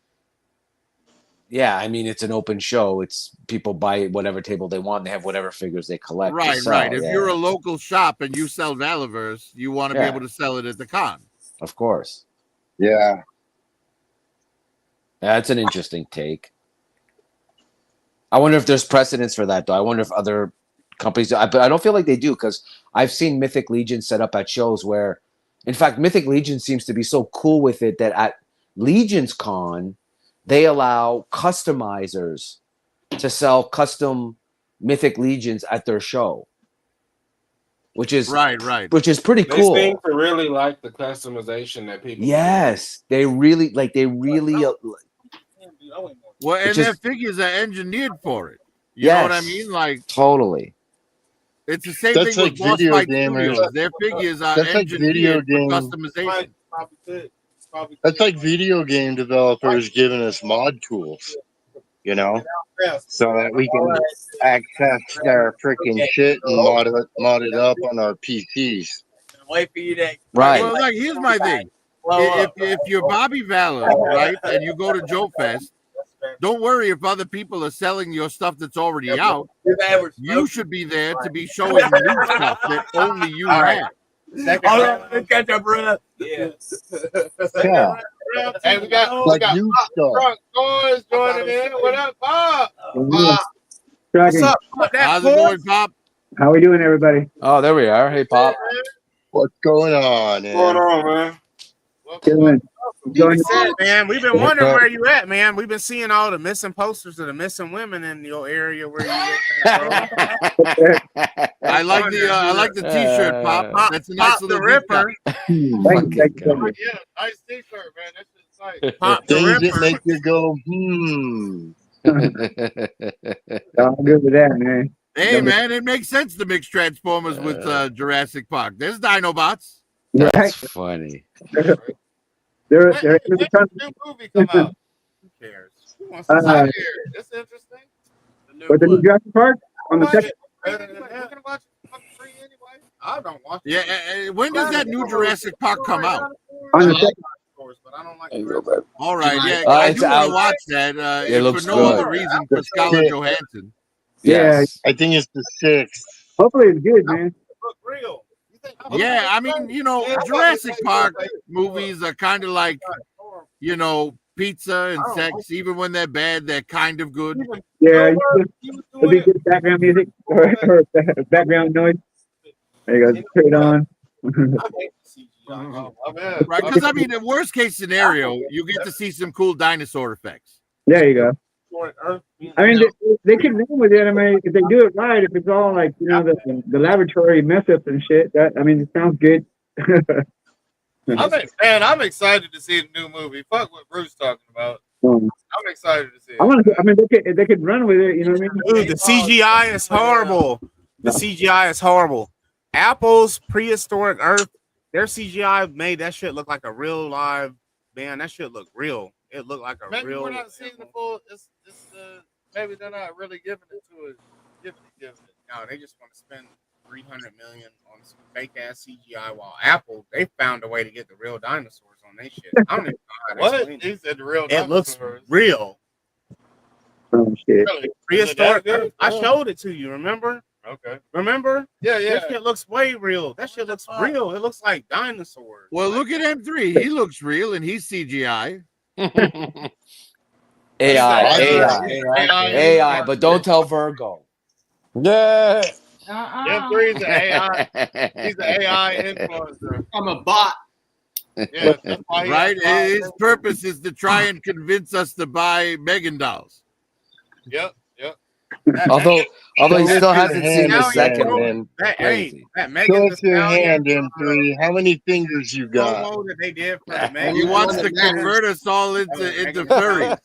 yeah, I mean, it's an open show. It's people buy whatever table they want. They have whatever figures they collect. Right, right. If you're a local shop and you sell Valorverse, you want to be able to sell it at the con. Of course. Yeah. That's an interesting take. I wonder if there's precedence for that, though. I wonder if other companies do. But I don't feel like they do because I've seen Mythic Legion set up at shows where, in fact, Mythic Legion seems to be so cool with it that at Legion's Con, they allow customizers to sell custom Mythic Legions at their show, which is right, which is pretty They cool. seem to really like the customization that people. Yes, they really like. They really. Well, and their figures are engineered for it. You know what I mean? Like totally. It's the same thing with Boss Fight Studios. Their figures are engineered for customization. That's like video game developers giving us mod tools, you know, so that we can access their freaking shit and mod it up on our PCs. Wait for you to. Right. Well, like here's my thing. If you're Bobby Valor, right, and you go to Joe Fest, don't worry if other people are selling your stuff that's already out. You should be there to be showing new stuff that only you have. Let's catch up, bro. Yeah. Hey, we got new stuff. Drunk Boys joining in. What up, Pop? What's up? How's it going, Pop? How we doing, everybody? Oh, there we are. Hey, Pop. What's going on, man? What's going on, man? Man, we've been wondering where you at, man. We've been seeing all the missing posters of the missing women in your area where you live at, bro. I like the T-shirt, Pop. That's a nice Pop little the Ripper. Thank you. Yeah, nice T-shirt, man. That's just nice. Pop the Things that Ripper. make you go, I'm good with that, man. Hey, man, it makes sense to mix Transformers with Jurassic Park. There's Dinobots. That's funny. There When does the new movie come out? Who cares? Who wants to I hear. It's interesting. With the new Jurassic Park on the second. We're gonna watch it for free anyway. I don't watch it. Yeah, when does that new Jurassic Park come out? On the second. But I don't like All right, yeah, Oh, I it's do want out. to watch that. It If looks for no good. other reason for Scarlett Johansson. Yes. I think it's the 6th. Hopefully it's good, man. Look real. Yeah, I mean, Jurassic Park movies are kind of like, pizza and sex. Even when they're bad, they're kind of good. Yeah, it'll be good background music or background noise. There you go. Turn it on. Right, because I mean, the worst case scenario, you get to see some cool dinosaur effects. There you go. I mean, they can run with it. I mean, if they do it right, if it's all like the laboratory mess ups and shit. That it sounds good. I'm excited to see the new movie. Fuck what Bruce talking about. I'm excited to see it. I mean, they could run with it. You know what I mean? Dude, the CGI is horrible. The CGI is horrible. Apple's Prehistoric Earth, their CGI made that shit look like a real live man. That shit look real. It looked like a Maybe real. we're not seeing the full. Maybe they're not really giving it to it. Giving it. No, they just want to spend $300 million on some fake ass CGI. While Apple, they found a way to get the real dinosaurs on their shit. I don't even know how to explain He said the real. it looks real. Oh shit! Really? Prehistoric Is it that Earth. I showed it to you. Remember? Okay. Remember? Yeah. That shit looks way real. That shit looks real. It looks like dinosaurs. Well, look at M3. He looks real, and he's CGI. AI, but don't tell Virgo. Yeah. Jim 3 is an AI. He's an AI influencer. I'm a bot. Yes, that's why he Right? has His purpose is to try and convince us to buy Megan dolls. Yep, yep. Although he Show still us your hasn't seen hand the again, second one. man. That Crazy. that Show Megan Thee us your Stallion hand, M3. How many fingers you got? promo that they did for the He Megan. wants to convert us all into furries.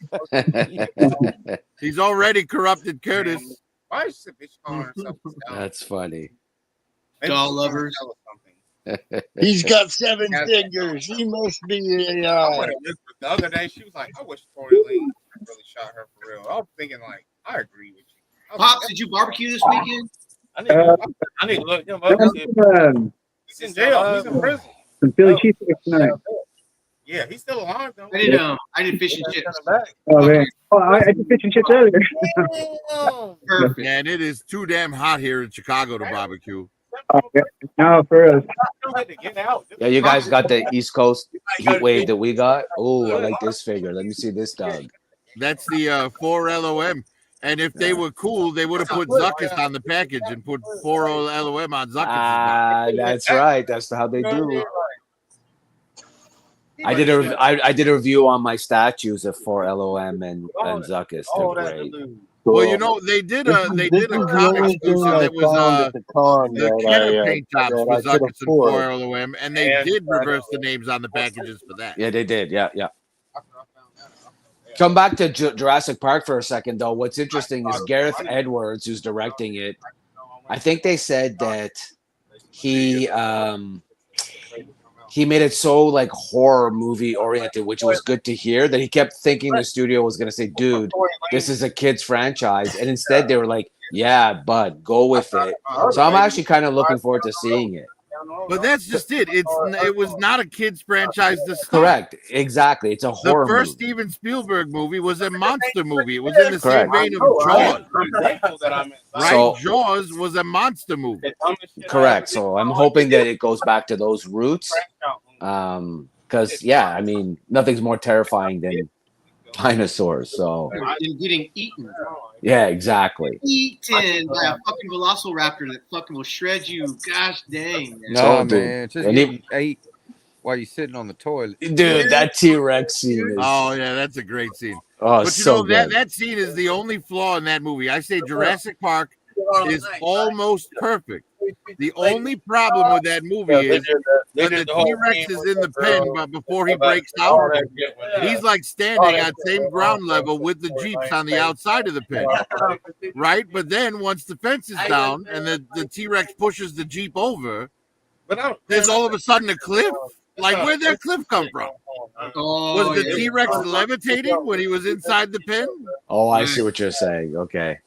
He's already corrupted Curtis. Why is she bitch calling herself a stallion? That's funny. Maybe Doll she's lovers. trying to tell us something. He's got 7 Yes. fingers. He must be I AI. went to Elizabeth the other day. She was like, "I wish Tory Lanez really shot her for real." I was thinking like, I agree with you. I was Pops, like, did you barbecue this weekend? I need to look him up. and see if he's in jail. He's in prison. Some Philly cheesesteak tonight. Yeah, he's still alive though. I did fish and chips. Oh man. Oh, I did fish and chips earlier. Perfect. Man, it is too damn hot here in Chicago to barbecue. Okay. Now for us. Yeah, you guys got the East Coast heat wave that we got. Oh, I like this figure. Let me see this dog. That's the 4 LOM. And if they were cool, they would have put Zuckus on the package and put 4 LOM on Zuckus. Ah, that's right. That's how they do. I did a review on my statues of 4 LOM and Zuckus. They're great. Well, you know, they did a comic exclusive that was the killer paint jobs for Zuckus and 4 LOM, and they did reverse the names on the packages for that. Yeah, they did. Yeah, yeah. Come back to Jurassic Park for a second, though. What's interesting is Gareth Edwards, who's directing it. I think they said that he made it so like horror movie oriented, which was good to hear. That he kept thinking the studio was going to say, "Dude, this is a kids franchise," and instead they were like, "Yeah, bud, go with it." So I'm actually kind of looking forward to seeing it. But that's just it. It was not a kids franchise to start. Correct. Exactly. It's a horror The first movie. Steven Spielberg movie was a monster movie. It was in the Correct. same vein of Jaws. Right? So- Jaws was a monster movie. Correct. So I'm hoping that it goes back to those roots. Because yeah, I mean, nothing's more terrifying than dinosaurs. So And getting eaten. yeah, exactly. Eaten by a fucking velociraptor that fucking will shred you. Gosh dang. Man. No, So, dude, man, just and getting ate while you're sitting on the toilet. Dude, that T-Rex scene is Oh yeah, that's a great scene. oh, But you so know that good. that scene is the only flaw in that movie. I say Jurassic Park is almost perfect. The only problem with that movie is when the T-Rex is in the pen, but before he breaks out, he's like standing at same ground level with the Jeeps on the outside of the pen. Right? But then once the fence is down and the T-Rex pushes the Jeep over, there's all of a sudden a cliff. Like, where'd that cliff come from? Was the T-Rex levitating when he was inside the pen? Oh, I see what you're saying. Okay.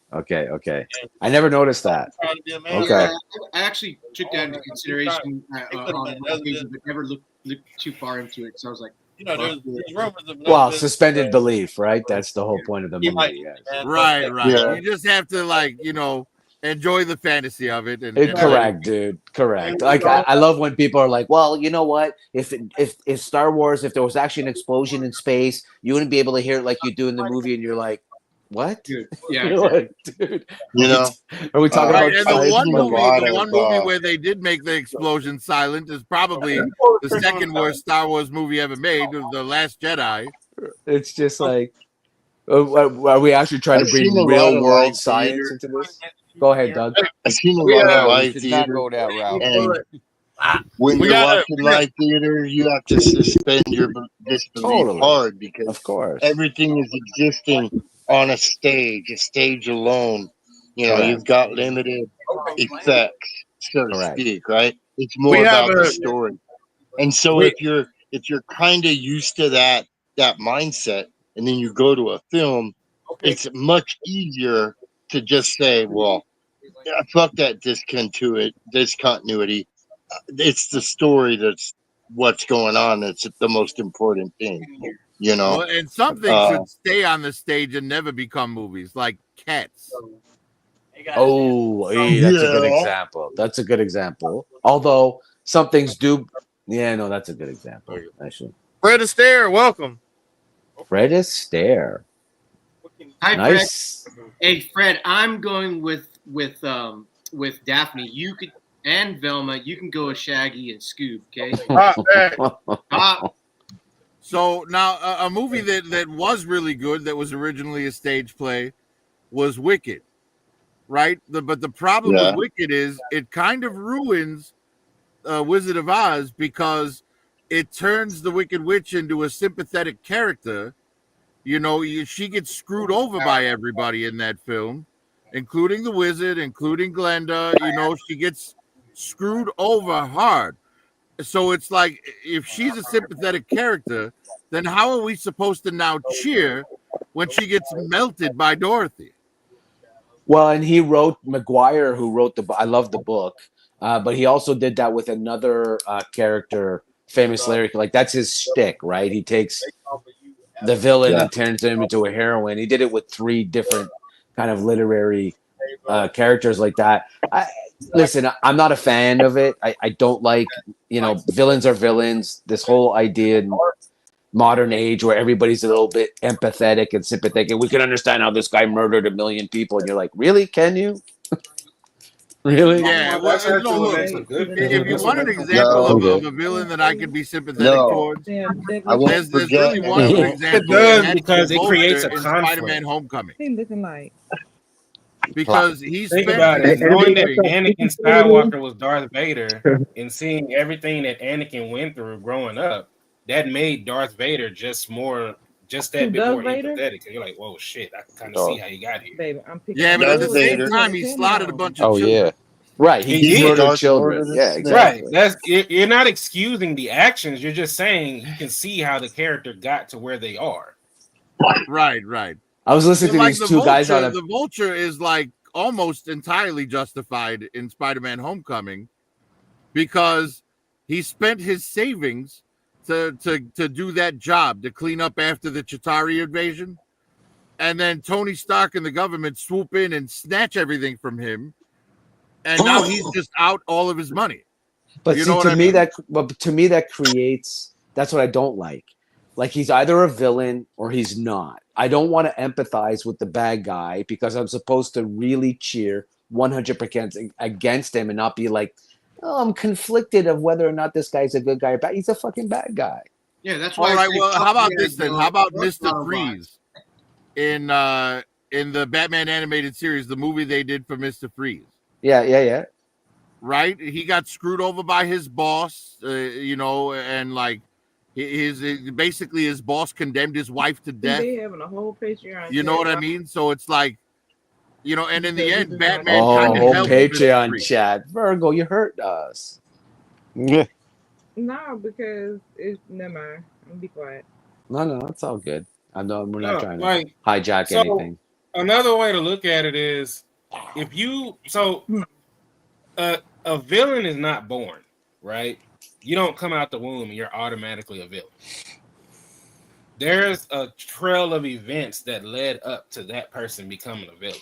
I never noticed that. Okay. Yeah, I actually took that into consideration on one occasion, but never looked too far into it. So I was like, there's rumors of Well, suspended belief, right? That's the whole point of the movie. Yes. Right. Yeah. You just have to, like, enjoy the fantasy of it. And Correct, dude. Correct. Like I love when people are like, "Well, you know what? If Star Wars, if there was actually an explosion in space, you wouldn't be able to hear it like you do in the movie," and you're like, "What?" dude, yeah, You're like, dude. You know, Are we talking Right, about and the science? one movie where they did make the explosion silent is probably the second worst Star Wars movie ever made, The Last Jedi. It's just like, are we actually trying to I've bring seen a lot real of world live science theater. into this? Go ahead, Doug. I've seen a lot of We live should not theater. go that route. And when you're watching live theater, you have to suspend your disbelief Totally. hard because Of course. everything is existing on a stage alone. You know, Correct. you've got limited effects, so to Correct. speak, right? It's more about the story. And so if you're kind of used to that mindset, and then you go to a film, it's much easier to just say, well, yeah, fuck that discontinuity. It's the story that's what's going on. That's the most important thing, you know. Well, and something should stay on the stage and never become movies, like Cats. Oh, hey, that's a good example. That's a good example. Although some things do. Yeah, no, that's a good example. Actually, Fred Astaire, welcome. Fred Astaire. Hi, Nice. Fred. Hey, Fred, I'm going with with Daphne, you could, and Velma, you can go with Shaggy and Scoob. Okay. So now a movie that was really good, that was originally a stage play, was Wicked, right? But the problem with Wicked is it kind of ruins Wizard of Oz because it turns the Wicked Witch into a sympathetic character. You know, she gets screwed over by everybody in that film, including the wizard, including Glenda. You know, she gets screwed over hard. So it's like, if she's a sympathetic character, then how are we supposed to now cheer when she gets melted by Dorothy? Well, and he wrote McGuire, who wrote the. I love the book, but he also did that with another character, famous Larry. Like that's his shtick, right? He takes the villain and turns him into a heroine. He did it with 3 different kind of literary characters like that. Listen, I'm not a fan of it. I don't like, villains are villains. This whole idea in modern age where everybody's a little bit empathetic and sympathetic, and we can understand how this guy murdered 1 million people, and you're like, really? Can you? Really? Yeah. Well, no, look, if you want an example of a villain that I could be sympathetic towards, there's really one good example. It does, because it creates a in conflict. Spider-Man: Homecoming. He looking like. Because he's Think about it. Knowing that Anakin Skywalker was Darth Vader and seeing everything that Anakin went through growing up, that made Darth Vader just that bit Darth more Vader? empathetic. And you're like, whoa, shit, I can kind of see how you got here. Baby, I'm picking Yeah, but at the Darth same Vader. time, he slaughtered a bunch of Oh children. yeah. Right. He murdered children. Yeah, exactly. Right. You're not excusing the actions. You're just saying you can see how the character got to where they are. Right. I was listening to Like these 2 guys on a. The Vulture is like almost entirely justified in Spider-Man: Homecoming because he spent his savings to do that job, to clean up after the Chitauri invasion, and then Tony Stark and the government swoop in and snatch everything from him, and now he's just out all of his money. But You see, know what to I me, mean? to me that creates. That's what I don't like. Like he's either a villain or he's not. I don't want to empathize with the bad guy because I'm supposed to really cheer 100% against him and not be like, oh, I'm conflicted of whether or not this guy's a good guy or bad. He's a fucking bad guy. Yeah, that's why. All right. Well, how about this then? How about Fuck Mr. Autobots. Freeze in the Batman animated series, the movie they did for Mr. Freeze? Yeah. Right? He got screwed over by his boss, and like basically his boss condemned his wife to death. They having a whole Patreon. You know what I mean? So it's like, and in the end, Batman Oh, kind of whole helped Patreon Mr. Freeze. chat. Virgo, you hurt us. Yeah. No, because it's never mind. I'm gonna be quiet. No, it's all good. We're not No, trying to like, hijack so, anything. Another way to look at it is a villain is not born, right? You don't come out the womb and you're automatically a villain. There's a trail of events that led up to that person becoming a villain.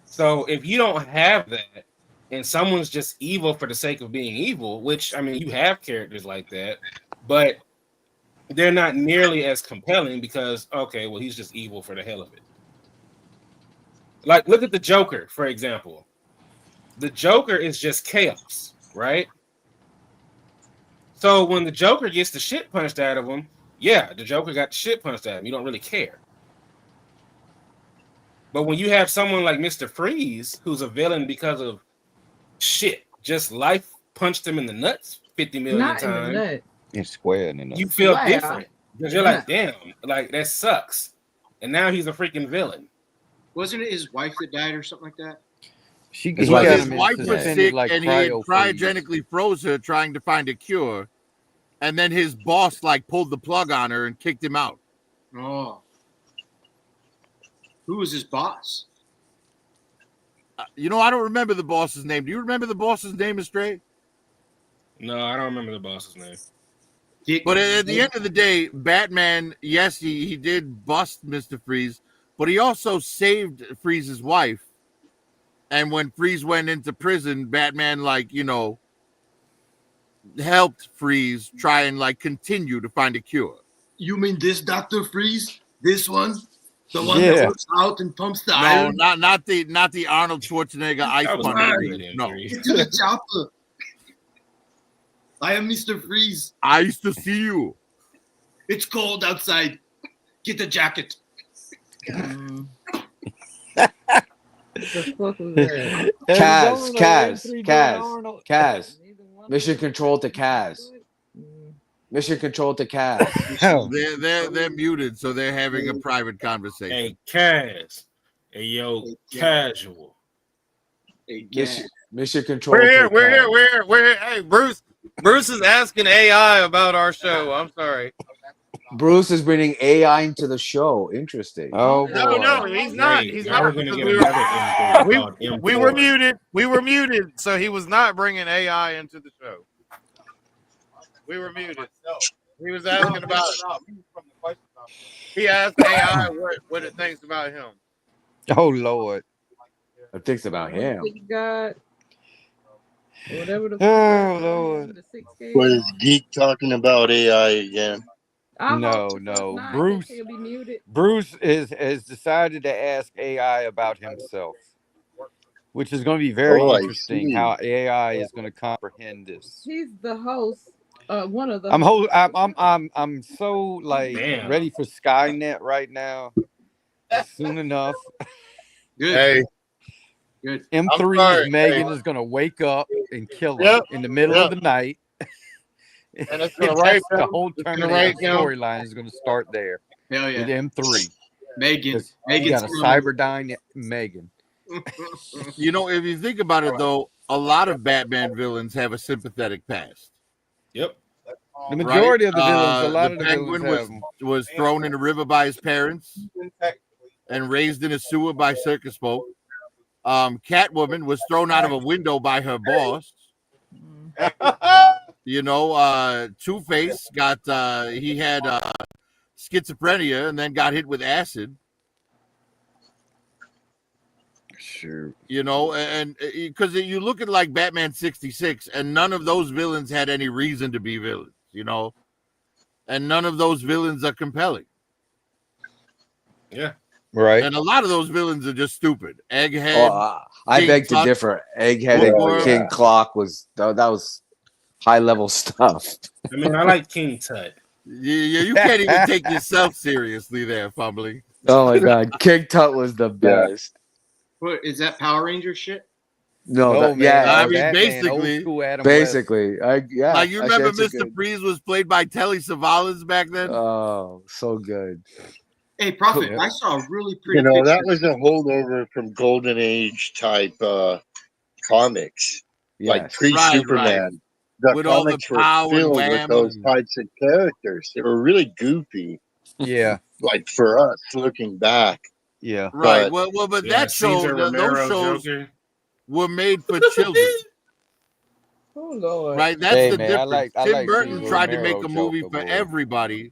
So if you don't have that and someone's just evil for the sake of being evil, which, I mean, you have characters like that, but they're not nearly as compelling because, okay, well, he's just evil for the hell of it. Like, look at the Joker, for example. The Joker is just chaos, right? So when the Joker gets the shit punched out of him, yeah, the Joker got the shit punched out of him. You don't really care. But when you have someone like Mr. Freeze, who's a villain because of shit, just life punched him in the nuts 50 million Not times. in the nut. It's square in the nuts. You feel Wow. different because you're like, damn, like that sucks. And now he's a freaking villain. Wasn't it his wife that died or something like that? His wife was sick, and he had cryogenically froze her trying to find a cure, and then his boss like pulled the plug on her and kicked him out. Oh, who was his boss? I don't remember the boss's name. Do you remember the boss's name, Astray? No, I don't remember the boss's name. But at the end of the day, Batman, yes, he did bust Mr. Freeze, but he also saved Freeze's wife. And when Freeze went into prison, Batman, helped Freeze try and continue to find a cure. You mean this Dr. Freeze? This one? The one that works out and pumps the iron. not the Arnold Schwarzenegger ice That was punch. mine. Reeves. No. Get to the chopper. I am Mr. Freeze. I used to see you. It's cold outside. Get the jacket. Kaz. Mission control to Kaz. Mission control to Kaz. They're muted, so they're having a private conversation. Hey, Kaz. Hey, yo, casual. Mission control. We're here. Hey, Bruce is asking AI about our show. I'm sorry. Bruce is bringing AI into the show. Interesting. Oh, no, he's not. He's not. We were muted. We were muted, so he was not bringing AI into the show. We were muted. He was asking about. He asked AI what it thinks about him. Oh Lord. It thinks about him. God. Whatever the Oh Lord. What is Geek talking about AI again? No. Bruce has decided to ask AI about himself, which is going to be very interesting. How AI is going to comprehend this. He's the host. One of the. I'm so like ready for Skynet right now. Soon enough. Good. Hey. Good. M3's Megan is going to wake up and kill him in the middle of the night. And it's going to rape the whole Terminator storyline is going to start there. Hell yeah. With M3. Megan's got a Cyberdyne Megan. You know, if you think about it, though, a lot of Batman villains have a sympathetic past. Yep. The majority of the villains, a lot of the Penguin villains was thrown in a river by his parents and raised in a sewer by circus folk. Catwoman was thrown out of a window by her boss. You know, Two-Face got he had schizophrenia and then got hit with acid. Sure. You know, and because you look at like Batman 66, and none of those villains had any reason to be villains, you know, and none of those villains are compelling. Yeah. Right. And a lot of those villains are just stupid. Egghead. I beg to differ. Egghead and King Clock was that was high level stuff. I mean, I like King Tut. Yeah, you can't even take yourself seriously there, Fumbly. Oh my God, King Tut was the best. What is that, Power Ranger shit? No, man, yeah. I mean, Batman, old basically, school Adam basically, West. like you remember that's Mr. Freeze was played by Telly Savalas back then. Oh, so good. Hey, Prophet, I saw a really pretty. You know, picture. that was a holdover from Golden Age type comics, like pre-Superman. Right. The With all the comics were pow and filled with wham those and- types of characters. They were really goofy. Yeah. Like for us, looking back. Yeah. Right. But- But Yeah, that show, Caesar those Romero shows Joker. were made for children. Oh Lord. Right, that's Hey, the man, I difference. like Tim Burton Caesar tried to Romero make a movie Joker, for boy. everybody,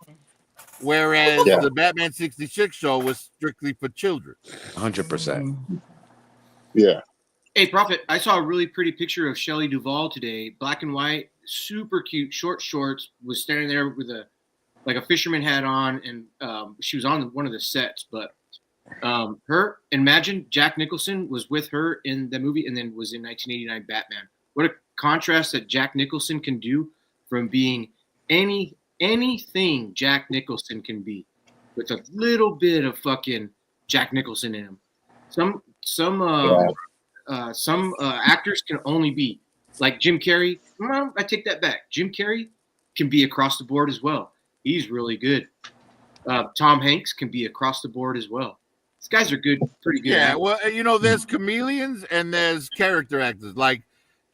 whereas the Batman 66 show was strictly for children. 100%. Yeah. Hey, Prophet, I saw a really pretty picture of Shelley Duvall today, black and white, super cute, short shorts, was standing there with a fisherman hat on, and she was on one of the sets. But imagine Jack Nicholson was with her in the movie, and then was in 1989 Batman. What a contrast that Jack Nicholson can do from being anything Jack Nicholson can be, with a little bit of fucking Jack Nicholson in him. Some actors can only be like Jim Carrey. Well, I take that back. Jim Carrey can be across the board as well. He's really good. Tom Hanks can be across the board as well. These guys are good, pretty good. Yeah, actors. well, you know, there's chameleons and there's character actors. Like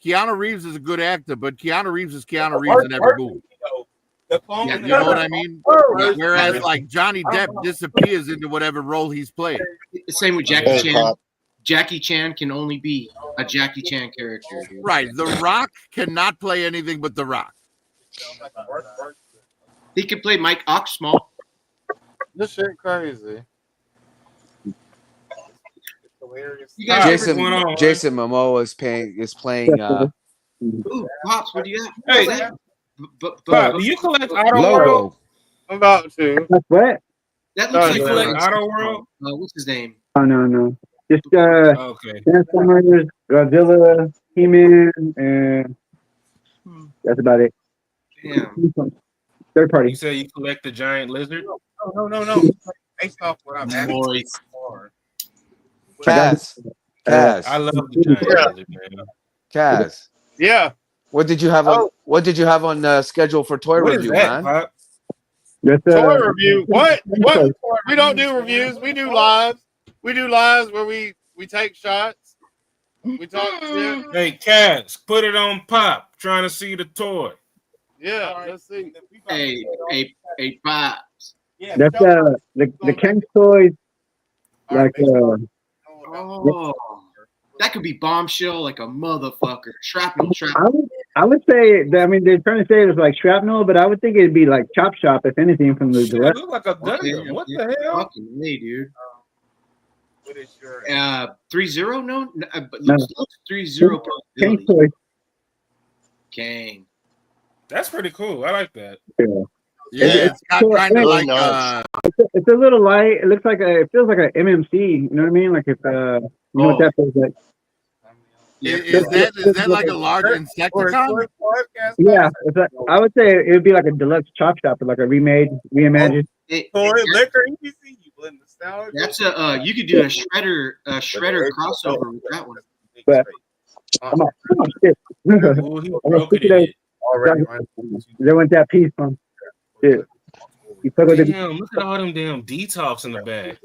Keanu Reeves is a good actor, but Keanu Reeves is Keanu Reeves in every movie. Yeah, You know what I mean? Whereas like Johnny Depp disappears into whatever role he's playing. Same with Jackie Chan. Jackie Chan can only be a Jackie Chan character. Dude. Right. The Rock cannot play anything but The Rock. He can play Mike Oxsmall. This shit crazy. Jason Momoa is playing. Ooh, Pops, what do you got? Hey, But do you collect auto Logo. I'm about to. That's what? That looks You like collect Auto World? what's his name? Oh no. Just Okay. Transformers, Godzilla, He-Man, and that's about it. Damn. Third party. You say you collect the giant lizard? No. Based off what I've asked Moist. before. Kaz. I love the giant lizard, man. Kaz. Yeah. What did you have on? What did you have on schedule for toy What is review, that, man? Pop? Toy review. What? We don't do reviews. We do lives. We do lives where we take shots. We talk shit. Hey, Kaz, put it on Pop. Trying to see the toy. Yeah, let's see. Hey, Pops. That's the Ken's toys. Like Oh, that could be bombshell like a motherfucker. Shrapnel. I would say that, I mean, they're trying to say it was like shrapnel, but I would think it'd be like Chop Shop, if anything, from the Shit, it direct. look like a Gundam. What the hell? Fucking hey, dude. What is your 3-0? No, but No. looks 3-0 Ken's possibility. toys. Kang. That's pretty cool. I like that. Yeah, it's got kind of like it's a little light. It looks like it feels like an MMC. You know what I mean? Like if you know what that feels like. Is that like a large insecticon? Yeah, I would say it would be like a deluxe Chop Shop, or like a reimagined. toy liquor? You blend nostalgia. That's you could do a shredder crossover with that one. But I'm on shit. Ooh, he broke it. They want that piece from. Shit. You fuck with Damn, look at all them damn detox in the bag.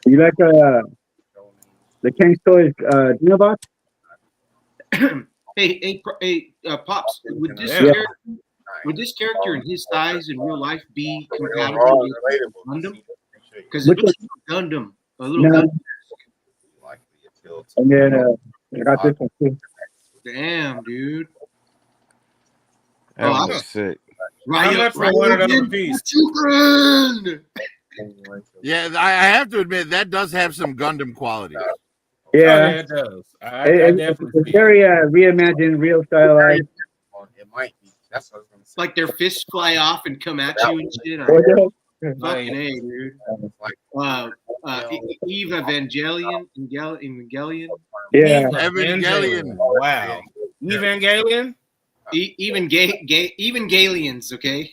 You like the King's Toys Dino Box? Hey, Pops, would this character and his size in real life be compatible with Gundam? Because it looks like a Gundam, a little Gundam. And then I got this one too. Damn, dude. That was sick. How much for one of those pieces? Yeah, I have to admit that does have some Gundam quality. Yeah, it does. I it's very reimagined, real stylized. It might be. That's what I was gonna say. Like their fists fly off and come at you and shit. Fucking A, dude. Eve Evangelion. Yeah. Evangelion. Wow. Evangelion? Even Galians, okay?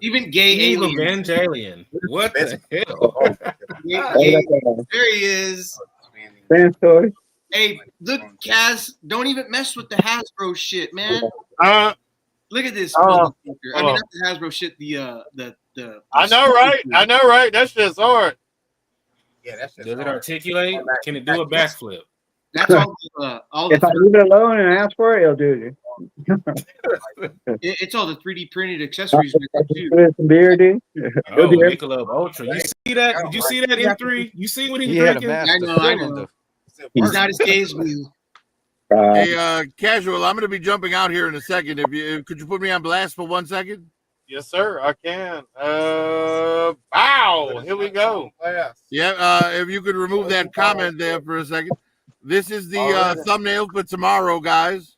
Even gay aliens. Evangelion. What the hell? There he is. Fan story. Hey, look, Kaz, don't even mess with the Hasbro shit, man. Look at this motherfucker. I mean, not the Hasbro shit, the I know, right? That shit's hard. Yeah, that's just Does it articulate? Can it do a backflip? That's all If I leave it alone and ask for it, it'll do it. It's all the 3D printed accessories with it too. Some beer, dude. Oh, Michelob Ultra. You see that? Did you see that in 3? You see what he's drinking? I know. He's not as gay as me. Hey, Casual, I'm going to be jumping out here in a second. Could you put me on blast for 1 second? Yes, sir. I can. Wow. Here we go. Yeah. If you could remove that comment there for a second. This is the thumbnail for tomorrow, guys.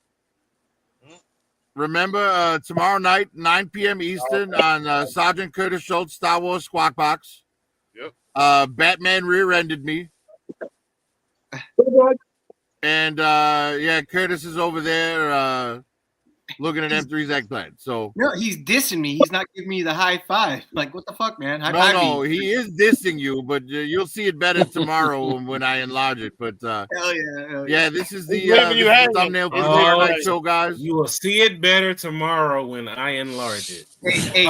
Remember, tomorrow night, 9 p.m. Eastern on Sergeant Curtis Schultz, Star Wars Squawk Box. Yep. Batman rear-ended me. And, Curtis is over there looking at M3's eggplant. So no, he's dissing me. He's not giving me the high five. Like, what the fuck, man? No, he is dissing you, but you'll see it better tomorrow when I enlarge it. But hell yeah. Yeah, this is the thumbnail for the night show, guys. You will see it better tomorrow when I enlarge it. Hey,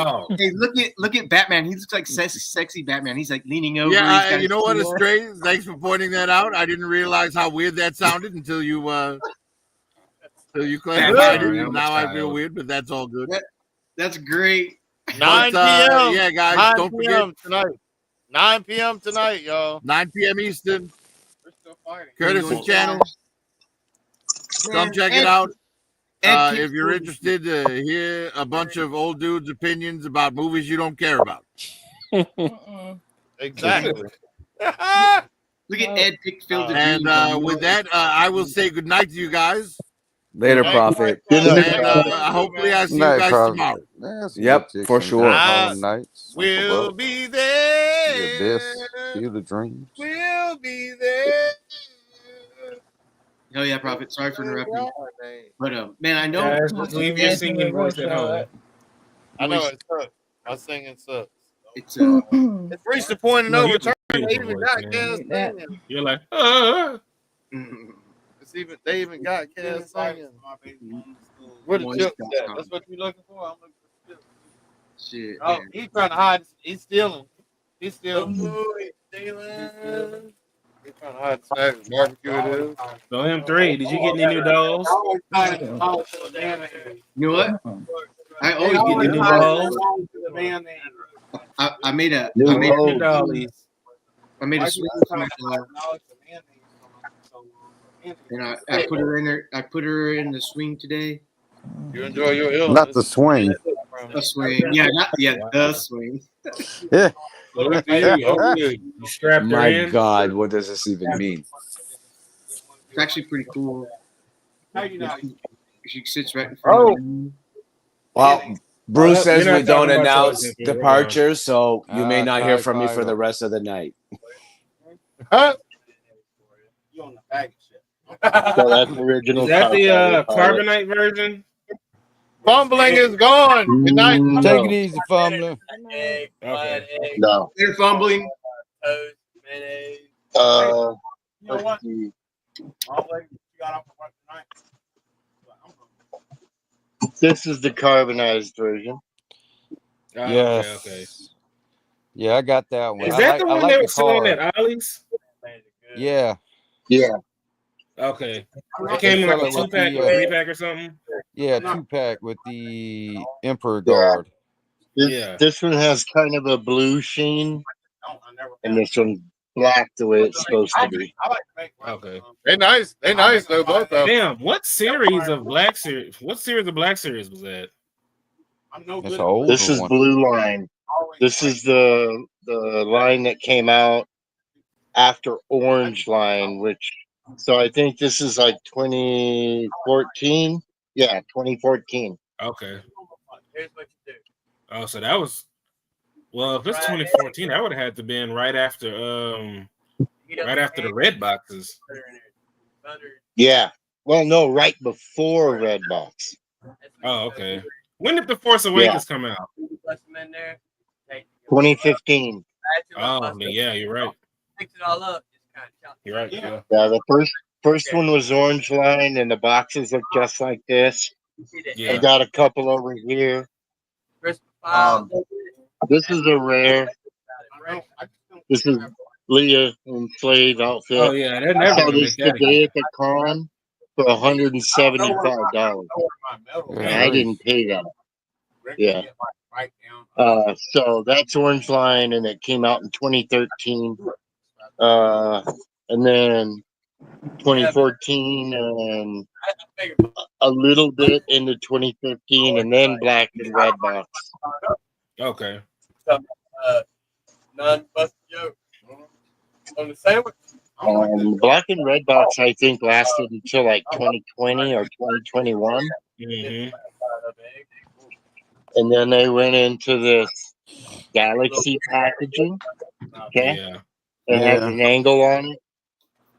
look at Batman. He looks like sexy Batman. He's like leaning over. Yeah, you know what, Astray? Thanks for pointing that out. I didn't realize how weird that sounded until you clarified it. Now I feel weird, but that's all good. That's great. 9 p.m. Yeah, guys, 9 don't p.m. forget. tonight. 9 p.m. tonight, y'all. 9 p.m. Eastern. We're still fighting. Curtis' channel. Come check it out. If you're interested to hear a bunch of old dudes' opinions about movies you don't care about. Exactly. Look at Ed Pickfield. And with that, I will say goodnight to you guys. Later, Prophet. And hopefully I see you guys tomorrow. That's Yep, Chicks for and sure. Harlem Nights. We'll Uncle be Buck, The Abyss, there. Field of Dreams. We'll be there. Hell yeah, Prophet. Sorry for interrupting. But man, I know. Guys, just leave your singing voice at home. I know it sucks. My singing sucks. It's It's reached the point of No, no you have a return. They beautiful even voice, got man. Cass singing. You're like, They even got Cass singing. Where the Moist chips dot at? com. That's what you looking for? I'm looking for chips. Shit. Oh, Man. he's trying to hide. He's stealing. He's stealing. He's stealing. He's trying to hide the snack. Barbecue it is. so M3, did you get any new dolls? You know what? I always You get get new any new dolls? I made a New dollies. I made a swing for my doll, and I put her in there. I put her in the swing today. You enjoy your illness. Not the swing. A swing, yeah, not the swing. Yeah. You strapped her My in. God, what does this even mean? It's actually pretty cool. She sits right in front of me. Well, Bruce says You're we not don't talking about announce yours, Anthony. departures, so you may not hear from me for Kyle. the rest of the night. Huh? You on the bag shit. So that's original. Is that the Kyle. carbonite version? Fumbling is gone. Good night. Take it easy, fumbler. Egg, Okay. egg, No. They're fumbling. toast, mayonnaise. You know Let's what? see. Always you got off of work tonight. This is the carbonized version. Oh, Yes. Okay. Yeah, I got that one. Is I that like, the I one like they the were selling car. at Ollie's? Yeah. Yeah. Okay. It They came in like sell a it with 2-pack the or 3-pack or something. yeah, 2-pack with the Emperor Yeah. Guard. This one has kind of a blue sheen, and this one black the way it's supposed to be. Okay. They nice. They nice though, both of them. Damn, what series of Black Series? What series of Black Series was that? That's an older This is one. Blue Line. This is the line that came out after Orange Line, which so I think this is like 2014. Yeah, 2014. Okay. Here's what you do. Oh, so that was if it's 2014, that would have had to been right after the red boxes. Yeah. Well, no, right before Redbox. Oh, okay. When did The Force Awakens come out? 2015. Oh, yeah, you're right. Mix it all up. You're right. Yeah. Yeah, the first one was Orange Line, and the boxes look just like this. Yeah. I got a couple over here. This is a rare. This is Leah in slave outfit. Oh yeah, they're I never saw gonna this make that today again. at the con for $175. And I didn't pay that. Yeah. So that's Orange Line, and it came out in 2013. And then 2014, and a little bit into 2015, and then Black and Red Box. Okay. Non-busted joke. On the sandwich. Black and Red Box, I think, lasted until like 2020 or 2021. Mm-hmm. And then they went into this Galaxy packaging. Okay. Yeah. It has an angle on it.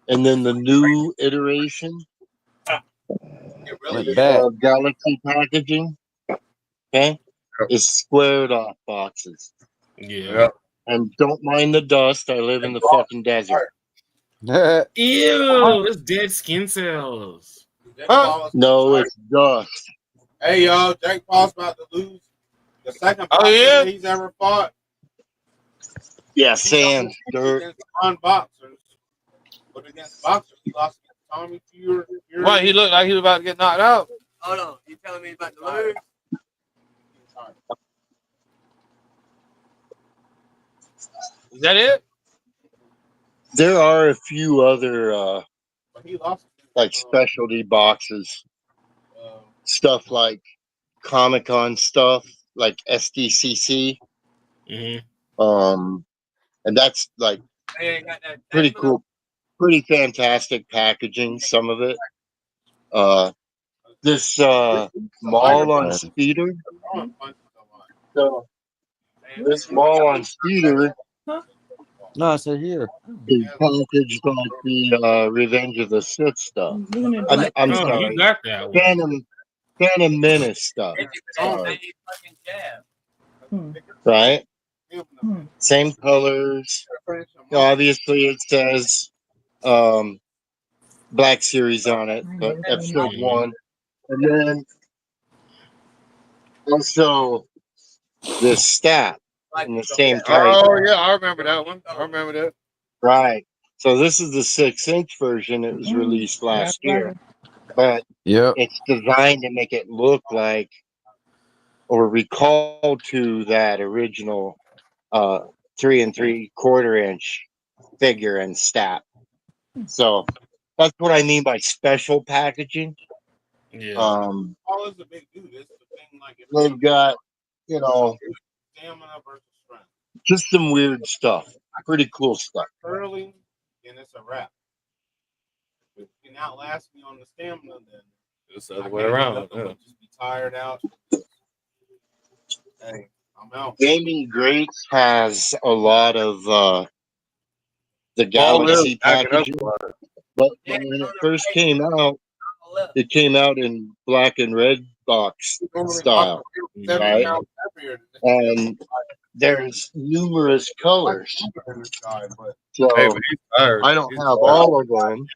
And then the new iteration of Galaxy packaging, okay, is squared off boxes. Yeah. And don't mind the dust. I live in the fucking desert. Ew, it's dead skin cells. No, it's dust. Hey y'all, Jake Paul's about to lose the second Oh, boxer yeah? that he's ever fought. Yeah, sand, dirt. Against non-boxers, but against boxers, he lost against Tommy Fury. What? He looked like he was about to get knocked out. Hold on. You telling me he's about to lose? Is that it? There are a few other But he lost. like specialty boxes, stuff like Comic-Con stuff, like SDCC. Mm-hmm. And that's like pretty cool, pretty fantastic packaging. Some of it. This Mall on Speeder. So this wall on Cedar No, I said here. is packaged like the Revenge of the Sith stuff. I'm Oh, you sorry, got that one. Phantom Menace stuff. Sorry. Hmm. Right? Hmm. Same colors. Obviously, it says Black Series on it, but episode 1. And then also the stat in the same type. Oh yeah, I remember that one. I remember that. Right. So this is the 6-inch version. It was released last year, but Yep. it's designed to make it look like or recall to that original 3 3/4 inch figure and stat. So that's what I mean by special packaging. Yeah. Paul is a big dude. It's the thing, like if They've got, you know, stamina versus strength. just some weird stuff. Pretty cool stuff. Curling, then it's a wrap. If you can outlast me on the stamina, then It's the other way around. Yeah. just be tired out. Hey, I'm out. Gaming Greats has a lot of the Paul is Galaxy backing up packaging, a lot. but when it first came out, it came out in black and red box style, right? And there's numerous colors. So Hey, but he's tired. I don't He's have tired. all of them,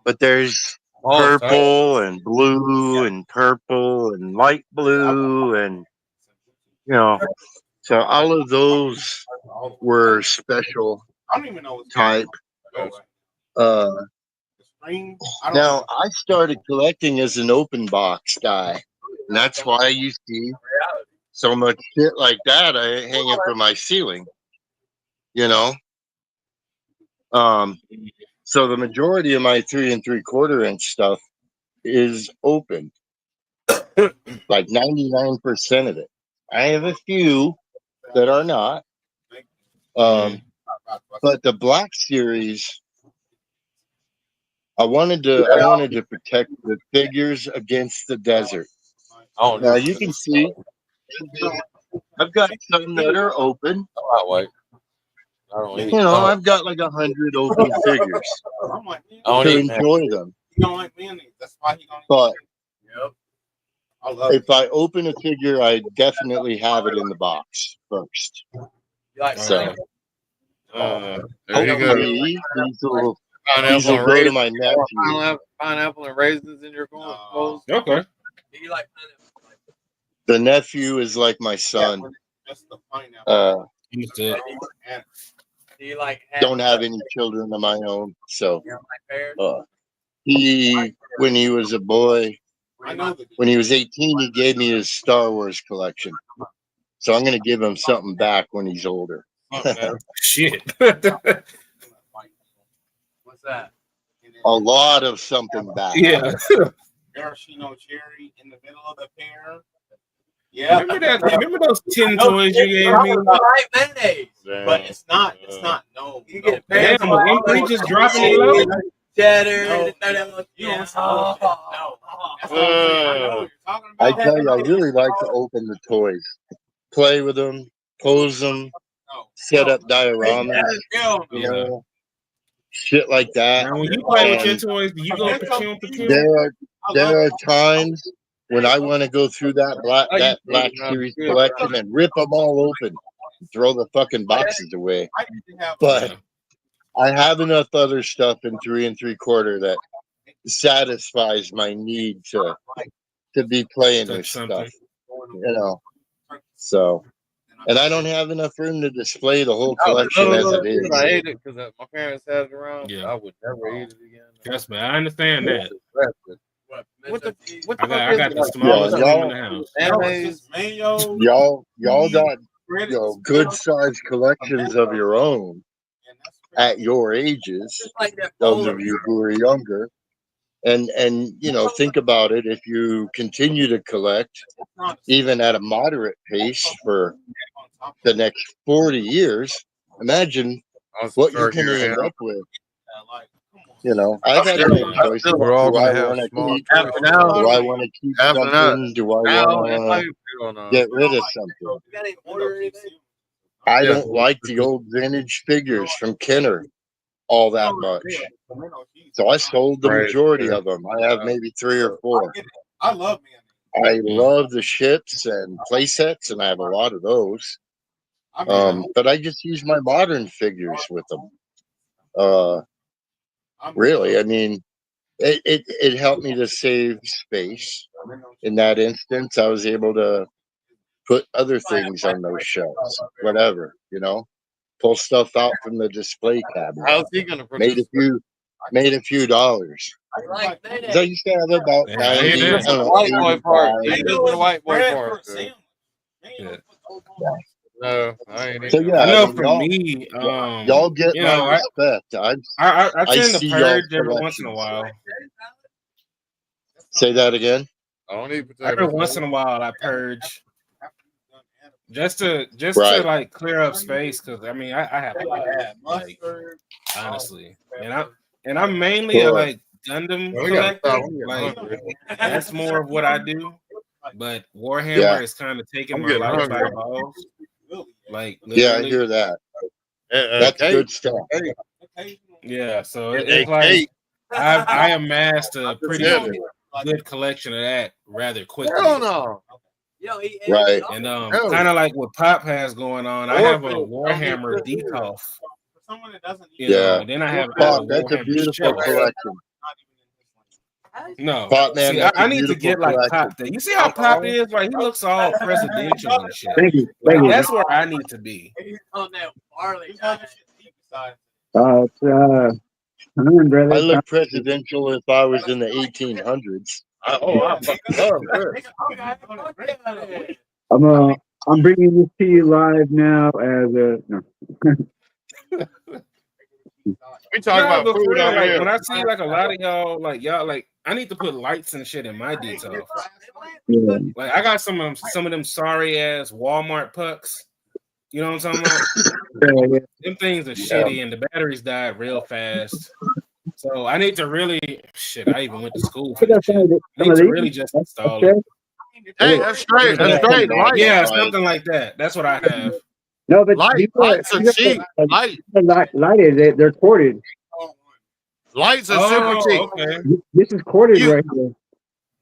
but there's Paul's tired. purple and blue and purple and light blue and, you know, so all of those were special I don't even know what's type. Now I started collecting as an open box guy, and that's why you see so much shit like that hanging from my ceiling. You know, so the majority of my 3 3/4 inch stuff is open, like 99% of it. I have a few that are not, but the Black Series. I wanted to protect the figures against the desert. Now you can see I've got some that are open. You know, I've got like 100 open figures to enjoy them. But if I open a figure, I definitely have it in the box first. So there you go. hopefully these will go to my nephew. Pineapple and raisins in your bowls. Okay. Do you like pineapple? The nephew is like my son. Do you like Don't have any children of my own, so he, when he was a boy, when he was 18, he gave me his Star Wars collection. So I'm gonna give him something back when he's older. Shit. What's that? A lot of something back. Yeah. Maraschino cherry in the middle of the pear. Yeah. Remember those 10 toys you gave me? Right mayonnaise. But it's not. It's not. No. You get Damn, M3 just dropping it low. cheddar. I tell you, I really like to open the toys, play with them, pose them, set up dioramas, you know, shit like that. Now, when you play with your toys, do you go pew? There are times when I want to go through that Black Series collection and rip them all open, throw the fucking boxes away. But I have enough other stuff in 3 3/4 that satisfies my need to be playing with stuff, you know. So, and I don't have enough room to display the whole collection as it is. I hate it because my parents had it around. Yeah. I would never eat it again. Trust me, I understand that. What I got the smallest room in the house. Y'all got good sized collections of your own at your ages. Those of you who are younger. And you know, think about it. If you continue to collect, even at a moderate pace for the next 40 years, imagine what you're going to end up with. You know, I've had to make choices. We're all Do I gonna have want to small keep? choices. Do I want to keep something? Do I want to get rid of something? I don't like the old vintage figures from Kenner all that much. So I sold the majority of them. I have maybe 3 or 4. I love I love the ships and play sets, and I have a lot of those. But I just use my modern figures with them. Really, I mean, it helped me to save space. In that instance, I was able to put other things on those shelves, whatever, you know, pull stuff out from the display cabinet. How's he gonna Made a few dollars. So I used to have about 90, He did the white boy part. He did the white boy part. Yeah. No, I ain't So even. yeah, I know mean, for y'all, me, y'all get you my know, respect. I I tend to see y'all purge every once in a collections. while. Say that again. I don't need Every potatoes. once in a while, I purge just to Right. like clear up space because I mean I have a lot, like honestly, and I'm mainly a Sure. like Gundam We gotta collector. stop. I'm getting Like hungry. that's more of what I do. But Warhammer Yeah. is kind of taking I'm my getting life by hungry. the balls. Like Yeah, I literally, hear that. That's Cake. good stuff. yeah. So Hey, it's like cake. I amassed a pretty Yeah. good collection of that rather quickly. Hell no. Right. And No. kind of like what Pop has going on, I have a Warhammer decalf. You know, Yeah. and then I have Pop, all that's a Warhammer beautiful ships. collection. No, Pop, man, see, that's a I need to beautiful get like collection. Pop. There. You see how Pop is? Like he looks all presidential and shit. Thank you. Like Thank you. that's where I need to be. It's brother. I look presidential if I was in the 1800s. I fucking love this. I'm bringing this to you live now as a no. We talking No, about but for food real, over like here. when I see like a lot of y'all, like I need to put lights and shit in my detail. Yeah. Like I got some of them sorry ass Walmart pucks. You know what I'm talking about? Yeah. Them things are shitty and the batteries died real fast. So I need to really shit. I even went to school for this shit. I need to really just install it. Hey, that's straight. That's straight. Lights. Yeah, something like that. That's what I have. No, but Lights are cheap. Lighted. They're corded. Lights are super cheap. Okay. This is corded right here.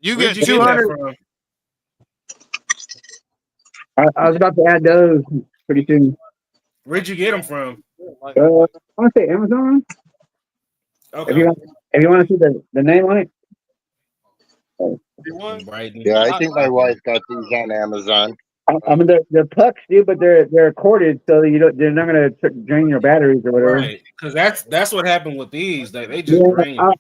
You Where'd get you get that 200. from? I was about to add those pretty soon. Where'd you get them from? I want to say Amazon. Okay. If you want to see the name on it. Yeah, I think my wife got these on Amazon. I mean, they're pucks, dude, but they're corded, so they're not gonna drain your batteries or whatever. Right, because that's what happened with these. Like they just Yeah, drain I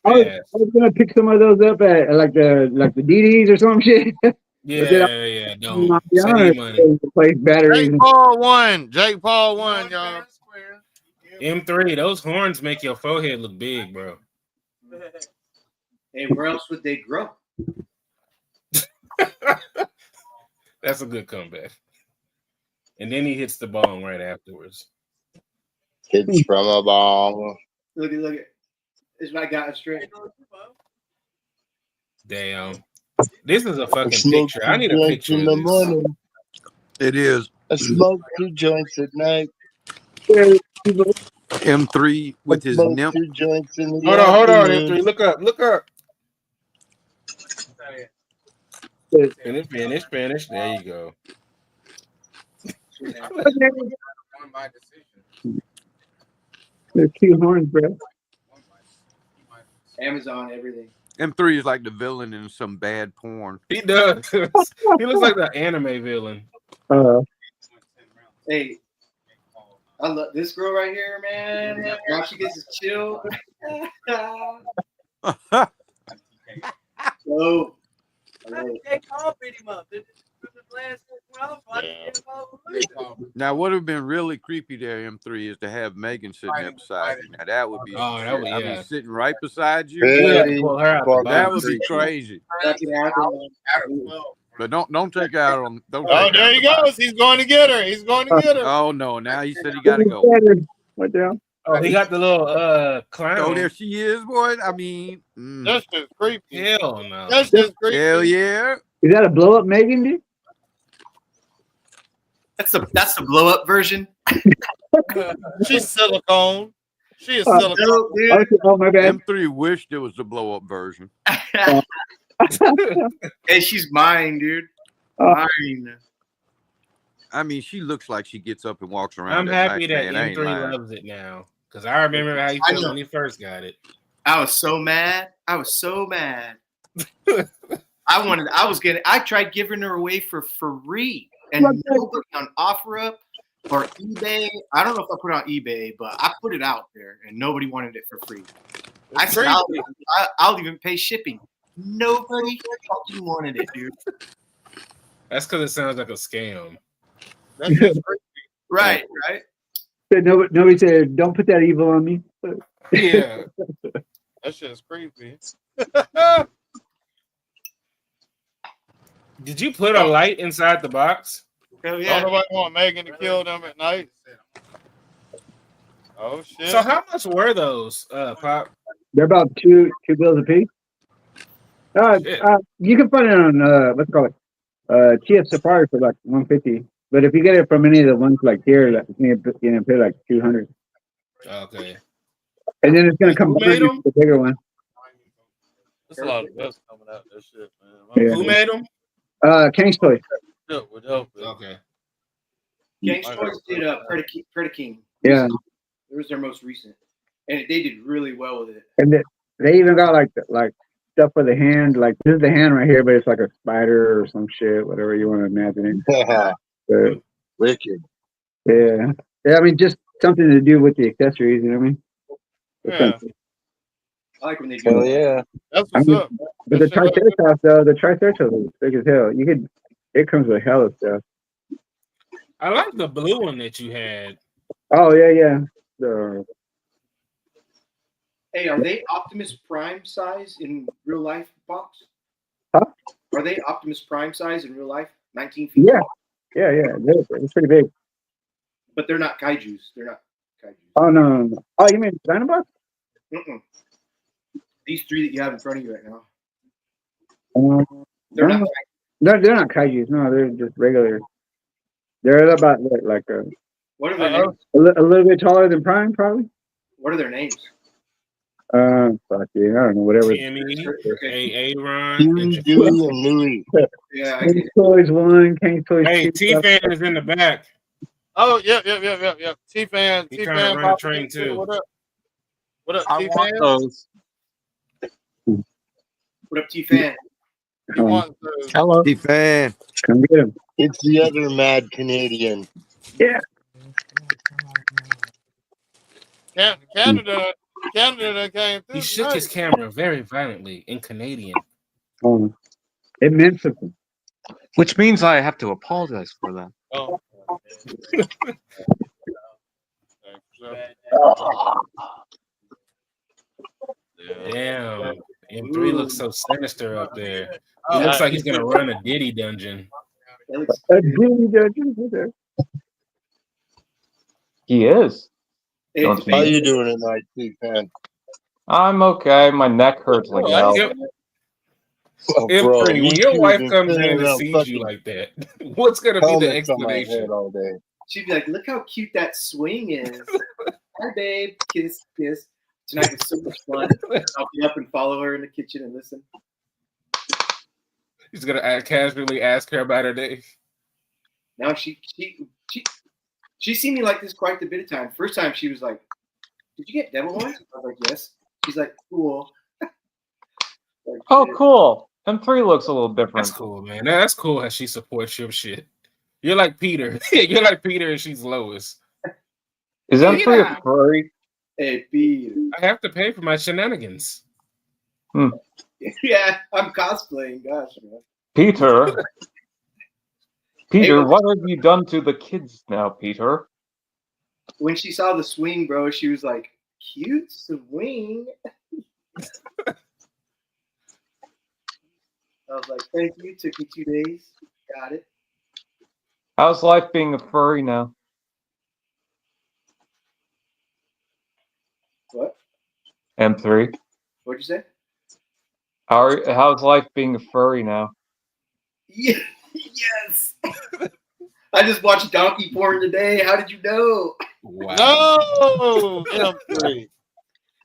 was gonna pick some of those up at like the DDs or some shit. Yeah. Don't Not save honest, your money. replace batteries. Jake Paul won. Jake Paul won, y'all. M3, those horns make your forehead look big, bro. Hey, where else would they grow? That's a good comeback. And then he hits the bong right afterwards. Hits from a bong. Look at. This I got it straight. Damn. This is a fucking Smoke picture. I need a joints picture in of the this. morning. It is I smoke 2 joints at night. M3 with his Smoke nymph. 2 joints in the Hold on, afternoon. M3. Look up. Finish. There you go. There's 2 horns, bro. Amazon, everything. M3 is like the villain in some bad porn. He does. He looks like the anime villain. Hey, I love this girl right here, man. Now she gets to chill. Oh. Now, what would have been really creepy there, M3, is to have Megan sitting there beside you. Now, that would be some that shit. would, I mean, yeah. sitting right beside you. Very That would be creepy. crazy. But don't take out on. Don't Oh, take there out he the bite. goes. He's going to get her. He's going to get her. Oh no! Now he said he got to go. What the hell? Oh, he got the little Oh, clown. there she is, boy. I mean, That's just creepy. Hell no. That's just creepy. hell yeah. Is that a blow up Megan, dude? That's the blow up version. She's silicone. She is Oh, silicone. oh, my bad. M3 wished it was the blow up version. Hey, she's mine, dude. Mine. I mean, she looks like she gets up and walks around. I'm at happy night, that man. I ain't M3 lying. loves it now. Because I remember how he I felt know. when he first got it. I was so mad. I tried giving her away for free, and nobody on OfferUp or eBay. I don't know if I put it on eBay, but I put it out there, and nobody wanted it for free. I said I'll even pay shipping. Nobody fucking wanted it, dude. That's because it sounds like a scam. That's just creepy. Right. Nobody said, "Don't put that evil on me." Yeah. That's just creepy. Did you put a light inside the box? Hell yeah. Don't nobody want Megan to kill them at night. Oh shit. So how much were those, Pop? They're about two bills a piece. You can find it on what's it called TS Safari for like $150. But if you get it from any of the ones like here, like, you know, pay like $200. Okay. And then it's gonna come Who back made to them? the bigger one. There's a lot of dust coming out of this shit, man. Yeah. Who made them? King's Toy. Okay. Gang's Toys did Predaking. Yeah. It was their most recent, and they did really well with it. And they even got like stuff for the hand. Like this is the hand right here, but it's like a spider or some shit, whatever you want to imagine it. But, Wicked. yeah. I mean, just something to do with the accessories. You know what I mean? Yeah. I like when they do Hell that. yeah. That's what's up. But the Triceratops, though, is big as hell. It comes with hell of stuff. I like the blue one that you had. Oh yeah. Hey, are they Optimus Prime size in real life, Pops? Huh? Are they Optimus Prime size in real life? 19 feet? Yeah. It's pretty big. But they're not kaijus. They're not kaijus. Oh no. Oh, you mean Dinobots? Mm-mm. These three that you have in front of you right now. They're not. They're not kaijus. No, they're just regular. They're about like What are their names? a little bit taller than Prime, probably. What are their names? Fuck yeah, I don't know. Whatever. Timmy, Aaron, Huey, Dewey, and Louie. Yeah. King's Toys 1, King's Toys 2. Hey, T-Fan is in the back. Oh, yep. T-Fan. He's trying to run a train too. What up? What up, I T-Fan? want those. What up, T-Fan? He wants those. Hello. T-Fan. Come get him. It's the other mad Canadian. Yeah. Canada came through. He shook his camera very violently in Canadian. It meant something. Which means I have to apologize for that. Oh. Damn. M3 looks so sinister up there. He looks like he's gonna run a Diddy dungeon. A Diddy dungeon? He is. How you doing tonight, T-Fan? I'm okay. My neck hurts like hell. Oh, bro, M3, when your wife comes in and sees you like that, what's gonna be the explanation? All day. She'd be like, "Look how cute that swing is." Hi, babe. Kiss, kiss. Tonight was so much fun. I'll be up and follow her in the kitchen and listen. He's gonna casually ask her about her day. Now she seen me like this quite a bit of time. First time she was like, "Did you get devil horns?" I was like, "Yes." She's like, "Cool." Like, Oh, cool. M3 looks a little different. That's cool, man. That's cool how she supports your shit. You're like Peter. You're like Peter and she's Lois. Is M3 a furry? Hey, Peter. I have to pay for my shenanigans. Yeah, I'm cosplaying. Gosh, man. Peter. Peter, what have you done to the kids now, Peter? When she saw the swing, bro, she was like, "Cute swing." I was like, "Thank you. Took me 2 days. Got it." How's life being a furry now? M3. What'd you say? How's life being a furry now? Yeah, yes. I just watched donkey porn today. How did you know? Wow. No, M3.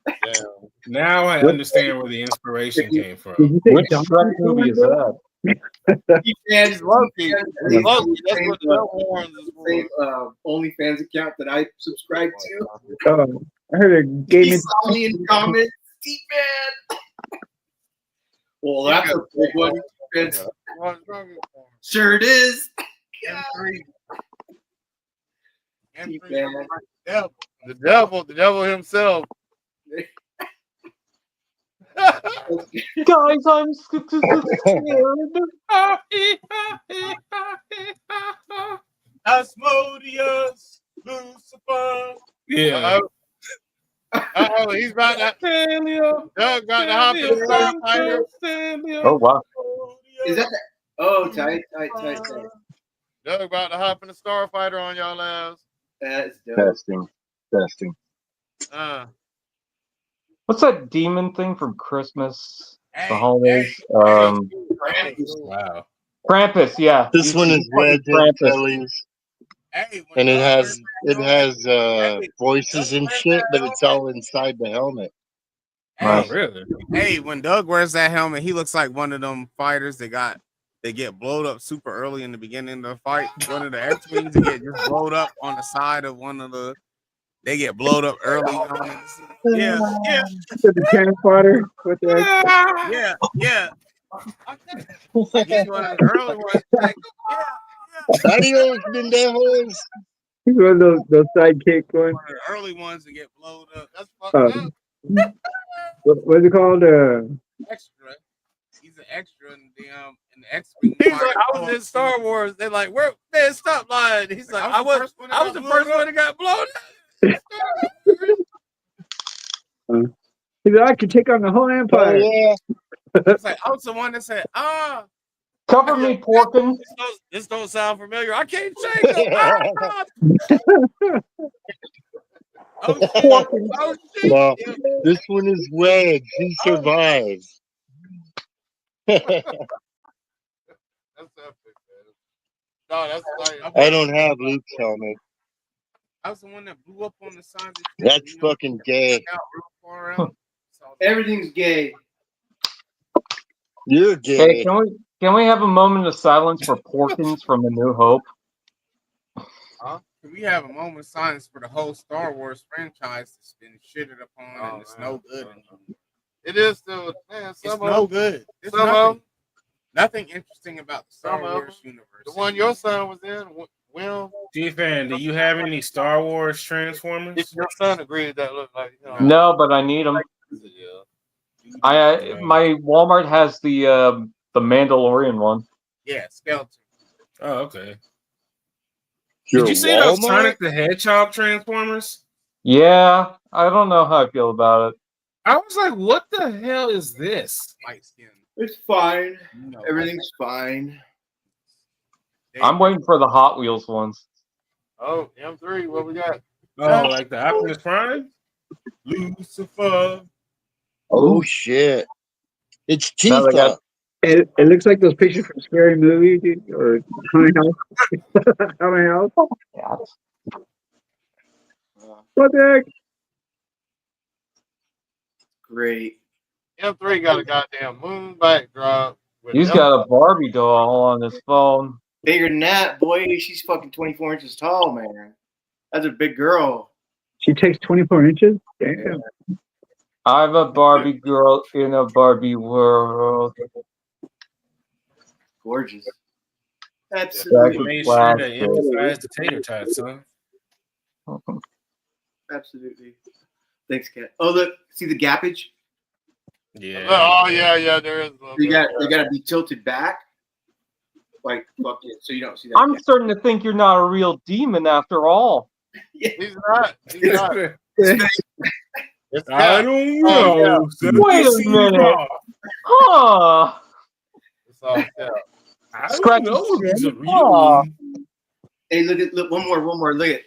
Damn. Now I understand where the inspiration came from. Which Shrek movie is that? He's lucky. He's lucky. That's what the devil horns is for. Same OnlyFans account that I subscribe to. Oh, I heard a He gaming. saw me in comments. T-Man. Well, that's a big one. It's, sure it is. M3. The devil himself. Guys, I'm scared. Asmodeus, Lucifer. Yeah. He's about to. Doug about to hop in the starfighter. Oh wow. Is that the, oh, tight. Doug about to hop in the starfighter on y'all ass. That's dope. Testing. What's that demon thing from Christmas? The holidays. Wow. Krampus, yeah. This one is red Kelly's. And it has voices and shit, but it's all inside the helmet. Oh, really? Hey, when Doug wears that helmet, he looks like one of them fighters that get blowed up super early in the beginning of the fight. One of the X-Wings that get just blowed up on the side of one of the. They get blowed up early. Yeah. The cannon fodder with the Yeah. He's one of the early ones. Adios, pendejos. He's one of those sidekick ones. One of the early ones that get blowed up. That's fucked up. What's it called? Extra. He's an extra in the X-Wing. He's like, I was in Star Wars. They're like, "Where? Man, stop lying." He's like, I was the first one that got blown up. He's like, I could take on the whole empire. Oh, yeah. It's like, I was the one that said, Cover me, Porkin. This don't sound familiar. I can't shake them. Oh, shit. No, this one is Wedge. He survives. That's epic, man. No, that's like, I don't have Luke's helmet. I was the one that blew up on the side. That's fucking gay. Everything's gay. You're gay. Hey, can we have a moment of silence for Porkins from A New Hope? Can we have a moment of silence for the whole Star Wars franchise that's been shitted upon and it's no good anymore? It is still, man. It's no good. There's nothing interesting about the Star Wars universe. The one your son was in, Will. G-Fan, do you have any Star Wars Transformers? If your son agreed that looked like, you know. No, but I need them. My Walmart has the Mandalorian one. Yeah, skeleton. Oh, okay. Your Did you see Walmart? those Sonic the Hedgehog Transformers? Yeah, I don't know how I feel about it. I was like, what the hell is this? Light skin. It's fine. Everything's fine. I'm waiting for the Hot Wheels ones. Oh, M3, what we got? Oh, like the Optimus Prime? Lucifer. Oh, shit. It's Now they got- It looks like those pictures from Scary Movie, dude, or Haunted House. Haunted House. What the heck? Great. M3 got a goddamn moon backdrop. He's got a Barbie doll on his phone. Bigger than that, boy. She's fucking 24 inches tall, man. That's a big girl. She takes 24 inches? Damn. I'm a Barbie girl in a Barbie world. Gorgeous. Absolutely. Made sure to emphasize the tater tots, huh? Absolutely. Thanks, Kat. Oh, look. See the gappage? Yeah. Oh, yeah, there is. They got to be tilted back. Like, fuck it. So you don't see that. I'm starting to think you're not a real demon after all. He's not. He's not. I don't know. Wait a minute. Huh. It's all I don't know if he's a real one. Hey, look, one more. Look at.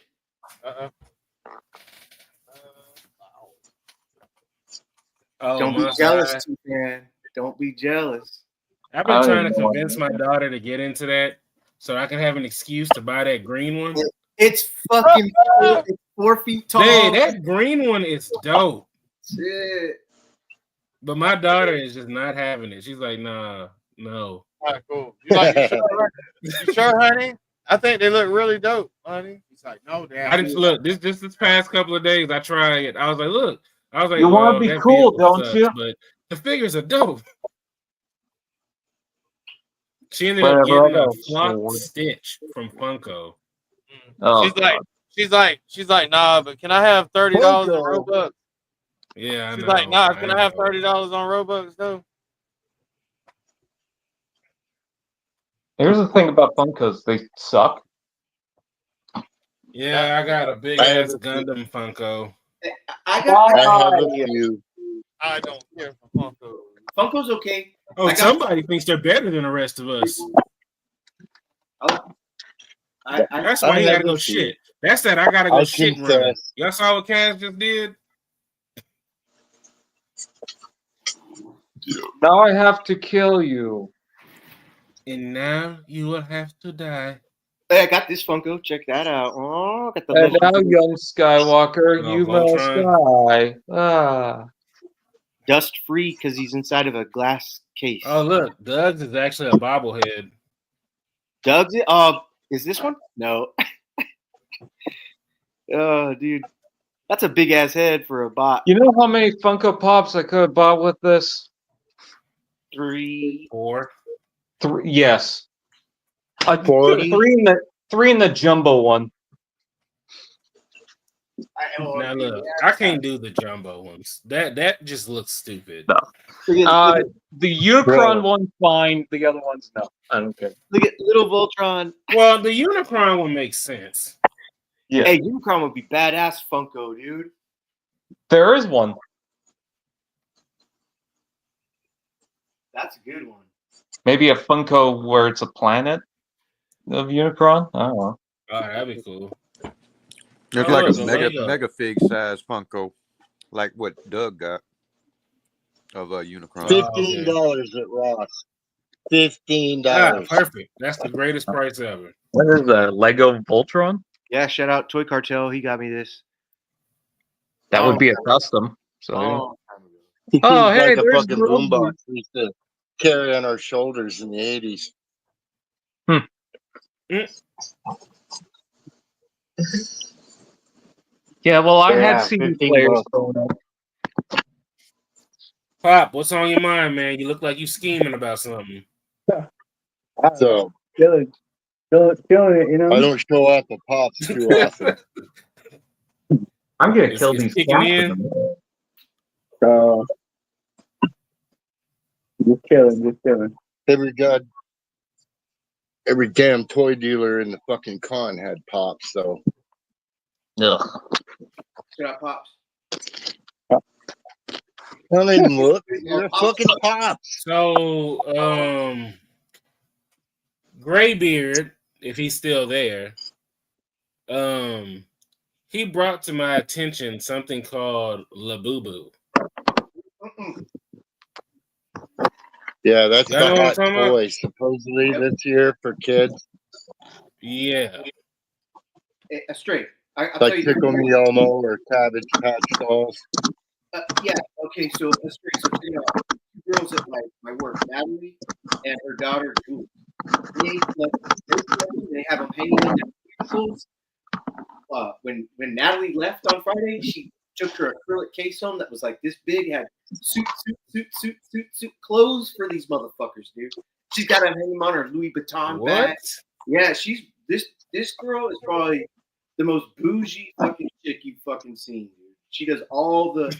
Oh, Don't be Must jealous, High. man. Don't be jealous. I've been trying to convince my daughter to get into that so I can have an excuse to buy that green one. It's fucking cool. It's 4 feet tall. Hey, that green one is dope. Shit. But my daughter is just not having it. She's like, nah, no. All right, cool. You sure, honey? I think they look really dope, honey. He's like, no, Dad. I just look this past couple of days. I tried it. I was like, look. I was like, You want well, to be that cool, vehicle don't sucks, you? but the figures are dope. She ended Whatever, up getting I a got a flock sword. Stitch from Funko. Oh, she's like, nah, but can I have $30 on Robux? Yeah, I She's know. like, nah, I can I have know. $30 on Robux though? here's the thing about Funkos. They suck. Yeah, I got a big I have ass a few. Gundam Funko. I have a few. I don't care for Funko. Funko's okay. Oh, I got- somebody thinks they're better than the rest of us. That's why I he have gotta go a few. shit. That's that I gotta go I shit and run. confess. Y'all saw what Cass just did? Now I have to kill you. And now you will have to die. Hey, I got this Funko. Check that out. Oh, I got the And now, legend. young Skywalker, Oh, you must Voltron. die. Ah. Dust free because he's inside of a glass case. Oh, look, Doug's is actually a bobblehead. Doug's it? Is this one? No. Oh, dude. That's a big ass head for a bot. You know how many Funko Pops I could have bought with this? 3. 4. 3. Yes. 40. 3 in the jumbo one. Now look, I can't do the jumbo ones. That just looks stupid. No. The Unicron one's fine. The other one's no. I don't care. Look at little Voltron. Well, the Unicron one makes sense. Yeah. Hey, Unicron would be badass Funko, dude. There is one. That's a good one. Maybe a Funko where it's a planet of Unicron. I don't know. Oh, that'd be cool. It's Oh, like look, a the mega Lego. fig size Funko, like what Doug got of a Unicron. $15 at Ross. $15. Ah, perfect. That's the greatest price ever. What is that? Lego Voltron? Yeah, shout out Toy Cartel. He got me this. That would be a custom. So. Oh, He's Oh, like hey, a there's fucking Grogu. boombox we used to carry on our shoulders in the 80s. Yeah, well, I Yeah, had CD 15 players bucks. growing up. Pop, what's on your mind, man? You look like you scheming about something. So Killing it, you know. I don't show off the pops too often. I'm gonna It's kill these kicking cats. in. So just chilling. Every damn toy dealer in the fucking con had pops, so Ugh. shout out Pops. well, they look, they're fucking pops. So, Graybeard, if he's still there, he brought to my attention something called Labubu. Yeah, that's Y'all know the what I'm hot talking about? toy supposedly this year for kids. Yeah. Straight. I'll Like tell you. Pickle Me Elmo or Cabbage Patch dolls. Yeah. Okay. So straight. So you know, two girls at my work, Natalie and her daughter. Julie. They have them hanging in their vehicles. When Natalie left on Friday, she took her acrylic case home that was like this big, had suit clothes for these motherfuckers, dude. She's got them hanging on her Louis Vuitton bag. Yeah, she's this girl is probably the most bougie fucking chick you've fucking seen, dude. She does all the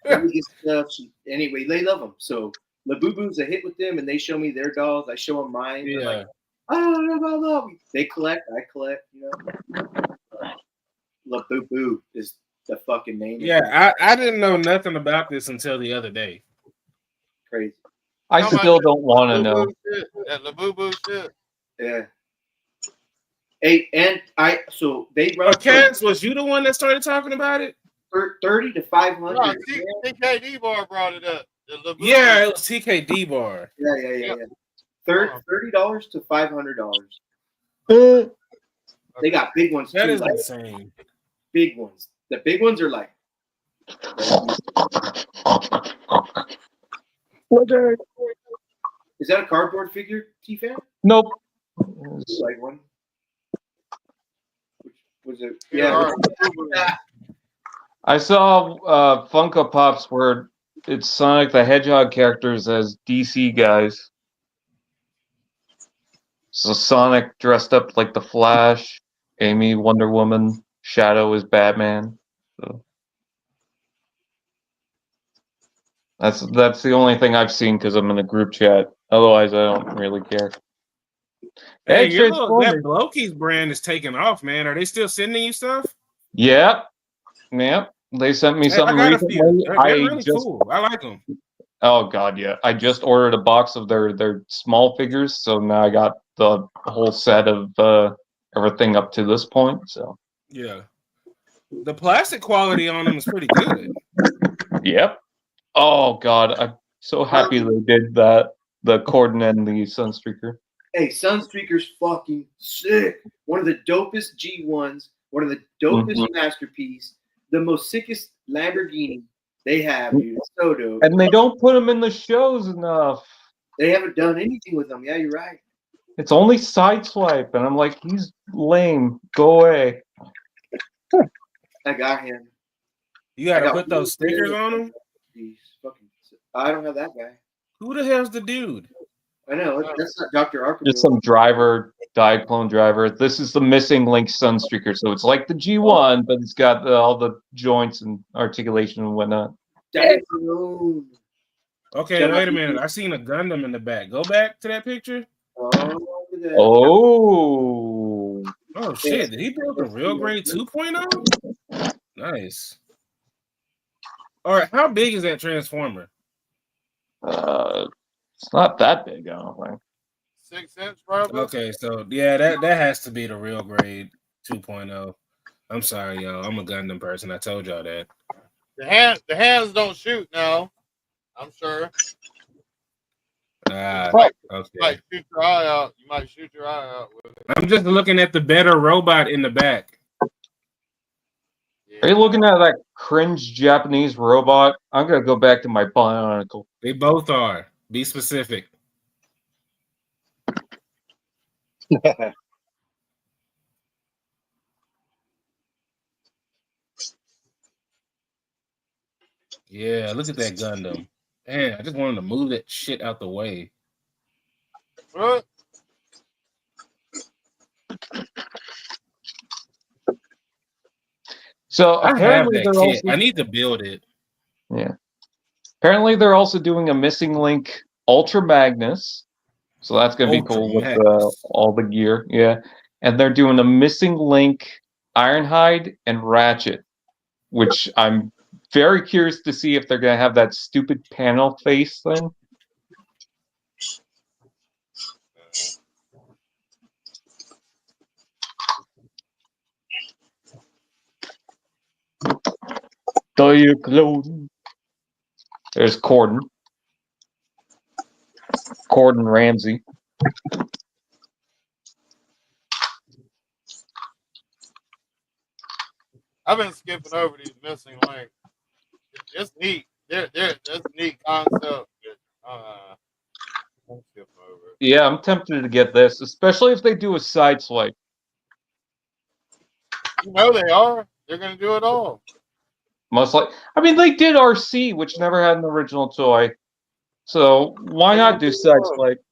biggest stuff. Anyway, they love them. So Labubu's a hit with them, and they show me their dolls. I show them mine. Yeah. They're like, oh, blah, blah, blah. They collect. I collect. You know. Labubu is the fucking name. Yeah, I didn't know nothing about this until the other day. Crazy. I still don't want to know. That Labubu shit. Yeah. Hey, and so they run. Cass, was you the one that started talking about it? 30 to 500. No, TKD bar brought it up. Yeah, it was TKD bar. Yeah. $30 to $500. They got big ones That too. is Like insane. big ones. The big ones are like. Is that a cardboard figure, T-Fan? Nope. Like one. Which was it? Yeah. I saw Funko Pops where it's Sonic the Hedgehog characters as DC guys. So Sonic dressed up like the Flash, Amy Wonder Woman, Shadow is Batman. So that's the only thing I've seen because I'm in a group chat. Otherwise, I don't really care. Hey, Hey, your little, that Transformers. Loki's brand is taking off, man. Are they still sending you stuff? Yep. They sent me Hey, I something got a few. recently. They're really cool. I like them. Oh god, yeah. I just ordered a box of their small figures, so now I got the whole set of everything up to this point. So Yeah. The plastic quality on them is pretty good. yep. Oh god, I'm so happy they did that. The Corden and the Sunstreaker. Hey, Sunstreaker's fucking sick. One of the dopest G1s. One of the dopest masterpiece. The most sickest Lamborghini they have, dude. It's so dope. And they don't put them in the shows enough. They haven't done anything with them. Yeah, you're right. It's only Sideswipe, and I'm like, he's lame. Go away. I got him. You got to put those stickers on them? He's fucking sick. I don't have that guy. Who the hell's the dude? I know. That's not Dr. Arkham. Just some driver, Diaclone driver. This is the missing link Sunstreaker, so it's like the G1, but it's got all the joints and articulation and whatnot. Diaclone. Okay, wait a minute. I seen a Gundam in the back. Go back to that picture. Oh. Oh shit! Did he build a real grade 2.0? Nice. All right, how big is that transformer? It's not that big, I don't think. 6 inch, probably. Okay, so yeah, that has to be the real grade 2.0. I'm sorry, y'all. I'm a Gundam person. I told y'all that. The hands don't shoot now. I'm sure. Okay. You might shoot your eye out. You might shoot your eye out with it. I'm just looking at the better robot in the back. Are you looking at that cringe Japanese robot? I'm gonna go back to my Bionicle. They both are. Be specific. Yeah, look at that Gundam. Man, I just wanted to move that shit out the way. What? So I have apparently that they're kit. also I need to build it. yeah. Apparently they're also doing a missing link Ultra Magnus. So that's gonna be cool with all the gear. Yeah. And they're doing a missing link Ironhide and Ratchet, which I'm very curious to see if they're gonna have that stupid panel face thing. Diaclone. There's Corden. Corden Ramsey. I've been skipping over these missing links. It's neat. That's a neat concept. I'm skipping over it. Yeah, I'm tempted to get this, especially if they do a side swipe. You know they are. They're going to do it all. Most like, I mean, they did RC, which never had an original toy. So why not do side swipe?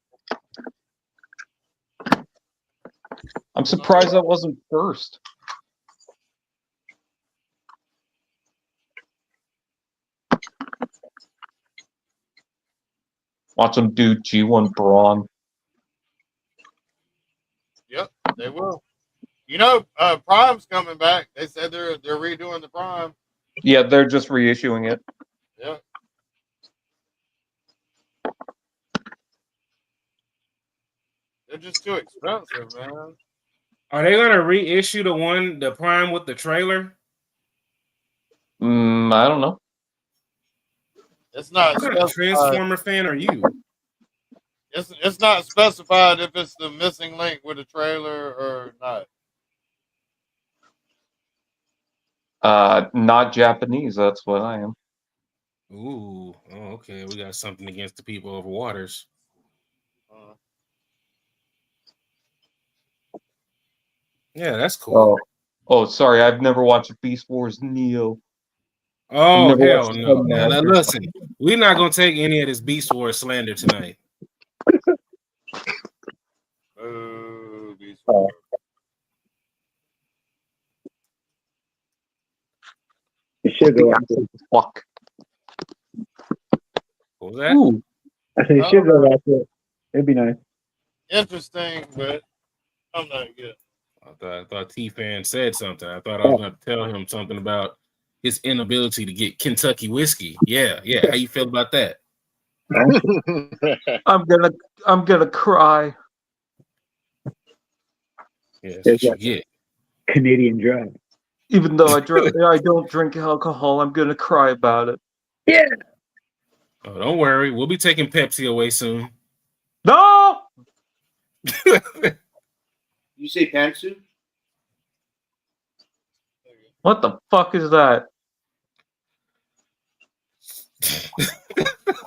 I'm surprised that wasn't first. Watch them do G1 Brawn. Yep, they will. You know, Prime's coming back. They said they're redoing the Prime. Yeah, they're just reissuing it. Yep. They're just too expensive, man. Are they gonna reissue the Prime with the trailer? I don't know. It's not What kind of specified. Transformer fan are you? It's not specified if it's the missing link with a trailer or not. Not Japanese. That's what I am. Ooh, oh, okay. We got something against the people of Waters. Yeah, that's cool. Oh, sorry. I've never watched Beast Wars Neo. Oh, hell no. Now, listen, we're not going to take any of this Beast Wars slander tonight. Beast Wars. It should go after. Fuck. What was that? Ooh. I said it should go after it. It'd be nice. Interesting, but I'm not good. I thought T-Fan said something. I thought I was going to tell him something about his inability to get Kentucky whiskey. Yeah. How you feel about that? I'm gonna cry. Yeah, that's what you get. Canadian Dry. Even though I don't drink alcohol, I'm gonna cry about it. Yeah. Oh, don't worry. We'll be taking Pepsi away soon. No. You say pantsuit? What the fuck is that?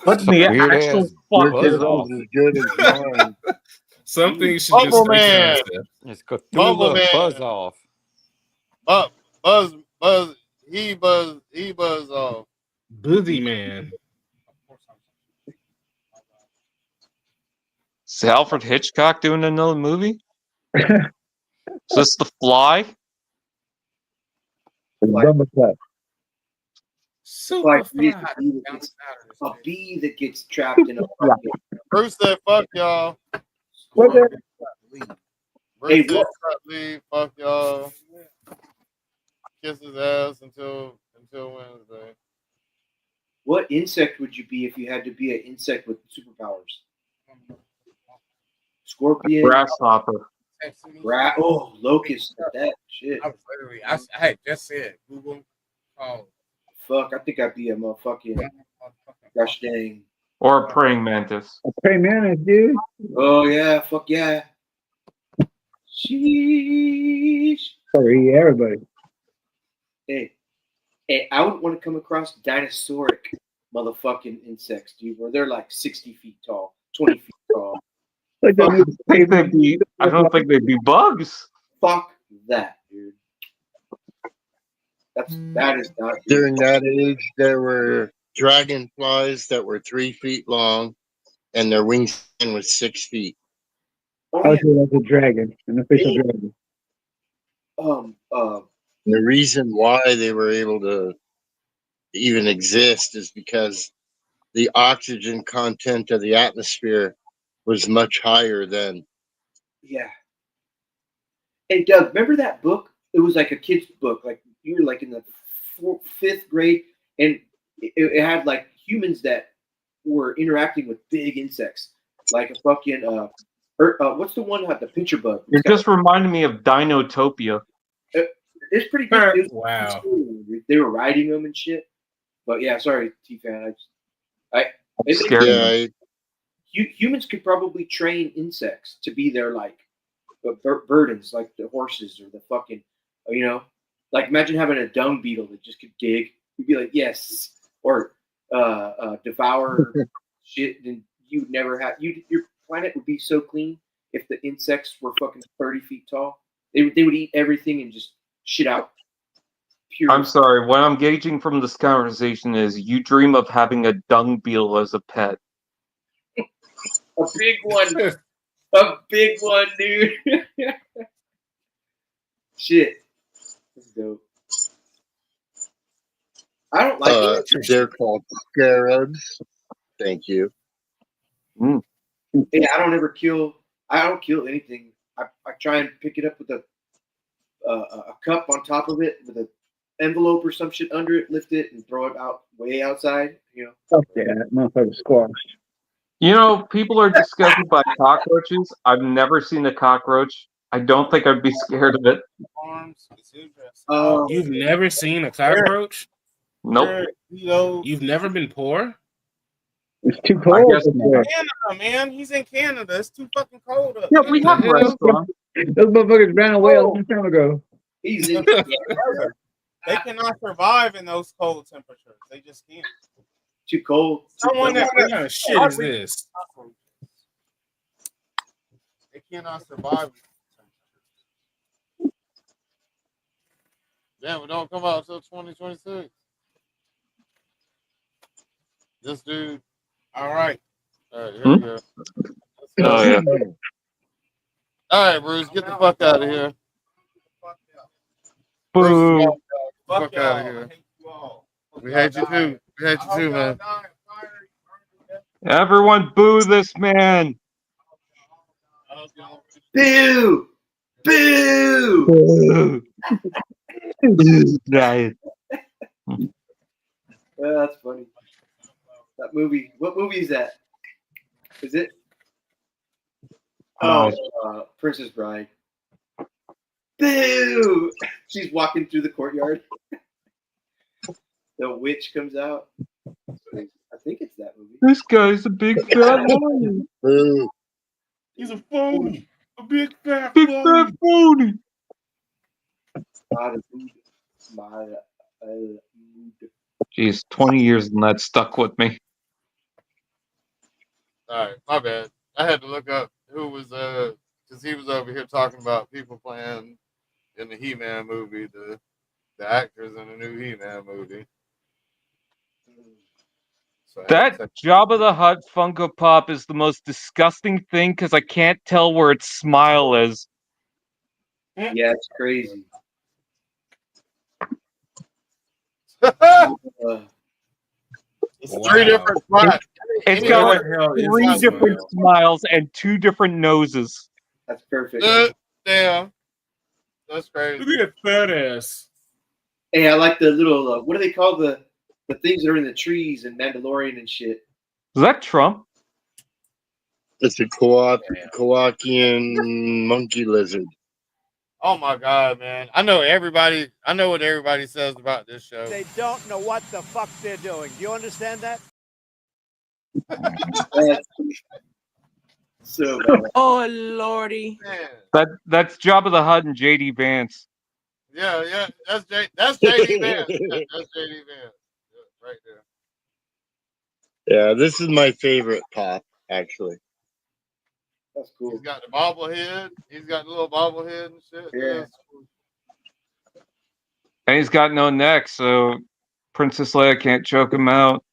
What the actual fuck is that? Some things should Bubble just Man. It's Bubble Cthulhu Man. Buzz Off. Buzz. He buzz off. Buzzy Man. Is Alfred Hitchcock doing another movie? Is this The Fly? Like a bee that gets trapped in a bucket. Bruce said, "Fuck y'all." What's that? Bruce said, "Leave, fuck y'all." Kiss his ass until Wednesday. What insect would you be if you had to be an insect with superpowers? Scorpion. Grasshopper. Locust. That shit. I was literally, I had just said Google. Oh, fuck! I think I'd be a motherfucking gosh dang. Or a praying mantis. A praying mantis, dude. Oh yeah, fuck yeah. Sheesh. Sorry, everybody. Hey, I would want to come across dinosauric motherfucking insects, dude, where they're like 60 feet tall, 20 feet tall. Like I don't think they'd be bugs. Fuck that, dude. That is not good. During that age, there were dragonflies that were 3 feet long, and their wingspan was 6 feet. I would say that's a dragon, an official dragon. The reason why they were able to even exist is because the oxygen content of the atmosphere was much higher then. Yeah. Hey, Doug, remember that book? It was like a kid's book. Like you were like in the 5th grade, and it had like humans that were interacting with big insects, like a fucking what's the one the picture bug? It just reminded me of Dinotopia. It's pretty good. Wow. They were riding them and shit. But yeah, sorry, T-Fan. Humans could probably train insects to be their like burdens, like the horses or the fucking, like imagine having a dung beetle that just could dig. You'd be like, yes, or devour shit. Then you'd never have your planet would be so clean if the insects were fucking 30 feet tall. They would eat everything and just shit out. Pure. I'm sorry. What I'm gauging from this conversation is you dream of having a dung beetle as a pet. A big one. A big one, dude. Shit. That's dope. I don't like it. They're called scarabs. Thank you. Yeah, I don't kill anything. I try and pick it up with a cup on top of it with an envelope or some shit under it, lift it, and throw it out way outside. Fuck that motherfucker squashed. People are disgusted by cockroaches. I've never seen a cockroach. I don't think I'd be scared of it. You've never seen a cockroach? Nope. You've never been poor? It's too I cold guess up not. there. Canada, man. He's in Canada. It's too fucking cold up Yeah, there. we The have hell? restaurants. Those motherfuckers ran away a long time ago. He's in. They cannot survive in those cold temperatures. They just can't. Too cold. Someone that What kind of shit is this? They cannot survive. Damn, it don't come out until 2026. This dude. All right. All right, here we go. Oh yeah. All right, Bruce, get the fuck out of here. Boo. Bruce, fuck out of here. We hate you too. We hate you too, man. Everyone boo this man. Boo! Boo! Nice. That's funny. That movie. What movie is that? Is it? Oh, Princess Bride. Boo! She's walking through the courtyard. The witch comes out. I think it's that movie. This guy's a big fat lion. Boo. He's a phony. A big fat Big fat phony. Jeez, 20 years and that stuck with me. All right, my bad. I had to look up who was because he was over here talking about people playing in the He-Man movie, the actors in the new He-Man movie. So That Jabba the Hutt Funko Pop is the most disgusting thing because I can't tell where its smile is. Yeah, it's crazy. It's three different spots. It's got like 3 different smiles and 2 different noses. That's perfect. Damn. That's crazy. Look at that fat ass. Hey, I like the little, what do they call the things that are in the trees and Mandalorian and shit? Is that Trump? It's a Kowakian monkey lizard. Oh my god, man! I know everybody. I know what everybody says about this show. They don't know what the fuck they're doing. Do you understand that? So Oh lordy. That's Jabba the Hutt and JD Vance. Yeah, that's JD Vance. That's JD Vance, right there. Yeah, this is my favorite pop, actually. That's cool. He's got the bobblehead. He's got the little bobblehead and shit. Yeah. And he's got no neck, so Princess Leia can't choke him out.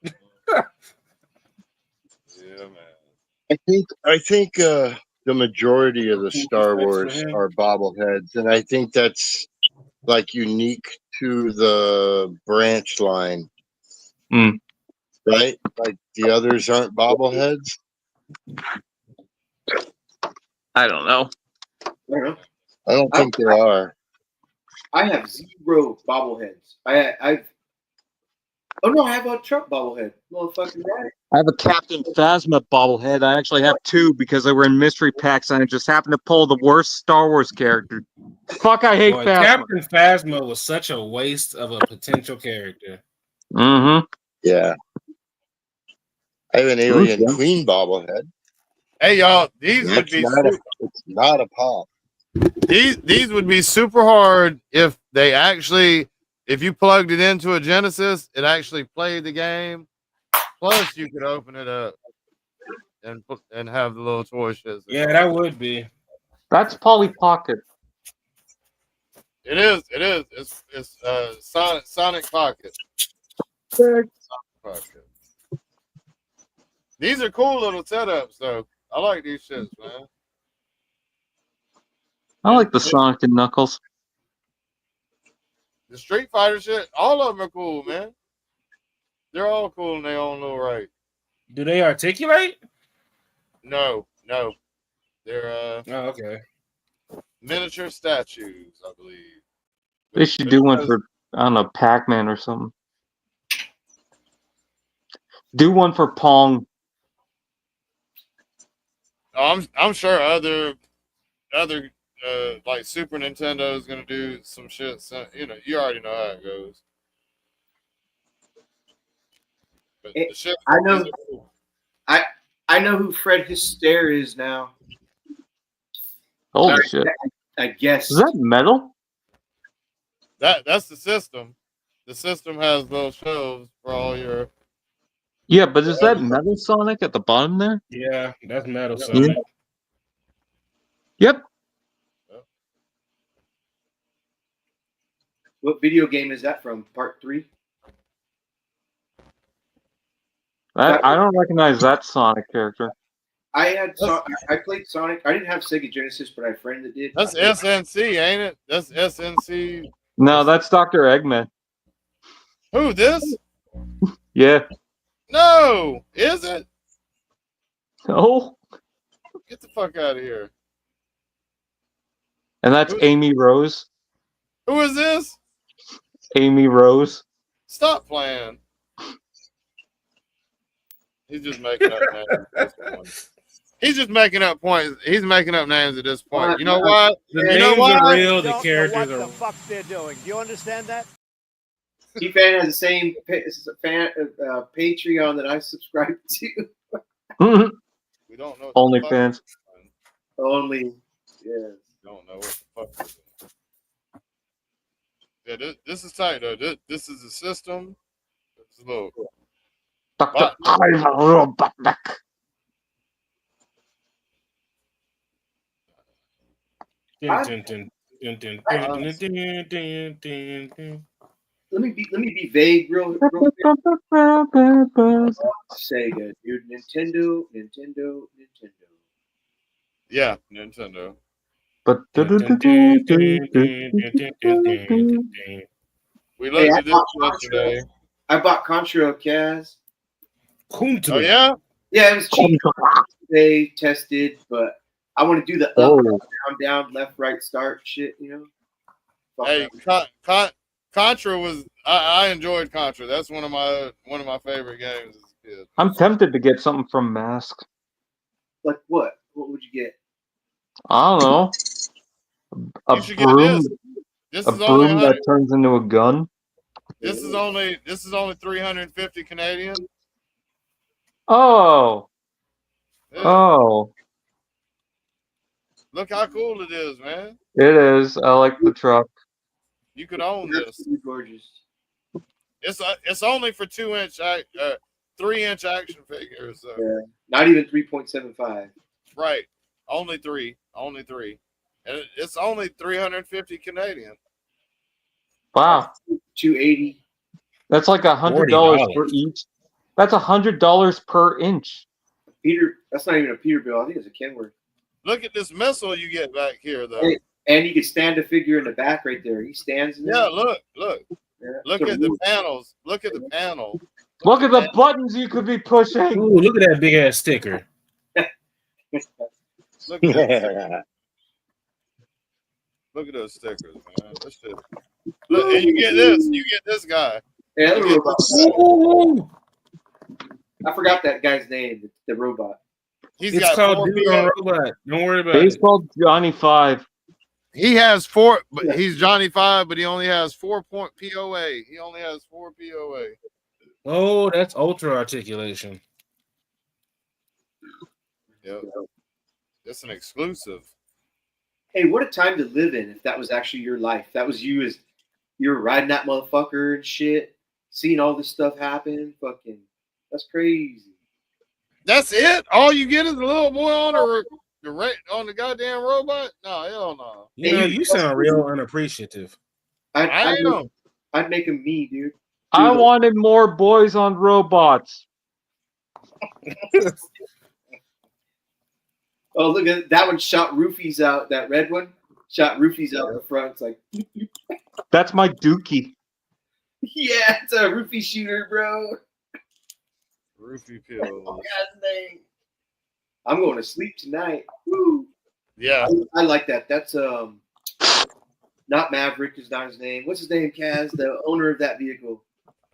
Yeah, man. I think the majority of the Star Wars are bobbleheads, and I think that's like unique to the branch line, right? Like the others aren't bobbleheads. I don't know. I don't think there are. I have 0 bobbleheads. I've. Oh no, I have a Trump bobblehead. Motherfucking right. I have a Captain Phasma bobblehead. I actually have 2 because they were in mystery packs and I just happened to pull the worst Star Wars character. Fuck, I hate Boy, Phasma. Captain Phasma was such a waste of a potential character. Mm-hmm. Yeah. I have an Alien Queen bobblehead. Hey y'all, these would be it's not a pop. These would be super hard if they actually, if you plugged it into a Genesis, it actually played the game. Plus, you could open it up and have the little toy shits. Yeah, that would be. That's Polly Pocket. It is. It's Sonic Pocket. Sonic Pocket. These are cool little setups, though. I like these shits, man. I like the Sonic and Knuckles. The Street Fighter shit, all of them are cool, man. They're all cool in their own little right. Do they articulate? No. They're oh, okay. Miniature statues, I believe. They should do one for, I don't know, Pac-Man or something. Do one for Pong. I'm sure other like Super Nintendo is gonna do some shit. So, you already know how it goes. The shit, I know. I know who Fred Astaire is now. Holy shit! I guess. Is that metal? That's the system. The system has those shelves for all your. Yeah, but is that Metal Sonic at the bottom there? Yeah, that's Metal Yeah. Sonic. Yep. What video game is that from? Part 3? I don't recognize that Sonic character. I played Sonic. I didn't have Sega Genesis, but I had a friend that did. That's SNC, ain't it? That's SNC. No, that's Dr. Eggman. Who, this? Yeah. No, is it? Oh. Get the fuck out of here. And that's Amy Rose. Who is this? Amy Rose. Stop playing. He's just making up names at this point. He's just making up points. He's making up names at this point. You know what? The you know names what? are real. The Don't characters know what are. the fuck they're doing. Do you understand that? T-Fan has the same Patreon that I subscribe to. We don't know. OnlyFans. Only, yeah. Don't know what the fuck. Yeah, this is tight though. This is a system. It's a little. Dr. Ivan Robotnik. Let me be vague real quick. Sega, dude. Nintendo. Yeah, Nintendo. But we looked at this yesterday. I bought Contra Kaz. Oh yeah? Yeah, it was cheap. They tested, but I want to do the up, down, left, right, start shit, you know? Hey, Contra was I enjoyed Contra. That's one of my favorite games as a kid. I'm tempted to get something from Mask. Like what? What would you get? I don't know. A You should get broom. this. This A is only broom that turns into a gun. This is only 350 Canadian. Oh. Yeah. Oh. Look how cool it is, man. It is. I like the truck. You could own this. Gorgeous. It's only for 3-inch action figures. So. Yeah. Not even 3.75. Right. Only three. And it's only 350 Canadian. Wow. 280. That's like $100 per each. That's $100 per inch. Peter, that's not even a Peterbilt. I think it's a Kenworth. Look at this missile you get back here, though. And you can stand a figure in the back right there. He stands in there. Yeah, look. Yeah. Look at the panels. Look at the panel. Look at the buttons you could be pushing. Ooh, look at that big ass sticker. Look at that. Look at those stickers, man. That shit. Look, and you get this. You get this guy. Yeah, You robot. I forgot that guy's name. The robot. He's It's got called 4 Dude on Robot. Don't worry about He's it. called Johnny 5. He has 4, but he's Johnny 5, but he only has 4-point POA. He only has 4 POA. Oh, that's ultra articulation. Yep. It's an exclusive. Hey, what a time to live in if that was actually your life. That was you as you were riding that motherfucker and shit, seeing all this stuff happen. Fucking, that's crazy. That's it? All you get is a little boy on the goddamn robot? No, hell no. You know, you sound real unappreciative. I am. I'd make him me, dude. I wanted more boys on robots. Oh, look at that one! Shot roofies out. That red one shot roofies out the front. It's like, That's my dookie. yeah, it's a roofie shooter, bro. Roofie pills. I'm going to sleep tonight. Woo. Yeah, I like that. That's not Maverick is not his name. What's his name? Kaz, the owner of that vehicle.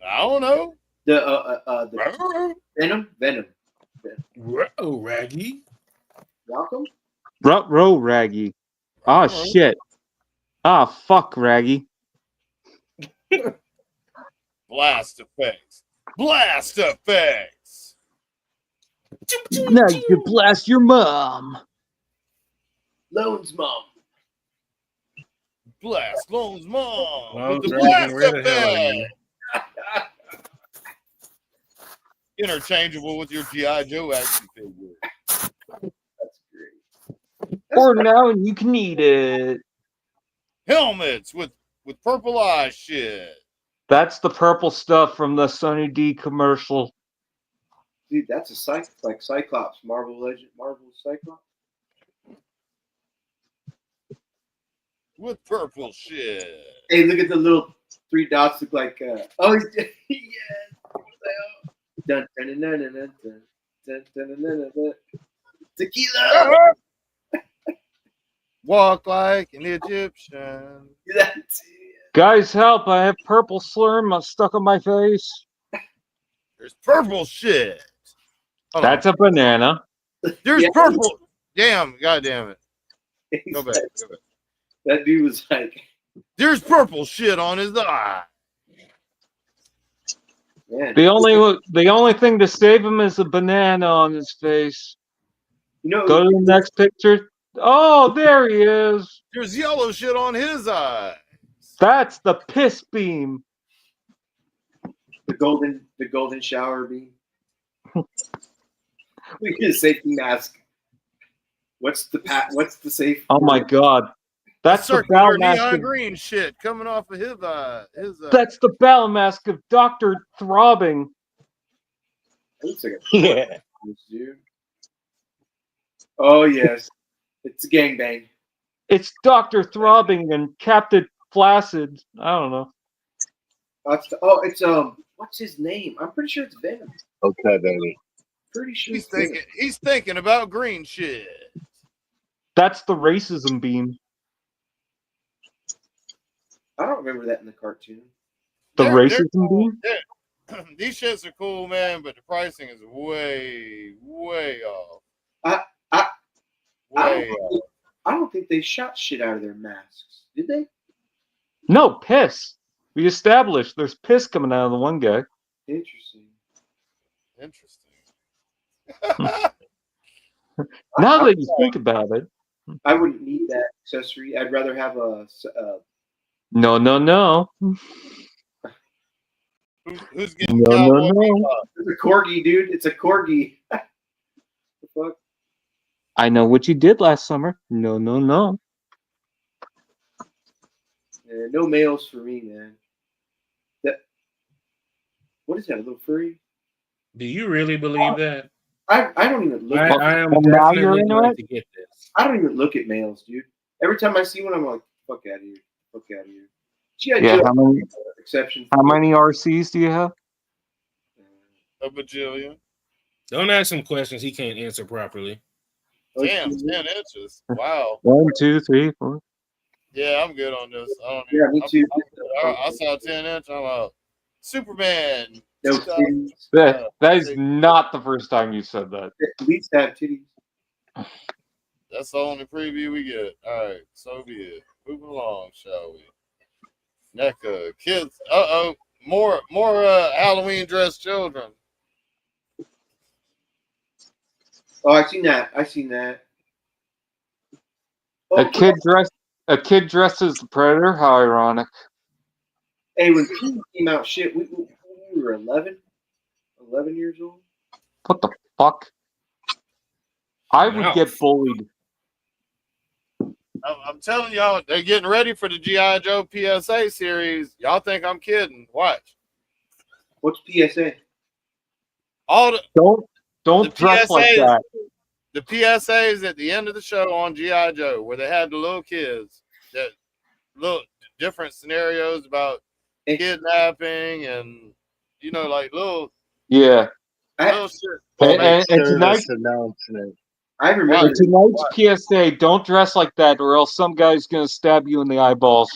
I don't know. The Venom. Oh, Raggy. Welcome. Ruh-roh, Raggy. Ah, shit. Ah, fuck, Raggy. Blast effects. Blast effects. Now you can blast your mom. Lone's mom. Blast Lone's mom Lone with the dragging blast red the hell out of effect. you. Interchangeable with your G.I. Joe action figure. That's great. Or now you can eat it. Helmets with purple eye shit. That's the purple stuff from the Sunny D commercial. Dude, that's a like Cyclops, Marvel Cyclops. With purple shit. Hey, look at the little 3 dots. Look like oh, yeah. Dun, dun, dun, dun, dun, dun, dun, dun, dun, dun. Tequila. Walk like an Egyptian. Guys, help! I have purple slurm stuck on my face. There's purple shit. Hold That's on. a banana. There's purple. Damn, god damn it. Go back. That dude was like, there's purple shit on his eye. Man. The only thing to save him is a banana on his face. You know, go to the next picture. Oh, there he is. There's yellow shit on his eye. That's the piss beam. The golden shower beam. We get a safety mask. What's the safe? Oh my god. That's the circular battle mask neon of, green shit coming off of his eye. That's the battle mask of Dr. Throbbing. Looks like Yeah. Dude. Oh yes. It's a gangbang. It's Dr. Throbbing and Captain Flaccid. I don't know. It's what's his name? I'm pretty sure it's Venom. Okay, baby. Pretty sure he's thinking about green shit. That's the racism beam. I don't remember that in the cartoon. The They're racism cool. beam? These shits are cool, man, but the pricing is way off. I don't think they shot shit out of their masks. Did they? No, piss. We established there's piss coming out of the one guy. Interesting. Now that you think about it. I wouldn't need that accessory. I'd rather have a No. Who's getting No. It's a corgi, dude. It's a corgi. The fuck? I know what you did last summer. No. Yeah, no males for me, man. What is that? A little furry? Do you really believe that? I don't even look. I am definitely going to get this. I don't even look at males, dude. Every time I see one, I'm like, "Fuck out of here! Fuck out of here!" Yeah, exception. How many RCs do you have? A bajillion. Don't ask him questions he can't answer properly. Damn, 10 inches. Wow. 1, 2, 3, 4. Yeah, I'm good on this. Me too. I saw 10 inch. I'm out. Superman. No That is not the first time you said that. At least have titties. That's the only preview we get. All right, so be it. Moving along, shall we? NECA kids. More Halloween dressed children. Oh, I seen that. A kid dressed as the Predator. How ironic. Hey, when P came out, shit, we were 11 years old. What the fuck? I would get bullied. I'm telling y'all, they're getting ready for the G.I. Joe PSA series. Y'all think I'm kidding? Watch. What's PSA? Don't dress like that. The PSAs at the end of the show on G.I. Joe, where they had the little kids that look different scenarios about kidnapping and like little Yeah. little shit. And tonight's announcement. I remember tonight's PSA. Don't dress like that, or else some guy's gonna stab you in the eyeballs.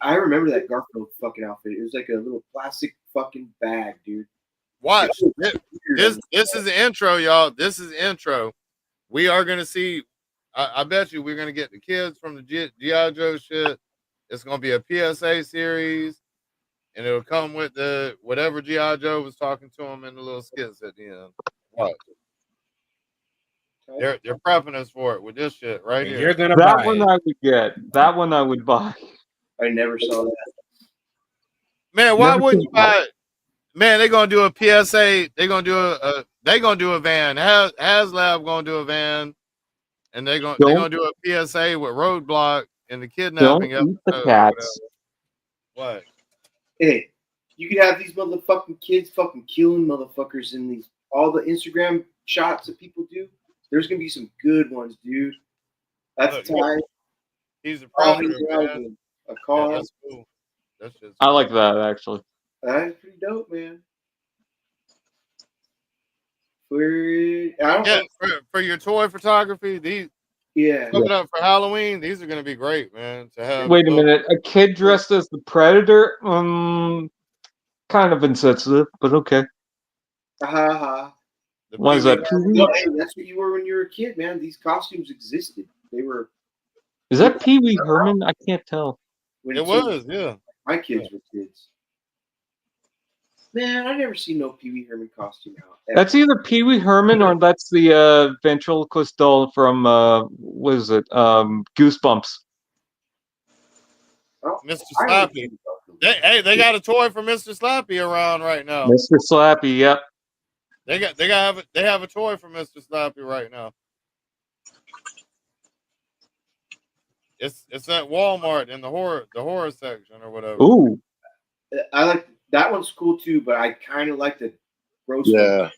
I remember that Garfield fucking outfit. It was like a little plastic fucking bag, dude. Watch. This is the intro, y'all. This is the intro. We are gonna see. I bet you we're gonna get the kids from the G.I. Joe shit. It's gonna be a PSA series. and it'll come with the whatever G.I. Joe was talking to him in the little skits at the end. Watch. They're prepping us for it with this shit right here. You're gonna That buy one it. I would get. That one I would buy. I never saw that. Man, why Never wouldn't seen you buy it? Man, they're gonna do a PSA. They're gonna do a van. HasLab gonna do a van, and they're gonna do a PSA with Roadblock and the Don't kidnapping eat the episode or cats. whatever. What? Hey, you could have these motherfucking kids fucking killing motherfuckers in these all the Instagram shots that people do. There's gonna be some good ones, dude. That's Look, Ty. He's a All predator, hanging out man. with a Yeah, car. that's cool. That's just I like that actually. That's pretty dope, man. I don't yeah know. for your toy photography. These coming up for Halloween. These are gonna be great, man. To have. Wait a minute. A kid dressed as the Predator? Kind of insensitive, but okay. Ha. Why is that? No, hey, that's what you were when you were a kid, man. These costumes existed. They were. Is that Pee Wee Herman? I can't tell. It was, yeah. My kids were kids. Man, I never seen no Pee Wee Herman costume out. That's either Pee Wee Herman or that's the ventriloquist doll from what is it? Goosebumps. Mr. Slappy. They got a toy for Mr. Slappy around right now. Mr. Slappy, yep. They have a toy for Mr. Slappy right now. It's at Walmart in the horror section or whatever. Ooh. I like that one's cool too, but I kind of like the gross one.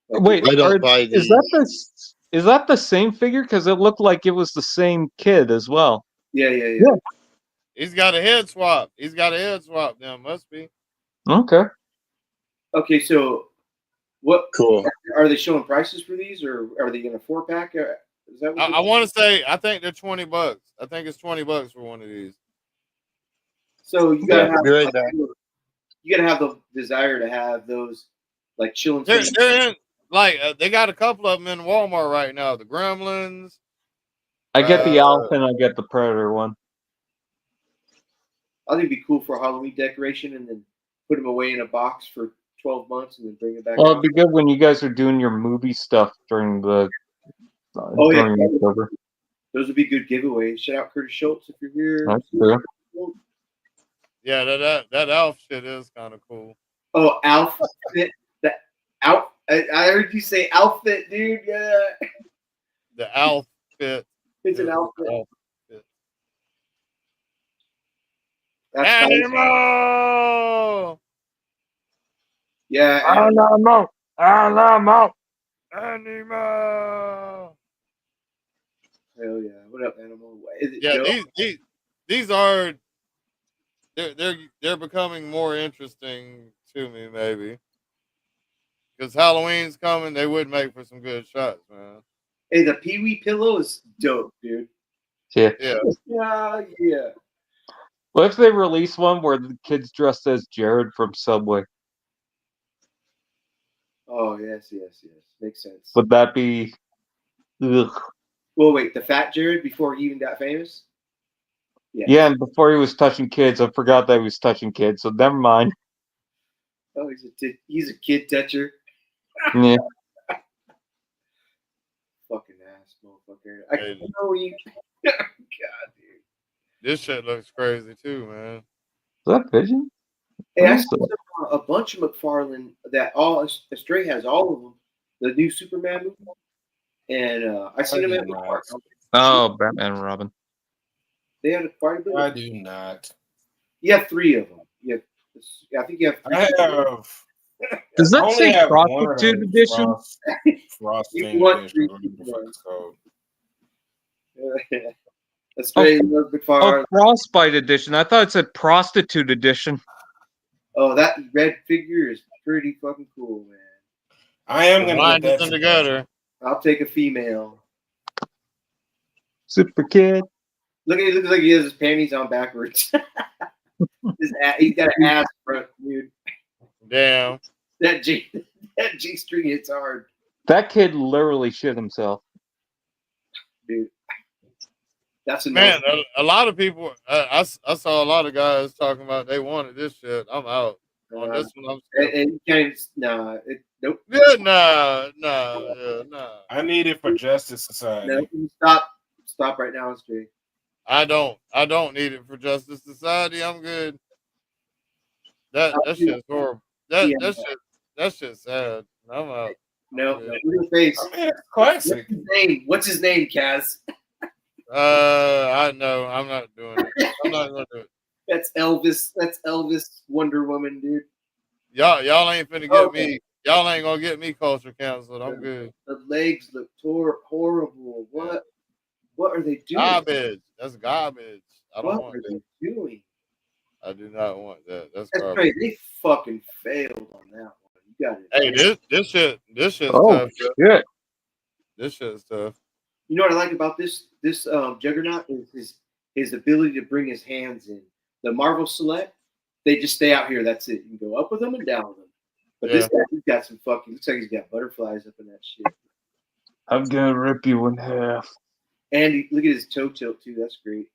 Wait, is that the same figure? Because it looked like it was the same kid as well. Yeah. He's got a head swap. Now must be. Okay. Okay, so what? Cool. Are they showing prices for these, or are they in a 4-pack? Is that? I want to say I think they're $20. I think it's $20 for one of these. So you gotta have right you gotta have the desire to have those like chilling. They're in, they got a couple of them in Walmart right now. The Gremlins. I get the Alf and I get the Predator one. I think it'd be cool for a Halloween decoration, and then put them away in a box for 12 months, and then bring it back. Well, out. it'd be good when you guys are doing your movie stuff during the during October. Those would be good giveaways. Shout out Curtis Schultz if you're here. That's true. Yeah, that Alf shit is kind of cool. Oh, Alf fit. I heard you say outfit, dude. Yeah. The Alf fit. It's an outfit. Animal. Yeah. Animal. Hell yeah! What up, animal? Is it Joe? These are they're becoming more interesting to me, maybe because Halloween's coming. They would make for some good shots, man. Hey, the Pee Wee pillow is dope, dude. Yeah. Yeah. What if they release one where the kid's dressed as Jared from Subway? Oh yes. Makes sense. Would that be? Ugh. Well, wait, the fat Jared before he even got famous. Yeah, and before he was touching kids, I forgot that he was touching kids. So never mind. Oh, he's a kid toucher. Yeah. Fucking ass motherfucker. I know you. God, dude. This shit looks crazy too, man. Is that Vision? Hey, I saw a bunch of McFarlane that all Stray has all of them. The new Superman movie, and I seen them at the park. Oh, Batman and Robin. They had quite a bit. I do not. You have 3 of them. I think you have 3. I have. Does that say have prostitute edition? You want 3. That's great. Oh, Frostbite edition. I thought it said prostitute edition. Oh, that red figure is pretty fucking cool, man. I am gonna get that together. I'll take a female. Super kid. Look at it. Looks like he has his panties on backwards. He's got an ass front, dude. Damn. That G string hits hard, That kid literally shit himself. dude. That's a Man, a lot of people. I saw a lot of guys talking about they wanted this shit. I'm out on this one. I'm skipping. Nope. Yeah, nah. I need it for Justice Society. No, stop right now, Straight. I don't need it for Justice Society. I'm good. That shit's horrible. That shit's sad. I'm out. No, your face. I mean, it's classic. What's his name, Kaz? I know. I'm not doing it. I'm not gonna do it. That's Elvis. That's Elvis Wonder Woman, dude. Y'all ain't finna get me. Y'all ain't gonna get me culture canceled. I'm good. The legs look horrible. What? What are they doing? Garbage. That's garbage. I don't What want are that. they doing? I do not want that. That's That's garbage. right. They fucking failed on that one. You got it. Hey, this shit's Oh tough. shit! This shit's tough. You know what I like about this Juggernaut is his ability to bring his hands in. The Marvel Select, they just stay out here. That's it. You can go up with them and down with them. But this guy, he's got some fucking. Looks like he's got butterflies up in that shit. I'm gonna rip you in half. And look at his toe tilt too. That's great.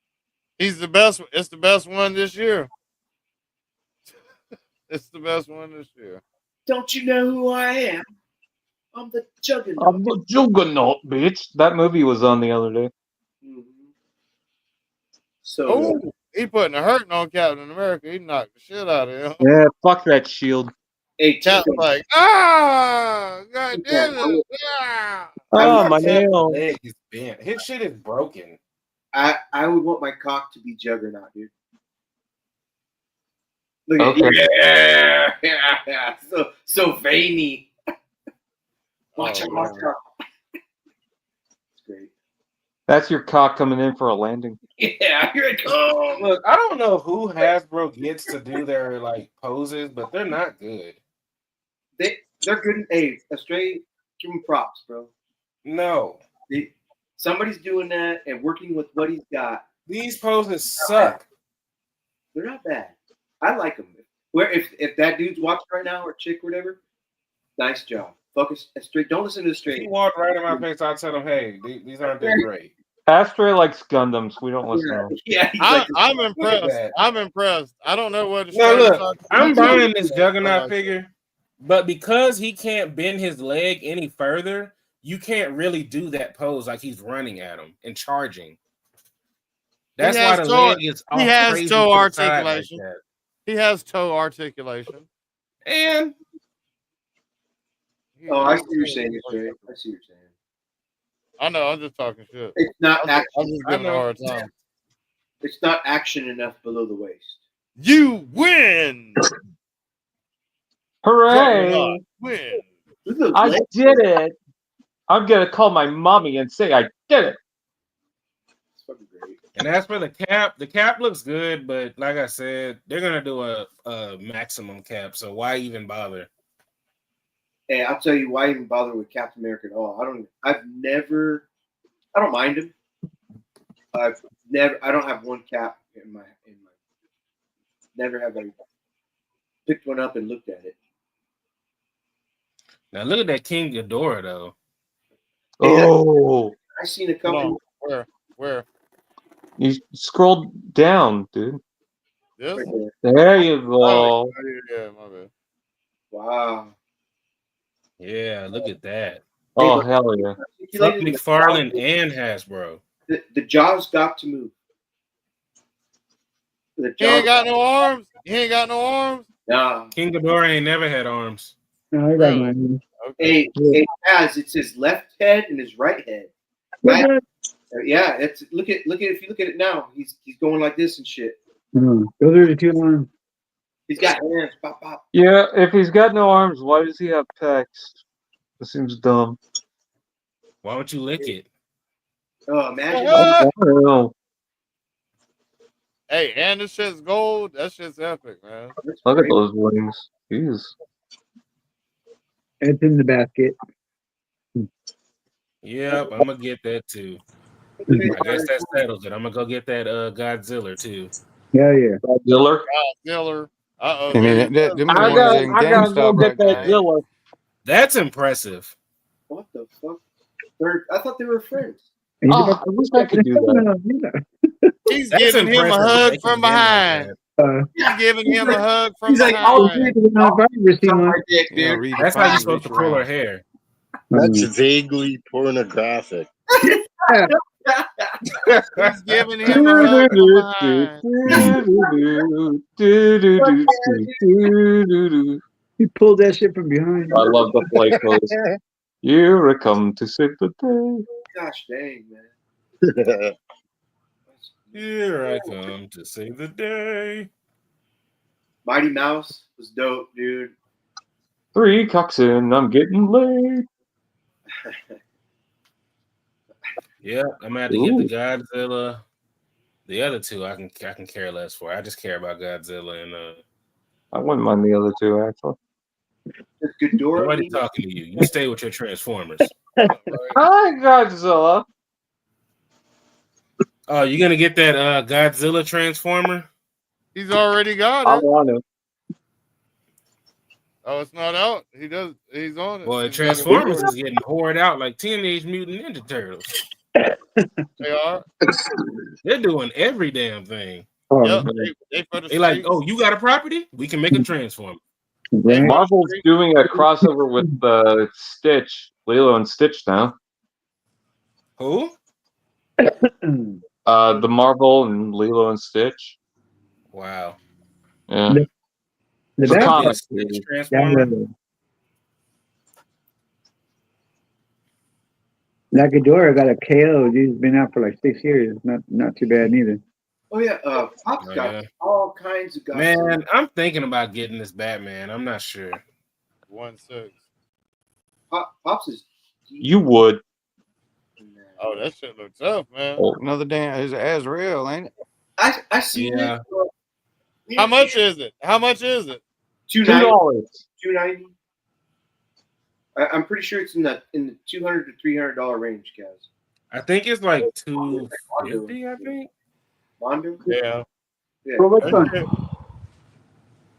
He's the best. It's the best one this year. It's the best one this year. Don't you know who I am? I'm the Juggernaut. I'm the Juggernaut, bitch. That movie was on the other day. Mm-hmm. So he putting a hurting on Captain America. He knocked the shit out of him. Yeah, fuck that shield. Hey, Cap's like, god damn it. Oh, my nail. Leg is bent. His shit is broken. I would want my cock to be Juggernaut, dude. Look at yeah. So veiny. Watch out, watch out. It's great. That's your cock coming in for a landing. Yeah, here it comes. Look, I don't know who Hasbro gets to do their like poses, but they're not good. They're good. Hey, Astray, give him props, bro. No. Somebody's doing that and working with what he's got. These poses suck. They're not bad. I like them. Where if that dude's watching right now or chick or whatever, nice job. Focus straight. Don't listen to the straight. He walked right in my face. I tell him, hey, these aren't that great. Astray likes Gundams. We don't listen to him. Yeah, I'm impressed. I'm impressed. I don't know what. No, look, I'm buying this Juggernaut figure, but because he can't bend his leg any further, you can't really do that pose like he's running at him and charging. That's why the leg is all he has crazy toe to the side articulation. like that. He has toe articulation. And I see what you're saying, Astray. I see what you're saying. I know. I'm just talking shit. It's not I'm action. just giving a hard time. It's not action enough below the waist. You win. Hooray! Win. I did it. I'm gonna call my mommy and say I did it. It's fucking great. And as for the cap looks good, but like I said, they're gonna do a maximum cap. So why even bother? Hey, I'll tell you why even bother with Captain America at all. I don't mind him. I don't have one cap in my never have I picked one up and looked at it. Now look at that King Ghidorah though. Oh, I seen a couple. Where? You scrolled down, dude. This? Right there you go. Oh, yeah, my bad. Wow. Yeah, look at that. Oh, hell yeah. Fuck McFarlane and Hasbro. The jaw's got to move. He ain't got no arms. He ain't got no arms. Nah. King Ghidorah ain't never had arms. No, I got mine. Hey, it's his left head and his right head. Yeah, it's look at if you look at it now, he's going like this and shit. Those are the two ones. He's got hands, pop pop. Yeah, if he's got no arms, why does he have pecs? That seems dumb. Why don't you lick it? Oh, imagine. I don't know. Hey, and this shit's gold. That shit's epic, man. Look at those wings. Jeez. It's in the basket. Yep, I'm gonna get that too. I guess that settles it. I'm gonna go get that Godzilla too. Yeah, yeah. Godzilla. Uh-oh. I mean, them the ones in GameStop right now. That's impressive. What the fuck? I thought they were friends. I wish I could do that. He's That's giving him a impressive that hug they can from win like behind. that. He's giving him a hug from He's like, behind. my dick, Yeah, dude. That's how you redefine supposed to reach pull her around. hair. That's vaguely pornographic. He's giving him a hug from behind. He pulled that shit from behind. I love the play pose. Here I come to save the day. Gosh dang, man. Here I come to save the day. Mighty Mouse was dope, dude. 3 cocks in, I'm getting laid. Yeah, I'm gonna have to get the Godzilla. The other two I can care less for. I just care about Godzilla and I wouldn't mind the other two, actually. nobody talking to you. You stay with your Transformers. Hi, Godzilla. Oh, you gonna get that Godzilla Transformer? He's already got I it. want it. Oh, it's not out. He's on it. Boy, He's Transformers is getting poured out like Teenage Mutant Ninja Turtles. They are. They're doing every damn thing. Yep. They for the They like, streets. oh, you got a property? We can make a Transformer. Marvel's doing a crossover with Stitch, Lilo and Stitch now. Who? The Marvel and Lilo and Stitch. Wow. Yeah. The For bad comic part series. Nagadora got a KO. He's been out for like 6 years. Not too bad neither. Oh yeah, Pop's got all kinds of guys. Man, I'm thinking about getting this Batman. I'm not sure. 1-6. Pops is. You would. Oh, that shit looks tough, man. Another damn is Azrael, ain't it? I see Yeah. it. How much is it? How much is it? $2.90. $2.90. I'm pretty sure it's in the $200 to $300 range, guys. I think it's like 250. I think. Mondo? Yeah. Yeah.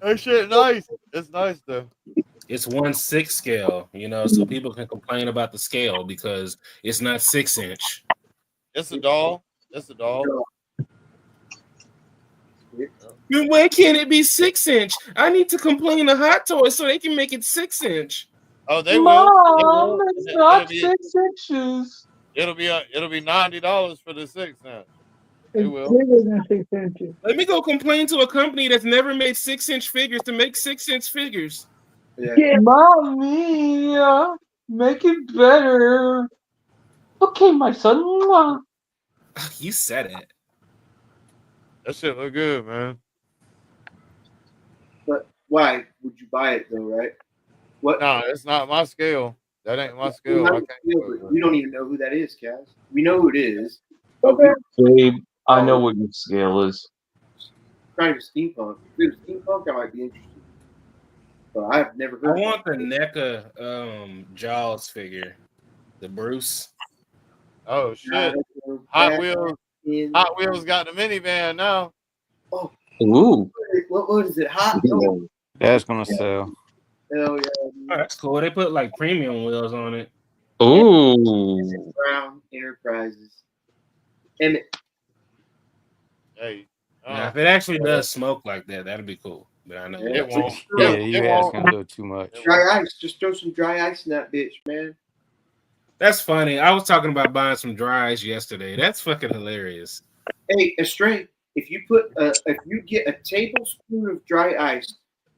That shit nice. It's nice though. It's 1/6 scale, so people can complain about the scale because it's not 6-inch. It's a doll. It's a doll. Why can't it be 6-inch? I need to complain to Hot Toys so they can make it 6-inch. Oh, they Mom, will. it's not 6 inches. It'll be $90 for the 6-inch. They will. Bigger than 6 inches. Let me go complain to a company that's never made 6-inch figures to make 6-inch figures. Yeah. Mommy, make it better. Okay, my son. You said it. That shit look good, man. But why would you buy it though, right? What? No, it's not my scale. That ain't my scale. I can't do it. We don't even know who that is, Kaz. We know who it is. Babe, I know what your scale is. Trying to steampunk. If it was steampunk, I might be interested. But I've never I heard. want the NECA Jaws figure, the Bruce. Oh shit! Hot Wheels got the minivan now. Oh, ooh! What is it? Hot? That's gonna sell. Hell yeah! Oh, that's cool. They put like premium wheels on it. Ooh! Brown Enterprises. Emmett. Hey. Now, if it actually does smoke like that, that'd be cool. But I know it won't. Yeah, you asking a little too much. Dry ice. Just throw some dry ice in that bitch, man. That's funny. I was talking about buying some dry ice yesterday. That's fucking hilarious. Hey, Astray, if you get a tablespoon of dry ice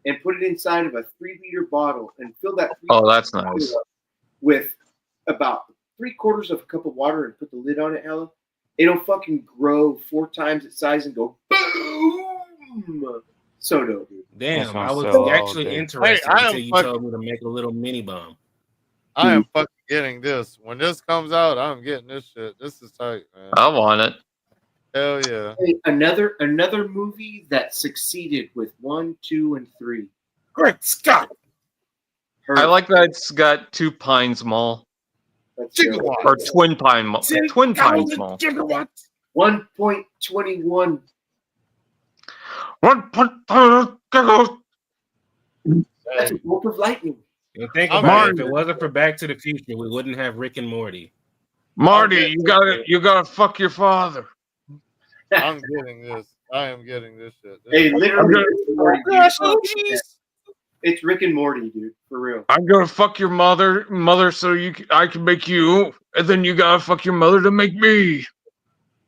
and put it inside of a 3-liter bottle and fill that. Oh, that's nice. With about 3/4 of a cup of water and put the lid on it, Hella, it'll fucking grow 4 times its size and go boom. So dope, dude. Damn, I was actually interested until you told me to make a little mini bomb. I am fucking getting this. When this comes out, I'm getting this shit. This is tight, man. I want it. Hell yeah. Hey, another movie that succeeded with 1, 2, and 3. Great Scott. I like that it's got 2 Pines Mall. Gigawatts. Or Twin Pine Mall. Twin Pines Mall. 1.21. 1.21 That's a bolt of lightning. And think about it. If it wasn't for Back to the Future, we wouldn't have Rick and Morty. Marty, you gotta fuck your father. I'm getting this. I am getting this shit. Hey, literally, Rick and Morty, dude. Gosh, oh jeez. It's Rick and Morty, dude, for real. I'm gonna fuck your mother, so I can make you, and then you gotta fuck your mother to make me.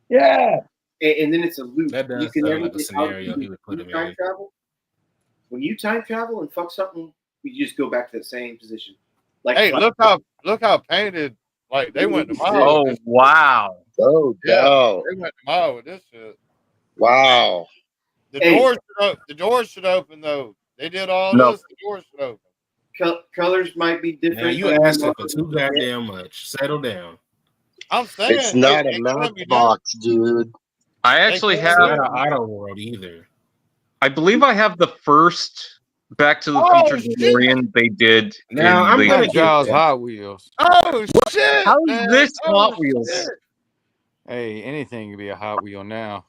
Yeah. And then it's a loop. That You does can sound never like a get out scenario of he would put him time in. travel. When you time travel and fuck something, you just go back to the same position. Like, Hey, look how painted. Like they went to mile. Oh with this. wow! Oh, Yeah, wow. they went to mile with this shit. Wow. The Hey. doors should open though. They did all No. this. The doors should open. Colors might be different. Now you asking for too goddamn much. Settle down. I'm saying It's not a they can't be done. Matchbox, dude. I actually It's have. not an auto world either. I believe I have the first Back to the Oh, Future DeLorean they did. Now in I'm the- gonna Not get Jaws that. Hot Wheels. Oh shit! How is man. this Oh, Hot Wheels? shit. Hey, anything can be a Hot Wheel now.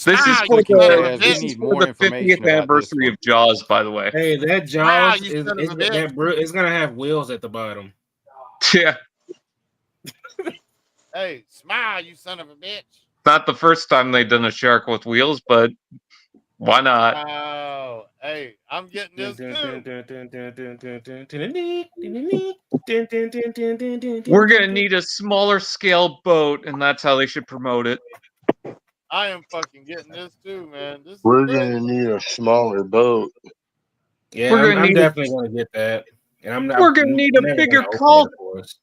This is Ah, for you son of a the bitch. this is for the 50th anniversary of Jaws, by the way. Hey, that Wow, Jaws you is son of a bitch. it's gonna have wheels at the bottom. Yeah, Hey, smile, you son of a bitch. not the first time they've done a shark with wheels, but why not? Wow. Hey, I'm getting this too. We're gonna need a smaller scale boat, and that's how they should promote it. I am fucking getting this too, man. This is We're crazy. going to need a smaller boat. Yeah, We're gonna I'm need definitely gonna get that, and I'm not. We're gonna need a never bigger gonna open call. it, of course.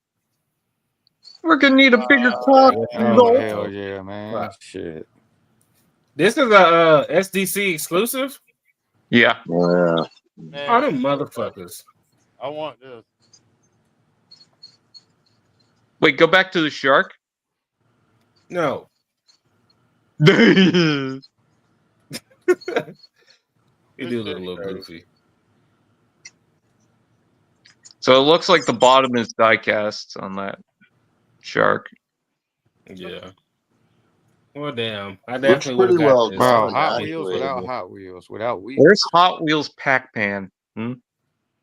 We're gonna need a bigger clock. Oh hell yeah, man! Shit. This is a SDC exclusive. Yeah. Yeah. Man, Oh, them motherfuckers. I want this. Wait, go back to the shark. No. You do look a little goofy. So it looks like the bottom is die-cast on that shark. Yeah. Well, damn. I Looks definitely would have pretty got well this. Bro, done, Hot Wheels actually. without Hot Wheels, without wheels. Where's Hot Wheels Pac-Man? Hmm?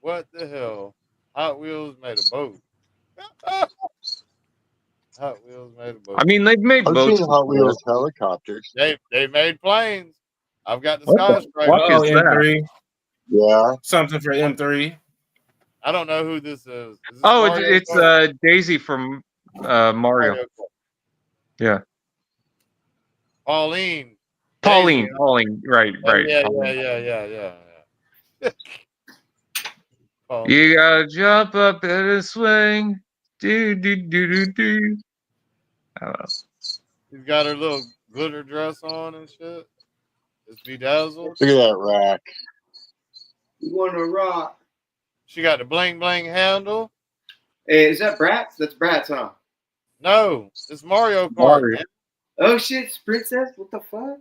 What the hell? Hot Wheels made a boat. Hot Wheels made a boat. I mean, they've made I've boats seen Hot before. Wheels helicopters. They made planes. I've got the What the skyscraper. fuck Oh, is that? M3. Yeah. Something for M3. I don't know who this is. Is this Oh, Mario it's Kart? Daisy from Mario. Mario Kart. Yeah. Pauline. Pauline. Daisy. Pauline. Right. Oh, Right. yeah, Pauline. yeah. Pauline. You gotta jump up and swing. Do do do do do. I don't know. She's got her little glitter dress on and shit. It's bedazzled. Look at that rack. You want to rock? She got the bling bling handle. Hey, is that Bratz? That's Bratz, huh? No, it's Mario Kart. Mario. Man. Oh shit, it's Princess. What the fuck?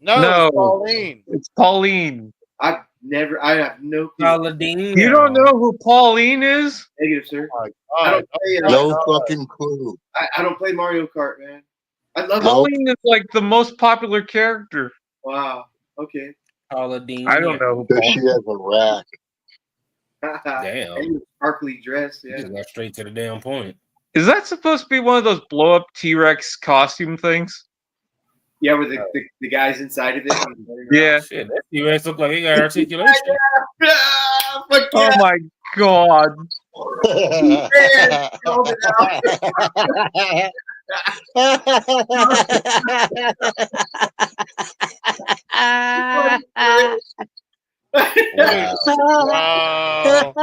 No, it's Pauline. It's Pauline. I have no clue. Pauladine. You don't know who Pauline is? Negative, sir. Oh, I don't play. No fucking clue. I don't play Mario Kart, man. I love Pauline is like the most popular character. Wow. Okay. Pauladine. I don't know who Because she has a rack. Damn. And a sparkly dress. You Yeah. just got straight to the damn point. Is that supposed to be one of those blow up T-Rex costume things? Yeah, with the guys inside of it. Yeah. Shit, that T-Rex look like he got articulation. Oh my god. Wow.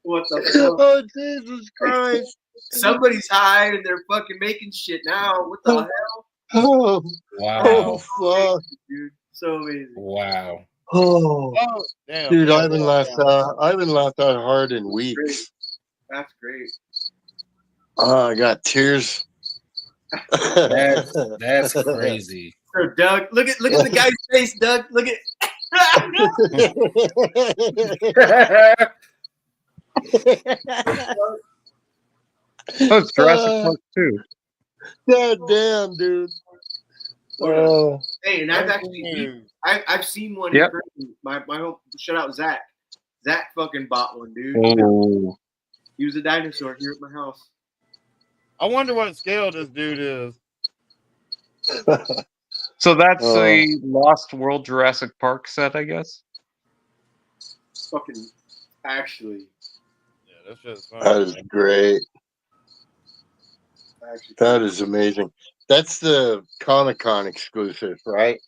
What the fuck? Oh, Jesus Christ. Somebody's high and they're fucking making shit now. What the hell? Oh, Wow. oh fuck. Dude, so amazing. Wow. Oh, Damn. dude, I haven't laughed that hard in weeks. That's great. Oh, I got tears. That's crazy. So Doug, look at the guy's face, Doug. Look at Oh, it's Jurassic Park 2. God damn, dude. Oh. Hey, and I've actually I've seen one Yep. in person. My home shout out Zach. Zach fucking bought one, dude. Oh. He was a dinosaur here at my house. I wonder what scale this dude is. So that's Oh. a Lost World Jurassic Park set, I guess. Fucking actually. Yeah, that's just That is great. That is amazing. That's the Comic-Con exclusive, right?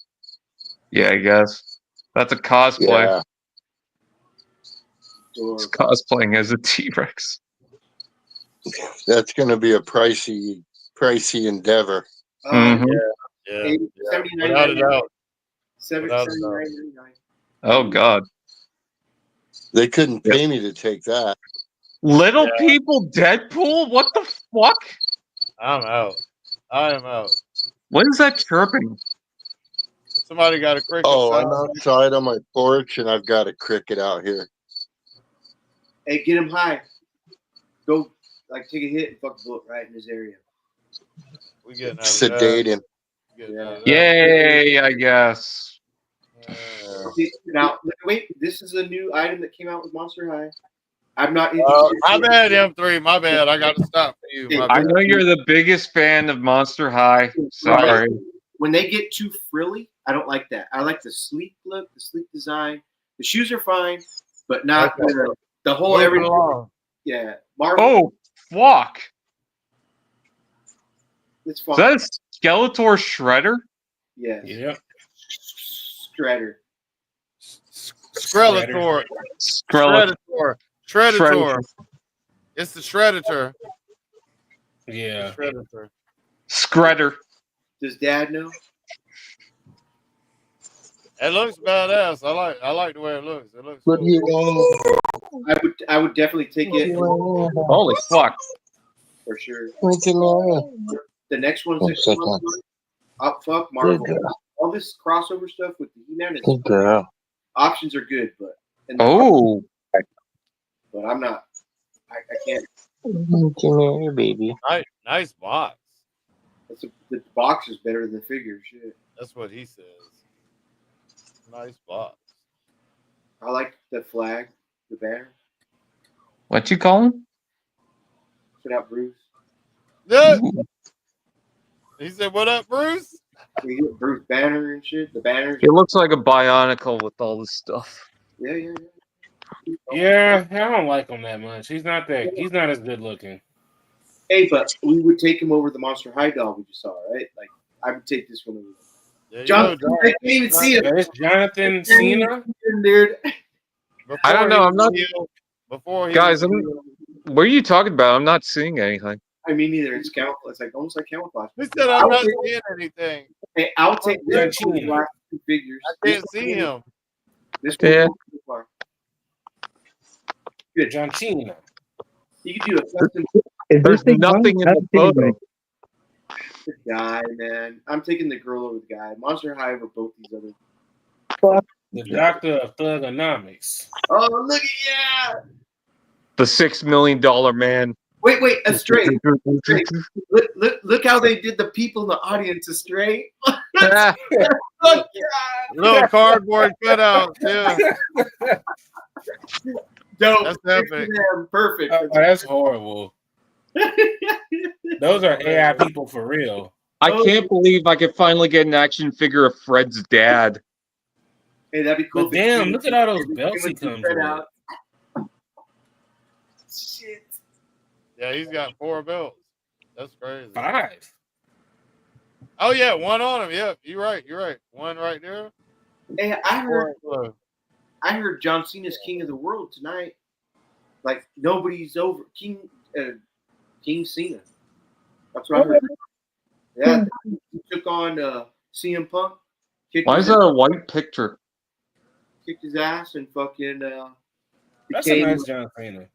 Yeah, I guess. That's a cosplay. Yeah. It's cosplaying as a T-Rex. That's going to be a pricey endeavor. Mhm. Yeah. Without a doubt. Without a doubt. Oh God. They couldn't pay me to take that. Little People Deadpool? What the fuck? I'm out. I am out. What is that chirping? Somebody got a cricket. Oh, I'm sound. outside on my porch and I've got a cricket out here. Hey, get him high. Go, like, take a hit and fuck the book right in this area. We getting out Sedate him. Yay, I guess. Now, wait, this is a new item that came out with Monster High. I'm not my bad, M3. My bad. I got to stop for you. My I bad. know you're the biggest fan of Monster High. Sorry. When they get too frilly, I don't like that. I like the sleek look, the sleek design. The shoes are fine, but not the whole Moving everything. along. Yeah, Marvel. Oh, fuck. It's Is fine. that a Skeletor Shredder? Yeah. Yep. Shredder. Skeletor. Shredditor. It's the Shredditor. Yeah. Shredditor. Scredder. Does Dad know? It looks badass. I like the way it looks. It looks What cool. do you want? I would definitely take it. Holy fuck. For sure. What's in there? The next one's One second. up fuck Marvel. Good girl. All this crossover stuff with the He-Man is Good girl. options are good, but Oh. but I'm not. I can't. What's in there, baby? Nice box. The box is better than the figure. Shit. That's what he says. Nice box. I like the flag, the banner. What you call him? Put out Bruce. Yeah. He said, "What up, Bruce?" We get Bruce banner and shit. The banners. He looks like a Bionicle with all this stuff. Yeah. Yeah, I don't like him that much. He's not as good looking. Hey, but we would take him over the Monster High dog we just saw, right? Like I would take this one over. Jonathan, I can't even see him. It's Jonathan Cena, dude. I don't know. I'm not. Before he Guys, what are you talking about? I'm not seeing anything. I mean, neither. It's It's like almost like camouflage. He said, "I'm not seeing anything." Hey, I'll take Yeah, this over the last two figures. I can't see him. This Yeah. one. Good, John Cena. You can do a custom. There's nothing in the photo. The guy, man. I'm taking the girl over the guy. Monster High over both these other. The doctor of thugonomics. Oh, look at The $6 million man. Wait, Astray. Look how they did the people in the audience, Astray. Look, Little cardboard cutouts. Yeah. Dope. That's epic. Perfect. Oh, that's horrible. Those are AI people for real. I can't believe I could finally get an action figure of Fred's dad. Hey, that'd be cool. But damn, look at all those belts he comes with. Shit. Yeah, he's got 4 belts. That's crazy. 5. Oh yeah, one on him. Yep, you're right. One right there. Hey, I heard John Cena's King of the World tonight. Like nobody's over King Cena. That's what I heard. Yeah, he took on CM Punk. Why is that a white picture? Kicked his ass and fucking. That's a nice John Cena.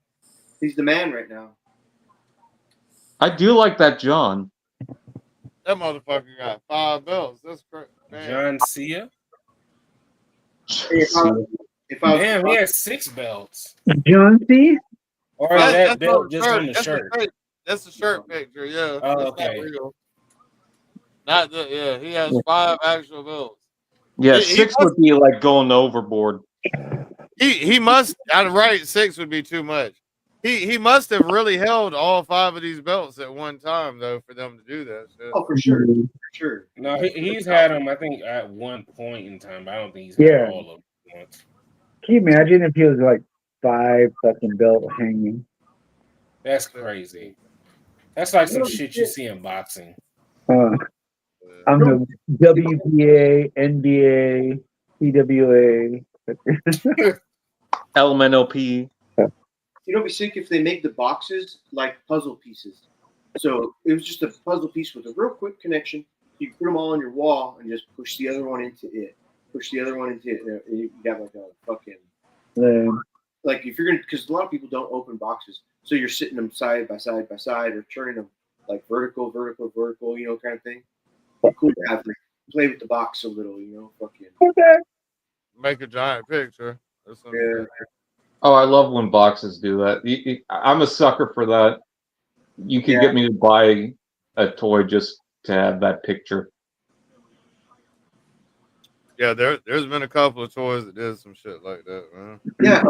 He's the man right now. I do like that John. That motherfucker got 5 belts. That's great. John Cena. Damn, he has 6 belts. John C. Or is that belt just on the shirt? That's the shirt picture. Yeah. Oh, that's okay. Not real. Not the, yeah. He has 5 actual belts. Yeah, 6 would be like going overboard. he must. Right, 6 would be too much. He must have really held all 5 of these belts at one time though for them to do that shit. Oh, for sure, for sure. No, he's had them. I think at one point in time. But I don't think he's had all of them once. Can you imagine if he was like 5 fucking belt hanging? That's crazy. That's like some shit you see in boxing. I'm the WBA, NBA, CWA. LMNOP. You know, it'd be sick if they make the boxes like puzzle pieces. So it was just a puzzle piece with a real quick connection. You put them all on your wall and just push the other one into it. Push the other one into it. And you got like a fucking like if you're gonna, because a lot of people don't open boxes, so you're sitting them side by side by side or turning them like vertical, you know, kind of thing. It's cool to have like, play with the box a little, you know, fucking. Make a giant picture. Yeah. Oh, I love when boxes do that. I'm a sucker for that. You could get me to buy a toy just to have that picture. Yeah, there's been a couple of toys that did some shit like that, man. Yeah,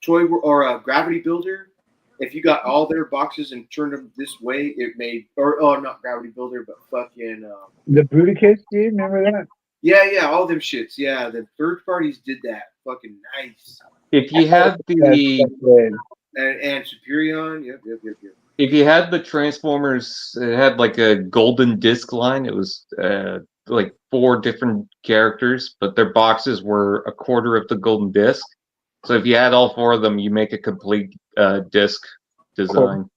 toy or a gravity builder. If you got all their boxes and turned them this way, it made not gravity builder, but fucking The Bruticus, dude, remember that? yeah, all them shits. Yeah, the third parties did that. Fucking nice. If you had the and Superion, yep. If you had the Transformers, it had like a golden disc line. It was like 4 different characters, but their boxes were a quarter of the golden disc. So if you had all 4 of them, you make a complete disc design.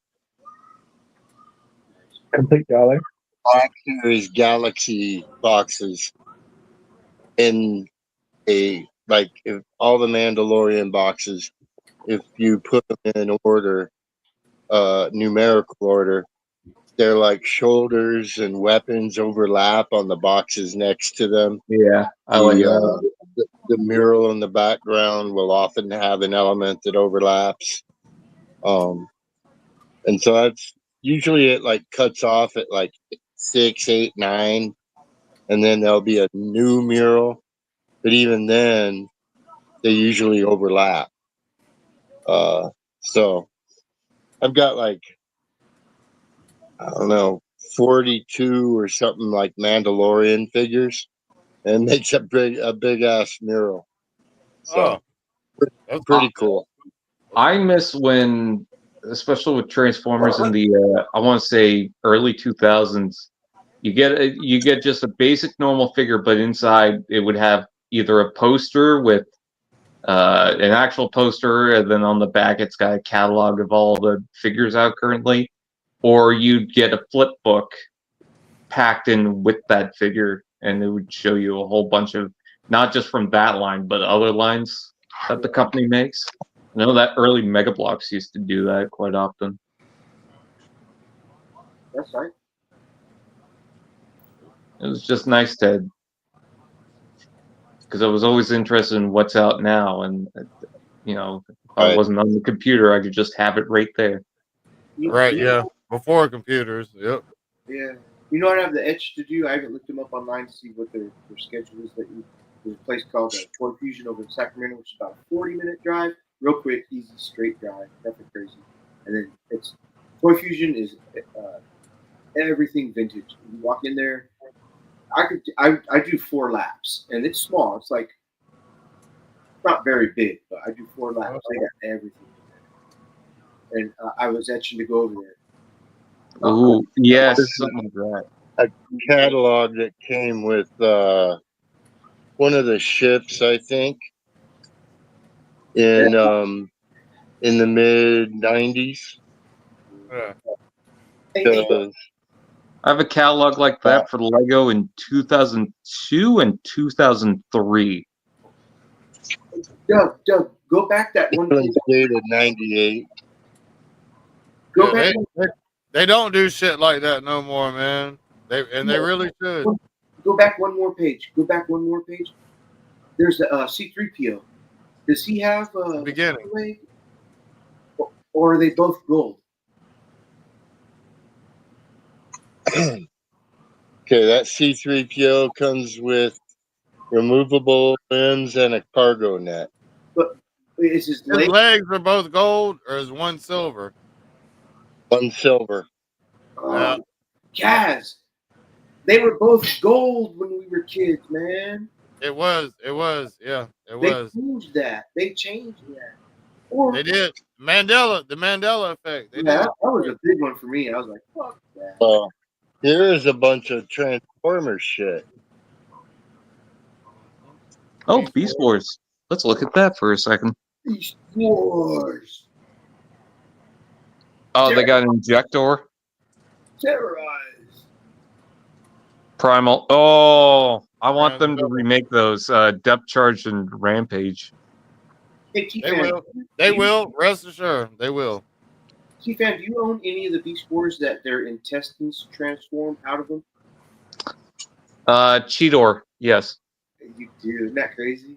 Complete dollar. Black Series Galaxy boxes in if all the Mandalorian boxes, if you put them in order, numerical order, they're like shoulders and weapons overlap on the boxes next to them. Yeah, I like that. The mural in the background will often have an element that overlaps. And so that's usually it like cuts off at like 6, 8, 9, and then there'll be a new mural. But even then, they usually overlap. So I've got like, I don't know, 42 or something like Mandalorian figures, and it makes a big ass mural. So that's pretty cool. I miss when, especially with Transformers in the I want to say early 2000s, you get just a basic normal figure, but inside it would have either a poster with an actual poster, and then on the back it's got a catalog of all the figures out currently, or you'd get a flip book packed in with that figure, and it would show you a whole bunch of, not just from that line, but other lines that the company makes. I know that early Mega Bloks used to do that quite often. That's right. It was just nice to, because I was always interested in what's out now, and you know, if I wasn't on the computer, I could just have it right there. Right, yeah. Before computers, yep. Yeah. You know what I have the itch to do? I haven't looked them up online to see what their schedule is. There's a place called Toy Fusion over in Sacramento, which is about a 40-minute drive. Real quick, easy, straight drive. Nothing crazy. And then it's Toy Fusion is everything vintage. You walk in there. I do 4 laps, and it's small. It's like not very big, but I do 4 laps. I got everything in there. And I was itching to go over there. Ooh, yes, something like that. A catalog that came with one of the ships, I think, in the mid '90s. I have a catalog like that for Lego in 2002 and 2003. Doug, go back that one. Dated '98. Go back. They don't do shit like that no more, man. They really should. Go back one more page. There's a C-3PO. Does he have a beginning? Or are they both gold? Okay, that C-3PO comes with removable limbs and a cargo net. But Is his His legs are both gold, or is one silver? One silver. Yeah. Kaz, they were both gold when we were kids, man. It was, yeah, it They was. changed that. They changed that. Or, They did. The Mandela effect. They yeah, did. that was a big one for me. I was like, fuck that. Here is a bunch of Transformers shit. Oh, Beast Wars. Let's look at that for a second. Beast Wars. Oh, they got an Injector. Terrorize. Primal. Oh, I want them to remake those Depth Charge and Rampage. Hey, They will. They will. Rest assured, they will. T-Fan, do you own any of the Beast Wars that their intestines transform out of them? Cheetor. Yes. You do. Isn't that crazy?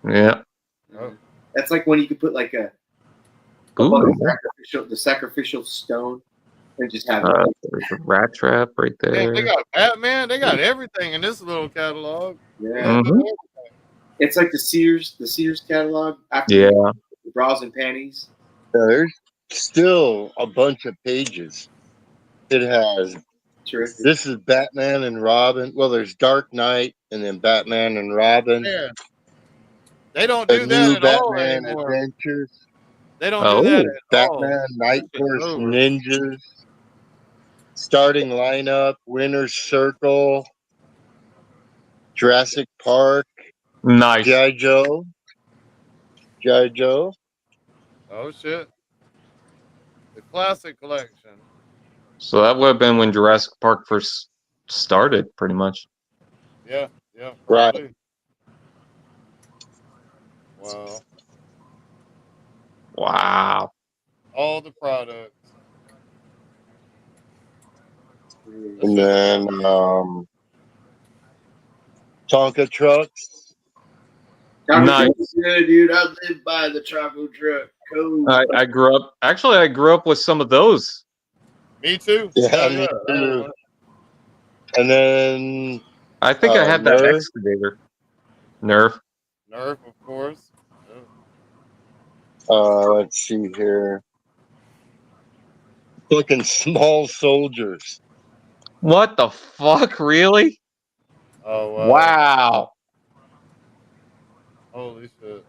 Yeah. Oh. That's like when you could put like a Ooh. the sacrificial stone and just have There's a Rat Trap right there. Man, they got Batman. They got everything in this little catalog. Yeah. It's like the Sears catalog. After the bras and panties. There's still a bunch of pages. It has. Terrific. This is Batman and Robin. Well, there's Dark Knight and then Batman and Robin. Yeah. They don't do that at all Batman anymore. Adventures. They don't do that at all. Batman Night Force Ninjas. Starting lineup. Winner's Circle. Jurassic Park. Nice. G.I. Joe. G.I. Joe. Oh shit. The classic collection. So that would have been when Jurassic Park first started, pretty much. Yeah, yeah. Right. Probably. Wow. Wow. All the products. And then Tonka trucks. Nice. Good, dude. I live by the Taco truck. Cool. I grew up with some of those. Me too. Yeah, me too. And then I think I had that Nerf. excavator. Nerf. Nerf, of course. Let's see here. Fucking Small Soldiers. What the fuck? Really? Oh wow. Wow. Holy shit.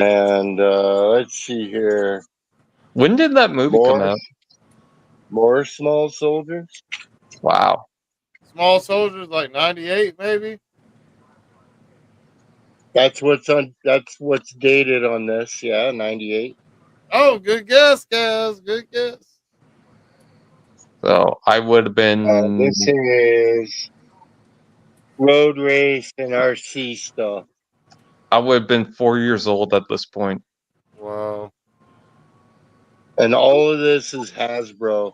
And let's see here. When did that movie come out? More Small Soldiers. Wow. Small Soldiers, like 98, maybe. That's what's dated on this. Yeah, 98. Oh, good guess, guys. Good guess. So I would have been. This is road race and RC stuff. I would have been 4 years old at this point. Wow. And all of this is Hasbro.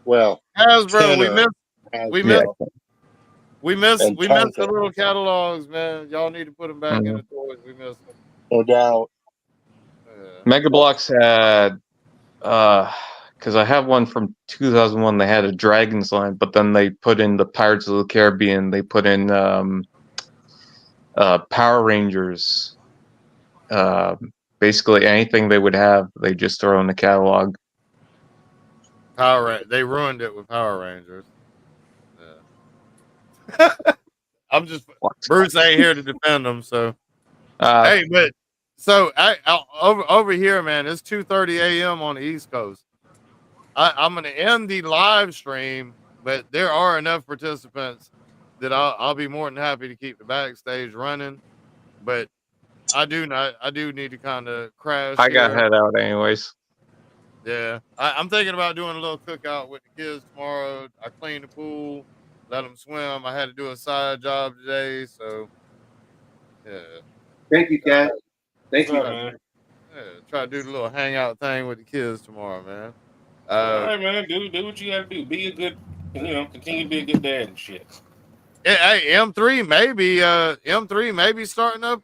Well, Hasbro, we missed And the Tonka. little catalogs, man. Y'all need to put them back in the toys. We missed them. No doubt. Mega Bloks had, because I have one from 2001. They had a Dragons line, but then they put in the Pirates of the Caribbean. They put in Power Rangers. Basically anything they would have, they just throw in the catalog. They ruined it with Power Rangers. Yeah. I'm just Bruce ain't here to defend them, so hey, but so over here, man, it's 2:30 a.m. on the East Coast. I'm gonna end the live stream, but there are enough participants that I'll be more than happy to keep the backstage running. But I do need to kind of crash. I got head out anyways. Yeah, I'm thinking about doing a little cookout with the kids tomorrow. I cleaned the pool, let them swim. I had to do a side job today, so yeah. Thank you, Kat. Thank you. Man. Yeah, try to do the little hangout thing with the kids tomorrow, man. All right, man. Do what you got to do. Be a good, continue to be a good dad and shit. Hey, M3 maybe starting up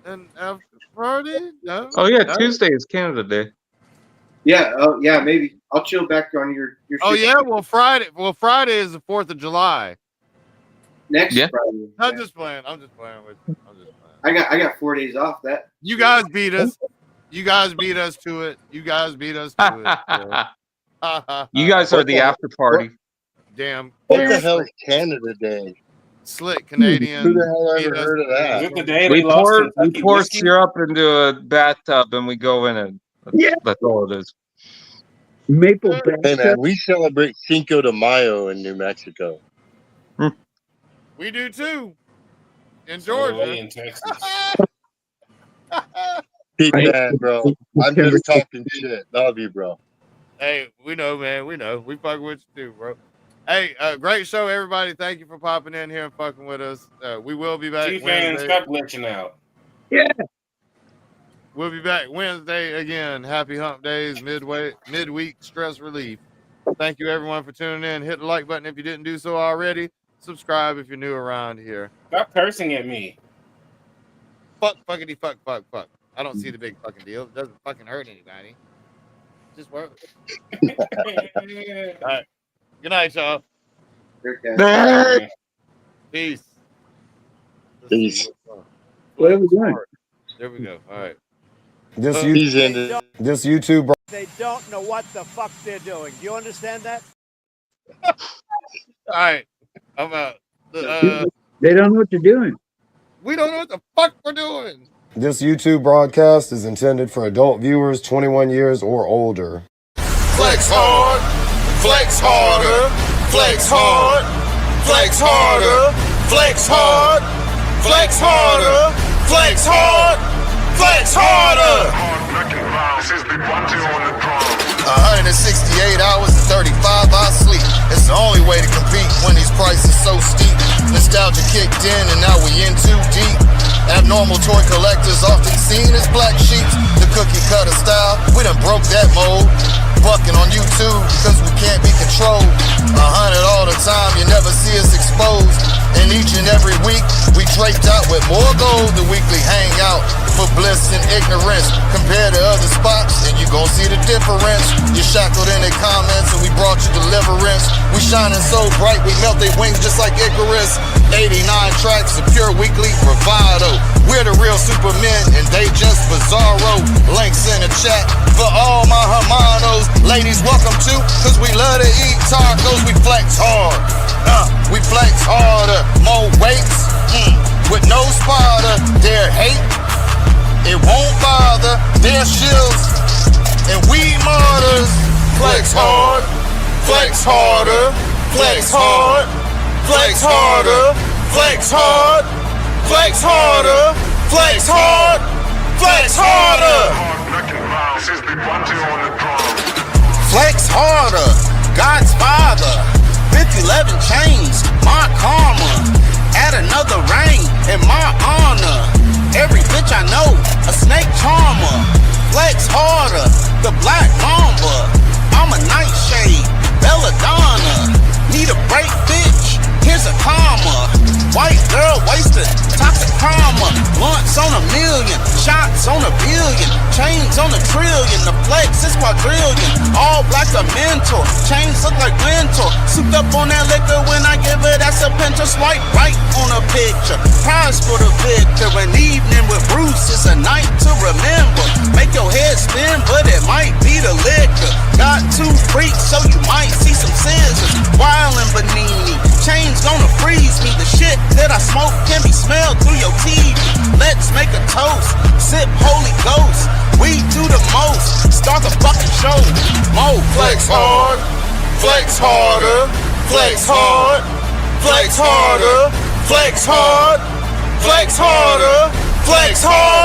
an after party. No? Oh yeah, No? Tuesday is Canada Day. Yeah, yeah, maybe. I'll chill back on your Oh shit. yeah, well Friday is the 4th of July. Next Yeah. Friday. I'm just playing with you. I'm just playing. I got 4 days off that. You guys beat us. You guys beat us to it. You guys beat us to it. You guys are the after party. Damn. What the hell is Canada Day? Slick Canadian. Who the hell ever heard of that? Is it the day We they lost pour Kentucky whiskey? syrup into a bathtub and we go in it. That's all it is. Maple Hey man, we celebrate Cinco de Mayo in New Mexico. We do too. In So Georgia. we in Texas. Keep that, bro. I'm just talking shit. Love you, bro. Hey, we know, man. We know. We fucking with you too, bro. Hey, great show, everybody. Thank you for popping in here and fucking with us. We will be back Chief Wednesday. fans, stop glitching out. Yeah. We'll be back Wednesday again. Happy hump days, midweek stress relief. Thank you, everyone, for tuning in. Hit the like button if you didn't do so already. Subscribe if you're new around here. Stop cursing at me. Fuck, fuckity, fuck, fuck, fuck. I don't see the big fucking deal. It doesn't fucking hurt anybody. Just work. All right. Good night, y'all. Peace. Peace. What are we doing? There we go. All right. This They YouTube, bro. They don't know what the fuck they're doing. Do you understand that? All right. I'm out. They don't know what they're doing. We don't know what the fuck we're doing. This YouTube broadcast is intended for adult viewers 21 years or older. Flex hard, flex harder, flex hard, flex harder, flex hard, flex harder, flex hard, flex harder. 168 hours and 35 I sleep. It's the only way to compete when these prices so steep. Nostalgia kicked in and now we in too deep. Abnormal toy collectors often seen as black sheep. The cookie cutter style, we done broke that mold. Bucking on YouTube because we can't be controlled. 100 all the time, you never see us exposed. And each and every week, we draped out with more gold. The weekly hangout for bliss and ignorance compared to other spots, and you gon' see the difference. You shackled in the comments and we brought you deliverance. We shining so bright, we melt their wings just like Icarus. 89 tracks of pure weekly bravado. We're the real supermen and they just bizarro. Links in the chat for all my hermanos. Ladies, welcome to, cause we love to eat tacos. We flex hard, we flex harder. More weights, with no spotter. Their hate, it won't bother. Their shills, and we martyrs. Flex hard, flex harder. Flex hard, flex harder. Flex hard, flex harder. Flex hard, flex harder. Flex harder, God's father. 5011 chains, my karma. Add another ring in my honor. Every bitch I know, a snake charmer. Flex harder, the black mamba. I'm a nightshade, belladonna. Need a break, bitch, here's a comma. White girl wasted, toxic karma. Blunts on a million, shots on a billion. Chains on a trillion, the flex is quadrillion. All black a mentor, chains look like mentor. Souped up on that liquor when I give it, that's a pincher. Swipe right on a picture, prize for the victor. An evening with Bruce is a night to remember. Make your head spin, but it might be the liquor. Got two freaks, so you might see some scissors. Wild and Benini, chains gonna freeze me. The shit that I smoke can be smelled through your TV. Let's make a toast, sip Holy Ghost. We do the most, start the fucking show. Mo, flex hard, flex harder, flex hard, flex harder, flex hard, flex harder, flex hard.